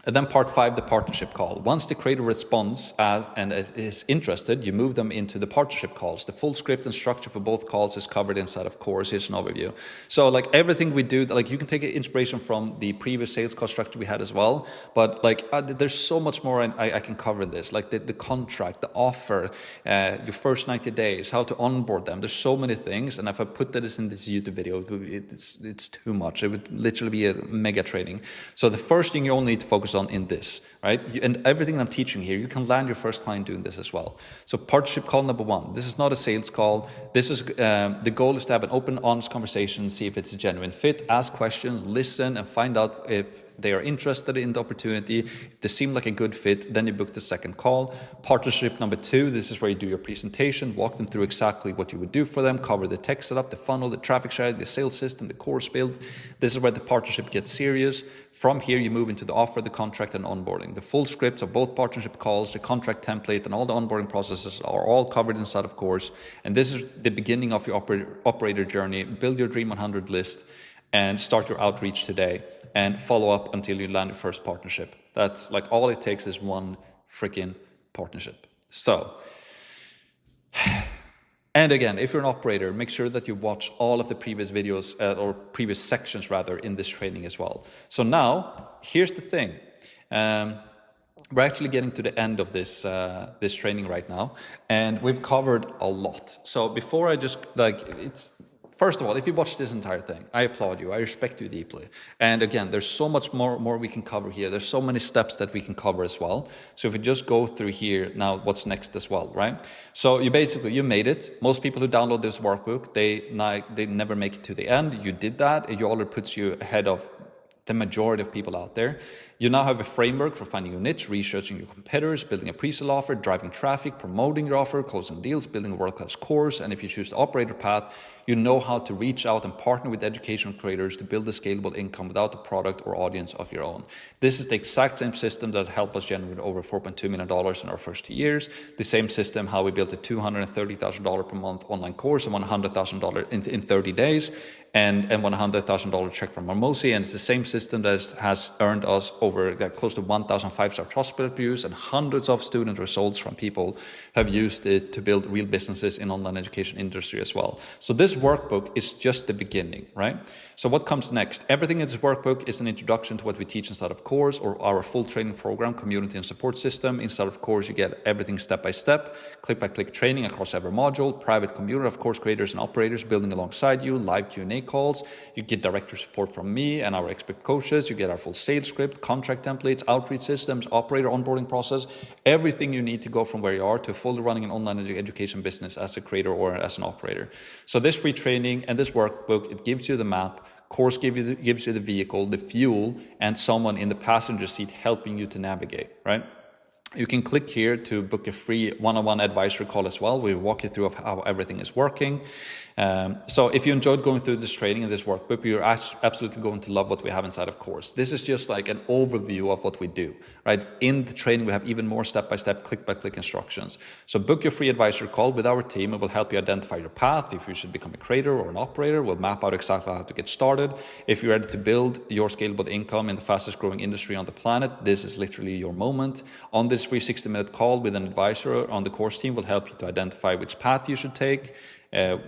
And then part 5, the partnership call. Once the creator responds and is interested, you move them into the partnership calls. The full script and structure for both calls is covered inside of course. Here's an overview. So like everything we do, like you can take inspiration from the previous sales call structure we had as well. But like there's so much more I can cover in this, like the contract, the offer, your first 90 days, how to onboard them. There's so many things. And if I put that in this YouTube video, it's too much. It would literally be a mega training. So the first thing you only need to focus on in this, right? And everything I'm teaching here, you can land your first client doing this as well. So partnership call number 1. This is not a sales call. This is the goal is to have an open, honest conversation, see if it's a genuine fit, ask questions, listen, and find out if they are interested in the opportunity. If they seem like a good fit, then you book the second call. Partnership number 2, this is where you do your presentation, walk them through exactly what you would do for them, cover the tech setup, the funnel, the traffic strategy, the sales system, the course build. This is where the partnership gets serious. From here, you move into the offer, the contract, and onboarding. The full scripts of both partnership calls, the contract template, and all the onboarding processes are all covered inside of course. And this is the beginning of your operator journey. Build your Dream 100 list and start your outreach today and follow up until you land your first partnership. That's like all it takes is one freaking partnership. So, and again, if you're an operator, make sure that you watch all of the previous videos or previous sections rather in this training as well. So now, here's the thing. We're actually getting to the end of this this training right now, and we've covered a lot. So before I just first of all, if you watch this entire thing, I applaud you. I respect you deeply. And again, there's so much more we can cover here. There's so many steps that we can cover as well. So if we just go through here now, what's next as well, right? So you made it. Most people who download this workbook, they never make it to the end. You did that. It already puts you ahead of the majority of people out there. You now have a framework for finding your niche, researching your competitors, building a pre-sale offer, driving traffic, promoting your offer, closing deals, building a world-class course. And if you choose the operator path, you know how to reach out and partner with educational creators to build a scalable income without a product or audience of your own. This is the exact same system that helped us generate over $4.2 million in our first 2 years. The same system how we built a $230,000 per month online course and $100,000 in 30 days and $100,000 check from Marmosi. And it's the same system that has earned us over close to 1,000 5-star Trustpilot reviews and hundreds of student results from people who have used it to build real businesses in online education industry as well. So this workbook is just the beginning, right? So what comes next? Everything in this workbook is an introduction to what we teach inside of course or our full training program, community and support system. Inside of course, you get everything step by step, click by click training across every module, private community of course creators and operators building alongside you, live Q&A calls. You get director support from me and our expert coaches, you get our full sales script, contract templates, outreach systems, operator onboarding process, everything you need to go from where you are to fully running an online education business as a creator or as an operator. So this free training and this workbook, it gives you the map, course gives you the vehicle, the fuel, and someone in the passenger seat helping you to navigate, right? You can click here to book a free one-on-one advisory call as well. We walk you through of how everything is working. So if you enjoyed going through this training and this workbook, you're absolutely going to love what we have inside of course. This is just like an overview of what we do, right? In the training, we have even more step-by-step, click-by-click instructions. So book your free advisory call with our team. It will help you identify your path. If you should become a creator or an operator, we'll map out exactly how to get started. If you're ready to build your scalable income in the fastest growing industry on the planet, this is literally your moment. On this free 60-minute call with an advisor on the course team will help you to identify which path you should take,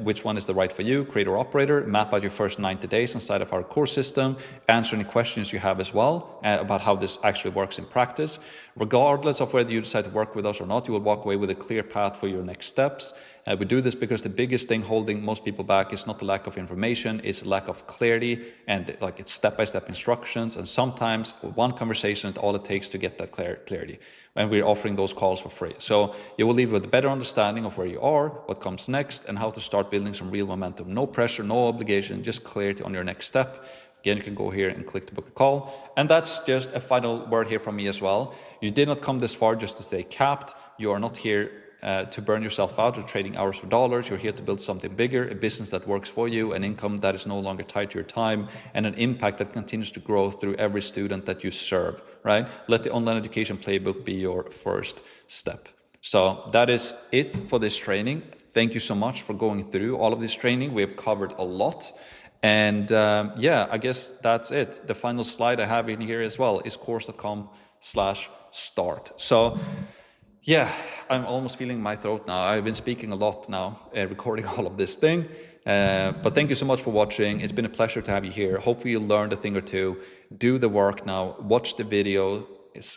which one is the right for you, creator or operator, map out your first 90 days inside of our course system, answer any questions you have as well about how this actually works in practice. Regardless of whether you decide to work with us or not, you will walk away with a clear path for your next steps. We do this because the biggest thing holding most people back is not the lack of information, it's lack of clarity, and like it's step-by-step instructions, and sometimes one conversation is all it takes to get that clarity. And we're offering those calls for free. So you will leave with a better understanding of where you are, what comes next, and how to start building some real momentum. No pressure, no obligation, just clarity on your next step. Again, you can go here and click to book a call. And that's just a final word here from me as well. You did not come this far just to stay capped. You are not here to burn yourself out or trading hours for dollars. You're here to build something bigger, a business that works for you, an income that is no longer tied to your time, and an impact that continues to grow through every student that you serve, right? Let the online education playbook be your first step. So that is it for this training. Thank you so much for going through all of this training. We have covered a lot. And yeah, I guess that's it. The final slide I have in here as well is course.com/start. So yeah, I'm almost feeling my throat now. I've been speaking a lot now, recording all of this thing. But thank you so much for watching. It's been a pleasure to have you here. Hopefully you learned a thing or two. Do the work now. Watch the video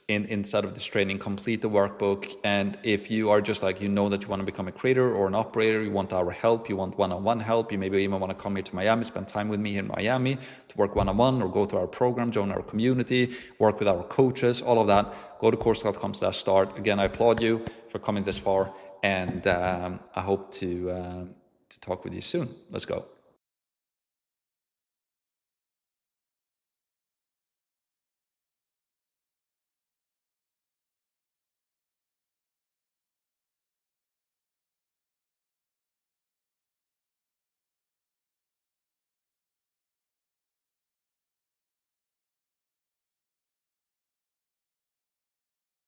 inside of this training. Complete the workbook. And if you are just like, you know that you want to become a creator or an operator, you want our help, you want one-on-one help, you maybe even want to come here to Miami, spend time with me here in Miami to work one-on-one, or go through our program, join our community, work with our coaches, all of that, go to course.com/start. Again, I applaud you for coming this far, and I hope to talk with you soon. Let's go.